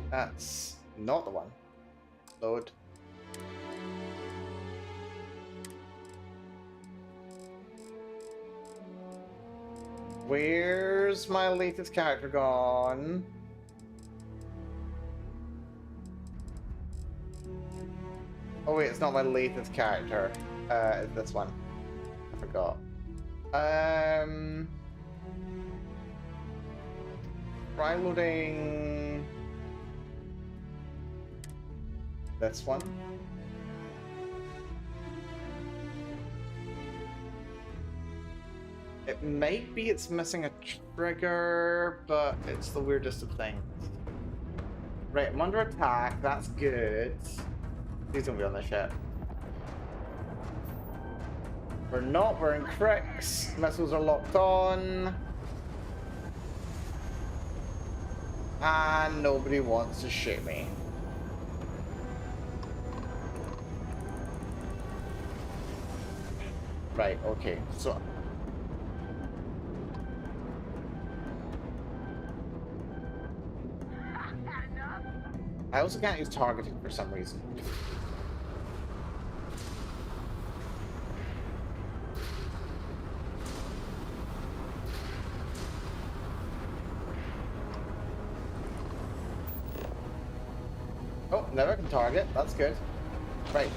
That's not the one. Load. Where's my latest character gone? Oh wait, it's not my latest character. It's this one. I forgot. Try loading this one. It might be it's missing a trigger, but it's the weirdest of things. Right, I'm under attack. That's good. He's gonna be on the ship. We're not. We're in cricks. Missiles are locked on. And nobody wants to shoot me. Right, okay. So I also can't use targeting for some reason. Oh, never can target. That's good. Right.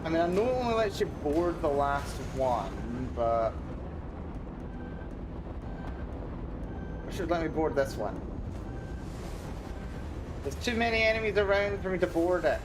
I mean, I know it only lets you board the last one, but it should let me board this one. There's too many enemies around for me to board it.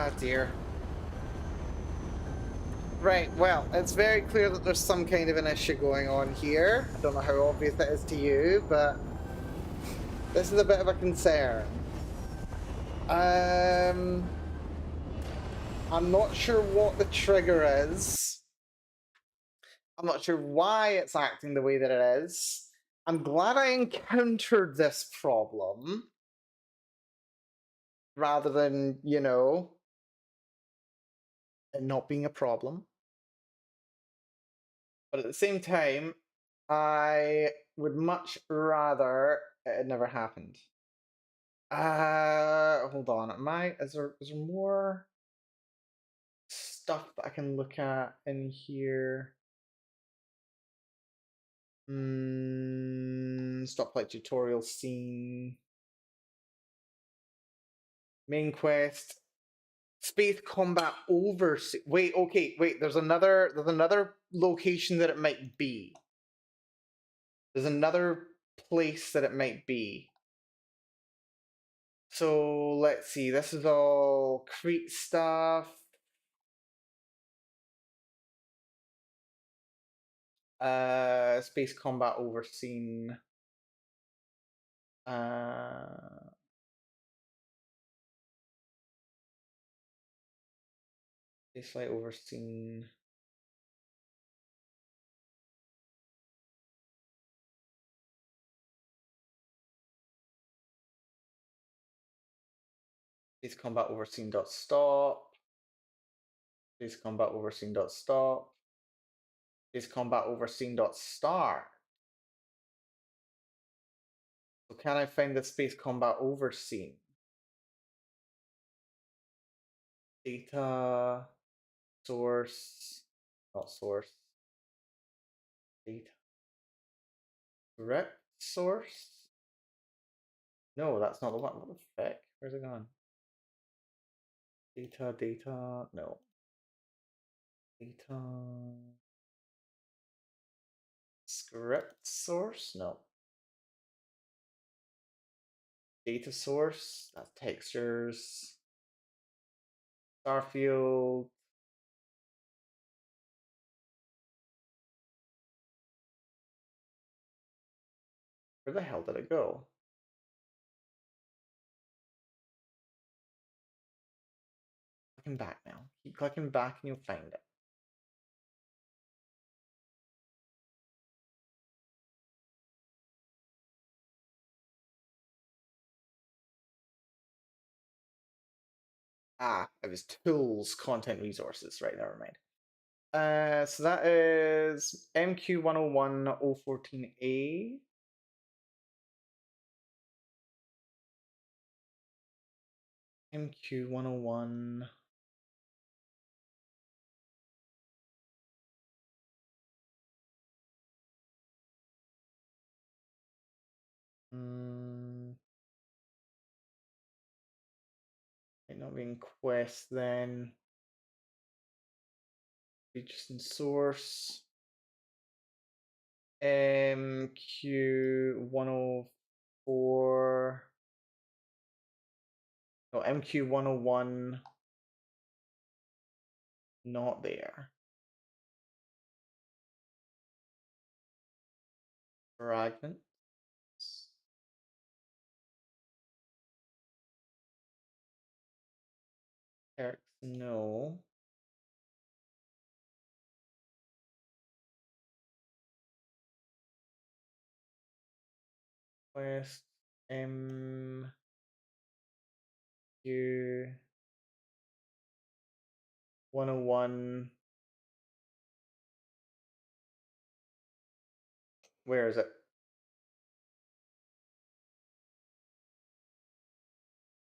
Ah, dear. Right, well, it's very clear that there's some kind of an issue going on here. I don't know how obvious that is to you, but this is a bit of a concern. I'm not sure what the trigger is. I'm not sure why it's acting the way that it is. I'm glad I encountered this problem rather than, you know, it not being a problem. But at the same time, I would much rather it had never happened. Hold on. Is there more stuff that I can look at in here? Stoplight tutorial scene. Main quest. Space combat over. Wait, okay, wait. There's another location that it might be. There's another place that it might be. So let's see. This is all Crete stuff. Space combat overseen. Spaceflight overseen. Space combat overseen dot stop. Space combat overseen dot stop. Space combat overseen dot start. So can I find the space combat overseen? Data source, not source. Data direct source. No, that's not the one. What the heck? Where's it gone? Data, no. Data script source, no. Data source, that's textures. Starfield. Where the hell did it go? Clicking back now. Keep clicking back and you'll find it. Ah, it was tools, content resources. Right, never mind. So that is MQ101014A. MQ101. Might not be in quest then. Be just in source. MQ104. No, MQ101. Not there. Fragments. Eric's no. Quest MQ 101. Where is it?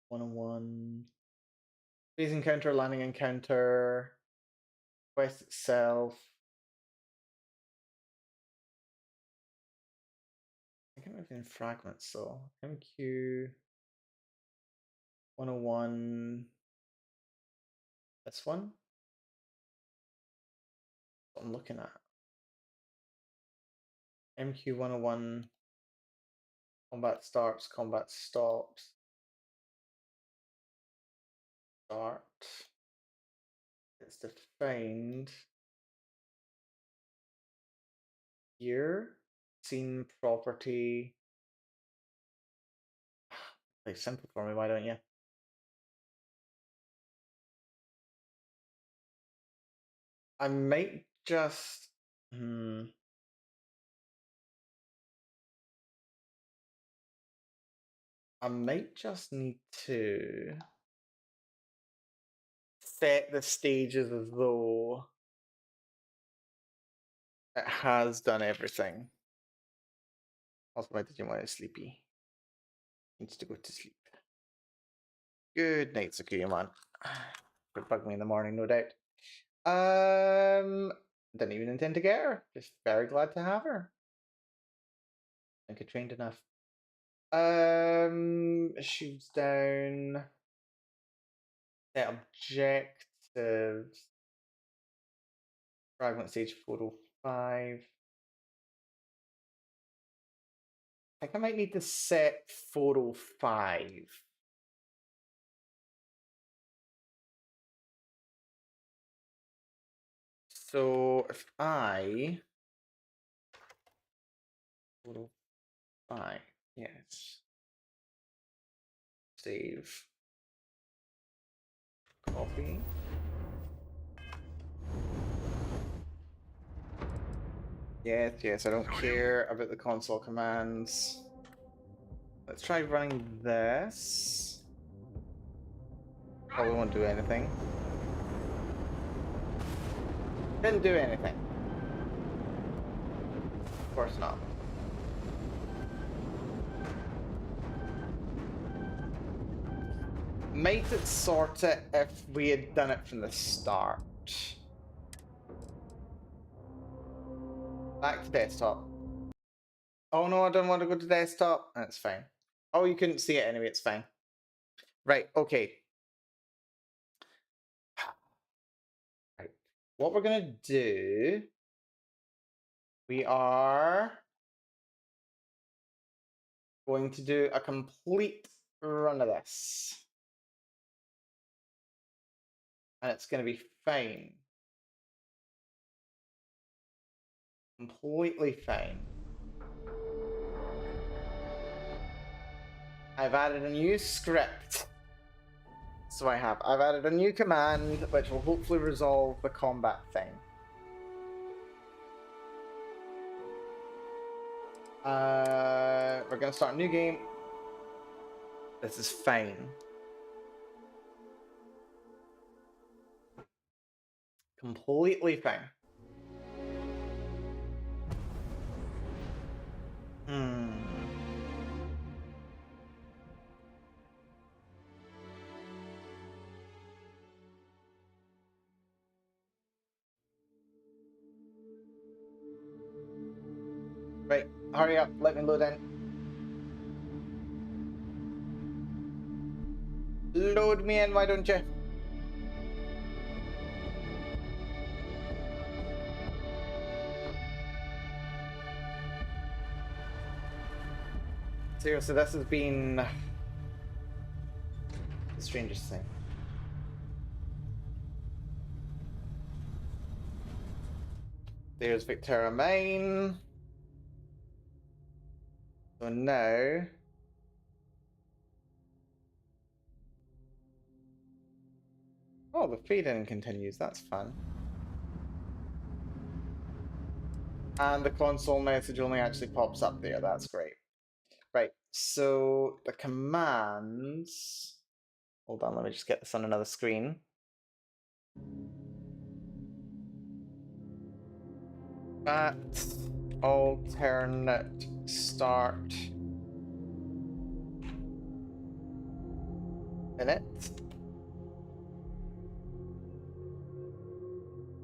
101. Space encounter, landing encounter, quest itself. I think it might be in fragments, so MQ 101. This one? What I'm looking at. MQ 101. Combat starts, combat stops. Start. It's defined here. Scene property. Play simple for me, why don't you? I might just. I might just need to set the stages as though it has done everything. Also, why did you want to sleepy? Needs to go to sleep. Good night, Sakuya man. Could bug me in the morning, no doubt. Didn't even intend to get her. Just very glad to have her. I think I trained enough. Shoots down. Set objectives. Fragment stage 405. I think I might need to set 405. So if I 405, yes. Save. Copy. Yes, I don't care about the console commands. Let's try running this. Probably won't do anything. Didn't do anything. Of course not. Might it sort it if we had done it from the start? Back to desktop. Oh no, I don't want to go to desktop. That's fine. Oh, you couldn't see it anyway, it's fine. Right, okay. Right. What we're gonna do, we are going to do a complete run of this. And it's gonna be fine. Completely fine. I've added a new script. So I've added a new command which will hopefully resolve the combat thing. We're gonna start a new game. This is fine. Completely fine. Right, hurry up, let me load in. Load me in, why don't you? Seriously, this has been the strangest thing. There's Victoria Main. So now oh, the feed-in continues, that's fun. And the console message only actually pops up there, that's great. Right, so the commands... Hold on, let me just get this on another screen. At alternate start minute.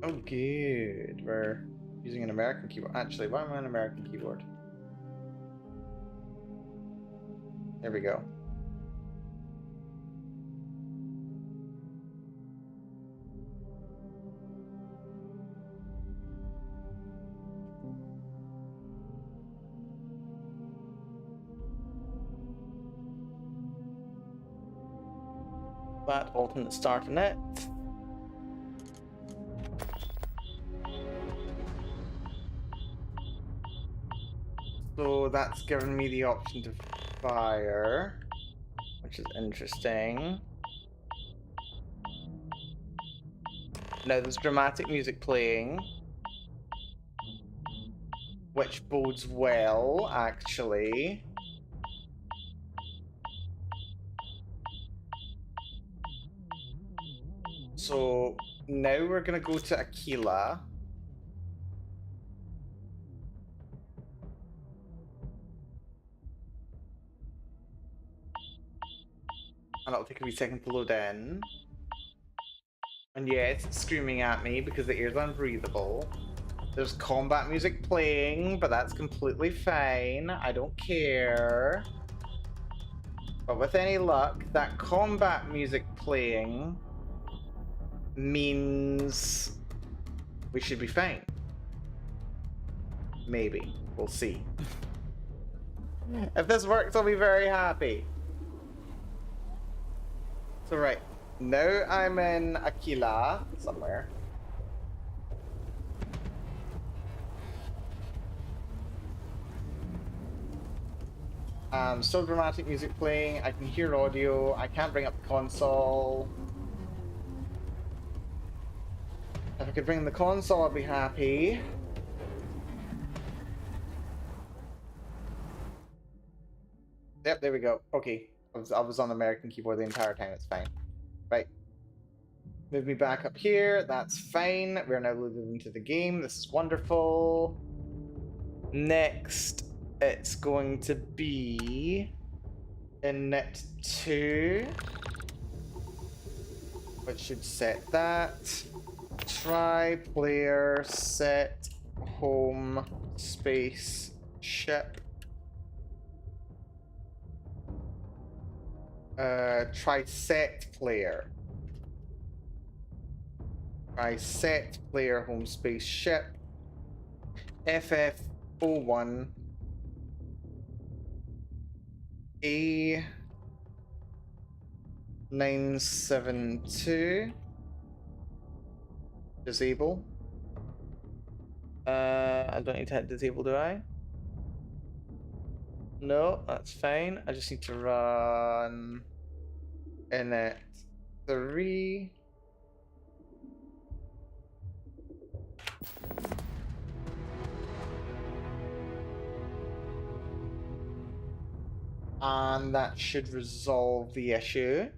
Oh, good. We're using an American keyboard. Actually, why am I on an American keyboard? There we go. that alternate start in it. So that's given me the option to fire, which is interesting. Now there's dramatic music playing, which bodes well, actually. So now we're gonna go to Aquila. And it'll take a wee second to load in. And yes, it's screaming at me because the air's unbreathable. There's combat music playing, but that's completely fine. I don't care. But with any luck, that combat music playing means we should be fine. Maybe. We'll see. If this works, I'll be very happy. So right, now I'm in Aquila somewhere. Still dramatic music playing, I can hear audio, I can't bring up the console. If I could bring the console, I'd be happy. Yep, there we go. Okay, I was on the American keyboard the entire time, it's fine. Right. Move me back up here, that's fine. We're now loaded into the game, this is wonderful. Next, it's going to be init 2, which should set that. Try player set home space ship. Try set player. Try set player home space ship. FF01 A972. Disable. I don't need to hit disable, do I? No, that's fine. I just need to run init 3. And that should resolve the issue.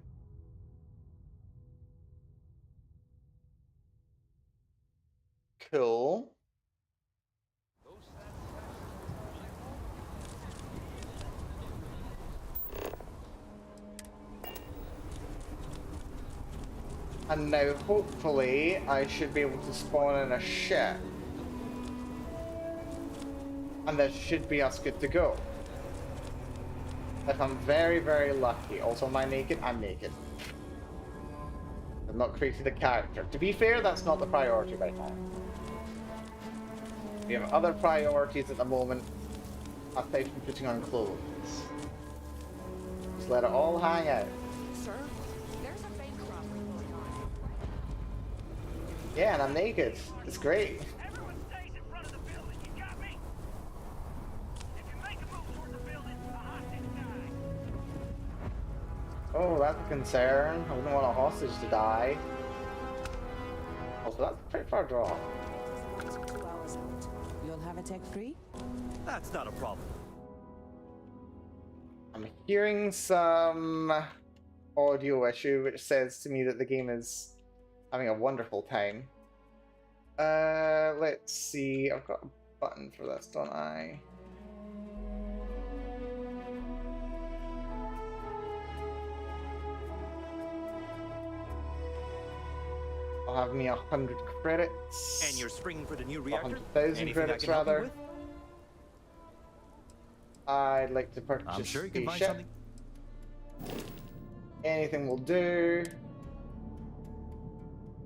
Cool. And now hopefully I should be able to spawn in a ship. And this should be us good to go. If I'm very, very lucky. Also, am I naked? I'm naked. I've not created a character. To be fair, that's not the priority right now. We have other priorities at the moment, aside from putting on clothes. Just let it all hang out. Sir, there's a bank robbery going on. Yeah, and I'm naked. It's great. Everyone stays in front of the building. You got me? If you make a move toward the building, a hostage dies. Oh, that's a concern. I wouldn't want a hostage to die. Also, that's a pretty far draw. 2 hours out. You'll have a tech free? That's not a problem. I'm hearing some audio issue which says to me that the game is having a wonderful time. Let's see. I've got a button for this, don't I? I'll have me 100 credits. And you're springing for the new reactor? 100,000 Anything I credits, can help you rather. with? I'd like to purchase I'm sure you can a find ship. something. Anything will do.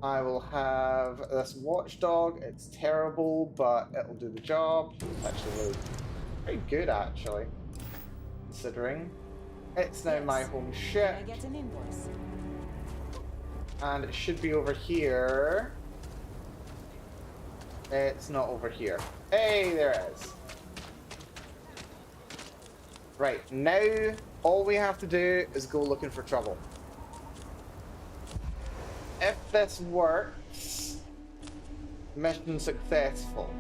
I will have this watchdog. It's terrible, but it'll do the job. It's actually really pretty good, actually, considering. It's now my home ship. Can I get an invoice? And it should be over here. It's not over here. Hey, there it is. Right, now all we have to do is go looking for trouble. If this works, mission successful.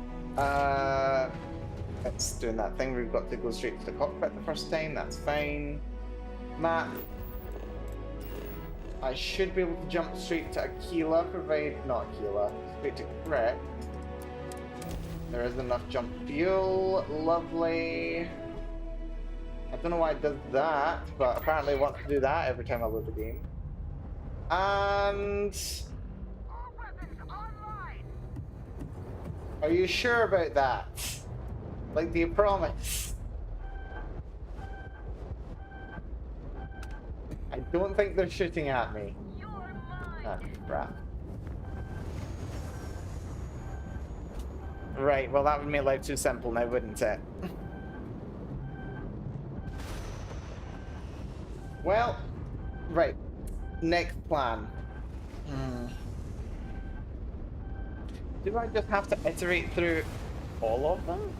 It's doing that thing. We've got to go straight to the cockpit the first time. That's fine. Map. I should be able to jump straight to Aquila, not Aquila, straight to Cret. There is enough jump fuel. Lovely. I don't know why it does that, but apparently it wants to do that every time I load the game. And All weapons online. are you sure about that? Like, do you promise? I don't think they're shooting at me. You're mine. Ah, crap. Right, well that would make life too simple now, wouldn't it? Well, right. Next plan. Do I just have to iterate through all of them?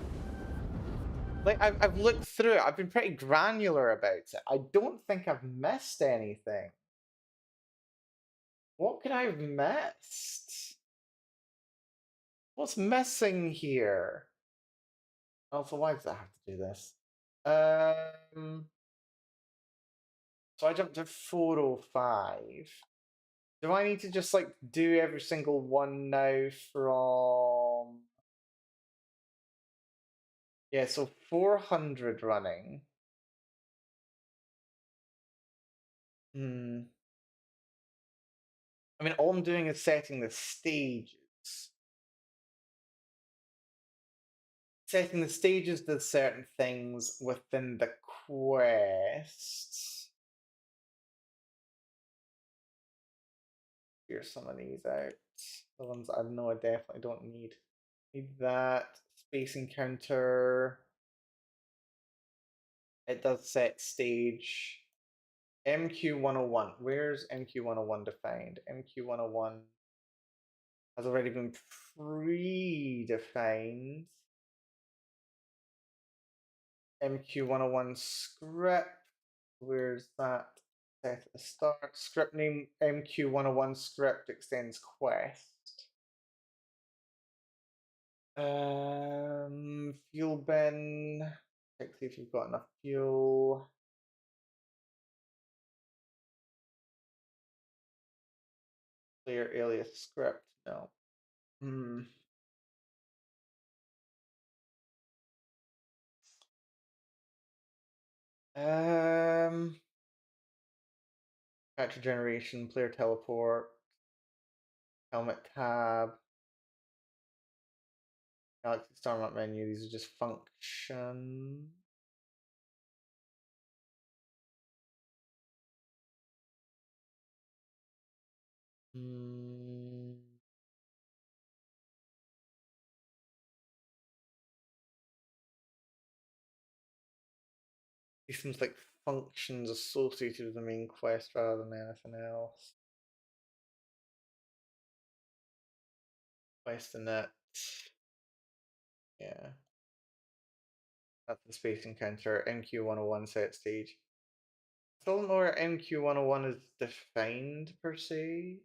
Like, I've looked through it. I've been pretty granular about it. I don't think I've missed anything. What could I have missed? What's missing here? Also, why does I have to do this? So I jumped to 405. Do I need to just like do every single one now from... Yeah, so 400 running. I mean, all I'm doing is setting the stages. Setting the stages does certain things within the quest. Figure some of these out. The ones I know I definitely don't need. Need that. Space encounter. It does set stage. MQ101. Where's MQ101 defined? MQ101 has already been predefined. MQ101 script. Where's that? Set at the start. Script name MQ101 script extends quest. Fuel bin. Check see if you've got enough fuel. Clear alias script. No. Character generation, player teleport, helmet tab, galaxy star map menu. These are just function. These seems like functions associated with the main quest rather than anything else. Quest in it. Yeah. That's the space encounter. MQ101 set stage. Still don't know where MQ101 is defined per se.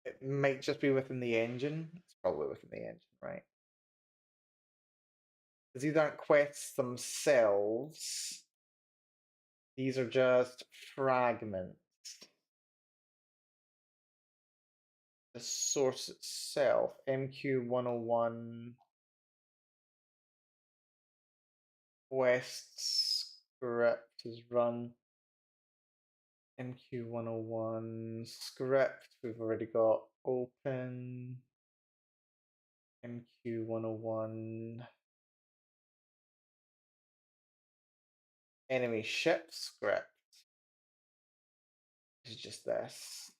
It might just be within the engine. It's probably within the engine, right? Because these aren't quests themselves. These are just fragments. The source itself, MQ101 quest script is run. MQ101 script, we've already got open. MQ101 enemy ship script is just this.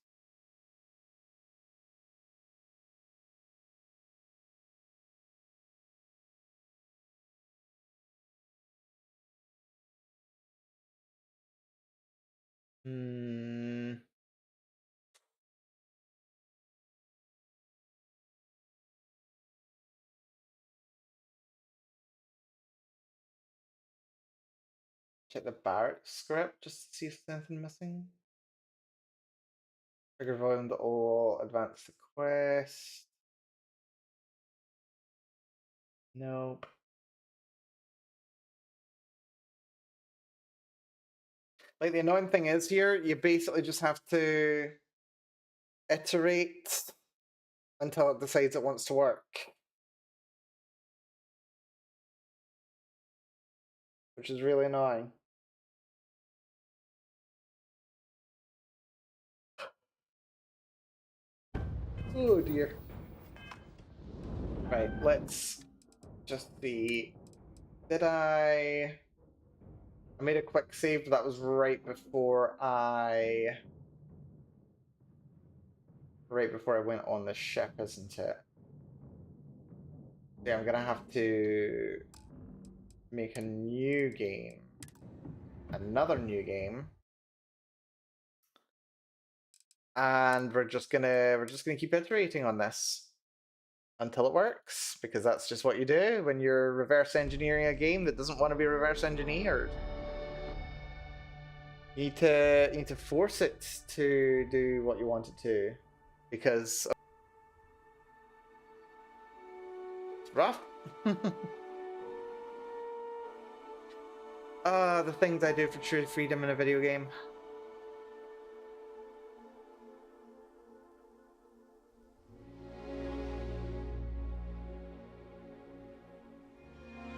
Hmm. Check the Barrett script just to see if there's anything missing. Trigger volume to all, advance the quest. Nope. Like, the annoying thing is here, you basically just have to iterate until it decides it wants to work. Which is really annoying. Oh dear. Right, let's just see. Did I made a quick save, but that was right before I went on the ship, isn't it? Yeah, I'm gonna have to make a new game. Another new game. And we're just gonna keep iterating on this until it works, because that's just what you do when you're reverse engineering a game that doesn't want to be reverse engineered. You need to force it to do what you want it to, because it's rough. The things I do for true freedom in a video game.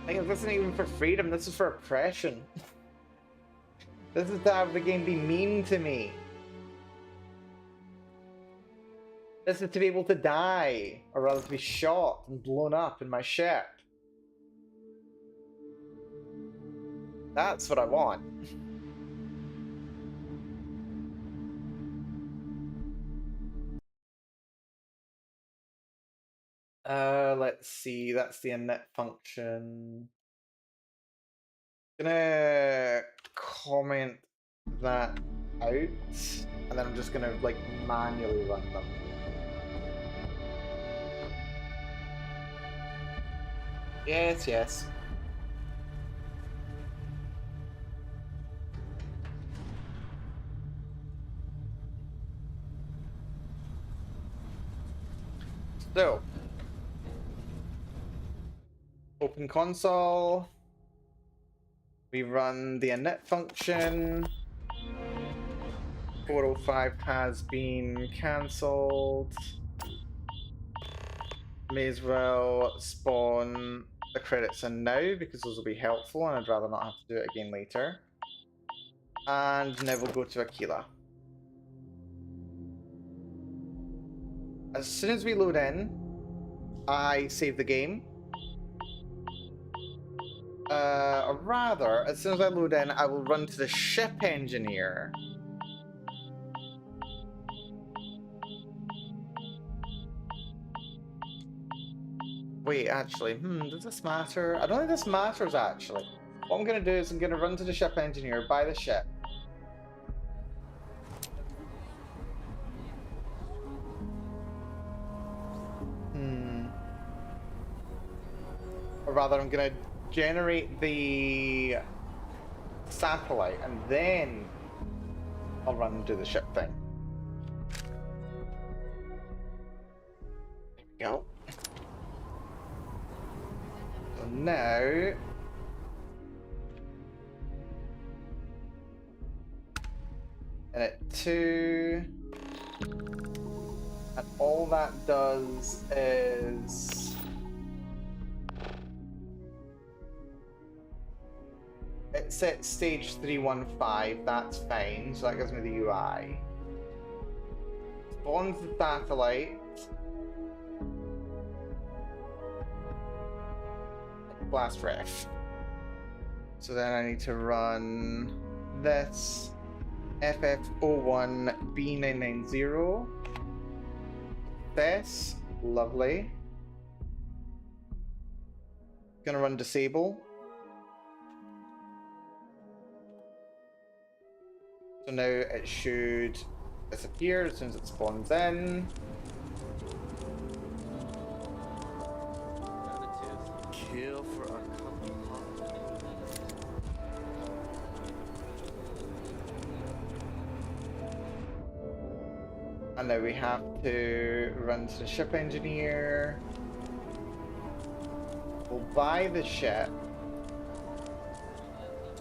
I think this isn't even for freedom, this is for oppression. This is to have the game be mean to me. This is to be able to die, or rather to be shot and blown up in my ship. That's what I want. Let's see, that's the init function. Gonna comment that out, and then I'm just gonna like manually run them. Yes, yes. So, open console. We run the init function. 405 has been cancelled. May as well spawn the credits in now, because those will be helpful and I'd rather not have to do it again later. And now we'll go to Aquila. As soon as we load in, I save the game. Or rather, as soon as I load in, I will run to the ship engineer. Wait, actually, does this matter? I don't think this matters, actually. What I'm going to do is I'm going to run to the ship engineer, buy the ship. Or rather, I'm going to generate the satellite, and then I'll run and do the ship thing. There we go. So now... Init 2... And all that does is... It sets stage 315, that's fine, so that gives me the UI. Spawns the satellite. Blast ref. So then I need to run this FF01 B990. This, lovely. Gonna run disable. So now it should disappear as soon as it spawns in. Kill for a cup of coffee. And now we have to run to the ship engineer. We'll buy the ship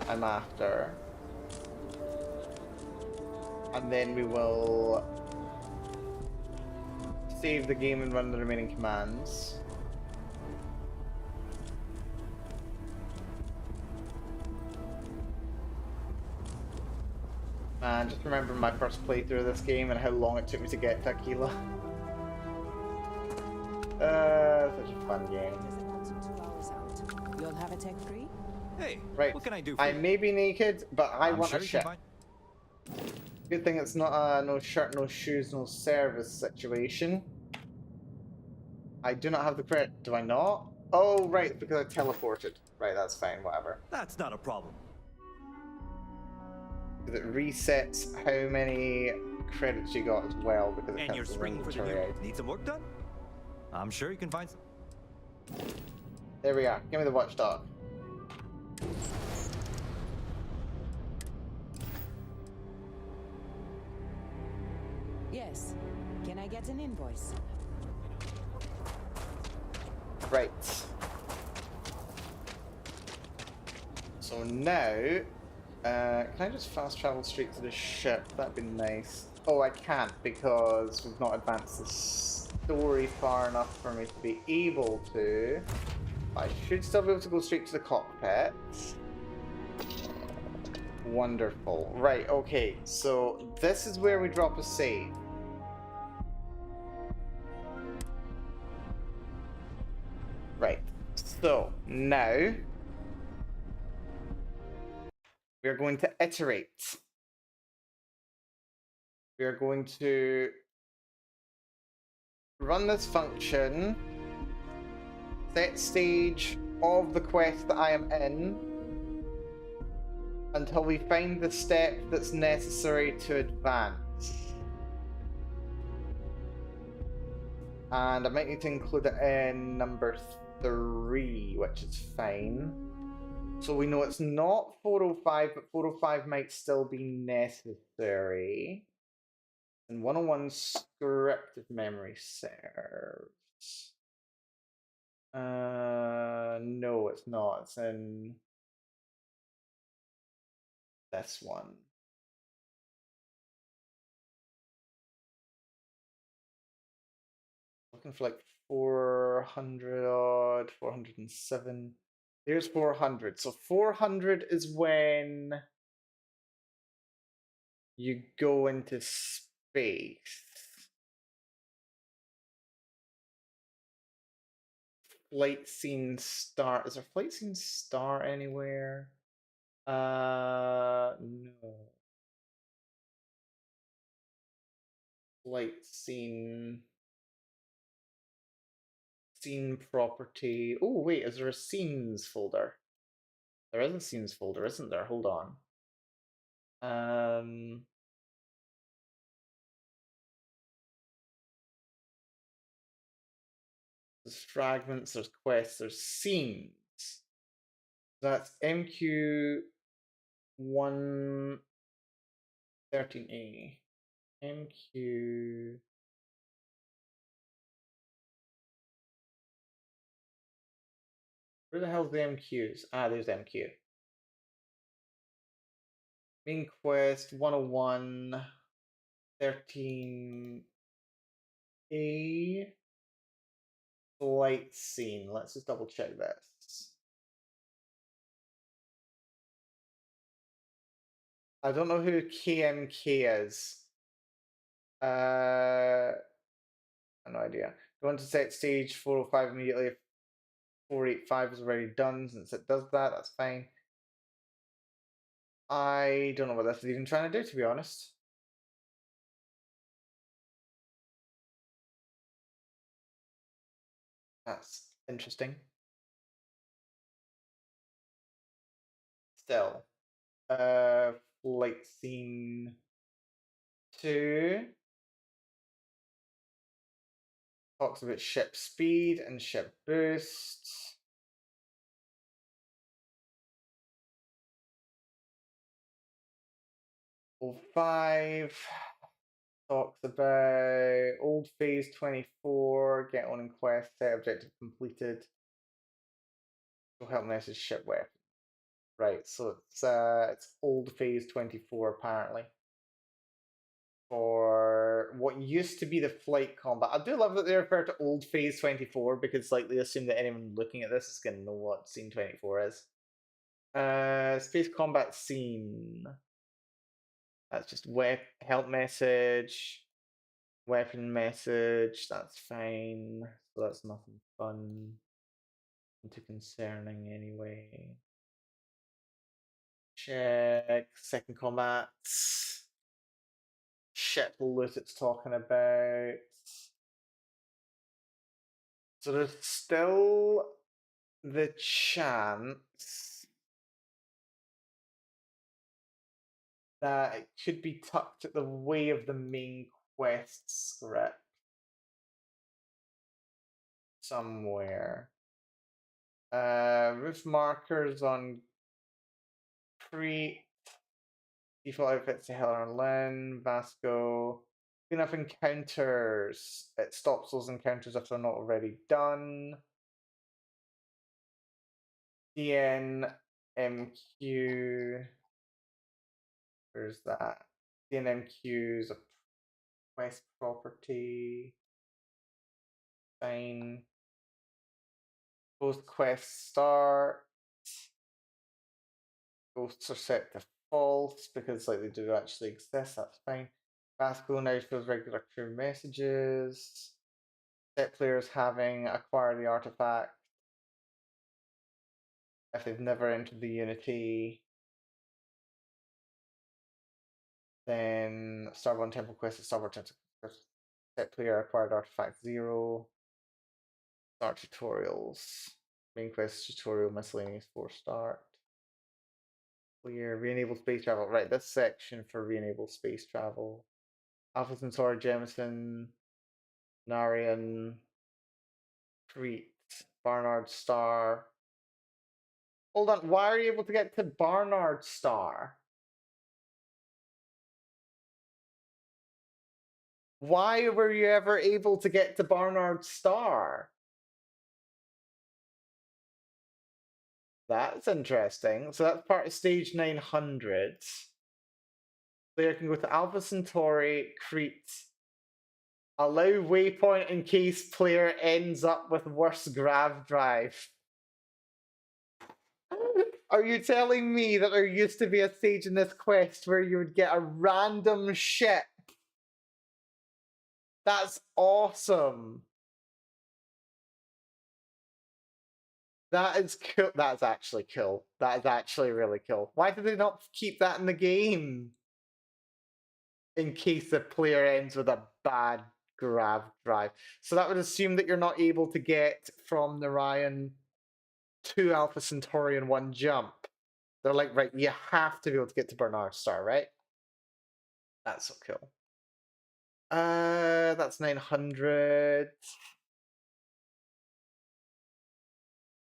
I'm after. And then we will save the game and run the remaining commands. Man, just remember my first playthrough of this game and how long it took me to get to Aquila. Such a fun game. It is about 2 hours out. You'll have a tech free? Hey, Right, what can I do for I you? may be naked, but I I'm want sure a you can ship. find- Good thing it's not a no shirt, no shoes, no service situation. I do not have the credit. Do I not? Oh, right, because I teleported. Right, that's fine, whatever. That's not a problem. Because it resets how many credits you got as well, because it And you're counts as springing for the inventory new. item. Need some work done? I'm sure you can find some. There we are. Give me the watchdog. Yes. Can I get an invoice? Right. So now, can I just fast travel straight to the ship? That'd be nice. Oh, I can't because we've not advanced the story far enough for me to be able to. I should still be able to go straight to the cockpit. Wonderful. Right, okay. So this is where we drop a save. Right. So now we are going to iterate. We are going to run this function, set stage of the quest that I am in, until we find the step that's necessary to advance. And I might need to include it in number 3, which is fine. So we know it's not 405, but 405 might still be necessary. And 101 scripted memory serves. No, it's not. It's in this one. Looking for like 400 odd, 407. Here's 400. So 400 is when you go into space. Flight scene start. Is there flight scene start anywhere? No. Flight scene. Scene property. Oh, wait, is there a scenes folder? There is a scenes folder, isn't there? Hold on. There's fragments, there's quests, there's scenes. That's MQ 113A. MQ. Where the hell's the MQs? Ah, there's MQ. Main quest 101 13A. Flight scene. Let's just double check this. I don't know who KMK is. No idea. Go into set stage 405 immediately if 485 is already done. Since it does that, that's fine. I don't know what this is even trying to do, to be honest. That's interesting. Still. flight scene 2. Talks about ship speed and ship boost. Old 5 talks about old phase 24, get on in quest, set objective completed. Will help message ship weapon. Right, so it's old phase 24 apparently. For what used to be the flight combat. I do love that they refer to old phase 24 because like they assume that anyone looking at this is gonna know what scene 24 is. Space combat scene. That's just help message, weapon message, that's fine. So that's nothing fun. Too concerning anyway. Check second combat. Ship loot it's talking about. So there's still the chance that it could be tucked at the way of the main quest script somewhere. Roof markers on Crete. Default outfits to Heller and Lynn, Vasco. Enough encounters. It stops those encounters if they're not already done. DNMQ. Where's that? DNMQ is a quest property. Fine. Post quest start. Ghosts are set to false because like they do actually exist. That's fine. Vasco now shows regular crew messages. Set players having acquired the artifact if they've never entered the Unity. Then Starborn Temple Quest is Starborn Temple Quest. Set player acquired artifact 0. Start tutorials. Main quest tutorial miscellaneous 4 start. Clear. Re-enable space travel. Right, this section for re-enable space travel. Alpha Centauri, Jemison, Narian, Crete, Barnard Star. Hold on, why are you able to get to Barnard Star? Why were you ever able to get to Barnard Star? That's interesting. So that's part of stage 900. Player can go to Alpha Centauri, Crete. Allow waypoint in case player ends up with worse grav drive. Are you telling me that there used to be a stage in this quest where you would get a random ship? That's awesome. That is cool. That's actually cool. That is actually really cool. Why did they not keep that in the game? In case the player ends with a bad grav drive. So that would assume that you're not able to get from Narayan to Alpha Centauri in one jump. They're like, right, you have to be able to get to Bernard Star, right? That's so cool. That's 900.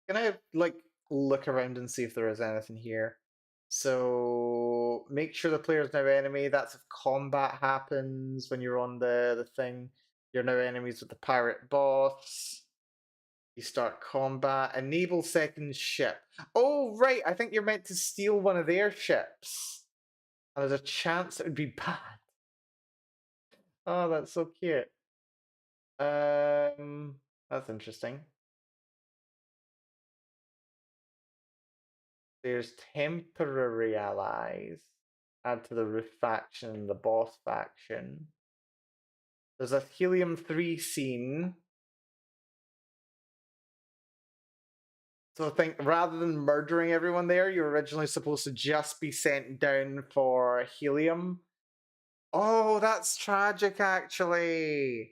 Can I like look around and see if there is anything here? So make sure the player is now enemy. That's if combat happens when you're on the thing. You're now enemies with the pirate boss. You start combat. Enable second ship. Oh, right. I think you're meant to steal one of their ships. And there's a chance it would be bad. Oh, that's so cute. That's interesting. There's temporary allies. Add to the roof faction, the boss faction. There's a helium-3 scene. So I think rather than murdering everyone there, you're originally supposed to just be sent down for helium. Oh, that's tragic, actually.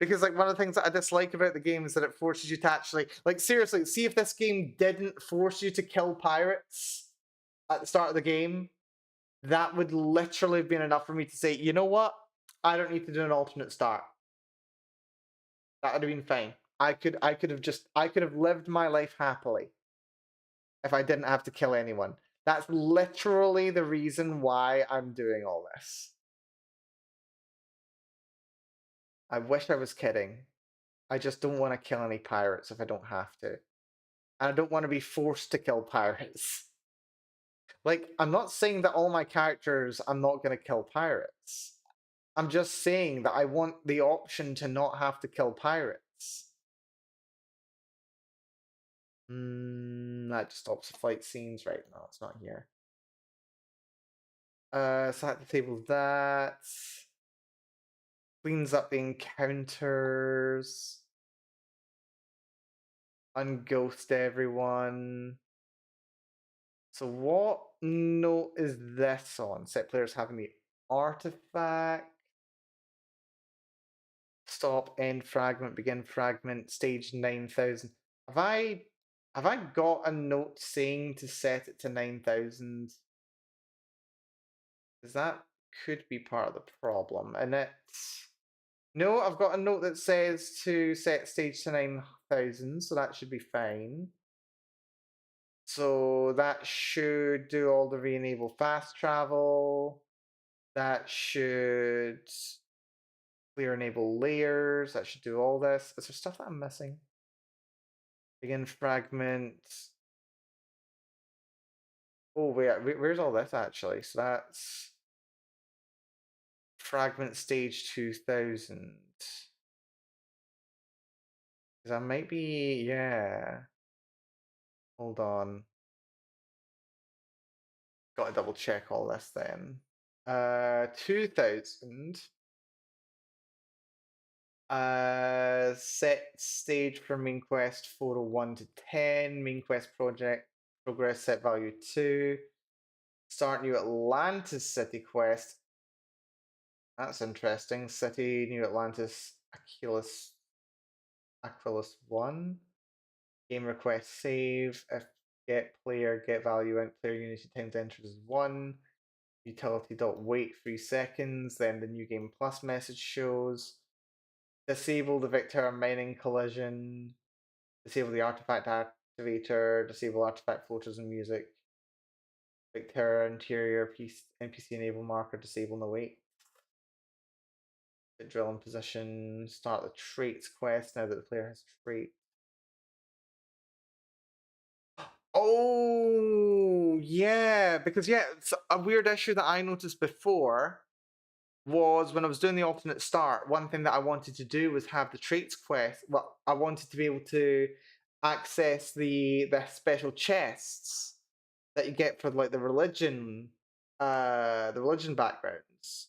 Because like one of the things that I dislike about the game is that it forces you to actually, like seriously, see if this game didn't force you to kill pirates at the start of the game. that would literally have been enough for me to say, you know what? I don't need to do an alternate start. That would have been fine. I could have lived my life happily if I didn't have to kill anyone. That's literally the reason why I'm doing all this. I wish I was kidding. I just don't want to kill any pirates if I don't have to. And I don't want to be forced to kill pirates. Like, I'm not saying that all my characters I'm not going to kill pirates. I'm just saying that I want the option to not have to kill pirates. That just stops the fight scenes, right? No, it's not here. So I have to table that. Cleans up the encounters. Unghost everyone. So what note is this on? Set players having the artifact. Stop, end fragment, begin fragment, stage 9000. Have I got a note saying to set it to 9000? Because that could be part of the problem. And it's no, I've got a note that says to set stage to 9000, so that should be fine. So that should do all the re-enable fast travel. That should clear enable layers. That should do all this. Is there stuff that I'm missing? Begin fragment. Oh, wait, where's all this actually? So that's fragment stage 2000. Because I might be, yeah. Hold on. Got to double check all this then. 2000. Set stage for main quest 401 to 10. Main quest project progress set value 2. Start new Atlantis city quest. That's interesting. City, New Atlantis, Aquilus 1. Game request save. If get player, get value, and player unity times enters is 1. Utility dot wait 3 seconds. Then the new game plus message shows. Disable the Victor mining collision. Disable the artifact activator. Disable artifact floaters and music. Victor interior NPC enable marker. Disable no wait. Drill in position. Start the traits quest now that the player has trait. Oh yeah, because yeah, it's a weird issue that I noticed before was when I was doing the alternate start. One thing that I wanted to do was have the traits quest. Well, I wanted to be able to access the special chests that you get for like the religion backgrounds,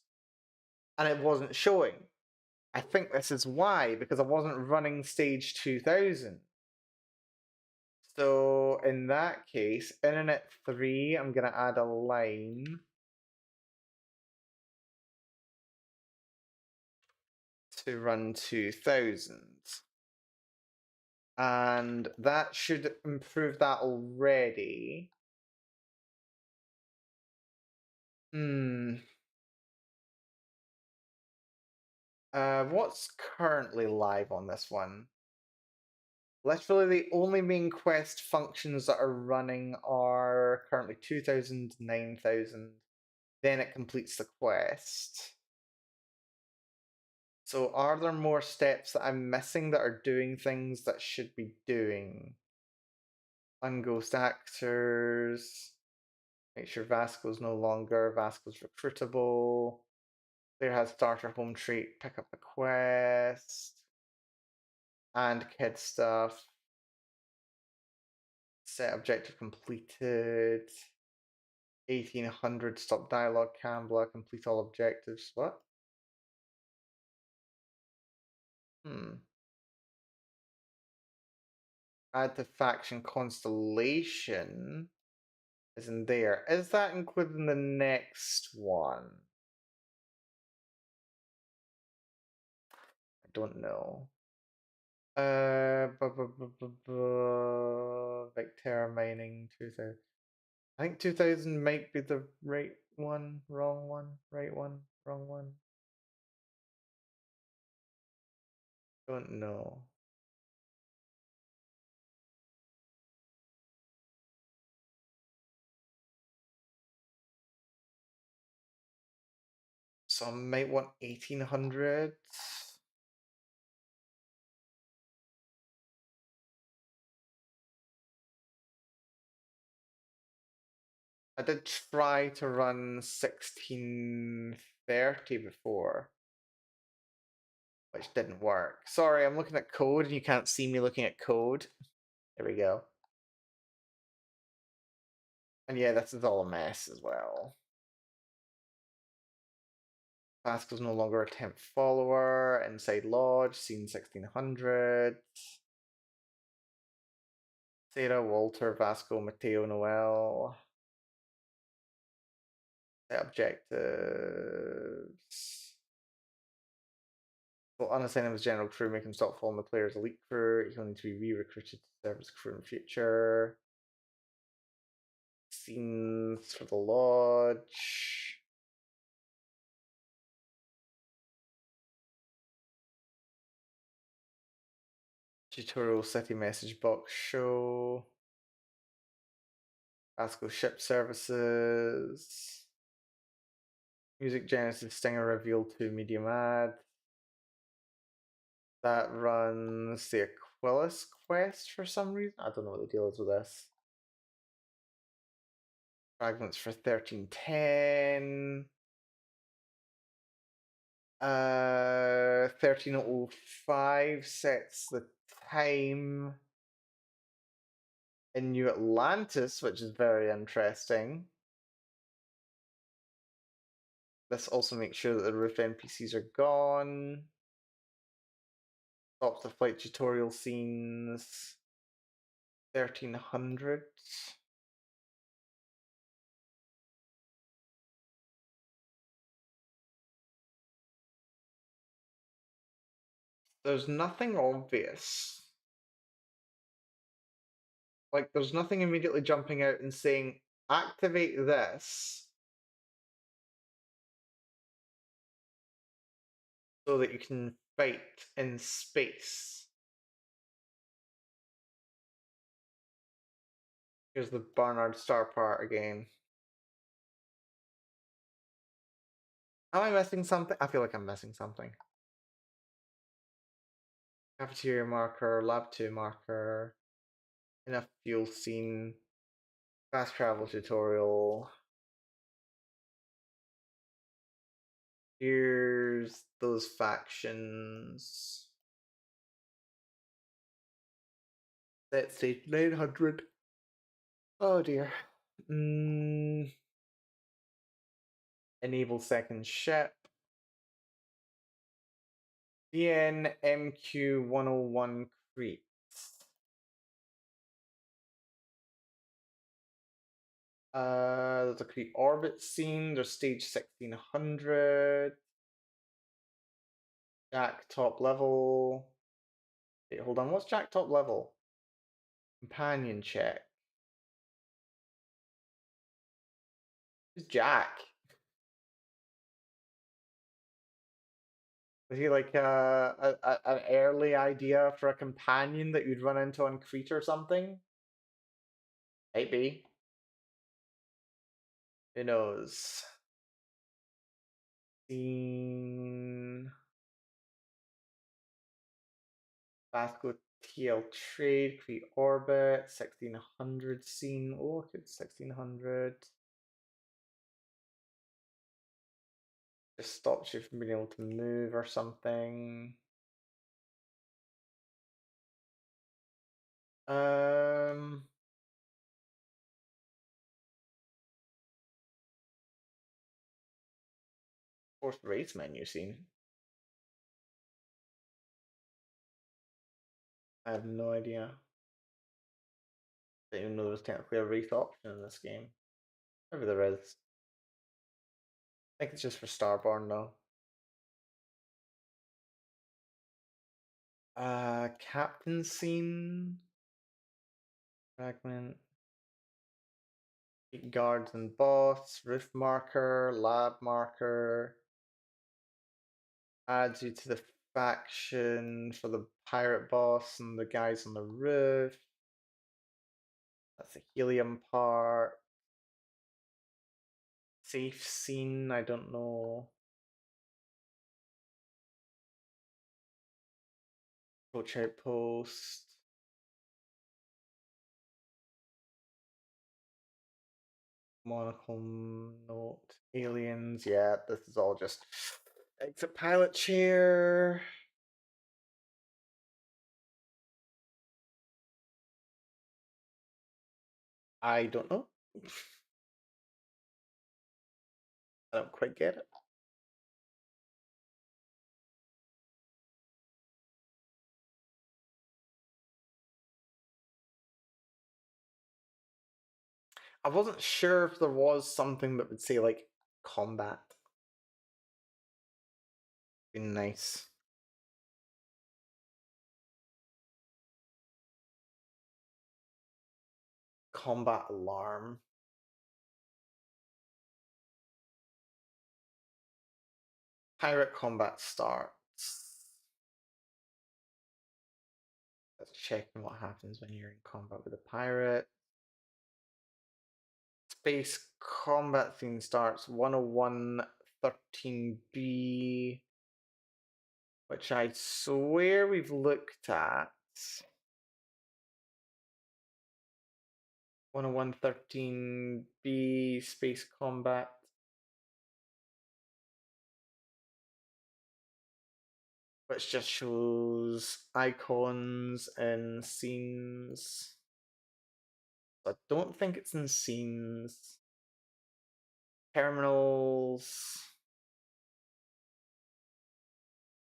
and it wasn't showing. I think this is why, because I wasn't running stage 2000. So in that case, Internet 3, I'm gonna add a line to run 2000. And that should improve that already. What's currently live on this one? Literally the only main quest functions that are running are currently 2000, 9000. Then it completes the quest. So are there more steps that I'm missing that are doing things that should be doing? Unghost actors. Make sure Vasco's no longer. Vasco's recruitable. Player has starter home trait. Pick up the quest. And kid stuff. Set objective completed. 1800 stop dialogue Cambla. Complete all objectives. What? Add to faction constellation isn't there. Is that included in the next one? I don't know. Victera mining 2000. I think 2000 might be the right one, wrong one, right one, wrong one. Don't know. So I might want 1800. I did try to run 1630 before, which didn't work. Sorry, I'm looking at code and you can't see me looking at code. There we go. And yeah, this is all a mess as well. Vasco's no longer a temp follower. Inside Lodge, scene 1600. Sarah, Walter, Vasco, Mateo, Noel. Set objectives. Well, unassign him as general crew, make him stop following the player's elite crew. He'll need to be re-recruited to serve as crew in the future. Scenes for the lodge. Tutorial city message box show. Vasco ship services. Music Genesis Stinger reveal to medium ad. That runs the Aquilus quest for some reason. I don't know what the deal is with this. Fragments for 1310. 1305 sets the time in New Atlantis, which is very interesting. This also makes sure that the roof NPCs are gone. Stops the flight tutorial scenes. 1300. There's nothing obvious. Like, there's nothing immediately jumping out and saying, activate this so that you can fight in space. Here's the Barnard Star part again. Am I missing something? I feel like I'm missing something. Cafeteria marker, lab 2 marker, enough fuel scene, fast travel tutorial. Here's those factions. Set stage 900. Oh dear. Enable second ship. DN MQ101 Crete. There's a Crete orbit scene. There's stage 1600. Jack top level. Wait, hold on. What's Jack top level? Companion check. Who's Jack? Is he like an early idea for a companion that you'd run into on Crete or something? Maybe. Who knows? Scene. Vasco TL trade, Crete orbit, 1600 scene. Oh, look at 1600. Just stops you from being able to move or something. Forced race menu scene. I have no idea. Didn't even know there was technically a race option in this game. Maybe there is. I think it's just for Starborn though. Captain scene. Fragment. Guards and boss, roof marker, lab marker. Adds you to the faction for the pirate boss and the guys on the roof. That's the helium part. Safe scene, I don't know. Approach outpost. Monochrome note. Aliens, yeah, this is all just exit pilot chair. I don't know. I don't quite get it. I wasn't sure if there was something that would say like combat. Be nice. Combat alarm. Pirate combat starts. Let's check what happens when you're in combat with a pirate. Space combat scene starts 101.13b, which I swear we've looked at. 101.13b space combat. Which just shows icons and scenes. I don't think it's in scenes. Terminals.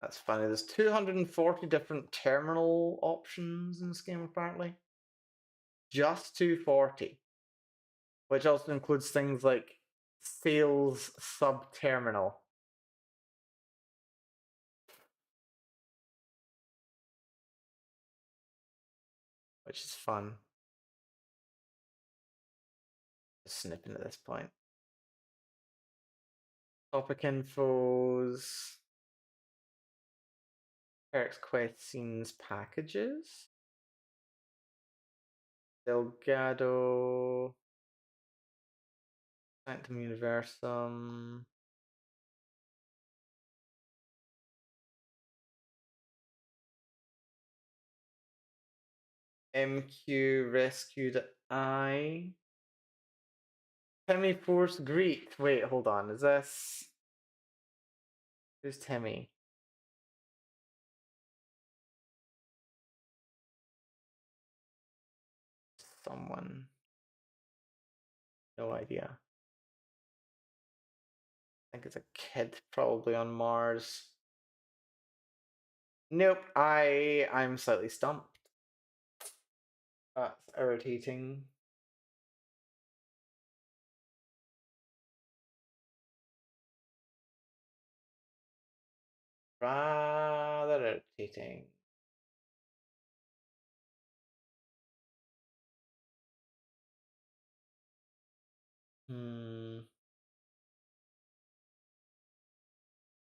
That's funny. There's 240 different terminal options in this game, apparently. Just 240. Which also includes things like sales sub-terminal. Which is fun. Just snipping at this point. Topic infos. Eric's quest scenes packages. Delgado. Sanctum Universum. MQ rescued I. Timmy Force Greek. Wait, hold on. Is this. Who's Timmy? Someone. No idea. I think it's a kid, probably on Mars. Nope, I'm slightly stumped. That's irritating. Rather irritating.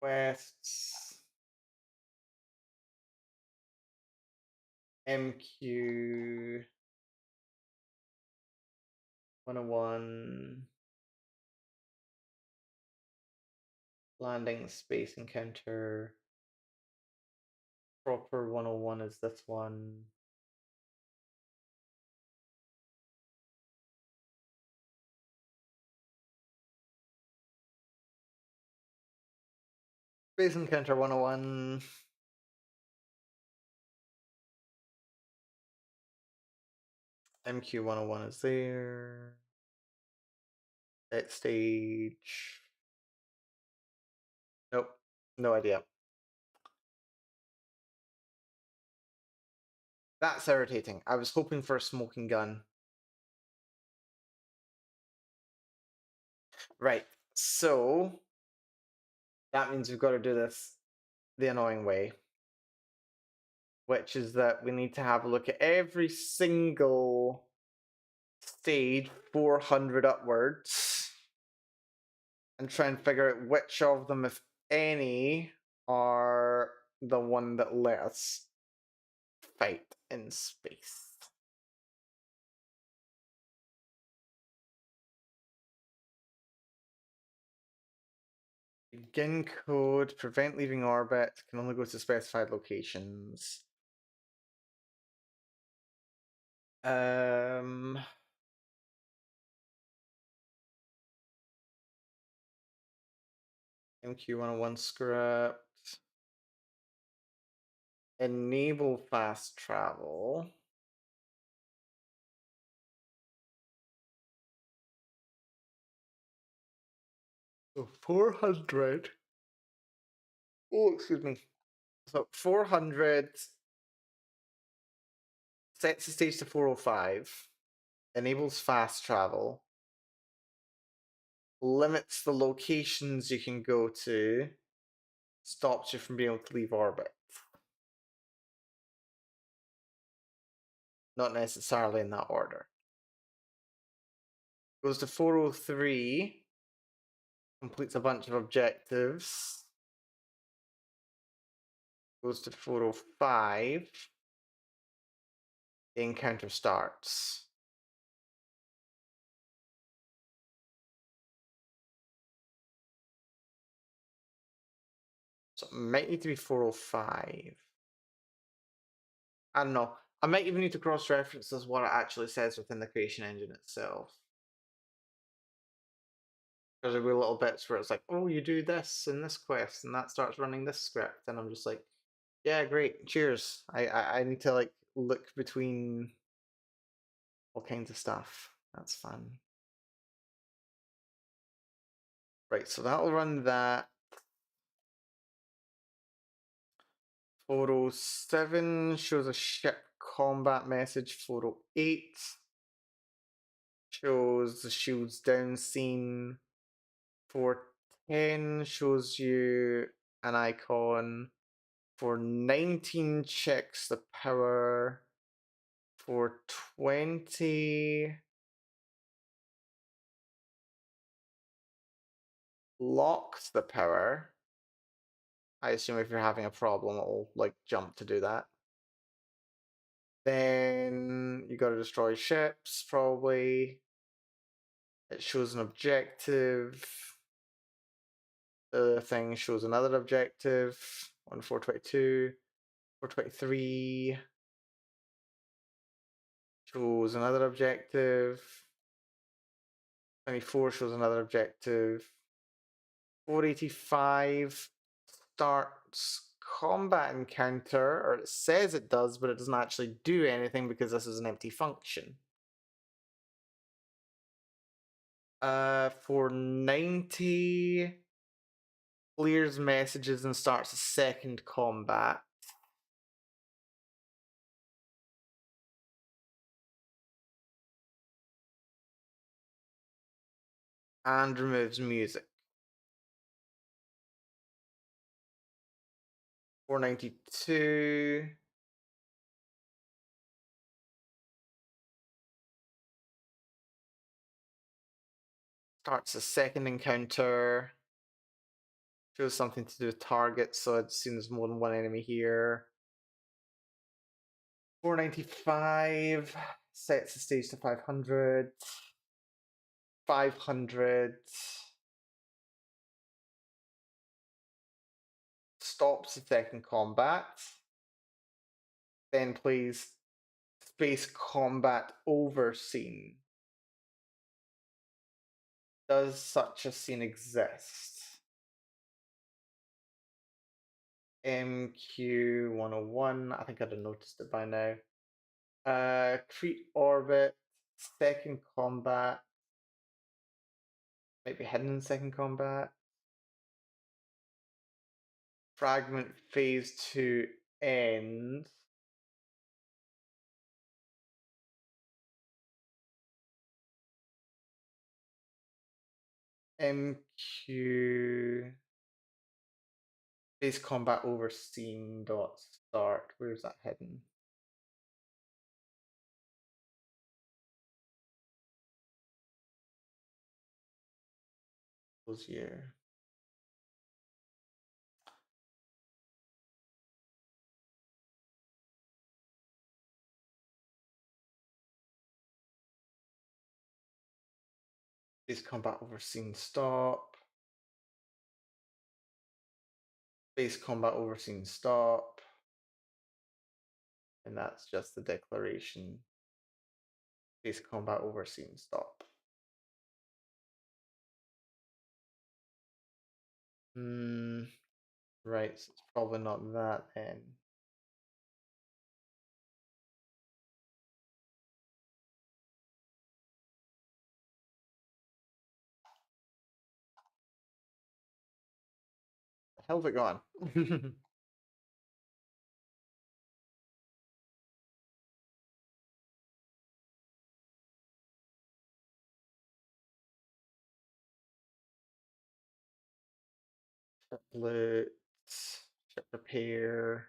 Quests. MQ 101. Landing space encounter. Proper 101 is this one. Space encounter 101. MQ 101 is there. At stage. Nope, no idea. That's irritating. I was hoping for a smoking gun. Right, so that means we've got to do this the annoying way, which is that we need to have a look at every single stage 400 upwards and try and figure out which of them, if any, are the one that let us fight in space. Begin code, prevent leaving orbit, can only go to specified locations. MQ101 script. Enable fast travel. So 400. Oh, excuse me. So 400 sets the stage to 405, enables fast travel, limits the locations you can go to, stops you from being able to leave orbit. Not necessarily in that order. Goes to 403, completes a bunch of objectives. Goes to 405, the encounter starts. So it might need to be 405. I don't know. I might even need to cross-reference as what it actually says within the creation engine itself. Because there'll be little bits where it's like, oh, you do this in this quest, and that starts running this script, and I'm just like, yeah, great, cheers. I need to like look between all kinds of stuff. That's fun. Right, so that'll run that. 407 shows a ship combat message. 408 shows the shields down scene. 410 shows you an icon. 419 checks the power. 420 locks the power. I assume if you're having a problem, it'll like jump to do that. Then you gotta destroy ships, probably. It shows an objective. The thing shows another objective on 422. 423 shows another objective. 24 shows another objective. 485 starts combat encounter, or it says it does, but it doesn't actually do anything because this is an empty function. 490 clears messages and starts a second combat. And removes music. 492 starts a second encounter. Shows something to do with targets, so it seems more than one enemy here. 495 sets the stage to 500. 500 stops the second combat. Then plays space combat over scene. Does such a scene exist? MQ101, I think I'd have noticed it by now. Creep orbit, second combat. Might be hidden in second combat. Fragment phase 2 ends. MQ phase combat over scene dot start. Where's that hidden? Those year. Base combat overseen stop. Base combat overseen stop. And that's just the declaration. Base combat overseen stop. Right, so it's probably not that then. The hell's it gone? Chiplet, chip repair.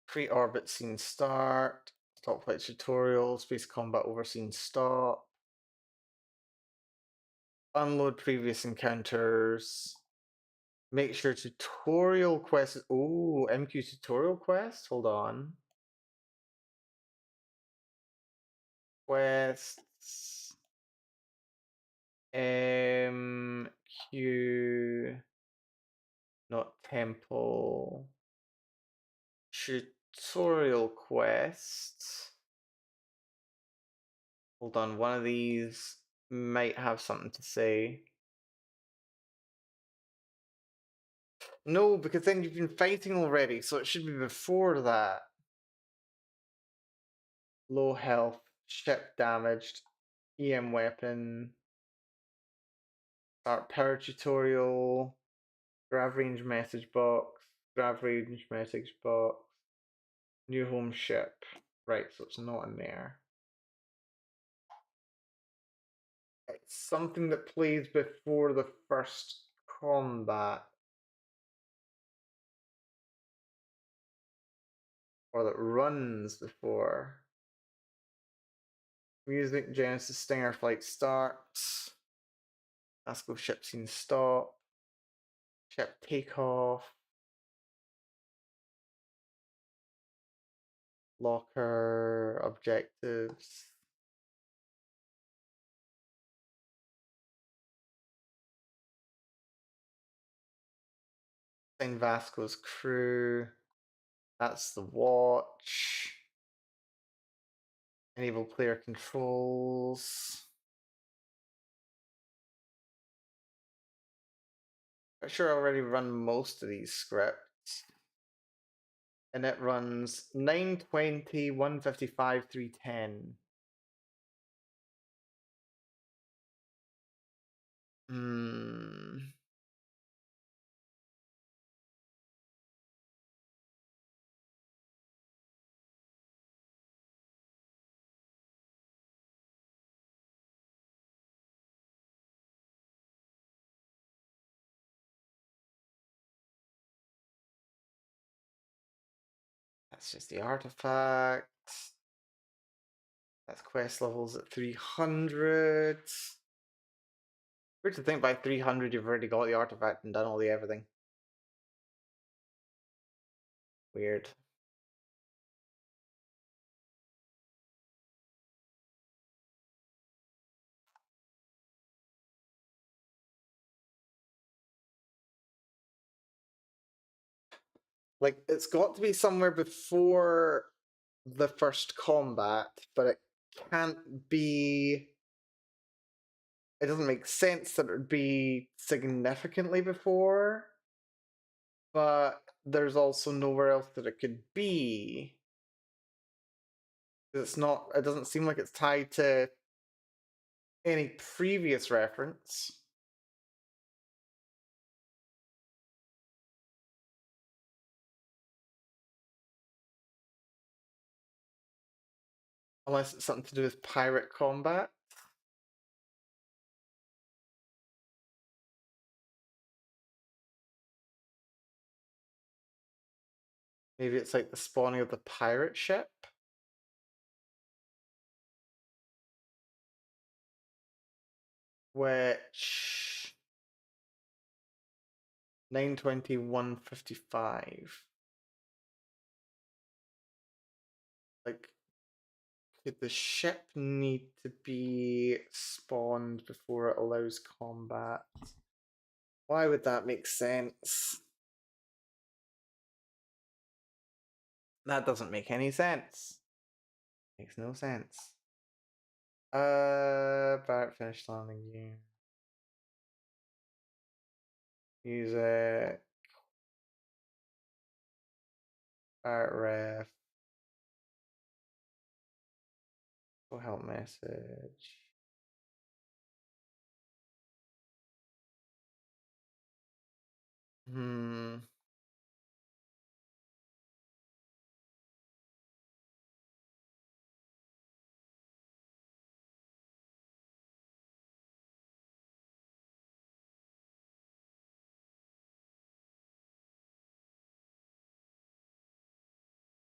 Pre-orbit scene start. Stop flight tutorial. Space combat overseen stop. Unload previous encounters. Make sure tutorial quest. Oh, MQ tutorial quest. Hold on. Quests. MQ. Not temple. Tutorial quest. Hold on, one of these might have something to say. No, because then you've been fighting already, so it should be before that. Low health, ship damaged, EM weapon, start power tutorial, grav range message box, grav range message box, new home ship. Right, so it's not in there. It's something that plays before the first combat. Or that runs before. Music, Genesis, Stinger flight starts. Asco ship scene stop. Ship takeoff. Locker, objectives. Sign Vasco's crew. That's the watch. Enable player controls. I'm sure I already run most of these scripts. And it runs 920, 155, 310. That's just the artifact. That's quest levels at 300. Weird to think by 300 you've already got the artifact and done all the everything. Weird. Like, it's got to be somewhere before the first combat, but it can't be. It doesn't make sense that it would be significantly before, but there's also nowhere else that it could be. It's not. It doesn't seem like it's tied to any previous reference. Unless it's something to do with pirate combat. Maybe it's like the spawning of the pirate ship. which 9:21:55. Like, could the ship need to be spawned before it allows combat? Why would that make sense? That doesn't make any sense. Makes no sense. Barrett finished landing gear. Music. Barrett ref. Go help message.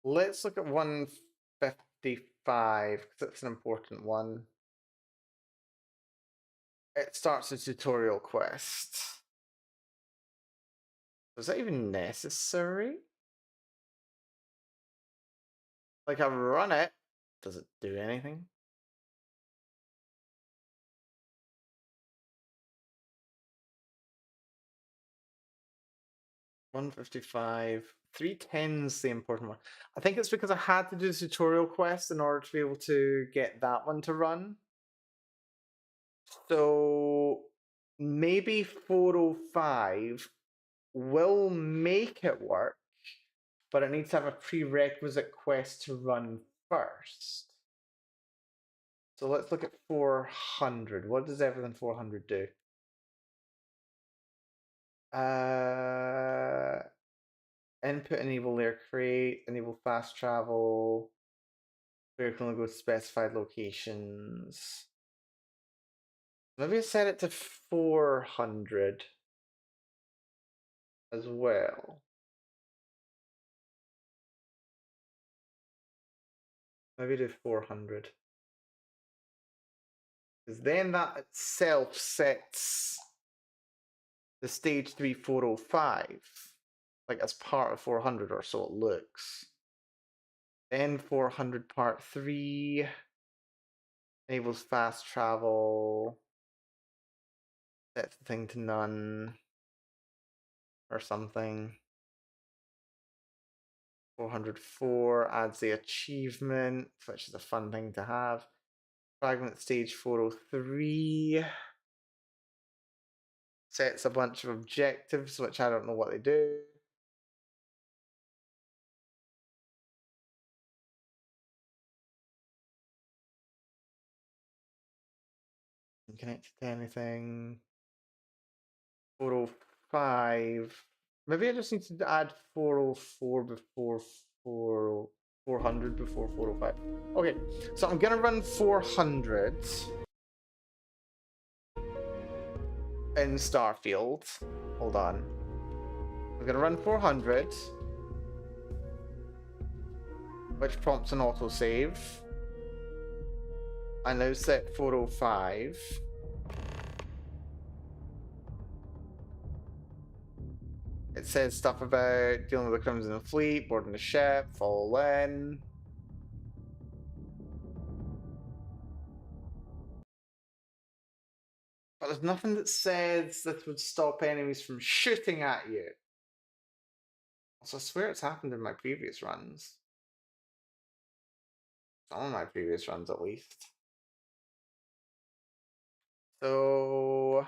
Let's look at 155 because it's an important one. It starts a tutorial quest. Was that even necessary? Like, I run it. Does it do anything? $155. 310's the important one. I think it's because I had to do the tutorial quest in order to be able to get that one to run. So maybe 405 will make it work, but it needs to have a prerequisite quest to run first. So let's look at 400. What does everything 400 do? Input enable layer create, enable fast travel. We're going to go to specified locations. Maybe I set it to 400 as well. Maybe do 400. Because then that itself sets the stage 3 405. Like as part of 400 or so it looks. Then 400 part 3 enables fast travel. Sets the thing to none. Or something. 404 adds the achievement, which is a fun thing to have. Fragment stage 403 sets a bunch of objectives, which I don't know what they do. Connected to anything. 405. Maybe I just need to add 404 before 400 before 405. Okay, so I'm gonna run 400 in Starfield. Hold on. I'm gonna run 400, which prompts an autosave. I now set 405. It says stuff about dealing with the Crimson Fleet, boarding the ship, fall in. But there's nothing that says this would stop enemies from shooting at you. Also, I swear it's happened in my previous runs. Some of my previous runs, at least. So...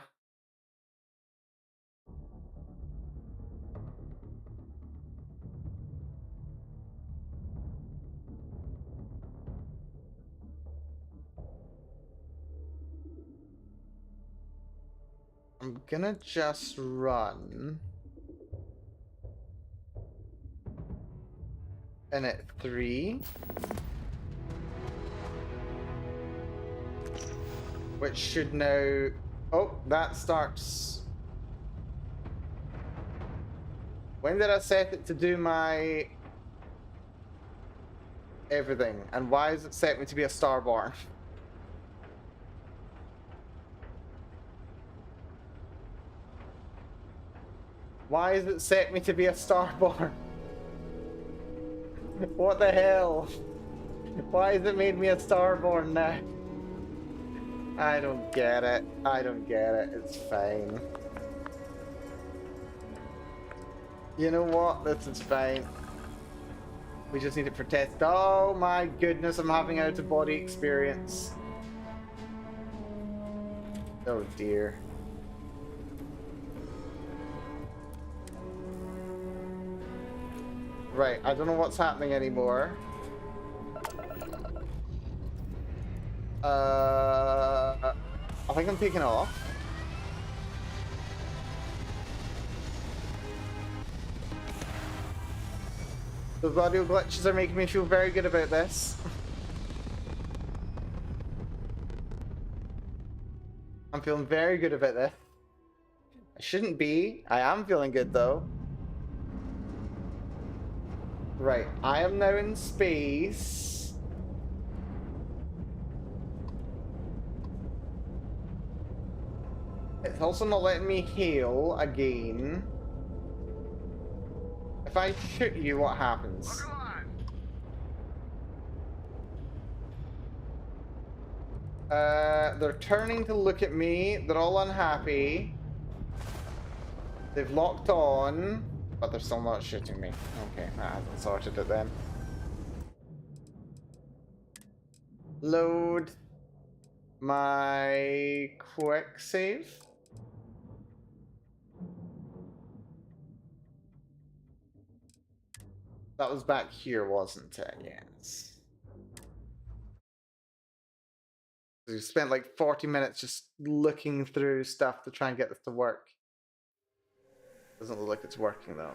I'm gonna just run in at 3, which should now... Oh, that starts... When did I set it to do my... everything? And why is it set me to be a Starborn? Why has it set me to be a starborn? What the hell? Why has it made me a starborn now? I don't get it. I don't get it. It's fine. You know what? This is fine. We just need it for test. Oh my goodness, I'm having out of body experience. Oh dear. Right, I don't know what's happening anymore. I think I'm taking off. Those audio glitches are making me feel very good about this. I'm feeling very good about this. I shouldn't be. I am feeling good though. Right, I am now in space. It's also not letting me heal again. If I shoot you, what happens? Look alive. They're turning to look at me. They're all unhappy. They've locked on, but they're still not shooting me. Okay, that hasn't sorted it then. Load my quick save. That was back here, wasn't it? Yes. So you spent like 40 minutes just looking through stuff to try and get this to work. Doesn't look like it's working though.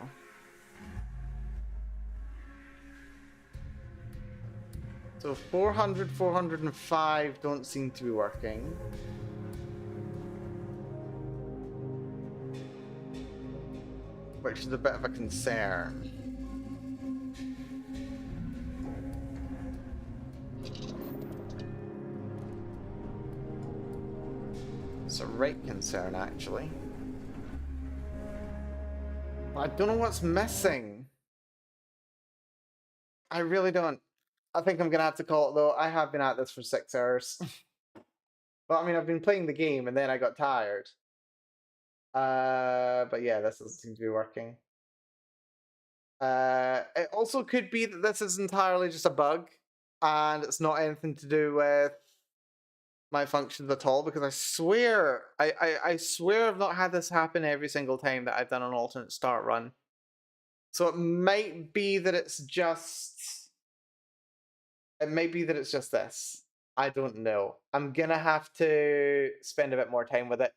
So 400, 405 don't seem to be working. Which is a bit of a concern. It's a right concern, actually. I don't know what's missing. I really don't. I think I'm gonna have to call it though. I have been at this for 6 hours. Well, I mean, I've been playing the game and then I got tired. But yeah, this doesn't seem to be working. It also could be that this is entirely just a bug and it's not anything to do with my functions at all, because I swear, I swear I've not had this happen every single time that I've done an alternate start run. So it might be that it's just... It may be that it's just this. I don't know. I'm gonna have to spend a bit more time with it.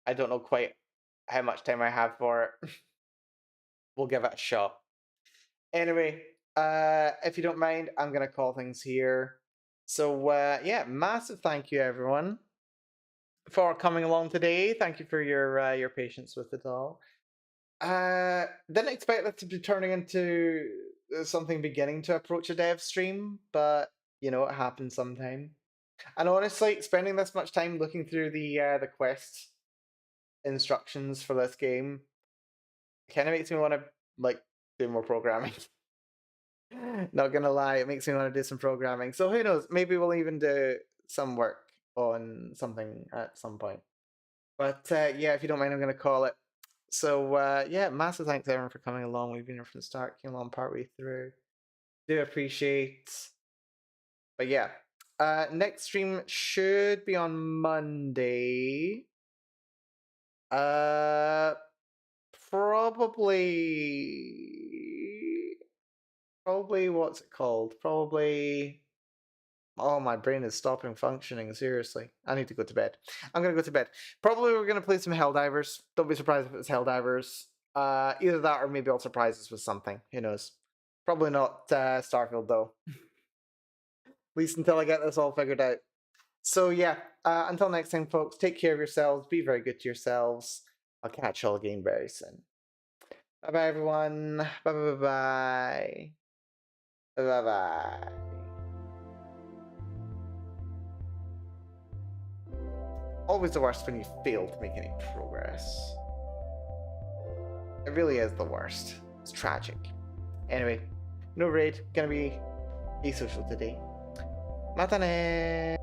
I don't know quite how much time I have for it. We'll give it a shot. Anyway, if you don't mind, I'm gonna call things here. So yeah, massive thank you everyone for coming along today. Thank you for your patience with it all. Didn't expect that to be turning into something beginning to approach a dev stream, but you know, it happens sometime. And honestly, spending this much time looking through the quest instructions for this game kind of makes me want to like do more programming. Not gonna lie, it makes me want to do some programming. So who knows? Maybe we'll even do some work on something at some point. But yeah, if you don't mind, I'm gonna call it. So yeah, massive thanks everyone for coming along. We've been here from the start, came along partway through. Do appreciate. But yeah, next stream should be on Monday. Probably what's it called? Probably. Oh, my brain is stopping functioning. Seriously, I need to go to bed. I'm gonna go to bed. Probably we're gonna play some Helldivers. Don't be surprised if it's Helldivers. Either that or maybe I'll surprise us with something. Who knows? Probably not Starfield though. At least until I get this all figured out. So yeah, until next time, folks. Take care of yourselves. Be very good to yourselves. I'll catch you all again very soon. Bye bye everyone. Bye bye bye bye. Bye bye. Always the worst when you fail to make any progress. It really is the worst. It's tragic. Anyway, no raid. Gonna be asocial today. Mata ne!